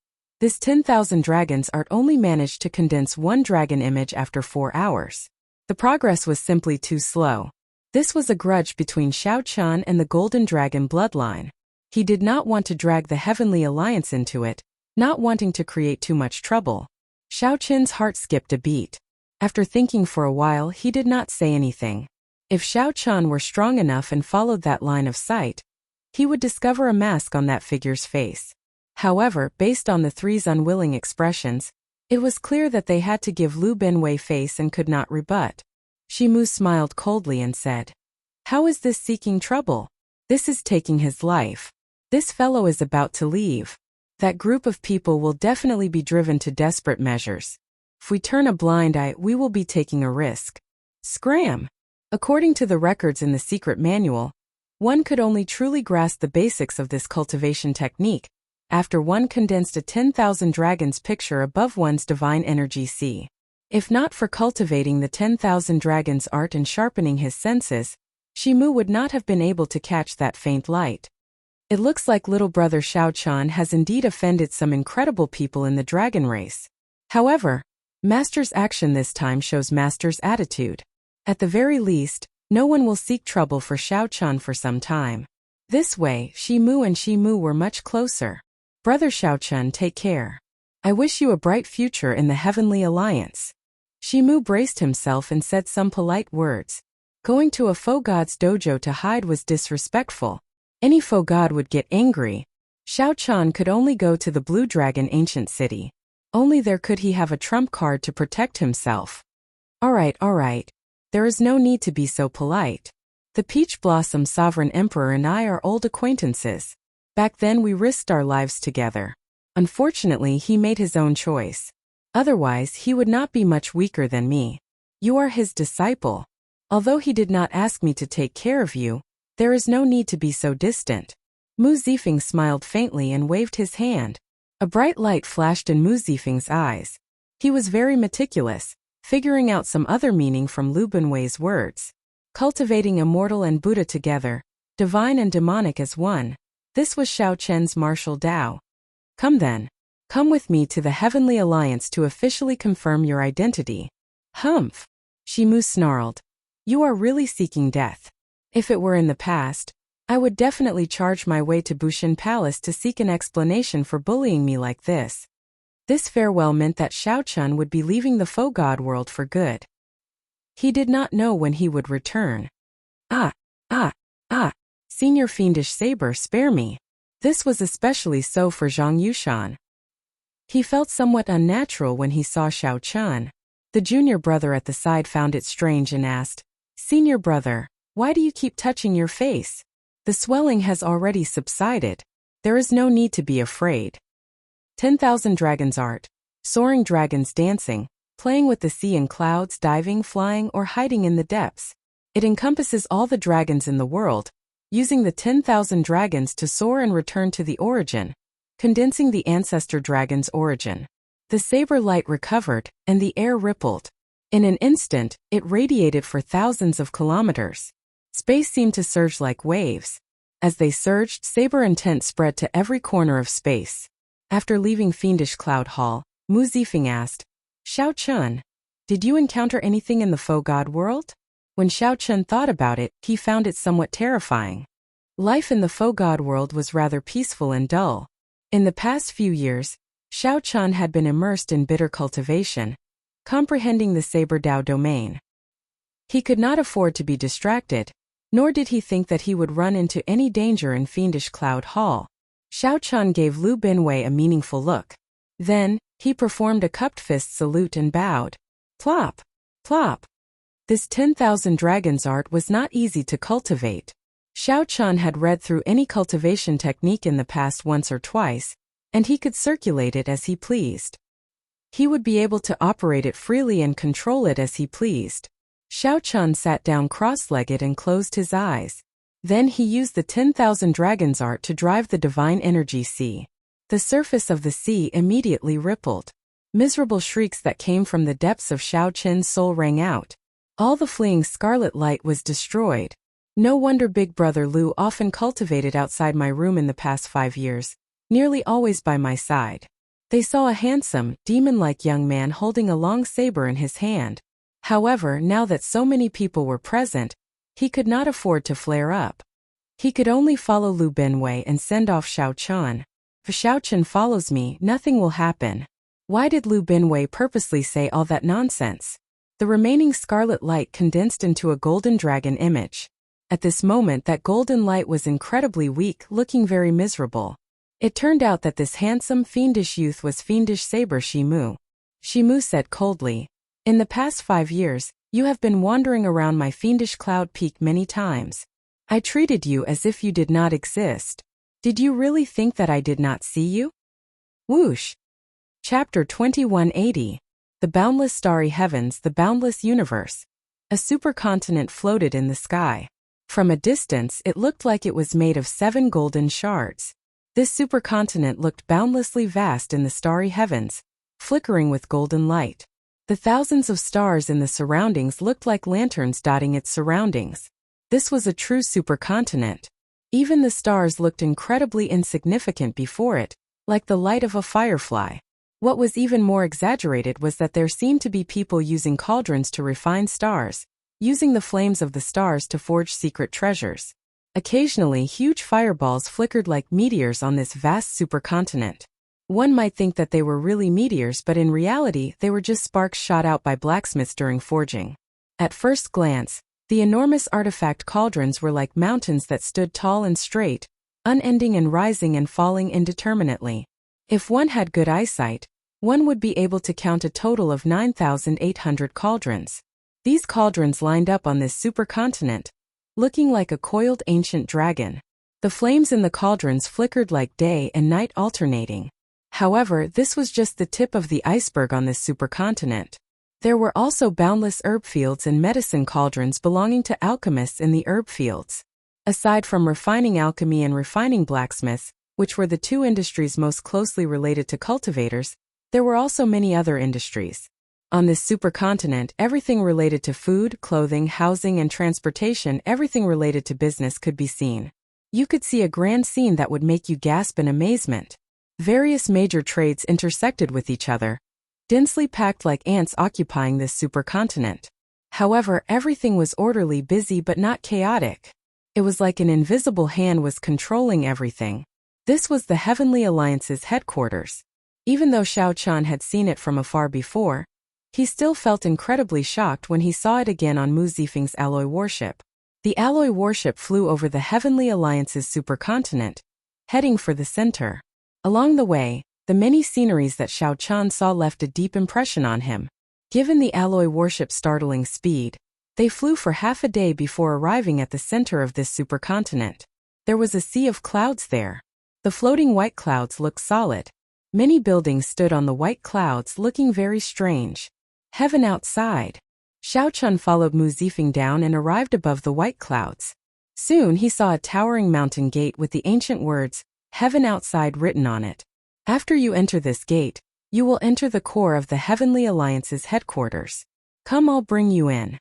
this 10,000 dragons art only managed to condense one dragon image after 4 hours. The progress was simply too slow. This was a grudge between Xiao Chan and the Golden Dragon bloodline. He did not want to drag the Heavenly Alliance into it, not wanting to create too much trouble. Xiao Chen's heart skipped a beat. After thinking for a while, he did not say anything. If Xiao Chan were strong enough and followed that line of sight, he would discover a mask on that figure's face. However, based on the three's unwilling expressions, it was clear that they had to give Lu Binwei face and could not rebut. Shimu smiled coldly and said, "How is this seeking trouble? This is taking his life. This fellow is about to leave. That group of people will definitely be driven to desperate measures. If we turn a blind eye, we will be taking a risk." Scram! According to the records in the secret manual, one could only truly grasp the basics of this cultivation technique after one condensed a 10,000 dragons picture above one's divine energy sea. If not for cultivating the 10,000 dragons art and sharpening his senses, Shimu would not have been able to catch that faint light. It looks like little brother Xiao Chan has indeed offended some incredible people in the dragon race. However, Master's action this time shows Master's attitude. At the very least, no one will seek trouble for Xiao Chan for some time. This way, Shimu and Shimu were much closer. Brother Xiao Chan, take care. I wish you a bright future in the Heavenly Alliance. Shimu braced himself and said some polite words. Going to a faux god's dojo to hide was disrespectful. Any faux god would get angry. Xiao Chan could only go to the Blue Dragon Ancient City. Only there could he have a trump card to protect himself. All right. There is no need to be so polite. The Peach Blossom Sovereign Emperor and I are old acquaintances. Back then we risked our lives together. Unfortunately, he made his own choice. Otherwise, he would not be much weaker than me. You are his disciple. Although he did not ask me to take care of you, there is no need to be so distant. Mu Zifeng smiled faintly and waved his hand. A bright light flashed in Mu Zifeng's eyes. He was very meticulous, figuring out some other meaning from Lu Binwei's words. Cultivating immortal and Buddha together, divine and demonic as one. This was Xiao Chen's martial Tao. Come then. Come with me to the Heavenly Alliance to officially confirm your identity. Humph! Shimu snarled. You are really seeking death. If it were in the past, I would definitely charge my way to Bushin Palace to seek an explanation for bullying me like this. This farewell meant that Xiao Chun would be leaving the faux god world for good. He did not know when he would return. Senior Fiendish Saber, spare me. This was especially so for Zhang Yushan. He felt somewhat unnatural when he saw Xiao Chun. The junior brother at the side found it strange and asked, Senior brother, why do you keep touching your face? The swelling has already subsided. There is no need to be afraid. 10,000 dragons art, soaring dragons dancing, playing with the sea and clouds, diving, flying, or hiding in the depths. It encompasses all the dragons in the world, using the 10,000 dragons to soar and return to the origin, condensing the ancestor dragon's origin. The saber light recovered, and the air rippled. In an instant, it radiated for thousands of kilometers. Space seemed to surge like waves. As they surged, saber intent spread to every corner of space. After leaving Fiendish Cloud Hall, Mu Zifeng asked, Xiao Chun, did you encounter anything in the faux god world? When Xiao Chun thought about it, he found it somewhat terrifying. Life in the faux god world was rather peaceful and dull. In the past few years, Xiao Chun had been immersed in bitter cultivation, comprehending the Saber Dao domain. He could not afford to be distracted, nor did he think that he would run into any danger in Fiendish Cloud Hall. Xiao Chun gave Lu Binwei a meaningful look. Then, he performed a cupped fist salute and bowed. Plop! Plop! This 10,000 dragons art was not easy to cultivate. Xiao Chun had read through any cultivation technique in the past once or twice, and he could circulate it as he pleased. He would be able to operate it freely and control it as he pleased. Xiao Chun sat down cross-legged and closed his eyes. Then he used the 10,000 dragons art to drive the divine energy sea. The surface of the sea immediately rippled. Miserable shrieks that came from the depths of Xiao Qin's soul rang out. All the fleeing scarlet light was destroyed. No wonder Big Brother Lu often cultivated outside my room in the past 5 years, nearly always by my side. They saw a handsome, demon-like young man holding a long saber in his hand. However, now that so many people were present, he could not afford to flare up. He could only follow Lu Benwei and send off Xiao Qian. If Xiao Qian follows me, nothing will happen. Why did Lu Benwei purposely say all that nonsense? The remaining scarlet light condensed into a golden dragon image. At this moment that golden light was incredibly weak, looking very miserable. It turned out that this handsome, fiendish youth was fiendish Saber Shimu. Shimu said coldly, "In the past 5 years, you have been wandering around my fiendish cloud peak many times. I treated you as if you did not exist. Did you really think that I did not see you?" Whoosh! Chapter 2180. The Boundless Starry Heavens, the Boundless Universe. A supercontinent floated in the sky. From a distance, it looked like it was made of 7 golden shards. This supercontinent looked boundlessly vast in the starry heavens, flickering with golden light. The thousands of stars in the surroundings looked like lanterns dotting its surroundings. This was a true supercontinent. Even the stars looked incredibly insignificant before it, like the light of a firefly. What was even more exaggerated was that there seemed to be people using cauldrons to refine stars, using the flames of the stars to forge secret treasures. Occasionally, huge fireballs flickered like meteors on this vast supercontinent. One might think that they were really meteors, but in reality, they were just sparks shot out by blacksmiths during forging. At first glance, the enormous artifact cauldrons were like mountains that stood tall and straight, unending and rising and falling indeterminately. If one had good eyesight, one would be able to count a total of 9,800 cauldrons. These cauldrons lined up on this supercontinent, looking like a coiled ancient dragon. The flames in the cauldrons flickered like day and night alternating. However, this was just the tip of the iceberg on this supercontinent. There were also boundless herb fields and medicine cauldrons belonging to alchemists in the herb fields. Aside from refining alchemy and refining blacksmiths, which were the 2 industries most closely related to cultivators, there were also many other industries. On this supercontinent, everything related to food, clothing, housing, and transportation, everything related to business could be seen. You could see a grand scene that would make you gasp in amazement. Various major trades intersected with each other, densely packed like ants occupying this supercontinent. However, everything was orderly, busy, but not chaotic. It was like an invisible hand was controlling everything. This was the Heavenly Alliance's headquarters. Even though Xiao Qian had seen it from afar before, he still felt incredibly shocked when he saw it again on Mu Zifeng's alloy warship. The alloy warship flew over the Heavenly Alliance's supercontinent, heading for the center. Along the way, the many sceneries that Xiao Qian saw left a deep impression on him. Given the alloy warship's startling speed, they flew for half a day before arriving at the center of this supercontinent. There was a sea of clouds there. The floating white clouds looked solid. Many buildings stood on the white clouds looking very strange. Heaven outside. Xiao Qian followed Mu Zifeng down and arrived above the white clouds. Soon he saw a towering mountain gate with the ancient words, Heaven outside, written on it. After you enter this gate, you will enter the core of the Heavenly Alliance's headquarters. Come, I'll bring you in.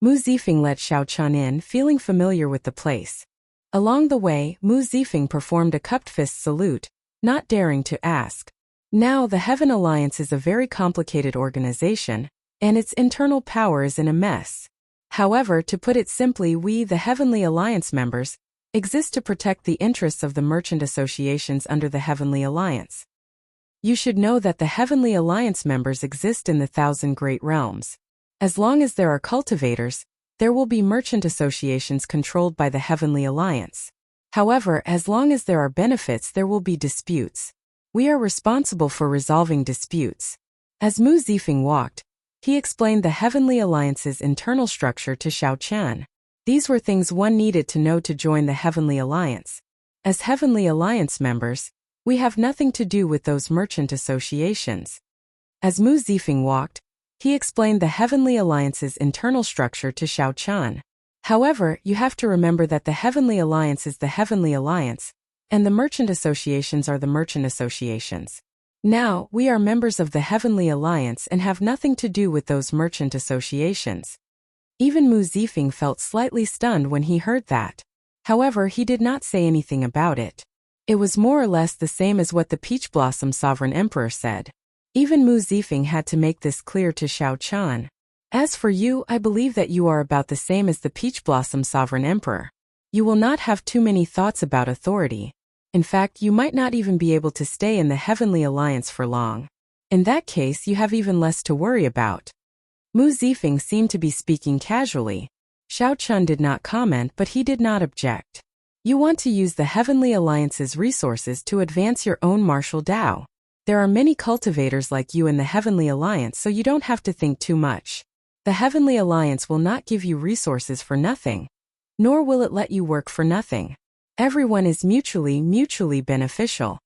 Mu Zifeng let Xiao Qian in, feeling familiar with the place. Along the way, Mu Zifeng performed a cupped fist salute, not daring to ask. Now the Heaven Alliance is a very complicated organization, and its internal power is in a mess. However, to put it simply, we, the Heavenly Alliance members, exist to protect the interests of the merchant associations under the Heavenly Alliance. You should know that the Heavenly Alliance members exist in the 1,000 Great Realms. As long as there are cultivators, there will be merchant associations controlled by the Heavenly Alliance. However, as long as there are benefits, there will be disputes. We are responsible for resolving disputes. As Mu Zifeng walked, he explained the Heavenly Alliance's internal structure to Xiao Qian. These were things one needed to know to join the Heavenly Alliance. As Heavenly Alliance members, we have nothing to do with those merchant associations. As Mu Zifeng walked, he explained the Heavenly Alliance's internal structure to Xiao Qian. However, you have to remember that the Heavenly Alliance is the Heavenly Alliance, and the merchant associations are the merchant associations. Now, we are members of the Heavenly Alliance and have nothing to do with those merchant associations. Even Mu Zifeng felt slightly stunned when he heard that. However, he did not say anything about it. It was more or less the same as what the Peach Blossom Sovereign Emperor said. Even Mu Zifeng had to make this clear to Xiao Qian. As for you, I believe that you are about the same as the Peach Blossom Sovereign Emperor. You will not have too many thoughts about authority. In fact, you might not even be able to stay in the Heavenly Alliance for long. In that case, you have even less to worry about. Mu Zifeng seemed to be speaking casually. Xiao Qian did not comment, but he did not object. You want to use the Heavenly Alliance's resources to advance your own martial Dao. There are many cultivators like you in the Heavenly Alliance, so you don't have to think too much. The Heavenly Alliance will not give you resources for nothing, nor will it let you work for nothing. Everyone is mutually beneficial.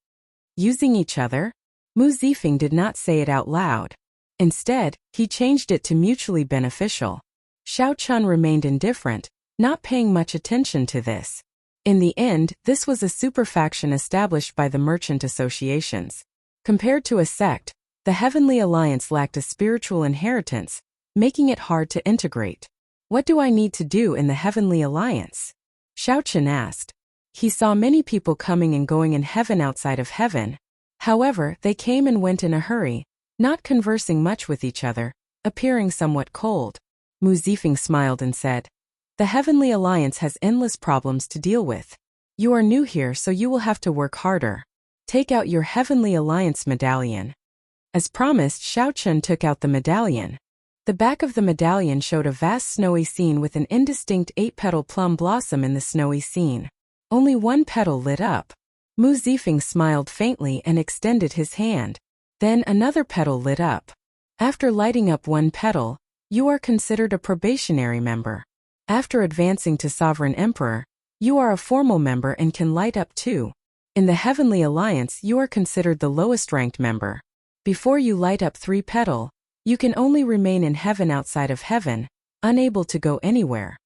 Using each other? Mu Zifeng did not say it out loud. Instead, he changed it to mutually beneficial. Xiao Qian remained indifferent, not paying much attention to this. In the end, this was a superfaction established by the merchant associations. Compared to a sect, the Heavenly Alliance lacked a spiritual inheritance, making it hard to integrate. What do I need to do in the Heavenly Alliance? Xiao Qian asked. He saw many people coming and going in heaven outside of heaven. However, they came and went in a hurry, not conversing much with each other, appearing somewhat cold. Mu Zifeng smiled and said, "The Heavenly Alliance has endless problems to deal with. You are new here, so you will have to work harder. Take out your Heavenly Alliance medallion." As promised, Xiao Qian took out the medallion. The back of the medallion showed a vast snowy scene with an indistinct 8-petal plum blossom in the snowy scene. Only one petal lit up. Mu Zifeng smiled faintly and extended his hand. Then another petal lit up. After lighting up one petal, you are considered a probationary member. After advancing to Sovereign Emperor, you are a formal member and can light up too. In the Heavenly Alliance, you are considered the lowest ranked member. Before you light up 3-petal, you can only remain in heaven outside of heaven, unable to go anywhere.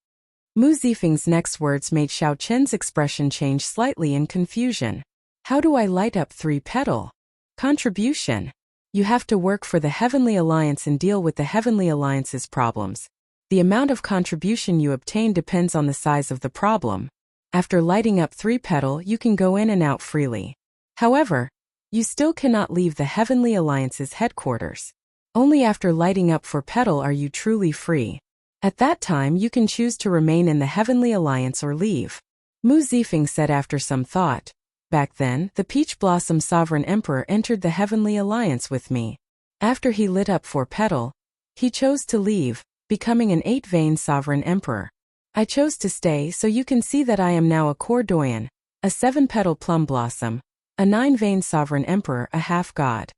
Mu Zifeng's next words made Xiao Qian's expression change slightly in confusion. How do I light up 3-petal? Contribution. You have to work for the Heavenly Alliance and deal with the Heavenly Alliance's problems. The amount of contribution you obtain depends on the size of the problem. After lighting up 3-petal, you can go in and out freely. However, you still cannot leave the Heavenly Alliance's headquarters. Only after lighting up 4-petal are you truly free. At that time, you can choose to remain in the Heavenly Alliance or leave. Mu Zifeng said after some thought. Back then, the Peach Blossom Sovereign Emperor entered the Heavenly Alliance with me. After he lit up 4-petal, he chose to leave, becoming an 8-vein Sovereign Emperor. I chose to stay, so you can see that I am now a Cordoyan, a 7-petal Plum Blossom, a 9-vein Sovereign Emperor, a half-god.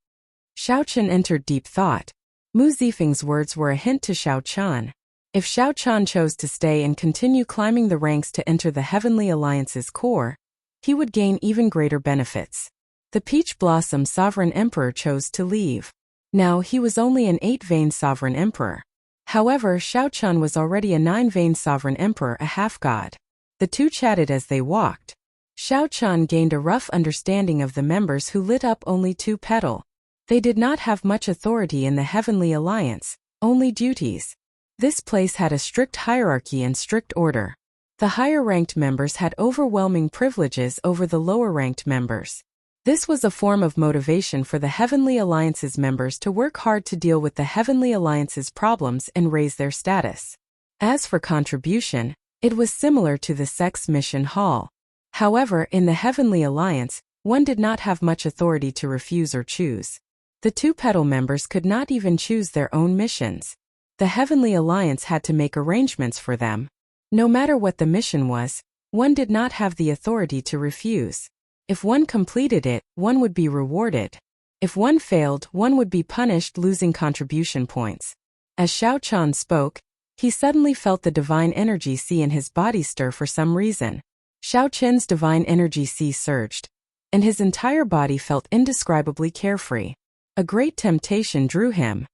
Xiao Qian entered deep thought. Mu Zifeng's words were a hint to Xiao Qian. If Xiao Qian chose to stay and continue climbing the ranks to enter the Heavenly Alliance's core, he would gain even greater benefits. The Peach Blossom Sovereign Emperor chose to leave. Now he was only an 8-vein Sovereign Emperor. However, Xiao Qian was already a 9-vein Sovereign Emperor, a half-god. The two chatted as they walked. Xiao Qian gained a rough understanding of the members who lit up only 2-petal. They did not have much authority in the Heavenly Alliance, only duties. This place had a strict hierarchy and strict order. The higher-ranked members had overwhelming privileges over the lower-ranked members. This was a form of motivation for the Heavenly Alliance's members to work hard to deal with the Heavenly Alliance's problems and raise their status. As for contribution, it was similar to the Sex Mission Hall. However, in the Heavenly Alliance, one did not have much authority to refuse or choose. The 2-petal members could not even choose their own missions. The Heavenly Alliance had to make arrangements for them. No matter what the mission was, one did not have the authority to refuse. If one completed it, one would be rewarded. If one failed, one would be punished, losing contribution points. As Xiao Qian spoke, he suddenly felt the divine energy sea in his body stir for some reason. Xiao Qian's divine energy sea surged, and his entire body felt indescribably carefree. A great temptation drew him.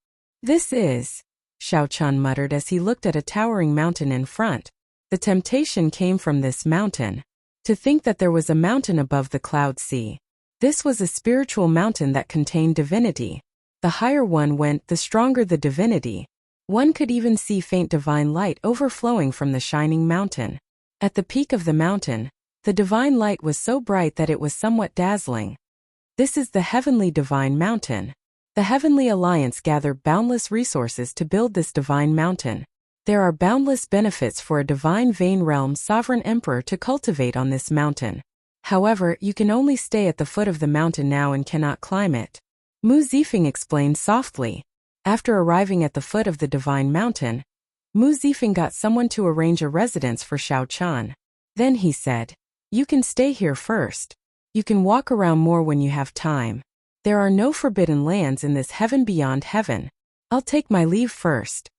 "This is," Xiao Qian muttered as he looked at a towering mountain in front. The temptation came from this mountain. To think that there was a mountain above the cloud sea. This was a spiritual mountain that contained divinity. The higher one went, the stronger the divinity. One could even see faint divine light overflowing from the shining mountain. At the peak of the mountain, the divine light was so bright that it was somewhat dazzling. This is the heavenly divine mountain. The Heavenly Alliance gathered boundless resources to build this divine mountain. There are boundless benefits for a divine Vane Realm sovereign emperor to cultivate on this mountain. However, you can only stay at the foot of the mountain now and cannot climb it. Mu Zifeng explained softly. After arriving at the foot of the divine mountain, Mu Zifeng got someone to arrange a residence for Xiao Chan. Then he said, "You can stay here first. You can walk around more when you have time. There are no forbidden lands in this heaven beyond heaven. I'll take my leave first."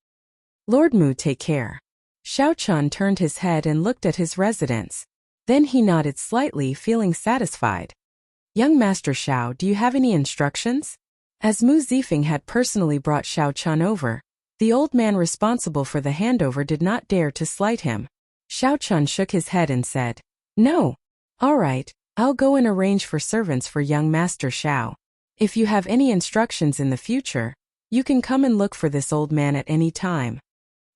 "Lord Mu, take care." Xiao Chan turned his head and looked at his residence. Then he nodded slightly, feeling satisfied. "Young Master Xiao, do you have any instructions?" As Mu Zifeng had personally brought Xiao Chan over, the old man responsible for the handover did not dare to slight him. Xiao Chan shook his head and said, "No. All right, I'll go and arrange for servants for young Master Xiao. If you have any instructions in the future, you can come and look for this old man at any time."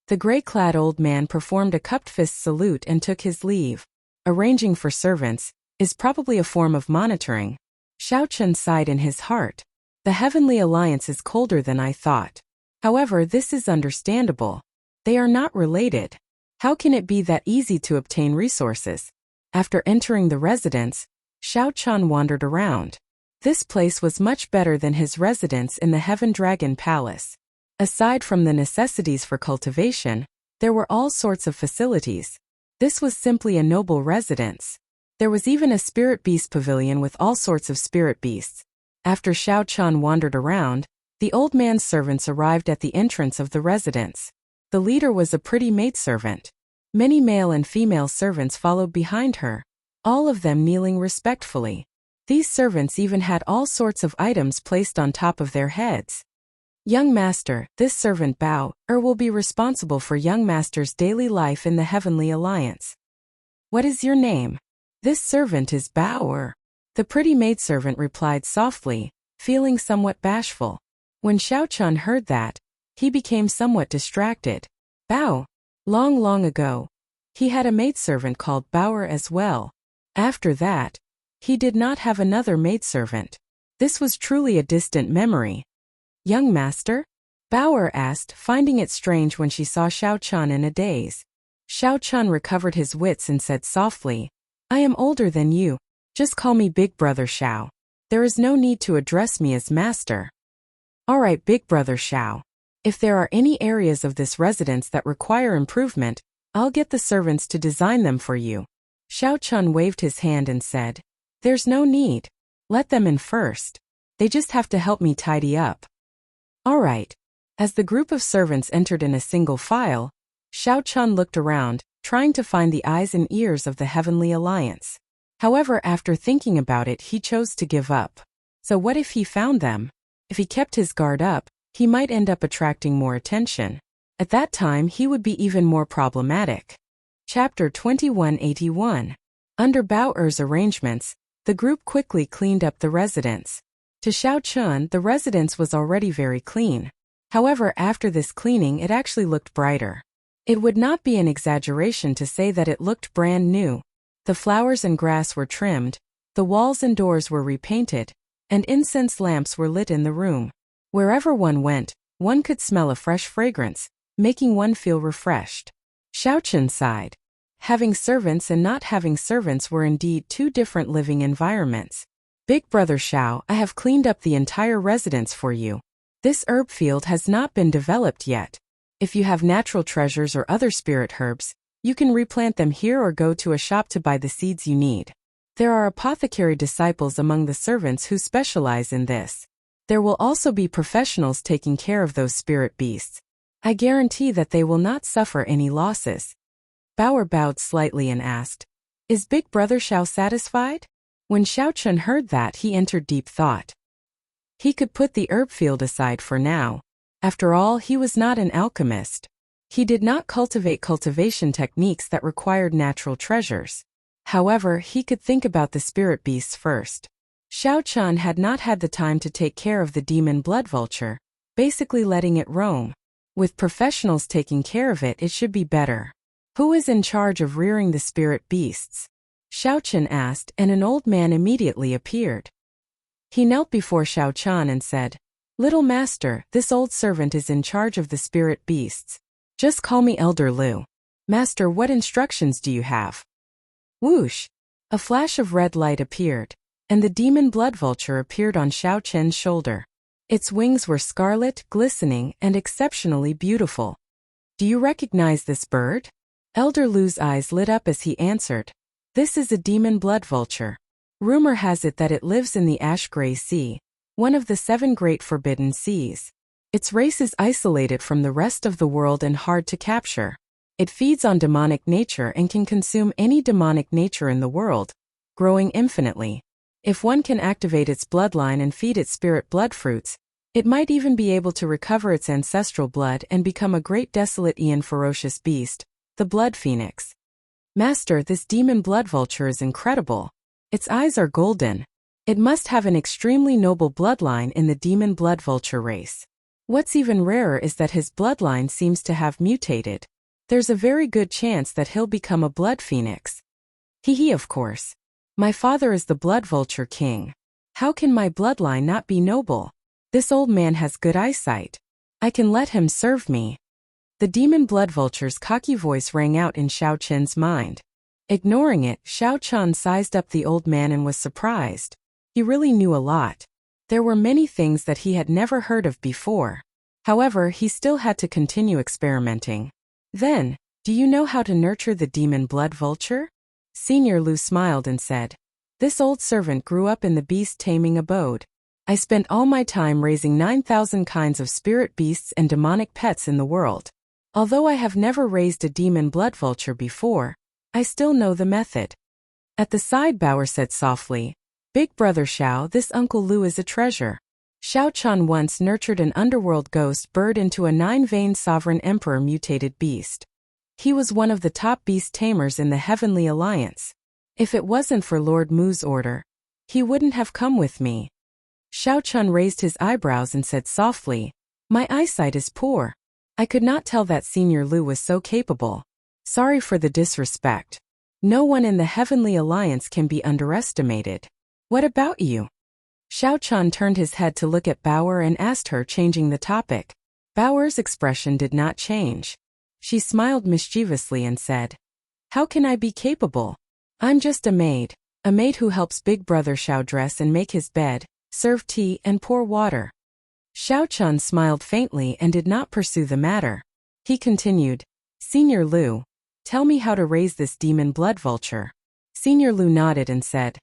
The gray-clad old man performed a cupped fist salute and took his leave. Arranging for servants is probably a form of monitoring. Xiao Chan sighed in his heart. The Heavenly Alliance is colder than I thought. However, this is understandable. They are not related. How can it be that easy to obtain resources? After entering the residence, Xiao Chan wandered around. This place was much better than his residence in the Heaven Dragon Palace. Aside from the necessities for cultivation, there were all sorts of facilities. This was simply a noble residence. There was even a spirit beast pavilion with all sorts of spirit beasts. After Xiao Chan wandered around, the old man's servants arrived at the entrance of the residence. The leader was a pretty maidservant. Many male and female servants followed behind her, all of them kneeling respectfully. These servants even had all sorts of items placed on top of their heads. "Young Master, this servant Bao will be responsible for young Master's daily life in the Heavenly Alliance." "What is your name?" "This servant is Bao." The pretty maidservant replied softly, feeling somewhat bashful. When Xiao Chan heard that, he became somewhat distracted. Bao. Long, long ago, he had a maidservant called Bao as well. After that, he did not have another maidservant. This was truly a distant memory. "Young Master?" Bao asked, finding it strange when she saw Xiao Chan in a daze. Xiao Chan recovered his wits and said softly, "I am older than you. Just call me Big Brother Xiao. There is no need to address me as Master." "All right, Big Brother Xiao. If there are any areas of this residence that require improvement, I'll get the servants to design them for you." Xiao Chan waved his hand and said, "There's no need. Let them in first. They just have to help me tidy up." "All right." As the group of servants entered in a single file, Xiao Chan looked around, trying to find the eyes and ears of the Heavenly Alliance. However, after thinking about it, he chose to give up. So what if he found them? If he kept his guard up, he might end up attracting more attention. At that time, he would be even more problematic. Chapter 2181. Under Bao'er's arrangements, the group quickly cleaned up the residence. To Xiao Chan, the residence was already very clean. However, after this cleaning, it actually looked brighter. It would not be an exaggeration to say that it looked brand new. The flowers and grass were trimmed, the walls and doors were repainted, and incense lamps were lit in the room. Wherever one went, one could smell a fresh fragrance, making one feel refreshed. Xiao Chan sighed. Having servants and not having servants were indeed two different living environments. "Big Brother Xiao, I have cleaned up the entire residence for you. This herb field has not been developed yet. If you have natural treasures or other spirit herbs, you can replant them here or go to a shop to buy the seeds you need. There are apothecary disciples among the servants who specialize in this. There will also be professionals taking care of those spirit beasts. I guarantee that they will not suffer any losses." Bao bowed slightly and asked, "Is Big Brother Xiao satisfied?" When Xiao Chan heard that, he entered deep thought. He could put the herb field aside for now. After all, he was not an alchemist. He did not cultivate cultivation techniques that required natural treasures. However, he could think about the spirit beasts first. Xiao Chun had not had the time to take care of the demon blood vulture, basically letting it roam. With professionals taking care of it, it should be better. Who is in charge of rearing the spirit beasts? Xiao Chun asked, and an old man immediately appeared. He knelt before Xiao Chun and said, "Little master, this old servant is in charge of the spirit beasts. Just call me Elder Lu. Master, what instructions do you have?" Whoosh! A flash of red light appeared, and the demon blood vulture appeared on Xiao Chun's shoulder. Its wings were scarlet, glistening, and exceptionally beautiful. "Do you recognize this bird?" Elder Lu's eyes lit up as he answered, "This is a demon blood vulture. Rumor has it that it lives in the Ash-Gray Sea, one of the 7 great forbidden seas. Its race is isolated from the rest of the world and hard to capture. It feeds on demonic nature and can consume any demonic nature in the world, growing infinitely. If one can activate its bloodline and feed it spirit blood fruits, it might even be able to recover its ancestral blood and become a great desolate and ferocious beast, the blood phoenix. Master, this demon blood vulture is incredible. Its eyes are golden. It must have an extremely noble bloodline in the demon blood vulture race. What's even rarer is that his bloodline seems to have mutated. There's a very good chance that he'll become a blood phoenix. He, of course. My father is the blood vulture king. How can my bloodline not be noble? This old man has good eyesight. I can let him serve me." The demon blood vulture's cocky voice rang out in Xiao Chun's mind. Ignoring it, Xiao Chun sized up the old man and was surprised. He really knew a lot. There were many things that he had never heard of before. However, he still had to continue experimenting. "Then, do you know how to nurture the demon blood vulture?" Senior Lu smiled and said, "This old servant grew up in the beast-taming abode. I spent all my time raising 9,000 kinds of spirit beasts and demonic pets in the world. Although I have never raised a demon blood vulture before, I still know the method." At the side, Bauer said softly, "Big brother Xiao, this Uncle Lu is a treasure. Xiao Chun once nurtured an underworld ghost bird into a 9-veined sovereign emperor mutated beast. He was one of the top beast tamers in the Heavenly Alliance. If it wasn't for Lord Mu's order, he wouldn't have come with me." Xiao Chun raised his eyebrows and said softly, "My eyesight is poor. I could not tell that Senior Lu was so capable. Sorry for the disrespect. No one in the Heavenly Alliance can be underestimated. What about you?" Xiao Chun turned his head to look at Bauer and asked her, changing the topic. Bauer's expression did not change. She smiled mischievously and said, "How can I be capable? I'm just a maid who helps Big Brother Xiao dress and make his bed, serve tea and pour water." Xiao Chun smiled faintly and did not pursue the matter. He continued, "Senior Lu, tell me how to raise this demon blood vulture." Senior Lu nodded and said,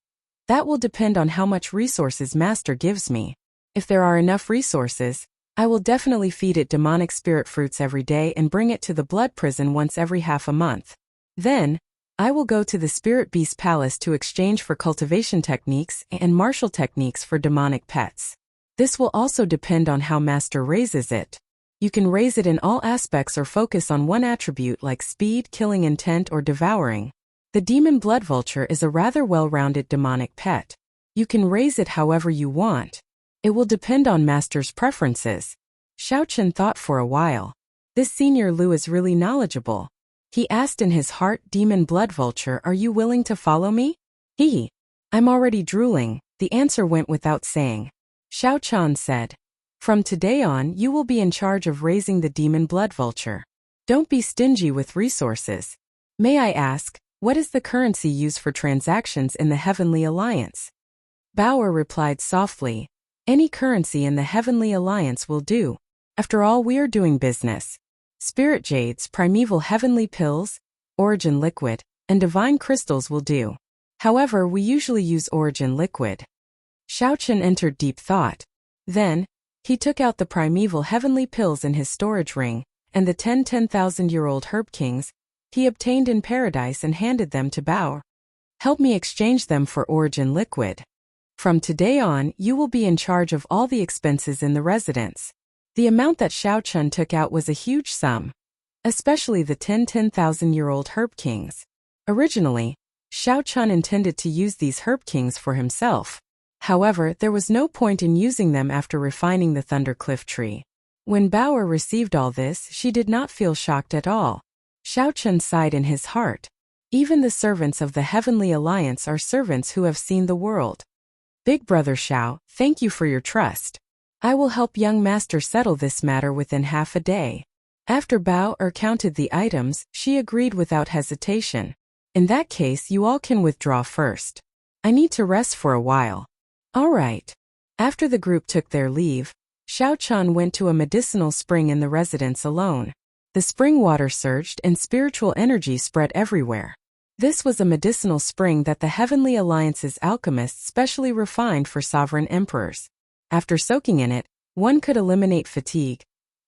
"That will depend on how much resources Master gives me. If there are enough resources, I will definitely feed it demonic spirit fruits every day and bring it to the blood prison once every half a month. Then, I will go to the Spirit Beast Palace to exchange for cultivation techniques and martial techniques for demonic pets. This will also depend on how Master raises it. You can raise it in all aspects or focus on one attribute like speed, killing intent, or devouring. The demon blood vulture is a rather well-rounded demonic pet. You can raise it however you want. It will depend on Master's preferences." Xiao Chun thought for a while. This Senior Lu is really knowledgeable. He asked in his heart, "Demon blood vulture, are you willing to follow me?" I'm already drooling," the answer went without saying. Xiao Chun said, "From today on, you will be in charge of raising the demon blood vulture. Don't be stingy with resources. May I ask, what is the currency used for transactions in the Heavenly Alliance?" Bauer replied softly, "Any currency in the Heavenly Alliance will do. After all, we are doing business. Spirit jades, primeval heavenly pills, origin liquid, and divine crystals will do. However, we usually use origin liquid." Xiao Chun entered deep thought. Then, he took out the primeval heavenly pills in his storage ring, and the 10,000-year-old herb kings he obtained in paradise and handed them to Bauer. "Help me exchange them for origin liquid. From today on, you will be in charge of all the expenses in the residence." The amount that Xiao Chun took out was a huge sum. especially the 10,000-year-old Herb Kings. Originally, Xiao Chun intended to use these Herb Kings for himself. However, there was no point in using them after refining the Thundercliff tree. When Bao received all this, she did not feel shocked at all. Xiao Chun sighed in his heart. Even the servants of the Heavenly Alliance are servants who have seen the world. Big Brother Xiao, thank you for your trust. I will help young master settle this matter within half a day. After Bao counted the items, she agreed without hesitation. In that case, you all can withdraw first. I need to rest for a while. All right. After the group took their leave, Xiao Chun went to a medicinal spring in the residence alone. The spring water surged and spiritual energy spread everywhere. This was a medicinal spring that the Heavenly Alliance's alchemists specially refined for sovereign emperors. After soaking in it, one could eliminate fatigue,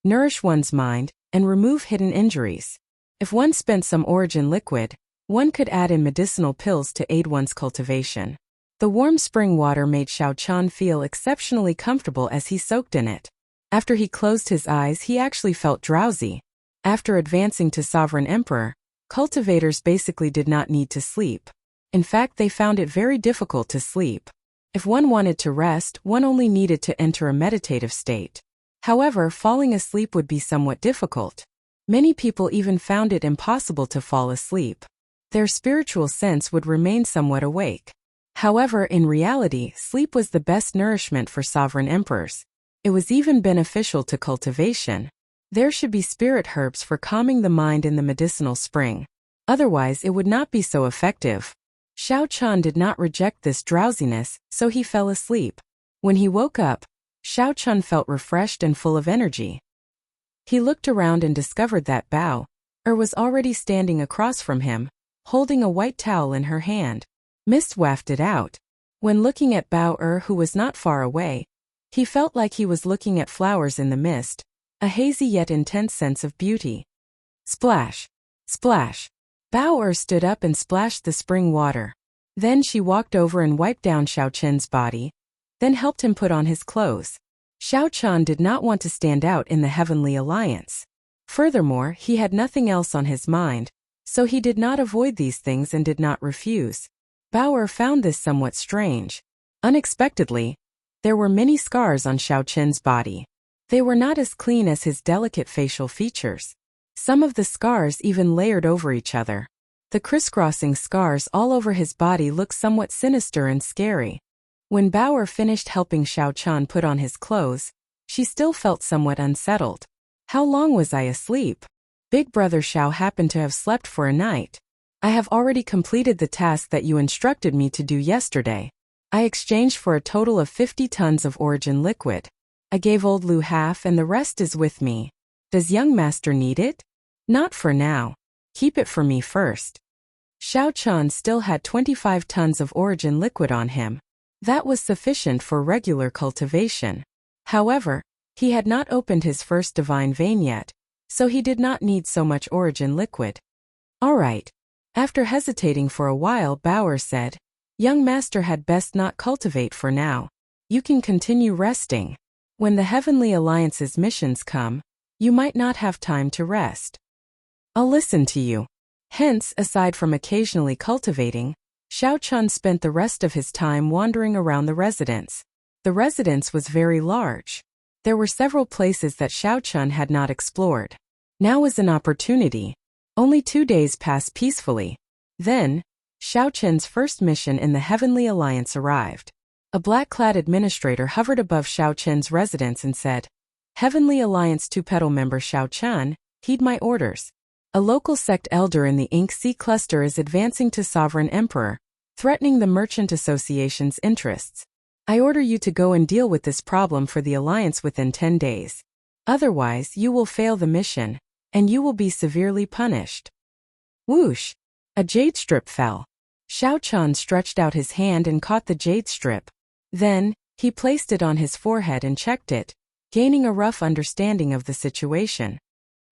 nourish one's mind, and remove hidden injuries. If one spent some origin liquid, one could add in medicinal pills to aid one's cultivation. The warm spring water made Xiao Chun feel exceptionally comfortable as he soaked in it. After he closed his eyes, he actually felt drowsy. After advancing to Sovereign Emperor, cultivators basically did not need to sleep. In fact, they found it very difficult to sleep. If one wanted to rest, one only needed to enter a meditative state. However, falling asleep would be somewhat difficult. Many people even found it impossible to fall asleep. Their spiritual sense would remain somewhat awake. However, in reality, sleep was the best nourishment for sovereign emperors. It was even beneficial to cultivation. There should be spirit herbs for calming the mind in the medicinal spring. Otherwise, it would not be so effective. Xiao Chun did not reject this drowsiness, so he fell asleep. When he woke up, Xiao Chun felt refreshed and full of energy. He looked around and discovered that Bao was already standing across from him, holding a white towel in her hand. Mist wafted out. When looking at Bao who was not far away, he felt like he was looking at flowers in the mist, a hazy yet intense sense of beauty. Splash! Splash! Bao stood up and splashed the spring water. Then she walked over and wiped down Xiao Chun's body, then helped him put on his clothes. Xiao Chun did not want to stand out in the Heavenly Alliance. Furthermore, he had nothing else on his mind, so he did not avoid these things and did not refuse. Bao found this somewhat strange. Unexpectedly, there were many scars on Xiao Chun's body. They were not as clean as his delicate facial features. Some of the scars even layered over each other. The crisscrossing scars all over his body looked somewhat sinister and scary. When Bao finished helping Xiao Chun put on his clothes, she still felt somewhat unsettled. How long was I asleep? Big Brother Xiao happened to have slept for a night. I have already completed the task that you instructed me to do yesterday. I exchanged for a total of 50 tons of origin liquid. I gave old Lu half and the rest is with me. Does young master need it? Not for now. Keep it for me first. Xiao Chun still had 25 tons of origin liquid on him. That was sufficient for regular cultivation. However, he had not opened his first divine vein yet, so he did not need so much origin liquid. All right. After hesitating for a while, Bao said, young master had best not cultivate for now. You can continue resting. When the Heavenly Alliance's missions come, you might not have time to rest. I'll listen to you. Hence, aside from occasionally cultivating, Xiao Chun spent the rest of his time wandering around the residence. The residence was very large. There were several places that Xiao Chun had not explored. Now was an opportunity. Only 2 days passed peacefully. Then, Xiao Chun's first mission in the Heavenly Alliance arrived. A black-clad administrator hovered above Xiao Chun's residence and said, Heavenly Alliance 2-petal member Xiao Chun, heed my orders. A local sect elder in the Ink Sea cluster is advancing to Sovereign Emperor, threatening the Merchant Association's interests. I order you to go and deal with this problem for the Alliance within 10 days. Otherwise, you will fail the mission, and you will be severely punished. Whoosh! A jade strip fell. Xiao Chun stretched out his hand and caught the jade strip. Then, he placed it on his forehead and checked it, gaining a rough understanding of the situation.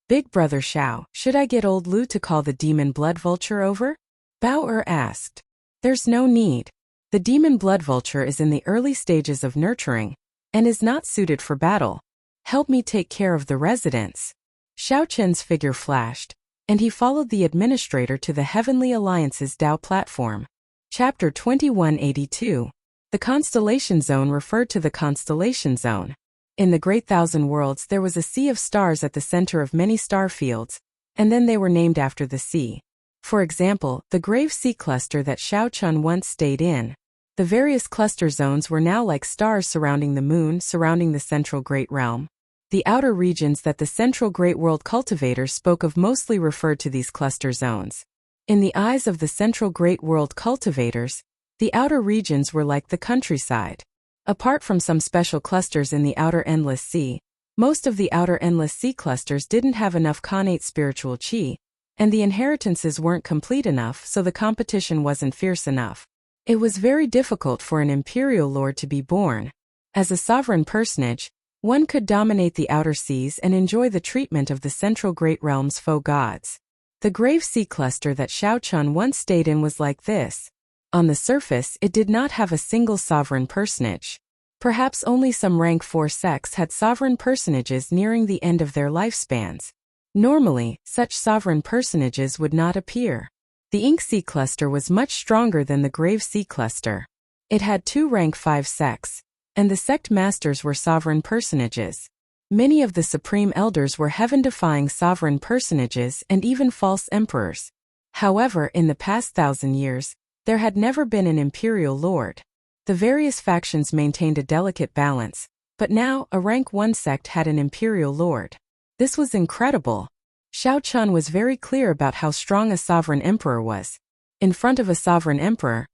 Big Brother Xiao, should I get old Lu to call the demon blood vulture over? Bao asked. There's no need. The demon blood vulture is in the early stages of nurturing, and is not suited for battle. Help me take care of the residents. Xiao Chen's figure flashed, and he followed the administrator to the Heavenly Alliance's Tao platform. Chapter 2182. The Constellation Zone referred to the Constellation Zone. In the Great Thousand Worlds there was a sea of stars at the center of many star fields, and then they were named after the sea. For example, the Grave Sea cluster that Xiao Chen once stayed in. The various cluster zones were now like stars surrounding the moon, surrounding the central Great Realm. The outer regions that the Central Great World Cultivator spoke of mostly referred to these cluster zones. In the eyes of the Central Great World Cultivators, the outer regions were like the countryside. Apart from some special clusters in the outer Endless Sea, most of the outer Endless Sea clusters didn't have enough connate spiritual qi, and the inheritances weren't complete enough, so the competition wasn't fierce enough. It was very difficult for an imperial lord to be born. As a sovereign personage, one could dominate the outer seas and enjoy the treatment of the Central Great Realm's foe gods. The Grave Sea cluster that Xiao Chen once stayed in was like this. On the surface, it did not have a single sovereign personage. Perhaps only some rank 4 sects had sovereign personages nearing the end of their lifespans. Normally, such sovereign personages would not appear. The Ink Sea cluster was much stronger than the Grave Sea cluster. It had 2 rank 5 sects, and the sect masters were sovereign personages. Many of the supreme elders were heaven-defying sovereign personages and even false emperors. However, in the past 1,000 years, there had never been an imperial lord. The various factions maintained a delicate balance, but now a rank 1 sect had an imperial lord. This was incredible. Xiao Chen was very clear about how strong a sovereign emperor was. In front of a sovereign emperor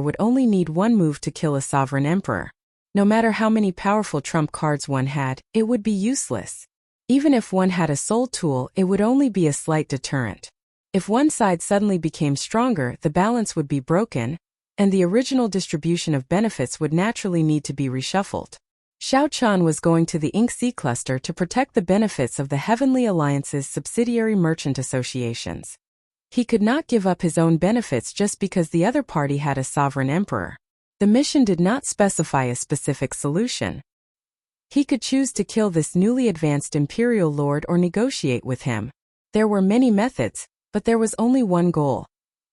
would only need one move to kill a sovereign emperor. No matter how many powerful trump cards one had, it would be useless. Even if one had a soul tool, it would only be a slight deterrent. If one side suddenly became stronger, the balance would be broken, and the original distribution of benefits would naturally need to be reshuffled. Xiao Chen was going to the Ink Sea cluster to protect the benefits of the Heavenly Alliance's subsidiary merchant associations. He could not give up his own benefits just because the other party had a sovereign emperor. The mission did not specify a specific solution. He could choose to kill this newly advanced imperial lord or negotiate with him. There were many methods, but there was only one goal: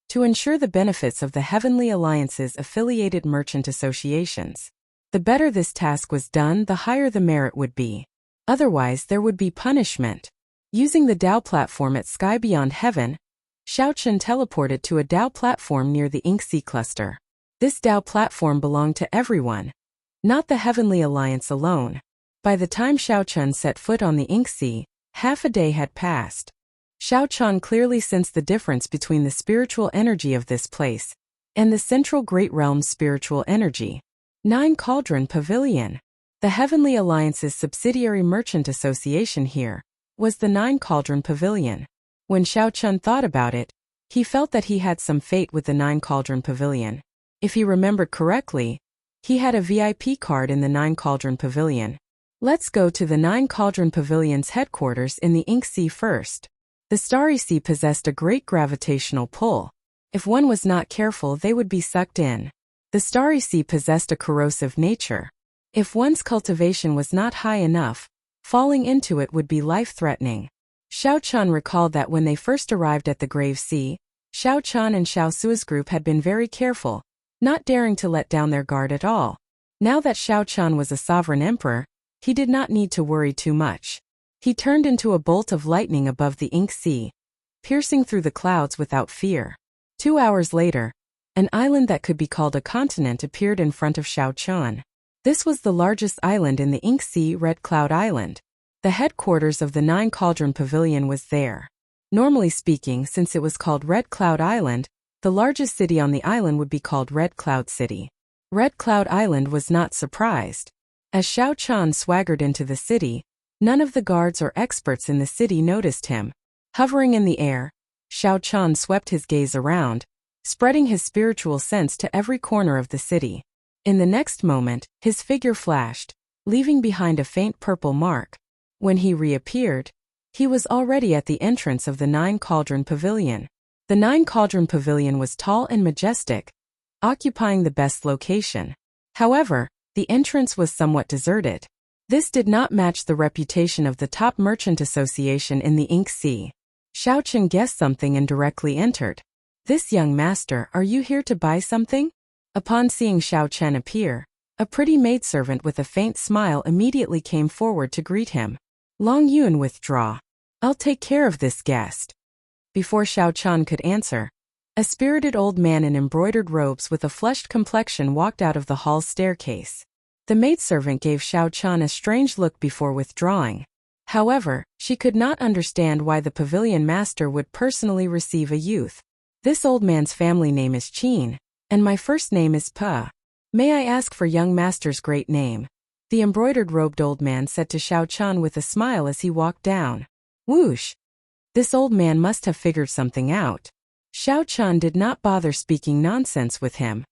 to ensure the benefits of the Heavenly Alliance's affiliated merchant associations. The better this task was done, the higher the merit would be. Otherwise, there would be punishment. Using the Tao platform at Sky Beyond Heaven, Xiao Chen teleported to a Tao platform near the Ink Sea cluster. This Tao platform belonged to everyone, not the Heavenly Alliance alone. By the time Xiao Chen set foot on the Ink Sea, half a day had passed. Xiao Chen clearly sensed the difference between the spiritual energy of this place and the Central Great Realm's spiritual energy. 9 Cauldron Pavilion. The Heavenly Alliance's subsidiary merchant association here was the 9 Cauldron Pavilion. When Xiao Chen thought about it, he felt that he had some fate with the 9 Cauldron Pavilion. If he remembered correctly, he had a VIP card in the 9 Cauldron Pavilion. Let's go to the 9 Cauldron Pavilion's headquarters in the Ink Sea first. The Starry Sea possessed a great gravitational pull. If one was not careful, they would be sucked in. The Starry Sea possessed a corrosive nature. If one's cultivation was not high enough, falling into it would be life-threatening. Xiao Chen recalled that when they first arrived at the Grave Sea, Xiao Chen and Xiao Sui's group had been very careful, not daring to let down their guard at all. Now that Xiao Chen was a sovereign emperor, he did not need to worry too much. He turned into a bolt of lightning above the Ink Sea, piercing through the clouds without fear. 2 hours later, an island that could be called a continent appeared in front of Xiao Chen. This was the largest island in the Ink Sea, Red Cloud Island. The headquarters of the 9 Cauldron Pavilion was there. Normally speaking, since it was called Red Cloud Island, the largest city on the island would be called Red Cloud City. Red Cloud Island was not surprised. As Xiao Chen swaggered into the city, none of the guards or experts in the city noticed him. Hovering in the air, Xiao Chen swept his gaze around, spreading his spiritual sense to every corner of the city. In the next moment, his figure flashed, leaving behind a faint purple mark. When he reappeared, he was already at the entrance of the 9 Cauldron Pavilion. The 9 Cauldron Pavilion was tall and majestic, occupying the best location. However, the entrance was somewhat deserted. This did not match the reputation of the top merchant association in the Ink Sea. Xiao Chen guessed something and directly entered. "This young master, are you here to buy something?" Upon seeing Xiao Chen appear, a pretty maidservant with a faint smile immediately came forward to greet him. "Long Yun, withdraw. I'll take care of this guest." Before Xiao Chen could answer, a spirited old man in embroidered robes with a flushed complexion walked out of the hall's staircase. The maidservant gave Xiao Chen a strange look before withdrawing. However, she could not understand why the pavilion master would personally receive a youth. "This old man's family name is Qin, and my first name is Pa. May I ask for young master's great name?" The embroidered-robed old man said to Xiao Chen with a smile as he walked down. Whoosh! This old man must have figured something out. Xiao Chen did not bother speaking nonsense with him.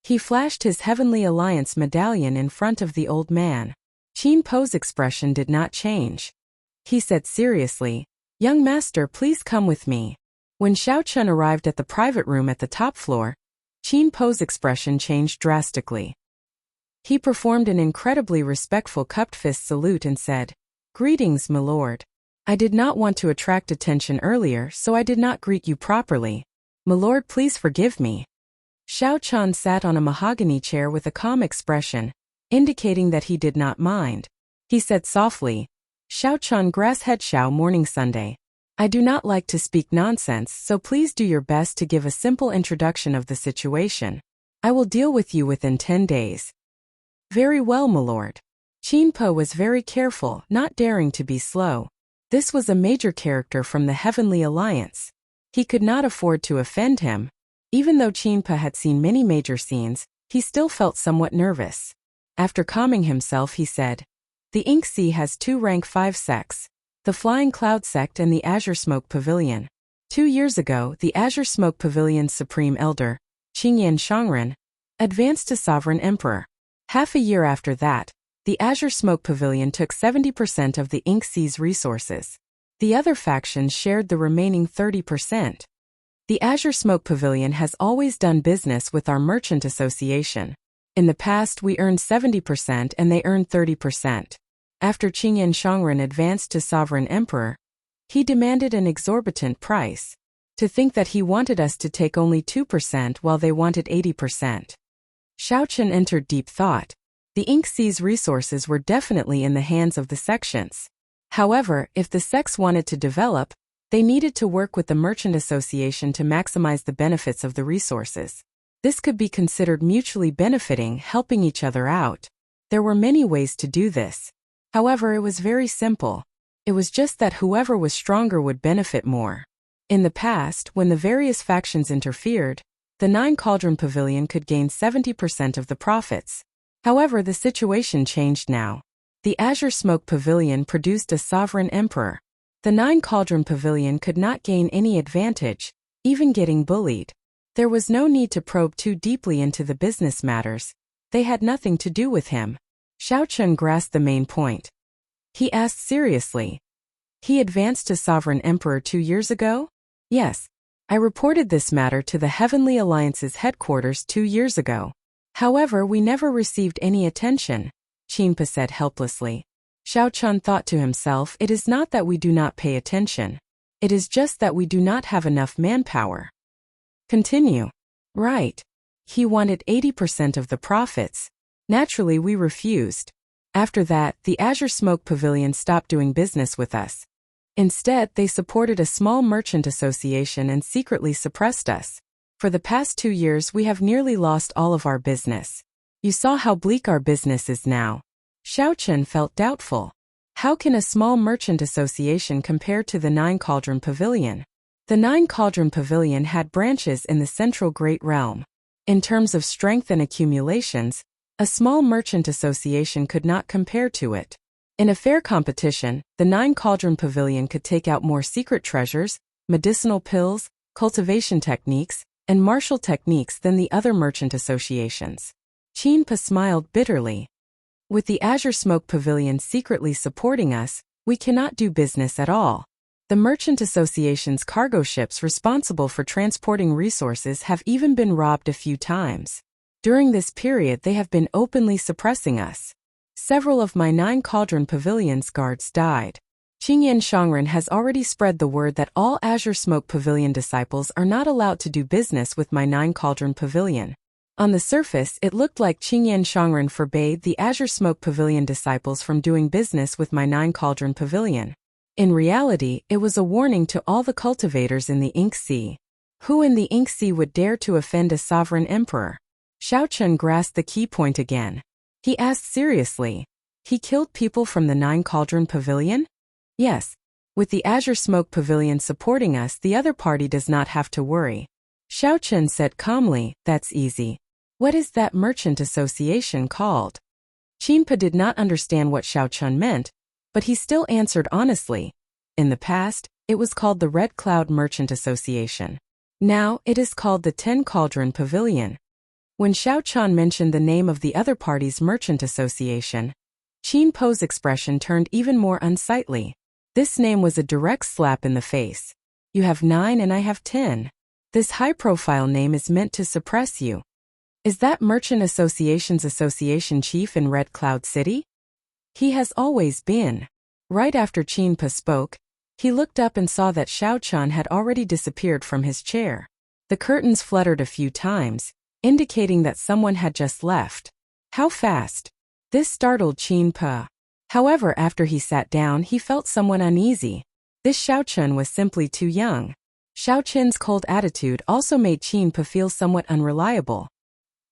He flashed his Heavenly Alliance medallion in front of the old man. Qin Po's expression did not change. He said seriously, "Young master, please come with me." When Xiao Chen arrived at the private room at the top floor, Qin Po's expression changed drastically. He performed an incredibly respectful cupped fist salute and said, "Greetings, my lord. I did not want to attract attention earlier, so I did not greet you properly. My lord, please forgive me." Xiao Chen sat on a mahogany chair with a calm expression, indicating that he did not mind. He said softly, "Xiao Chen, Grasshead Xiao, morning Sunday. I do not like to speak nonsense, so please do your best to give a simple introduction of the situation. I will deal with you within 10 days. "Very well, my lord." Qin Po was very careful, not daring to be slow. This was a major character from the Heavenly Alliance. He could not afford to offend him. Even though Qin Po had seen many major scenes, he still felt somewhat nervous. After calming himself, he said, "The Ink Sea has 2 rank 5 sects, the Flying Cloud sect and the Azure Smoke Pavilion. 2 years ago, the Azure Smoke Pavilion's Supreme Elder, Qingyan Shangren, advanced to Sovereign Emperor. Half a year after that, the Azure Smoke Pavilion took 70% of the Ink Sea's resources. The other factions shared the remaining 30%. The Azure Smoke Pavilion has always done business with our merchant association. In the past, we earned 70% and they earned 30%. After Qingyan Shangren advanced to Sovereign Emperor, he demanded an exorbitant price. To think that he wanted us to take only 2% while they wanted 80%. Xiao Chen entered deep thought. The Ink Sea's resources were definitely in the hands of the sections. However, if the sects wanted to develop, they needed to work with the Merchant Association to maximize the benefits of the resources. This could be considered mutually benefiting, helping each other out. There were many ways to do this. However, it was very simple. It was just that whoever was stronger would benefit more. In the past, when the various factions interfered, the 9 Cauldron Pavilion could gain 70% of the profits. However, the situation changed now. The Azure Smoke Pavilion produced a Sovereign Emperor. The 9 Cauldron Pavilion could not gain any advantage, even getting bullied. There was no need to probe too deeply into the business matters. They had nothing to do with him. Xiao Chen grasped the main point. He asked seriously. "He advanced to Sovereign Emperor 2 years ago?" "Yes. I reported this matter to the Heavenly Alliance's headquarters 2 years ago. However, we never received any attention," Qin Po said helplessly. Xiao Chen thought to himself, "It is not that we do not pay attention. It is just that we do not have enough manpower." Continue. "Right. He wanted 80% of the profits. Naturally, we refused. After that, the Azure Smoke Pavilion stopped doing business with us. Instead, they supported a small merchant association and secretly suppressed us. For the past 2 years, we have nearly lost all of our business. You saw how bleak our business is now." Xiao Chen felt doubtful. How can a small merchant association compare to the 9 Cauldron Pavilion? The 9 Cauldron Pavilion had branches in the Central Great Realm. In terms of strength and accumulations, a small merchant association could not compare to it. In a fair competition, the 9 Cauldron Pavilion could take out more secret treasures, medicinal pills, cultivation techniques, and martial techniques than the other merchant associations. Qin Po smiled bitterly. "With the Azure Smoke Pavilion secretly supporting us, we cannot do business at all. The Merchant Association's cargo ships responsible for transporting resources have even been robbed a few times. During this period, they have been openly suppressing us. Several of my 9 Cauldron Pavilion's guards died. Qingyan Shangren has already spread the word that all Azure Smoke Pavilion disciples are not allowed to do business with my 9 Cauldron Pavilion. On the surface, it looked like Qingyan Shangren forbade the Azure Smoke Pavilion disciples from doing business with my 9 Cauldron Pavilion. In reality, it was a warning to all the cultivators in the Ink Sea. Who in the Ink Sea would dare to offend a sovereign emperor? Xiaochun grasped the key point again. He asked seriously, he killed people from the 9 Cauldron Pavilion? Yes. With the Azure Smoke Pavilion supporting us, the other party does not have to worry. Xiaochun said calmly, that's easy. What is that merchant association called? Qinpa did not understand what Xiaochun meant, but he still answered honestly. In the past, it was called the Red Cloud Merchant Association. Now, it is called the 10 Cauldron Pavilion. When Xiaochun mentioned the name of the other party's merchant association, Qinpo's expression turned even more unsightly. This name was a direct slap in the face. You have 9 and I have 10. This high-profile name is meant to suppress you. Is that merchant association's association chief in Red Cloud City? He has always been. Right after Qinpa spoke, he looked up and saw that Xiaochun had already disappeared from his chair. The curtains fluttered a few times, indicating that someone had just left. How fast? This startled Qinpa. However, after he sat down, he felt somewhat uneasy. This Xiaochun was simply too young. Xiaochun's cold attitude also made Qinpa feel somewhat unreliable.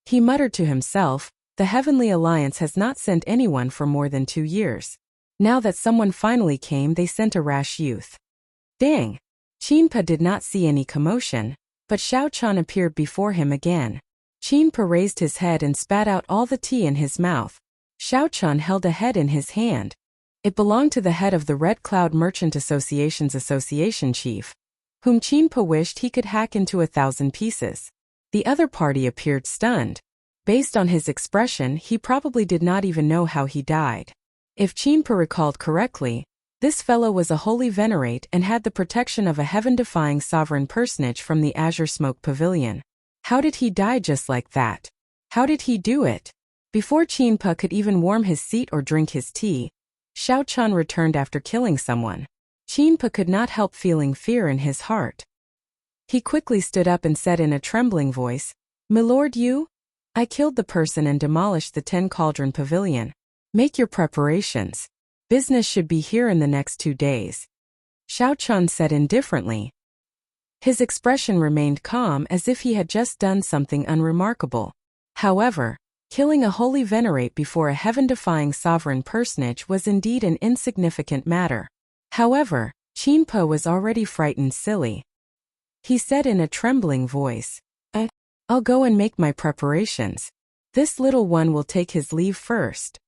He muttered to himself, the Heavenly Alliance has not sent anyone for more than 2 years. Now that someone finally came, they sent a rash youth. Dang! Qinpa did not see any commotion, but Xiaochun appeared before him again. Qinpa raised his head and spat out all the tea in his mouth. Xiaochun held a head in his hand. It belonged to the head of the Red Cloud Merchant Association's association chief, whom Qinpa wished he could hack into 1,000 pieces. The other party appeared stunned. Based on his expression, he probably did not even know how he died. If Qinpa recalled correctly, this fellow was a holy venerate and had the protection of a heaven-defying sovereign personage from the Azure Smoke Pavilion. How did he die just like that? How did he do it? Before Qinpa could even warm his seat or drink his tea, Xiaochun returned after killing someone. Qinpa could not help feeling fear in his heart. He quickly stood up and said in a trembling voice, "Milord, I killed the person and demolished the 10 Cauldron Pavilion. Make your preparations. Business should be here in the next 2 days." Xiaochun said indifferently. His expression remained calm as if he had just done something unremarkable. However, killing a holy venerate before a heaven-defying sovereign personage was indeed an insignificant matter. However, Qinpa was already frightened silly. He said in a trembling voice, I'll go and make my preparations. This little one will take his leave first."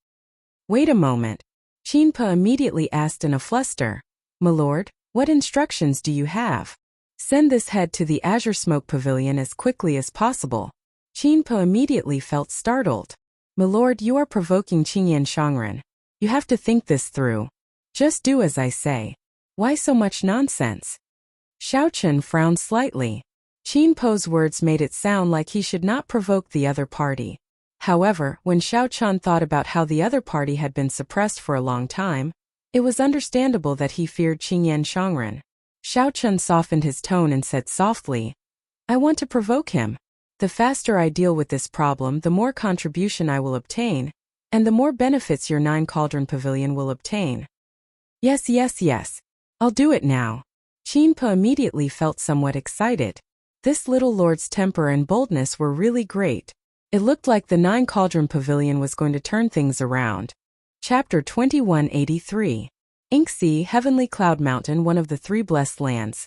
Wait a moment. Qinpa immediately asked in a fluster, "Milord, what instructions do you have?" "Send this head to the Azure Smoke Pavilion as quickly as possible." Qinpa immediately felt startled. "Milord, you are provoking Qingyan Shangren. You have to think this through. Just do as I say. Why so much nonsense?" Xiaochun frowned slightly. Qinpo's words made it sound like he should not provoke the other party. However, when Xiaochun thought about how the other party had been suppressed for a long time, it was understandable that he feared Qingyan Shangren. Xiaochun softened his tone and said softly, "I want to provoke him. The faster I deal with this problem, the more contribution I will obtain, and the more benefits your 9 Cauldron Pavilion will obtain." Yes. I'll do it now." Qinpa immediately felt somewhat excited. This little lord's temper and boldness were really great. It looked like the 9 Cauldron Pavilion was going to turn things around. Chapter 2183. Ink Sea, Heavenly Cloud Mountain, one of the 3 blessed lands.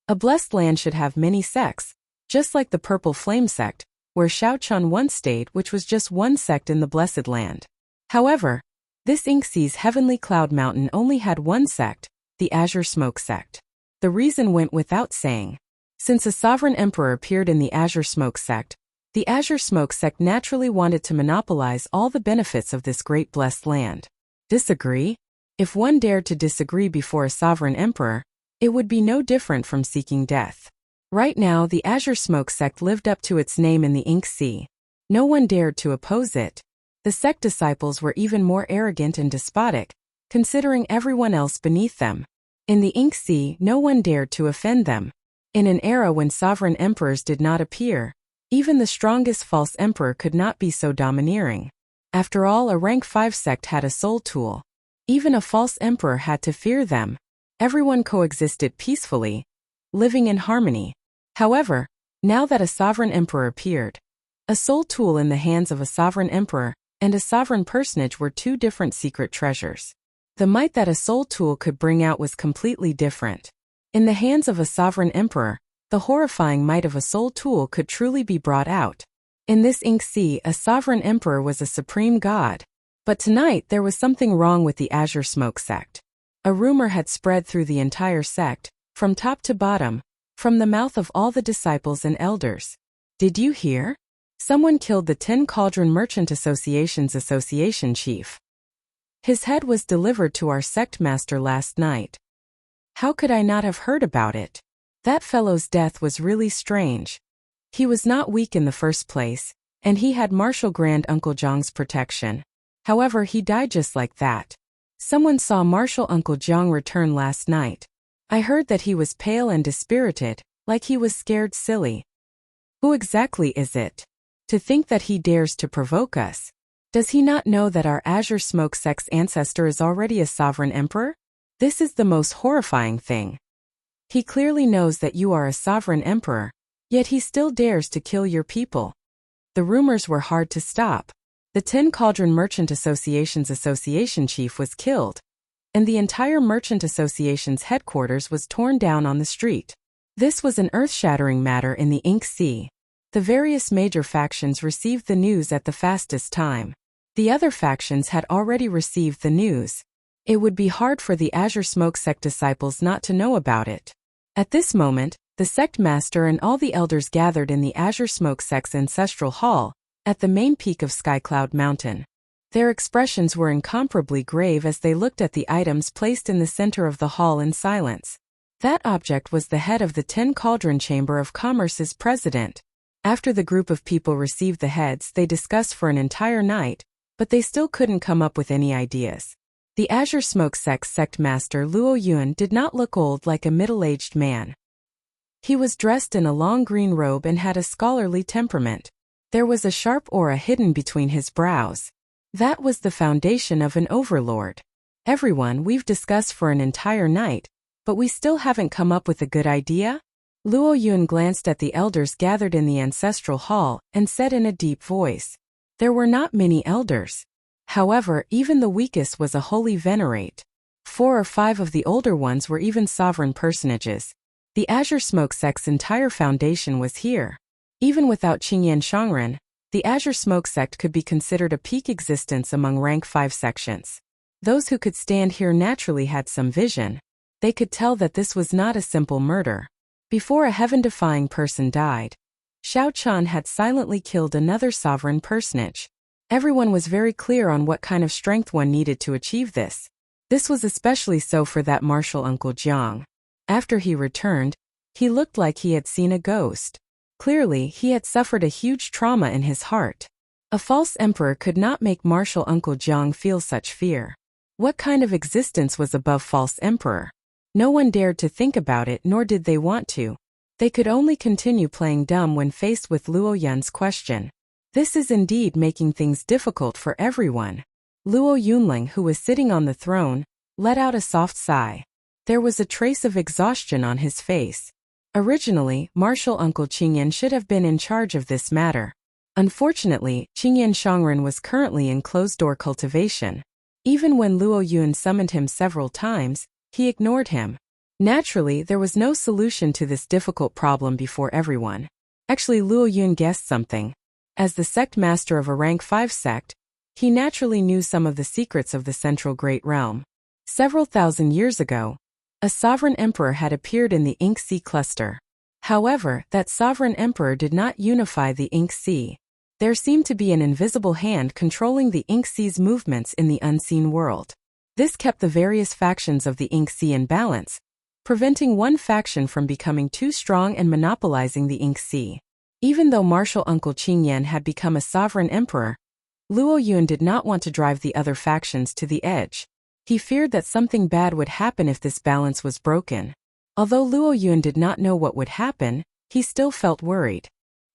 A blessed land should have many sects, just like the Purple Flame sect, where Xiaochun once stayed, which was just one sect in the Blessed Land. However, this Ink Sea's Heavenly Cloud Mountain only had one sect, the Azure Smoke sect. The reason went without saying. Since a sovereign emperor appeared in the Azure Smoke sect, the Azure Smoke sect naturally wanted to monopolize all the benefits of this great blessed land. Disagree? If one dared to disagree before a sovereign emperor, it would be no different from seeking death. Right now, the Azure Smoke sect lived up to its name in the Ink Sea. No one dared to oppose it. The sect disciples were even more arrogant and despotic, considering everyone else beneath them. In the Ink Sea, no one dared to offend them. In an era when sovereign emperors did not appear, even the strongest false emperor could not be so domineering. After all, a rank 5 sect had a soul tool. Even a false emperor had to fear them. Everyone coexisted peacefully, living in harmony. However, now that a sovereign emperor appeared, a soul tool in the hands of a sovereign emperor and a sovereign personage were two different secret treasures. The might that a soul tool could bring out was completely different. In the hands of a sovereign emperor, the horrifying might of a soul tool could truly be brought out. In this Ink Sea, a sovereign emperor was a supreme god. But tonight there was something wrong with the Azure Smoke sect. A rumor had spread through the entire sect, from top to bottom, from the mouth of all the disciples and elders. Did you hear? Someone killed the Tin Cauldron Merchant Association's association chief. His head was delivered to our sect master last night. How could I not have heard about it? That fellow's death was really strange. He was not weak in the first place, and he had Marshal Grand Uncle Jiang's protection. However, he died just like that. Someone saw Marshal Uncle Jiang return last night. I heard that he was pale and dispirited, like he was scared silly. Who exactly is it? To think that he dares to provoke us. Does he not know that our Azure Smoke sect's ancestor is already a sovereign emperor? This is the most horrifying thing. He clearly knows that you are a sovereign emperor, yet he still dares to kill your people. The rumors were hard to stop. The Tin Cauldron Merchant Association's association chief was killed, and the entire Merchant Association's headquarters was torn down on the street. This was an earth-shattering matter in the Ink Sea. The various major factions received the news at the fastest time. The other factions had already received the news. It would be hard for the Azure Smoke sect disciples not to know about it. At this moment, the sect master and all the elders gathered in the Azure Smoke sect's ancestral hall, at the main peak of Skycloud Mountain. Their expressions were incomparably grave as they looked at the items placed in the center of the hall in silence. That object was the head of the Tin Cauldron Chamber of Commerce's president. After the group of people received the heads, they discussed for an entire night, but they still couldn't come up with any ideas. The Azure Smoke sect's sect master Luo Yun did not look old like a middle-aged man. He was dressed in a long green robe and had a scholarly temperament. There was a sharp aura hidden between his brows. That was the foundation of an overlord. Everyone, we've discussed for an entire night, but we still haven't come up with a good idea? Luo Yun glanced at the elders gathered in the ancestral hall and said in a deep voice. There were not many elders. However, even the weakest was a holy venerate. 4 or 5 of the older ones were even sovereign personages. The Azure Smoke sect's entire foundation was here. Even without Qingyan Shangren, the Azure Smoke sect could be considered a peak existence among rank 5 sections. Those who could stand here naturally had some vision. They could tell that this was not a simple murder. Before a heaven-defying person died, Xiao Chan had silently killed another sovereign personage. Everyone was very clear on what kind of strength one needed to achieve this. This was especially so for that Marshal Uncle Jiang. After he returned, he looked like he had seen a ghost. Clearly, he had suffered a huge trauma in his heart. A false emperor could not make Marshal Uncle Jiang feel such fear. What kind of existence was above false emperor? No one dared to think about it, nor did they want to. They could only continue playing dumb when faced with Luo Yun's question. This is indeed making things difficult for everyone. Luo Yunling, who was sitting on the throne, let out a soft sigh. There was a trace of exhaustion on his face. Originally, Marshal Uncle Qingyan should have been in charge of this matter. Unfortunately, Qingyan Shangren was currently in closed-door cultivation. Even when Luo Yun summoned him several times, he ignored him. Naturally, there was no solution to this difficult problem before everyone. Actually, Luo Yun guessed something. As the sect master of a rank 5 sect, he naturally knew some of the secrets of the Central Great Realm. Several thousand years ago, a sovereign emperor had appeared in the Ink Sea cluster. However, that sovereign emperor did not unify the Ink Sea. There seemed to be an invisible hand controlling the Ink Sea's movements in the unseen world. This kept the various factions of the Ink Sea in balance, preventing one faction from becoming too strong and monopolizing the Ink Sea. Even though Marshal Uncle Qingyan had become a sovereign emperor, Luo Yun did not want to drive the other factions to the edge. He feared that something bad would happen if this balance was broken. Although Luo Yun did not know what would happen, he still felt worried.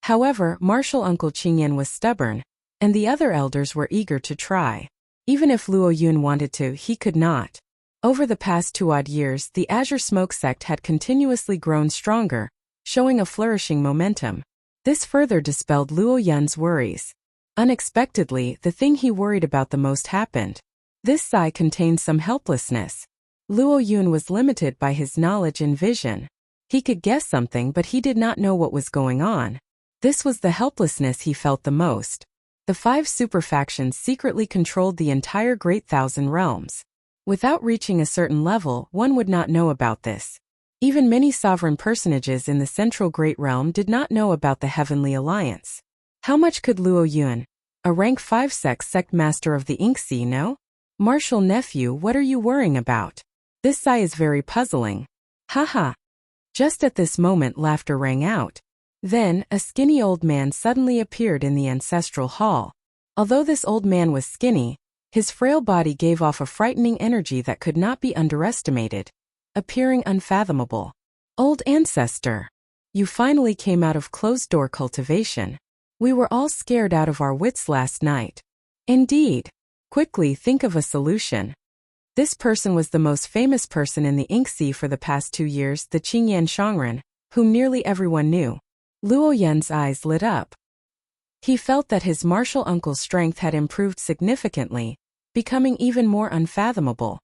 However, martial uncle Qingyan was stubborn, and the other elders were eager to try. Even if Luo Yun wanted to, he could not. Over the past 2 odd years, the Azure Smoke sect had continuously grown stronger, showing a flourishing momentum. This further dispelled Luo Yun's worries. Unexpectedly, the thing he worried about the most happened. This sigh contained some helplessness. Luo Yun was limited by his knowledge and vision. He could guess something, but he did not know what was going on. This was the helplessness he felt the most. The 5 super factions secretly controlled the entire Great Thousand Realms. Without reaching a certain level, one would not know about this. Even many sovereign personages in the Central Great Realm did not know about the Heavenly Alliance. How much could Luo Yun, a rank 5 sect master of the Ink Sea, know? Martial nephew, what are you worrying about? This sigh is very puzzling. Haha. Just at this moment, laughter rang out. Then, a skinny old man suddenly appeared in the ancestral hall. Although this old man was skinny, his frail body gave off a frightening energy that could not be underestimated, appearing unfathomable. Old ancestor, you finally came out of closed-door cultivation. We were all scared out of our wits last night. Indeed. Quickly think of a solution. This person was the most famous person in the Ink Sea for the past 2 years, the Qingyan Shangren, whom nearly everyone knew. Luo Yun's eyes lit up. He felt that his martial uncle's strength had improved significantly, becoming even more unfathomable.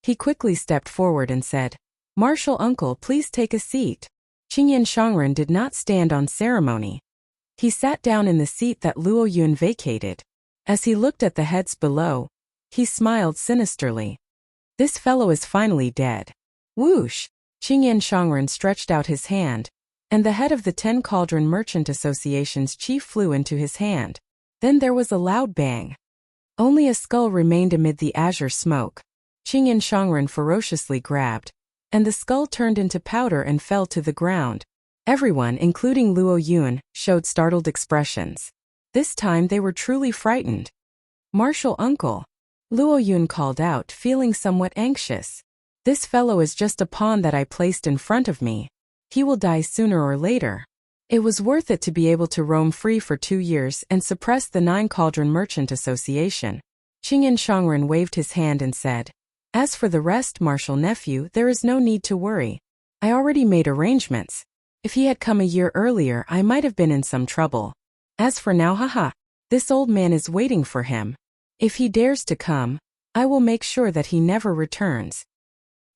He quickly stepped forward and said, "Martial uncle, please take a seat." Qingyan Shangren did not stand on ceremony. He sat down in the seat that Luo Yun vacated. As he looked at the heads below, he smiled sinisterly. This fellow is finally dead. Whoosh! Qingyan Shangren stretched out his hand, and the head of the 10 Cauldron Merchant Association's chief flew into his hand. Then there was a loud bang. Only a skull remained amid the azure smoke. Qingyan Shangren ferociously grabbed, and the skull turned into powder and fell to the ground. Everyone, including Luo Yun, showed startled expressions. This time they were truly frightened. "Martial uncle," Luo Yun called out, feeling somewhat anxious. "This fellow is just a pawn that I placed in front of me. He will die sooner or later. It was worth it to be able to roam free for 2 years and suppress the 9 Cauldron Merchant Association." Qingyan Shangren waved his hand and said, "As for the rest, martial nephew, there is no need to worry. I already made arrangements. If he had come a year earlier, I might have been in some trouble. As for now, haha, this old man is waiting for him. If he dares to come, I will make sure that he never returns.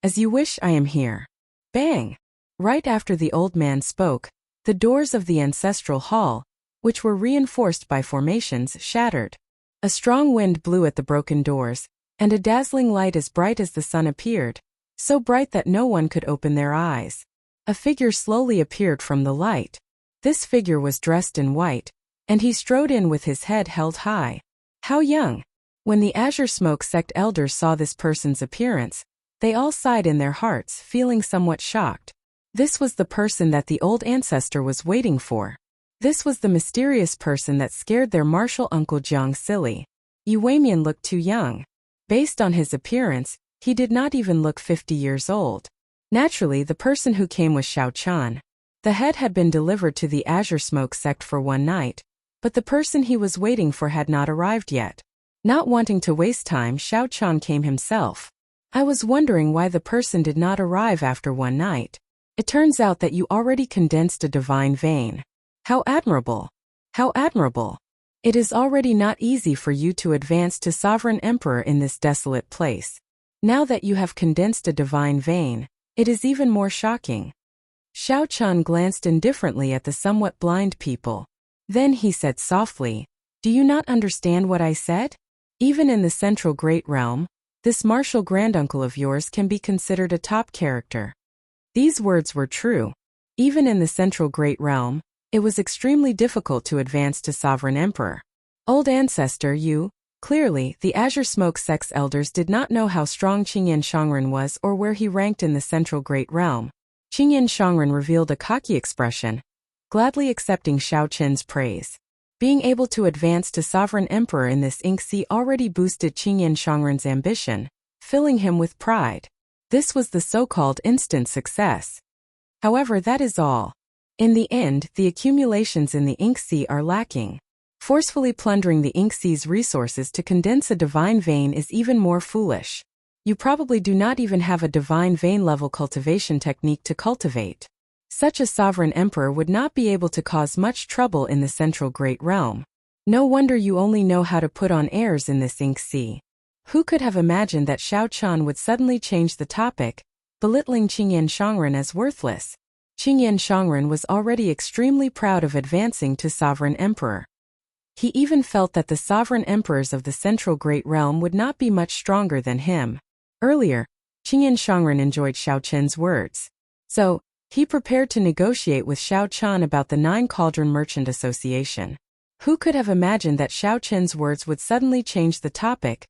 As you wish, I am here." Bang! Right after the old man spoke, the doors of the ancestral hall, which were reinforced by formations, shattered. A strong wind blew at the broken doors, and a dazzling light as bright as the sun appeared, so bright that no one could open their eyes. A figure slowly appeared from the light. This figure was dressed in white, and he strode in with his head held high. How young! When the Azure Smoke sect elders saw this person's appearance, they all sighed in their hearts, feeling somewhat shocked. This was the person that the old ancestor was waiting for. This was the mysterious person that scared their martial uncle Jiang silly. Yu Weimian looked too young. Based on his appearance, he did not even look 50 years old. Naturally, the person who came was Xiao Chan. The head had been delivered to the Azure Smoke sect for one night, but the person he was waiting for had not arrived yet. Not wanting to waste time, Xiao Chan came himself. I was wondering why the person did not arrive after one night. It turns out that you already condensed a divine vein. How admirable! How admirable! It is already not easy for you to advance to Sovereign Emperor in this desolate place. Now that you have condensed a divine vein, it is even more shocking. Xiao Chan glanced indifferently at the somewhat blind people. Then he said softly, "Do you not understand what I said? Even in the Central Great Realm, this martial granduncle of yours can be considered a top character." These words were true. Even in the Central Great Realm, it was extremely difficult to advance to Sovereign Emperor. Old ancestor, you. Clearly, the Azure Smoke sect's elders did not know how strong Qingyan Shangren was or where he ranked in the Central Great Realm. Qingyan Shangren revealed a cocky expression, gladly accepting Xiao Chen's praise. Being able to advance to Sovereign Emperor in this ink sea already boosted Qingyan Shangren's ambition, filling him with pride. This was the so-called instant success. However, that is all. In the end, the accumulations in the ink sea are lacking. Forcefully plundering the ink sea's resources to condense a divine vein is even more foolish. You probably do not even have a divine vein level cultivation technique to cultivate. Such a sovereign emperor would not be able to cause much trouble in the central great realm. No wonder you only know how to put on airs in this ink sea. Who could have imagined that Xiao Qian would suddenly change the topic, belittling Qingyan Shangren as worthless? Qingyan Shangren was already extremely proud of advancing to sovereign emperor. He even felt that the sovereign emperors of the central great realm would not be much stronger than him. Earlier, Qingyan Shangren enjoyed Xiao Qian's words. So, he prepared to negotiate with Xiao Qian about the Nine Cauldron Merchant Association. Who could have imagined that Xiao Qian's words would suddenly change the topic,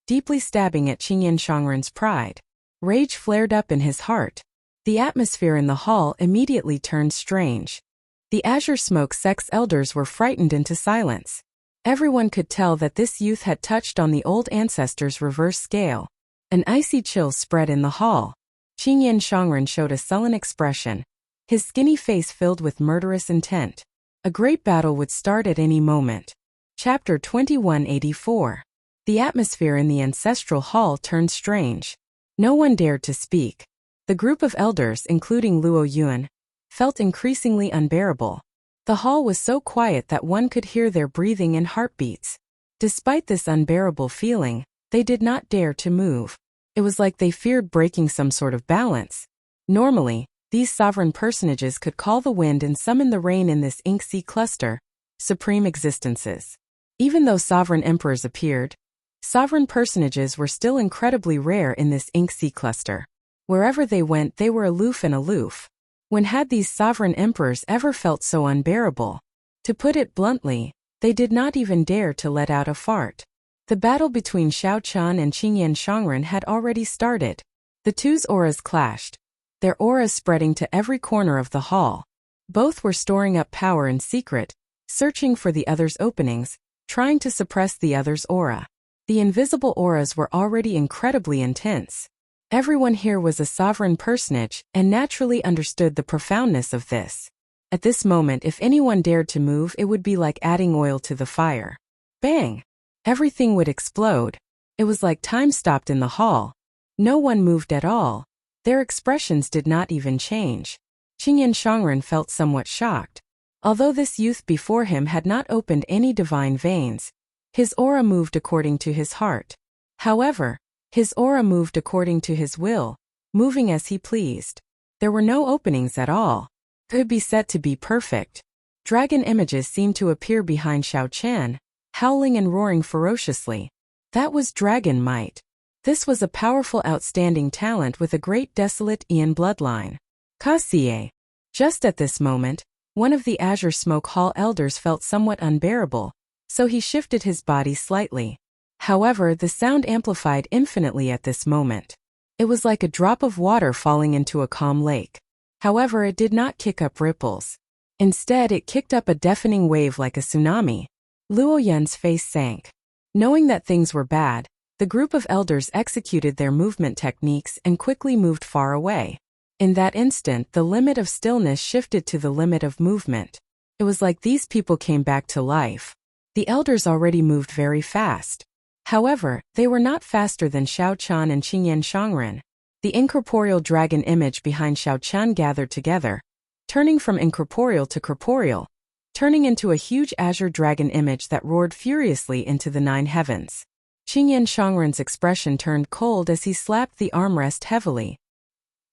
deeply stabbing at Qingyan Shangren's pride? Rage flared up in his heart. The atmosphere in the hall immediately turned strange. The Azure Smoke sect's elders were frightened into silence. Everyone could tell that this youth had touched on the old ancestors' reverse scale. An icy chill spread in the hall. Qingyan Shangren showed a sullen expression, his skinny face filled with murderous intent. A great battle would start at any moment. Chapter 2184. The atmosphere in the ancestral hall turned strange. No one dared to speak. The group of elders, including Luo Yuan, felt increasingly unbearable. The hall was so quiet that one could hear their breathing and heartbeats. Despite this unbearable feeling, they did not dare to move. It was like they feared breaking some sort of balance. Normally, these sovereign personages could call the wind and summon the rain in this ink sea cluster, supreme existences. Even though sovereign emperors appeared, sovereign personages were still incredibly rare in this ink sea cluster. Wherever they went, they were aloof and aloof. When had these sovereign emperors ever felt so unbearable? To put it bluntly, they did not even dare to let out a fart. The battle between Xiao Qian and Qingyan Shangren had already started. The two's auras clashed, their auras spreading to every corner of the hall. Both were storing up power in secret, searching for the other's openings, trying to suppress the other's aura. The invisible auras were already incredibly intense. Everyone here was a sovereign personage and naturally understood the profoundness of this. At this moment, if anyone dared to move, it would be like adding oil to the fire. Bang! Everything would explode. It was like time stopped in the hall. No one moved at all. Their expressions did not even change. Qingyan Shangren felt somewhat shocked. Although this youth before him had not opened any divine veins, his aura moved according to his heart. However, his aura moved according to his will, moving as he pleased. There were no openings at all. Could be said to be perfect. Dragon images seemed to appear behind Xiao Qian, howling and roaring ferociously. That was dragon might. This was a powerful, outstanding talent with a great desolate Ian bloodline. Kasie. Just at this moment, one of the Azure Smoke Hall elders felt somewhat unbearable, so he shifted his body slightly. However, the sound amplified infinitely at this moment. It was like a drop of water falling into a calm lake. However, it did not kick up ripples. Instead, it kicked up a deafening wave like a tsunami. Luo Yun's face sank. Knowing that things were bad, the group of elders executed their movement techniques and quickly moved far away. In that instant, the limit of stillness shifted to the limit of movement. It was like these people came back to life. The elders already moved very fast. However, they were not faster than Xiao Qian and Qingyan Shangren. The incorporeal dragon image behind Xiao Qian gathered together, turning from incorporeal to corporeal, turning into a huge azure dragon image that roared furiously into the 9 heavens. Qingyan Shangren's expression turned cold as he slapped the armrest heavily.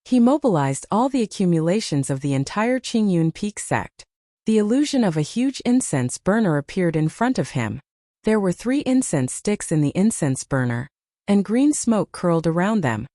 He mobilized all the accumulations of the entire Qingyun Peak sect. The illusion of a huge incense burner appeared in front of him. There were 3 incense sticks in the incense burner, and green smoke curled around them.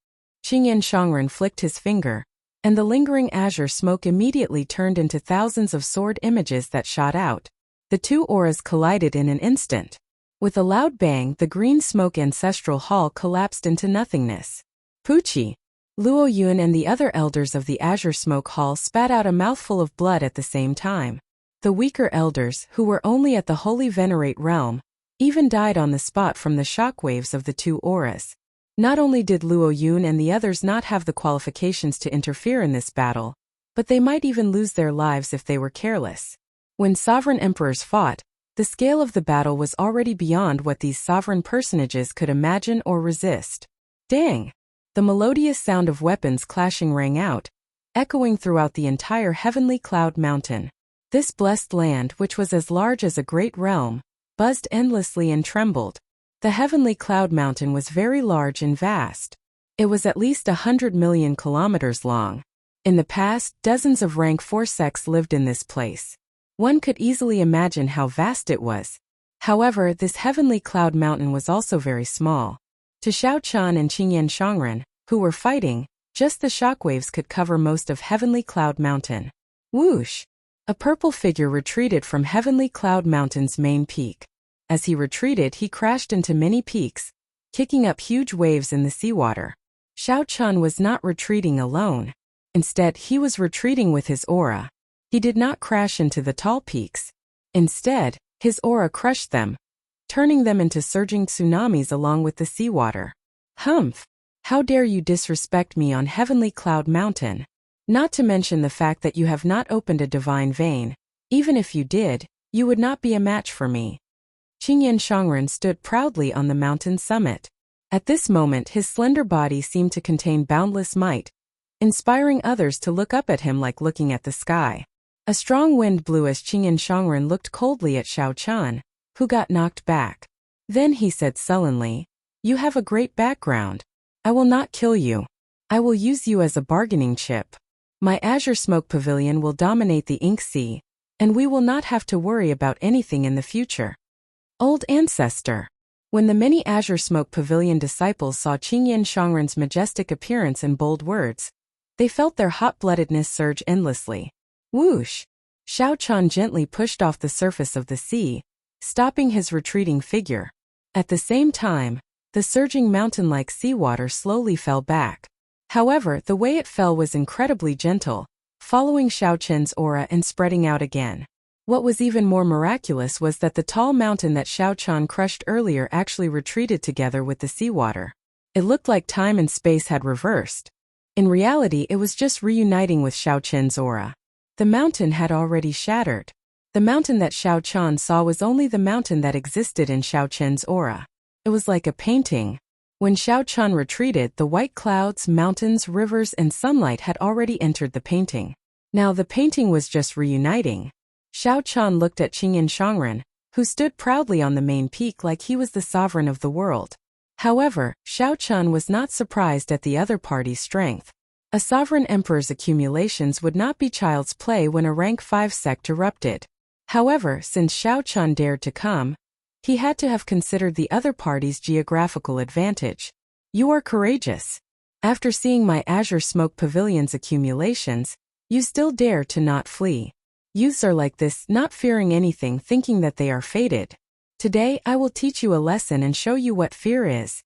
Qingyan Shangren flicked his finger, and the lingering azure smoke immediately turned into thousands of sword images that shot out. The 2 auras collided in an instant. With a loud bang, the green smoke ancestral hall collapsed into nothingness. Pucci, Luo Yuan and the other elders of the azure smoke hall spat out a mouthful of blood at the same time. The weaker elders, who were only at the Holy Venerate realm, even died on the spot from the shockwaves of the two auras. Not only did Luo Yun and the others not have the qualifications to interfere in this battle, but they might even lose their lives if they were careless. When sovereign emperors fought, the scale of the battle was already beyond what these sovereign personages could imagine or resist. Dang! The melodious sound of weapons clashing rang out, echoing throughout the entire heavenly cloud mountain. This blessed land, which was as large as a great realm, buzzed endlessly and trembled. The heavenly cloud mountain was very large and vast. It was at least 100 million kilometers long. In the past, dozens of rank 4 sects lived in this place. One could easily imagine how vast it was. However, this heavenly cloud mountain was also very small. To Xiao Qian and Qingyan Shangren, who were fighting, just the shockwaves could cover most of heavenly cloud mountain. Whoosh! A purple figure retreated from heavenly cloud mountain's main peak. As he retreated, he crashed into many peaks, kicking up huge waves in the seawater. Xiao Qian was not retreating alone. Instead, he was retreating with his aura. He did not crash into the tall peaks. Instead, his aura crushed them, turning them into surging tsunamis along with the seawater. Humph! How dare you disrespect me on Heavenly Cloud Mountain? Not to mention the fact that you have not opened a divine vein. Even if you did, you would not be a match for me. Qingyan Shangren stood proudly on the mountain's summit. At this moment, his slender body seemed to contain boundless might, inspiring others to look up at him like looking at the sky. A strong wind blew as Qingyan Shangren looked coldly at Xiao Qian, who got knocked back. Then he said sullenly, "You have a great background. I will not kill you. I will use you as a bargaining chip. My azure smoke pavilion will dominate the ink sea, and we will not have to worry about anything in the future." Old ancestor. When the many azure smoke pavilion disciples saw Qingyan Shangren's majestic appearance and bold words, they felt their hot-bloodedness surge endlessly. Whoosh! Xiao Qian gently pushed off the surface of the sea, stopping his retreating figure. At the same time, the surging mountain-like seawater slowly fell back. However, the way it fell was incredibly gentle, following Xiao Qian's aura and spreading out again. What was even more miraculous was that the tall mountain that Xiao Qian crushed earlier actually retreated together with the seawater. It looked like time and space had reversed. In reality, it was just reuniting with Xiao Qian's aura. The mountain had already shattered. The mountain that Xiao Qian saw was only the mountain that existed in Xiao Qian's aura. It was like a painting. When Xiao Qian retreated, the white clouds, mountains, rivers, and sunlight had already entered the painting. Now the painting was just reuniting. Xiao Qian looked at Qingyan Shangren, who stood proudly on the main peak like he was the sovereign of the world. However, Xiao Qian was not surprised at the other party's strength. A sovereign emperor's accumulations would not be child's play when a rank 5 sect erupted. However, since Xiao Qian dared to come, he had to have considered the other party's geographical advantage. You are courageous. After seeing my azure smoke pavilion's accumulations, you still dare to not flee. Youths are like this, not fearing anything, thinking that they are fated. Today I will teach you a lesson and show you what fear is.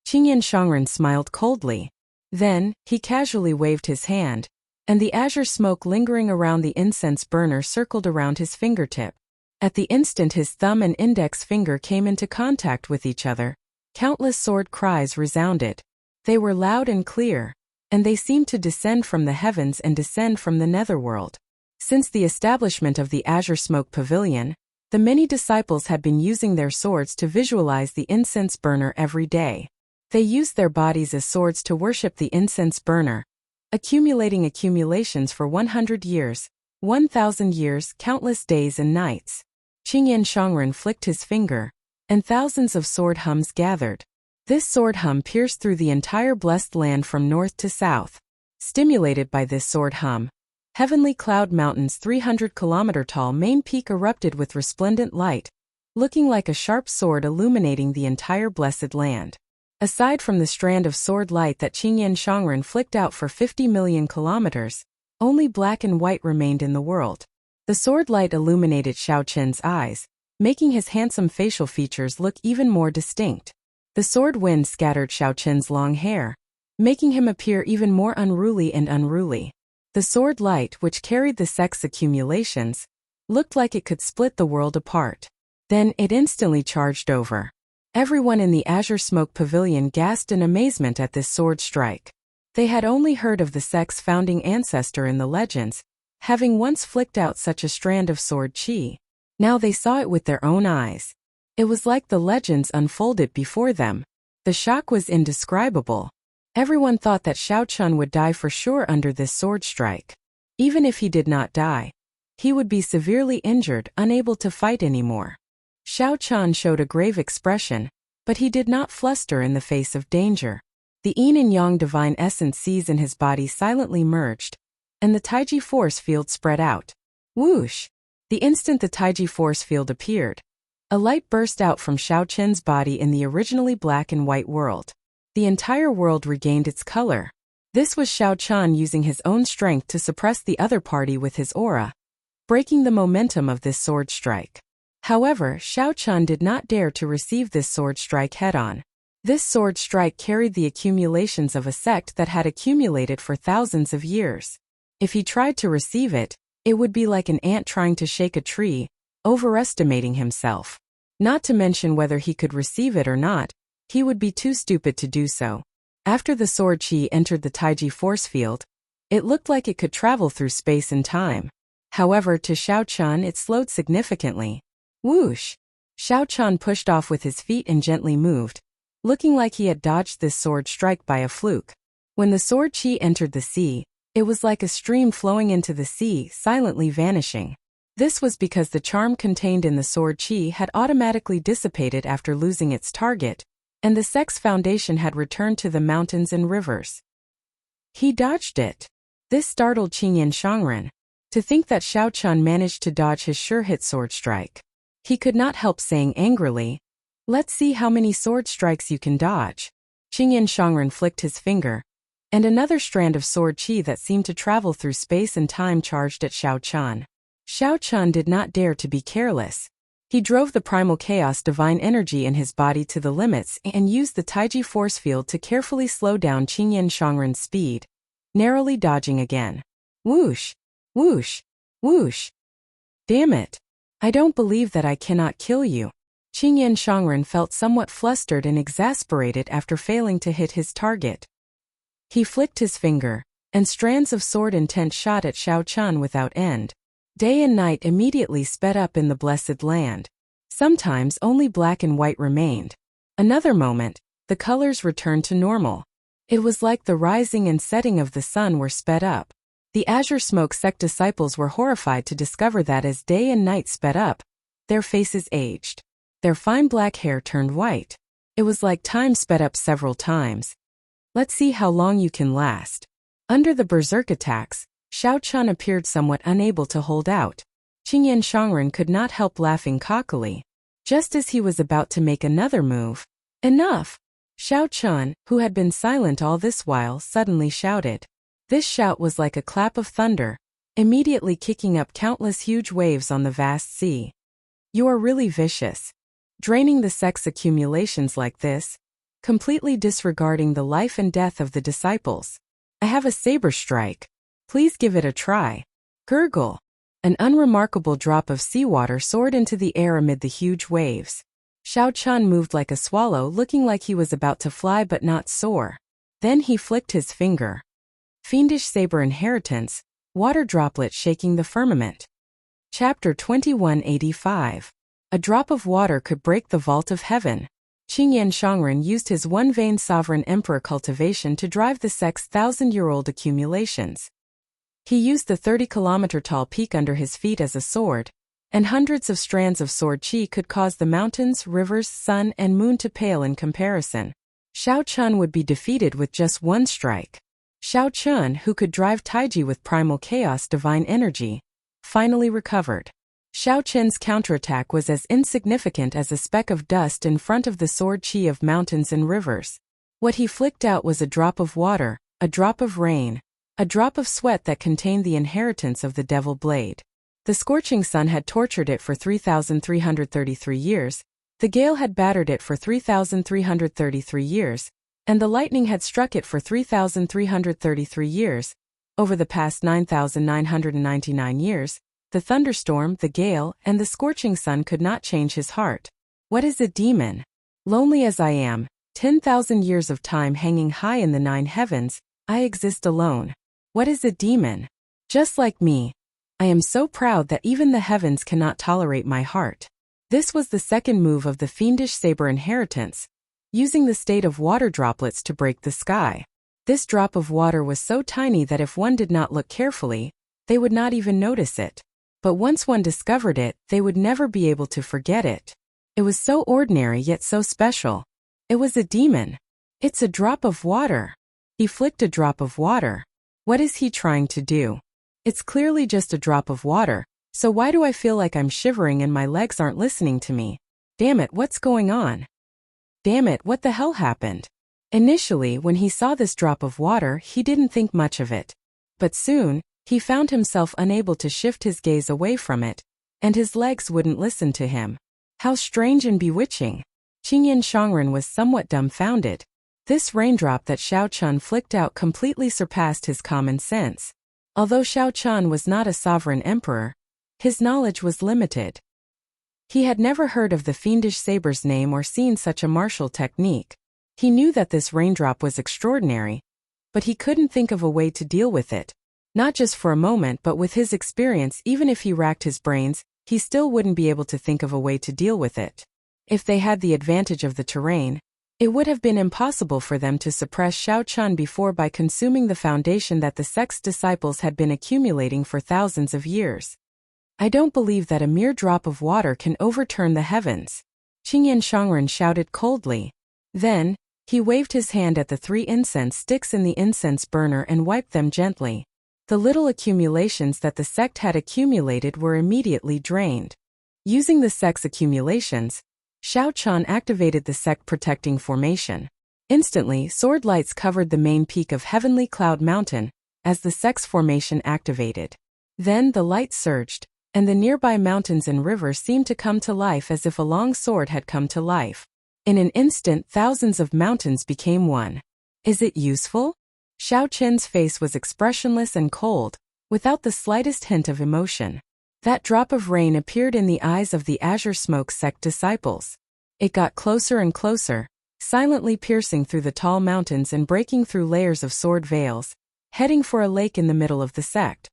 Qingyan Shangren smiled coldly. Then, he casually waved his hand, and the azure smoke lingering around the incense burner circled around his fingertip. At the instant his thumb and index finger came into contact with each other, countless sword cries resounded. They were loud and clear, and they seemed to descend from the heavens and descend from the netherworld. Since the establishment of the azure smoke pavilion, the many disciples had been using their swords to visualize the incense burner every day. They used their bodies as swords to worship the incense burner, accumulating accumulations for 100 years, 1,000 years, countless days and nights. Qingyan Shangren flicked his finger, and thousands of sword hums gathered. This sword hum pierced through the entire blessed land from north to south. Stimulated by this sword hum, Heavenly Cloud Mountain's 300-kilometer-tall main peak erupted with resplendent light, looking like a sharp sword illuminating the entire blessed land. Aside from the strand of sword light that Qingyan Shangren flicked out for 50 million kilometers, only black and white remained in the world. The sword light illuminated Xiao Qian's eyes, making his handsome facial features look even more distinct. The sword wind scattered Xiao Qian's long hair, making him appear even more unruly and unruly. The sword light, which carried the sect's accumulations, Looked like it could split the world apart. Then it instantly charged over. Everyone in the Azure Smoke Pavilion gasped in amazement at this sword strike. They had only heard of the sect's founding ancestor in the legends, having once flicked out such a strand of sword chi. Now they saw it with their own eyes. It was like the legends unfolded before them. The shock was indescribable. Everyone thought that Xiao Chun would die for sure under this sword strike. Even if he did not die, he would be severely injured, unable to fight anymore. Xiao Chun showed a grave expression, but he did not fluster in the face of danger. The yin and yang divine essence seized in his body silently merged, and the Taiji force field spread out. Whoosh! The instant the Taiji force field appeared, a light burst out from Xiao Chun's body in the originally black and white world. The entire world regained its color. This was Xiao Chun using his own strength to suppress the other party with his aura, breaking the momentum of this sword strike. However, Xiao Chun did not dare to receive this sword strike head-on. This sword strike carried the accumulations of a sect that had accumulated for thousands of years. If he tried to receive it, it would be like an ant trying to shake a tree, overestimating himself. Not to mention whether he could receive it or not, he would be too stupid to do so. After the sword chi entered the Taiji force field, it looked like it could travel through space and time. However, to Xiao Chun it slowed significantly. Whoosh! Xiao Chun pushed off with his feet and gently moved, looking like he had dodged this sword strike by a fluke. When the sword chi entered the sea, it was like a stream flowing into the sea, silently vanishing. This was because the charm contained in the sword chi had automatically dissipated after losing its target, and the sect's foundation had returned to the mountains and rivers. He dodged it. This startled Qingyan Shangren. To think that Xiao Chun managed to dodge his sure-hit sword strike. He could not help saying angrily, "Let's see how many sword strikes you can dodge." Qingyan Shangren flicked his finger, and another strand of sword chi that seemed to travel through space and time charged at Xiao Chun. Xiao Chun did not dare to be careless. He drove the primal chaos divine energy in his body to the limits and used the Taiji force field to carefully slow down Qingyan Shangren's speed, narrowly dodging again. Whoosh! Whoosh! Whoosh! Damn it! I don't believe that I cannot kill you. Qingyan Shangren felt somewhat flustered and exasperated after failing to hit his target. He flicked his finger, and strands of sword intent shot at Xiao Chun without end. Day and night immediately sped up in the blessed land. Sometimes only black and white remained. Another moment, the colors returned to normal. It was like the rising and setting of the sun were sped up. The Azure Smoke sect disciples were horrified to discover that as day and night sped up, their faces aged. Their fine black hair turned white. It was like time sped up several times. Let's see how long you can last. Under the berserk attacks, Xiao Chun appeared somewhat unable to hold out. Qingyan Shangren could not help laughing cockily. Just as he was about to make another move. Enough! Xiao Chun, who had been silent all this while, suddenly shouted. This shout was like a clap of thunder, immediately kicking up countless huge waves on the vast sea. You are really vicious. Draining the sect's accumulations like this, completely disregarding the life and death of the disciples. I have a saber strike. Please give it a try. Gurgle. An unremarkable drop of seawater soared into the air amid the huge waves. Xiao Chun moved like a swallow, looking like he was about to fly but not soar. Then he flicked his finger. Fiendish saber inheritance, water droplet shaking the firmament. Chapter 2185. A drop of water could break the vault of heaven. Qingyan Shangren used his one-vein sovereign emperor cultivation to drive the sect's 1,000-year-old accumulations. He used the 30-kilometer-tall peak under his feet as a sword, and hundreds of strands of sword chi could cause the mountains, rivers, sun, and moon to pale in comparison. Xiao Chun would be defeated with just one strike. Xiao Chun, who could drive Taiji with primal chaos divine energy, finally recovered. Xiao Chun's counterattack was as insignificant as a speck of dust in front of the sword chi of mountains and rivers. What he flicked out was a drop of water, a drop of rain, a drop of sweat that contained the inheritance of the devil blade. The scorching sun had tortured it for 3,333 years, the gale had battered it for 3,333 years, and the lightning had struck it for 3,333 years. Over the past 9,999 years, The thunderstorm, the gale, and the scorching sun could not change his heart. What is a demon? Lonely as I am, 10,000 years of time hanging high in the 9 heavens, I exist alone. What is a demon? Just like me. I am so proud that even the heavens cannot tolerate my heart. This was the second move of the fiendish saber inheritance, using the state of water droplets to break the sky. This drop of water was so tiny that if one did not look carefully, they would not even notice it. But once one discovered it, they would never be able to forget it. It was so ordinary yet so special. It was a demon. It's a drop of water. He flicked a drop of water. What is he trying to do? It's clearly just a drop of water, so why do I feel like I'm shivering and my legs aren't listening to me? Damn it, what's going on? Damn it, what the hell happened? Initially, when he saw this drop of water, he didn't think much of it. But soon, he found himself unable to shift his gaze away from it, and his legs wouldn't listen to him. How strange and bewitching. Qingyan Shangren was somewhat dumbfounded. This raindrop that Xiao Chun flicked out completely surpassed his common sense. Although Xiao Chun was not a sovereign emperor, his knowledge was limited. He had never heard of the fiendish saber's name or seen such a martial technique. He knew that this raindrop was extraordinary, but he couldn't think of a way to deal with it. Not just for a moment, but with his experience, even if he racked his brains, he still wouldn't be able to think of a way to deal with it. If they had the advantage of the terrain, it would have been impossible for them to suppress Xiao Chun before by consuming the foundation that the sect's disciples had been accumulating for thousands of years. I don't believe that a mere drop of water can overturn the heavens. Qingyan Shangren shouted coldly. Then, he waved his hand at the 3 incense sticks in the incense burner and wiped them gently. The little accumulations that the sect had accumulated were immediately drained. Using the sect's accumulations, Xiao Chun activated the sect protecting formation. Instantly, sword lights covered the main peak of Heavenly Cloud Mountain, as the sect's formation activated. Then the light surged, and the nearby mountains and rivers seemed to come to life as if a long sword had come to life. In an instant, thousands of mountains became one. Is it useful? Xiao Chen's face was expressionless and cold, without the slightest hint of emotion. That drop of rain appeared in the eyes of the Azure Smoke sect disciples. It got closer and closer, silently piercing through the tall mountains and breaking through layers of sword veils, heading for a lake in the middle of the sect.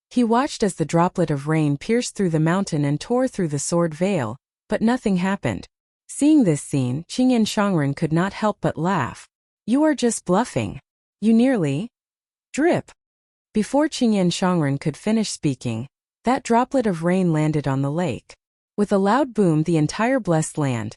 He watched as the droplet of rain pierced through the mountain and tore through the sword veil, but nothing happened. Seeing this scene, Qingyan Shangren could not help but laugh. You are just bluffing. You nearly drip. Before Qingyan Shangren could finish speaking, that droplet of rain landed on the lake. With a loud boom, the entire blessed land,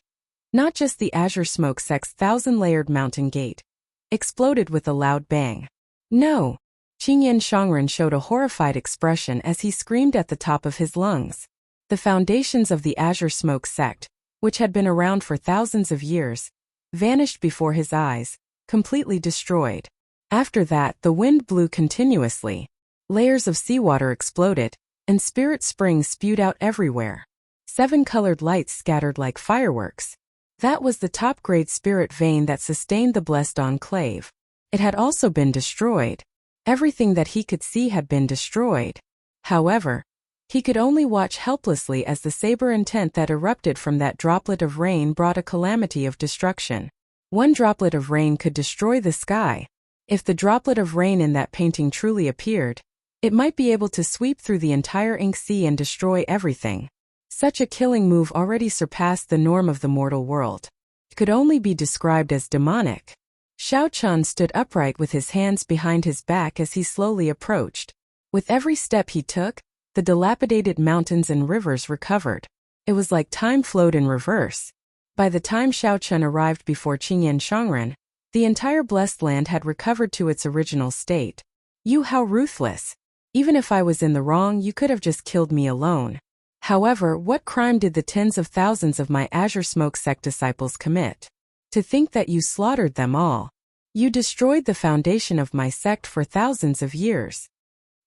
not just the Azure Smoke sect's 1,000-layered mountain gate, exploded with a loud bang. No! Qingyan Shangren showed a horrified expression as he screamed at the top of his lungs. The foundations of the Azure Smoke sect, which had been around for thousands of years, vanished before his eyes, completely destroyed. After that, the wind blew continuously. Layers of seawater exploded, and spirit springs spewed out everywhere. 7 colored lights scattered like fireworks. That was the top-grade spirit vein that sustained the blessed enclave. It had also been destroyed. Everything that he could see had been destroyed. However, he could only watch helplessly as the saber intent that erupted from that droplet of rain brought a calamity of destruction. One droplet of rain could destroy the sky. If the droplet of rain in that painting truly appeared, it might be able to sweep through the entire ink sea and destroy everything. Such a killing move already surpassed the norm of the mortal world. It could only be described as demonic. Xiao Chun stood upright with his hands behind his back as he slowly approached. With every step he took, the dilapidated mountains and rivers recovered. It was like time flowed in reverse. By the time Xiao Chun arrived before Qingyan Shangren, the entire blessed land had recovered to its original state. You, how ruthless! Even if I was in the wrong, you could have just killed me alone. However, what crime did the tens of thousands of my Azure Smoke sect disciples commit? To think that you slaughtered them all. You destroyed the foundation of my sect for thousands of years.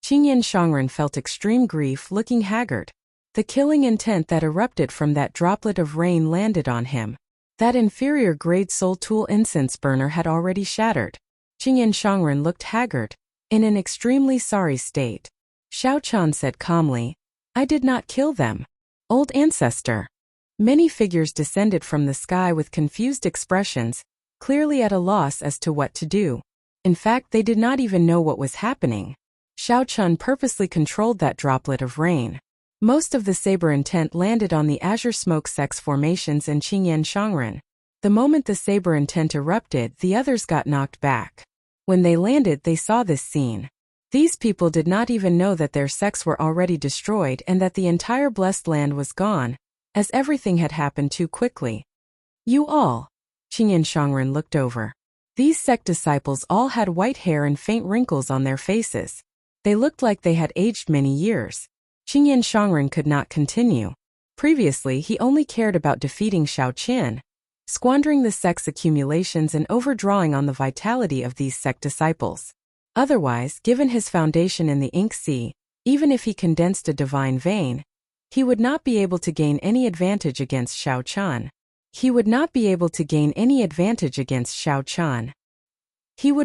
Qingyan Shangren felt extreme grief, looking haggard. The killing intent that erupted from that droplet of rain landed on him. That inferior-grade soul tool incense burner had already shattered. Qingyan Shangren looked haggard, in an extremely sorry state. Xiao Chun said calmly, I did not kill them. Old ancestor. Many figures descended from the sky with confused expressions, clearly at a loss as to what to do. In fact, they did not even know what was happening. Xiao Chun purposely controlled that droplet of rain. Most of the saber intent landed on the azure smoke sex formations and Qingyan Shangren. The moment the saber intent erupted, the others got knocked back. When they landed, they saw this scene. These people did not even know that their sects were already destroyed and that the entire blessed land was gone, as everything had happened too quickly. You all. Qingyan Shangren looked over. These sect disciples all had white hair and faint wrinkles on their faces. They looked like they had aged many years. Qingyan Shangren could not continue. Previously, he only cared about defeating Xiao Qin, squandering the sect's accumulations and overdrawing on the vitality of these sect disciples. Otherwise, given his foundation in the ink sea, even if he condensed a divine vein, he would not be able to gain any advantage against Xiao Chun. He would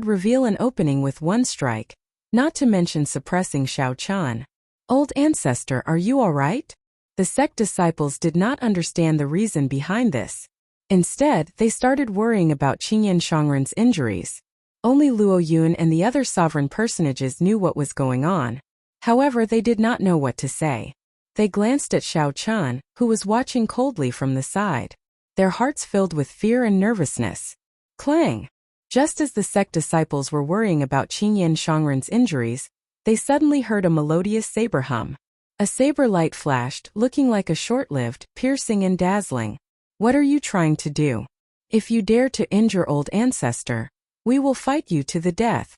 reveal an opening with one strike, not to mention suppressing Xiao Chun. Old ancestor, are you all right? The sect disciples did not understand the reason behind this. Instead, they started worrying about Qingyan Shangren's injuries. Only Luo Yun and the other sovereign personages knew what was going on. However, they did not know what to say. They glanced at Xiao Chun, who was watching coldly from the side. Their hearts filled with fear and nervousness. Clang! Just as the sect disciples were worrying about Qingyan Shangren's injuries, they suddenly heard a melodious saber hum. A saber light flashed, looking like a short-lived, piercing and dazzling. What are you trying to do? If you dare to injure old ancestor, we will fight you to the death.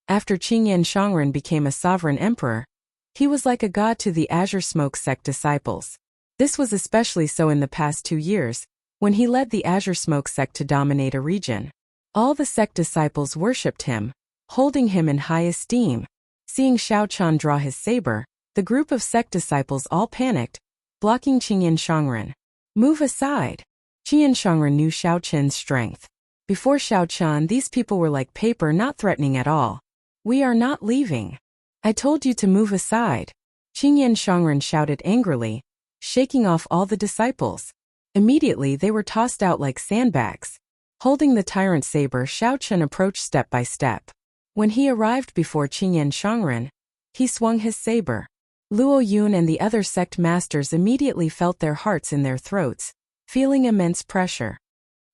After Qingyan Shangren became a sovereign emperor, he was like a god to the Azure Smoke sect disciples. This was especially so in the past 2 years, when he led the Azure Smoke sect to dominate a region. All the sect disciples worshipped him, holding him in high esteem. Seeing Xiao Chun draw his saber, the group of sect disciples all panicked, blocking Qingyan Shangren. Move aside. Qingyan Shangren knew Xiao Chun's strength. Before Xiao Chun, these people were like paper, not threatening at all. We are not leaving. I told you to move aside. Qingyan Shangren shouted angrily, shaking off all the disciples. Immediately they were tossed out like sandbags. Holding the tyrant saber, Xiao Chun approached step by step. When he arrived before Qingyan Shangren, he swung his saber. Luo Yun and the other sect masters immediately felt their hearts in their throats, feeling immense pressure.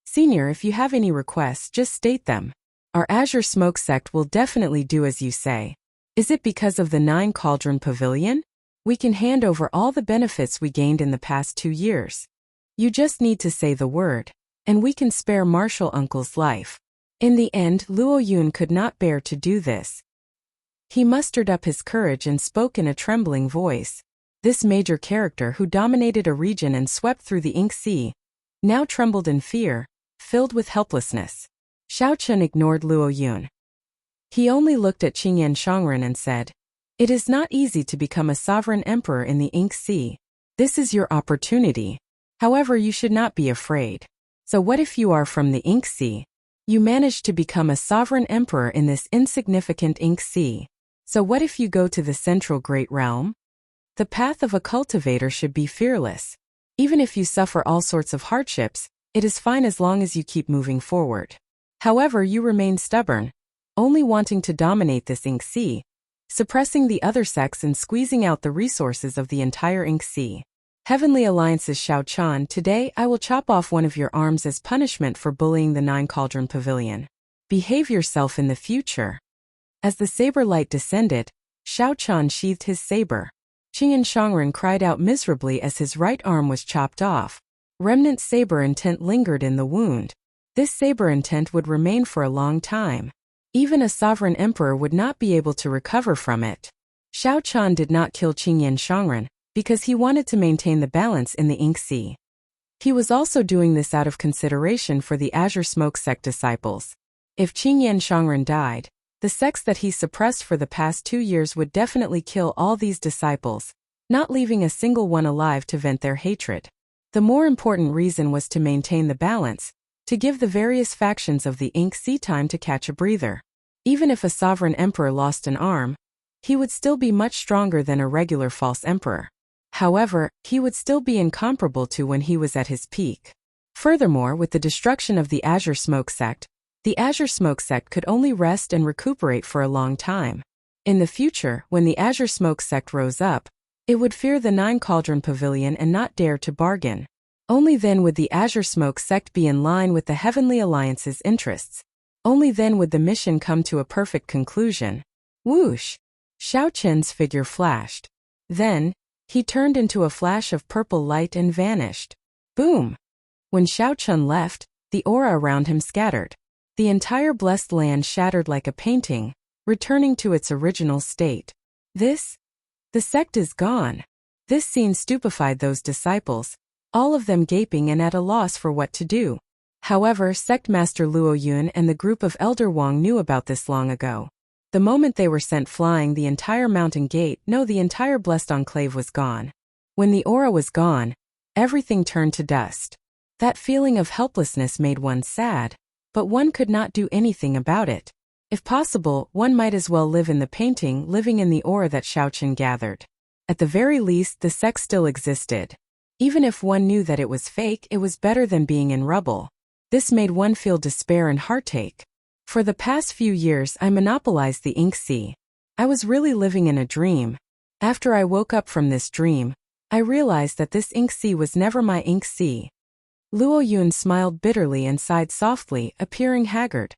Senior, if you have any requests, just state them. Our Azure Smoke sect will definitely do as you say. Is it because of the 9 Cauldron Pavilion? We can hand over all the benefits we gained in the past 2 years. You just need to say the word, and we can spare Marshal Uncle's life. In the end, Luo Yun could not bear to do this. He mustered up his courage and spoke in a trembling voice. This major character who dominated a region and swept through the ink sea, now trembled in fear, filled with helplessness. Xiao Chun ignored Luo Yun. He only looked at Qingyan Shangren and said, "It is not easy to become a sovereign emperor in the ink sea. This is your opportunity. However, you should not be afraid. So what if you are from the ink sea? You managed to become a sovereign emperor in this insignificant ink sea. So what if you go to the central great realm? The path of a cultivator should be fearless. Even if you suffer all sorts of hardships, it is fine as long as you keep moving forward. However, you remain stubborn, only wanting to dominate this ink sea, suppressing the other sects and squeezing out the resources of the entire ink sea. Heavenly Alliance's Xiao Chun, today I will chop off one of your arms as punishment for bullying the 9 Cauldron Pavilion. Behave yourself in the future." As the saber light descended, Xiao Chun sheathed his saber. Qingyan Shangren cried out miserably as his right arm was chopped off. Remnant saber intent lingered in the wound. This saber intent would remain for a long time. Even a sovereign emperor would not be able to recover from it. Xiao Chun did not kill Qingyan Shangren because he wanted to maintain the balance in the ink sea. He was also doing this out of consideration for the Azure Smoke sect disciples. If Qingyan Shangren died, the sects that he suppressed for the past 2 years would definitely kill all these disciples, not leaving a single one alive to vent their hatred. The more important reason was to maintain the balance, to give the various factions of the ink sea time to catch a breather. Even if a sovereign emperor lost an arm, he would still be much stronger than a regular false emperor. However, he would still be incomparable to when he was at his peak. Furthermore, with the destruction of the Azure Smoke sect, the Azure Smoke sect could only rest and recuperate for a long time. In the future, when the Azure Smoke sect rose up, it would fear the Nine Cauldron Pavilion and not dare to bargain. Only then would the Azure Smoke sect be in line with the Heavenly Alliance's interests. Only then would the mission come to a perfect conclusion. Whoosh! Xiao Qin's figure flashed. Then, he turned into a flash of purple light and vanished. Boom! When Xiao Qin left, the aura around him scattered. The entire blessed land shattered like a painting, returning to its original state. The sect is gone. This scene stupefied those disciples, all of them gaping and at a loss for what to do. However, Sect Master Luo Yun and the group of Elder Wang knew about this long ago. The moment they were sent flying, the entire mountain gate, no, the entire blessed enclave was gone. When the aura was gone, everything turned to dust. That feeling of helplessness made one sad, but one could not do anything about it. If possible, one might as well live in the painting, living in the aura that Xiao Qin gathered. At the very least, the sect still existed. Even if one knew that it was fake, it was better than being in rubble. This made one feel despair and heartache. For the past few years, I monopolized the ink sea. I was really living in a dream. After I woke up from this dream, I realized that this ink sea was never my ink sea. Luo Yun smiled bitterly and sighed softly, appearing haggard.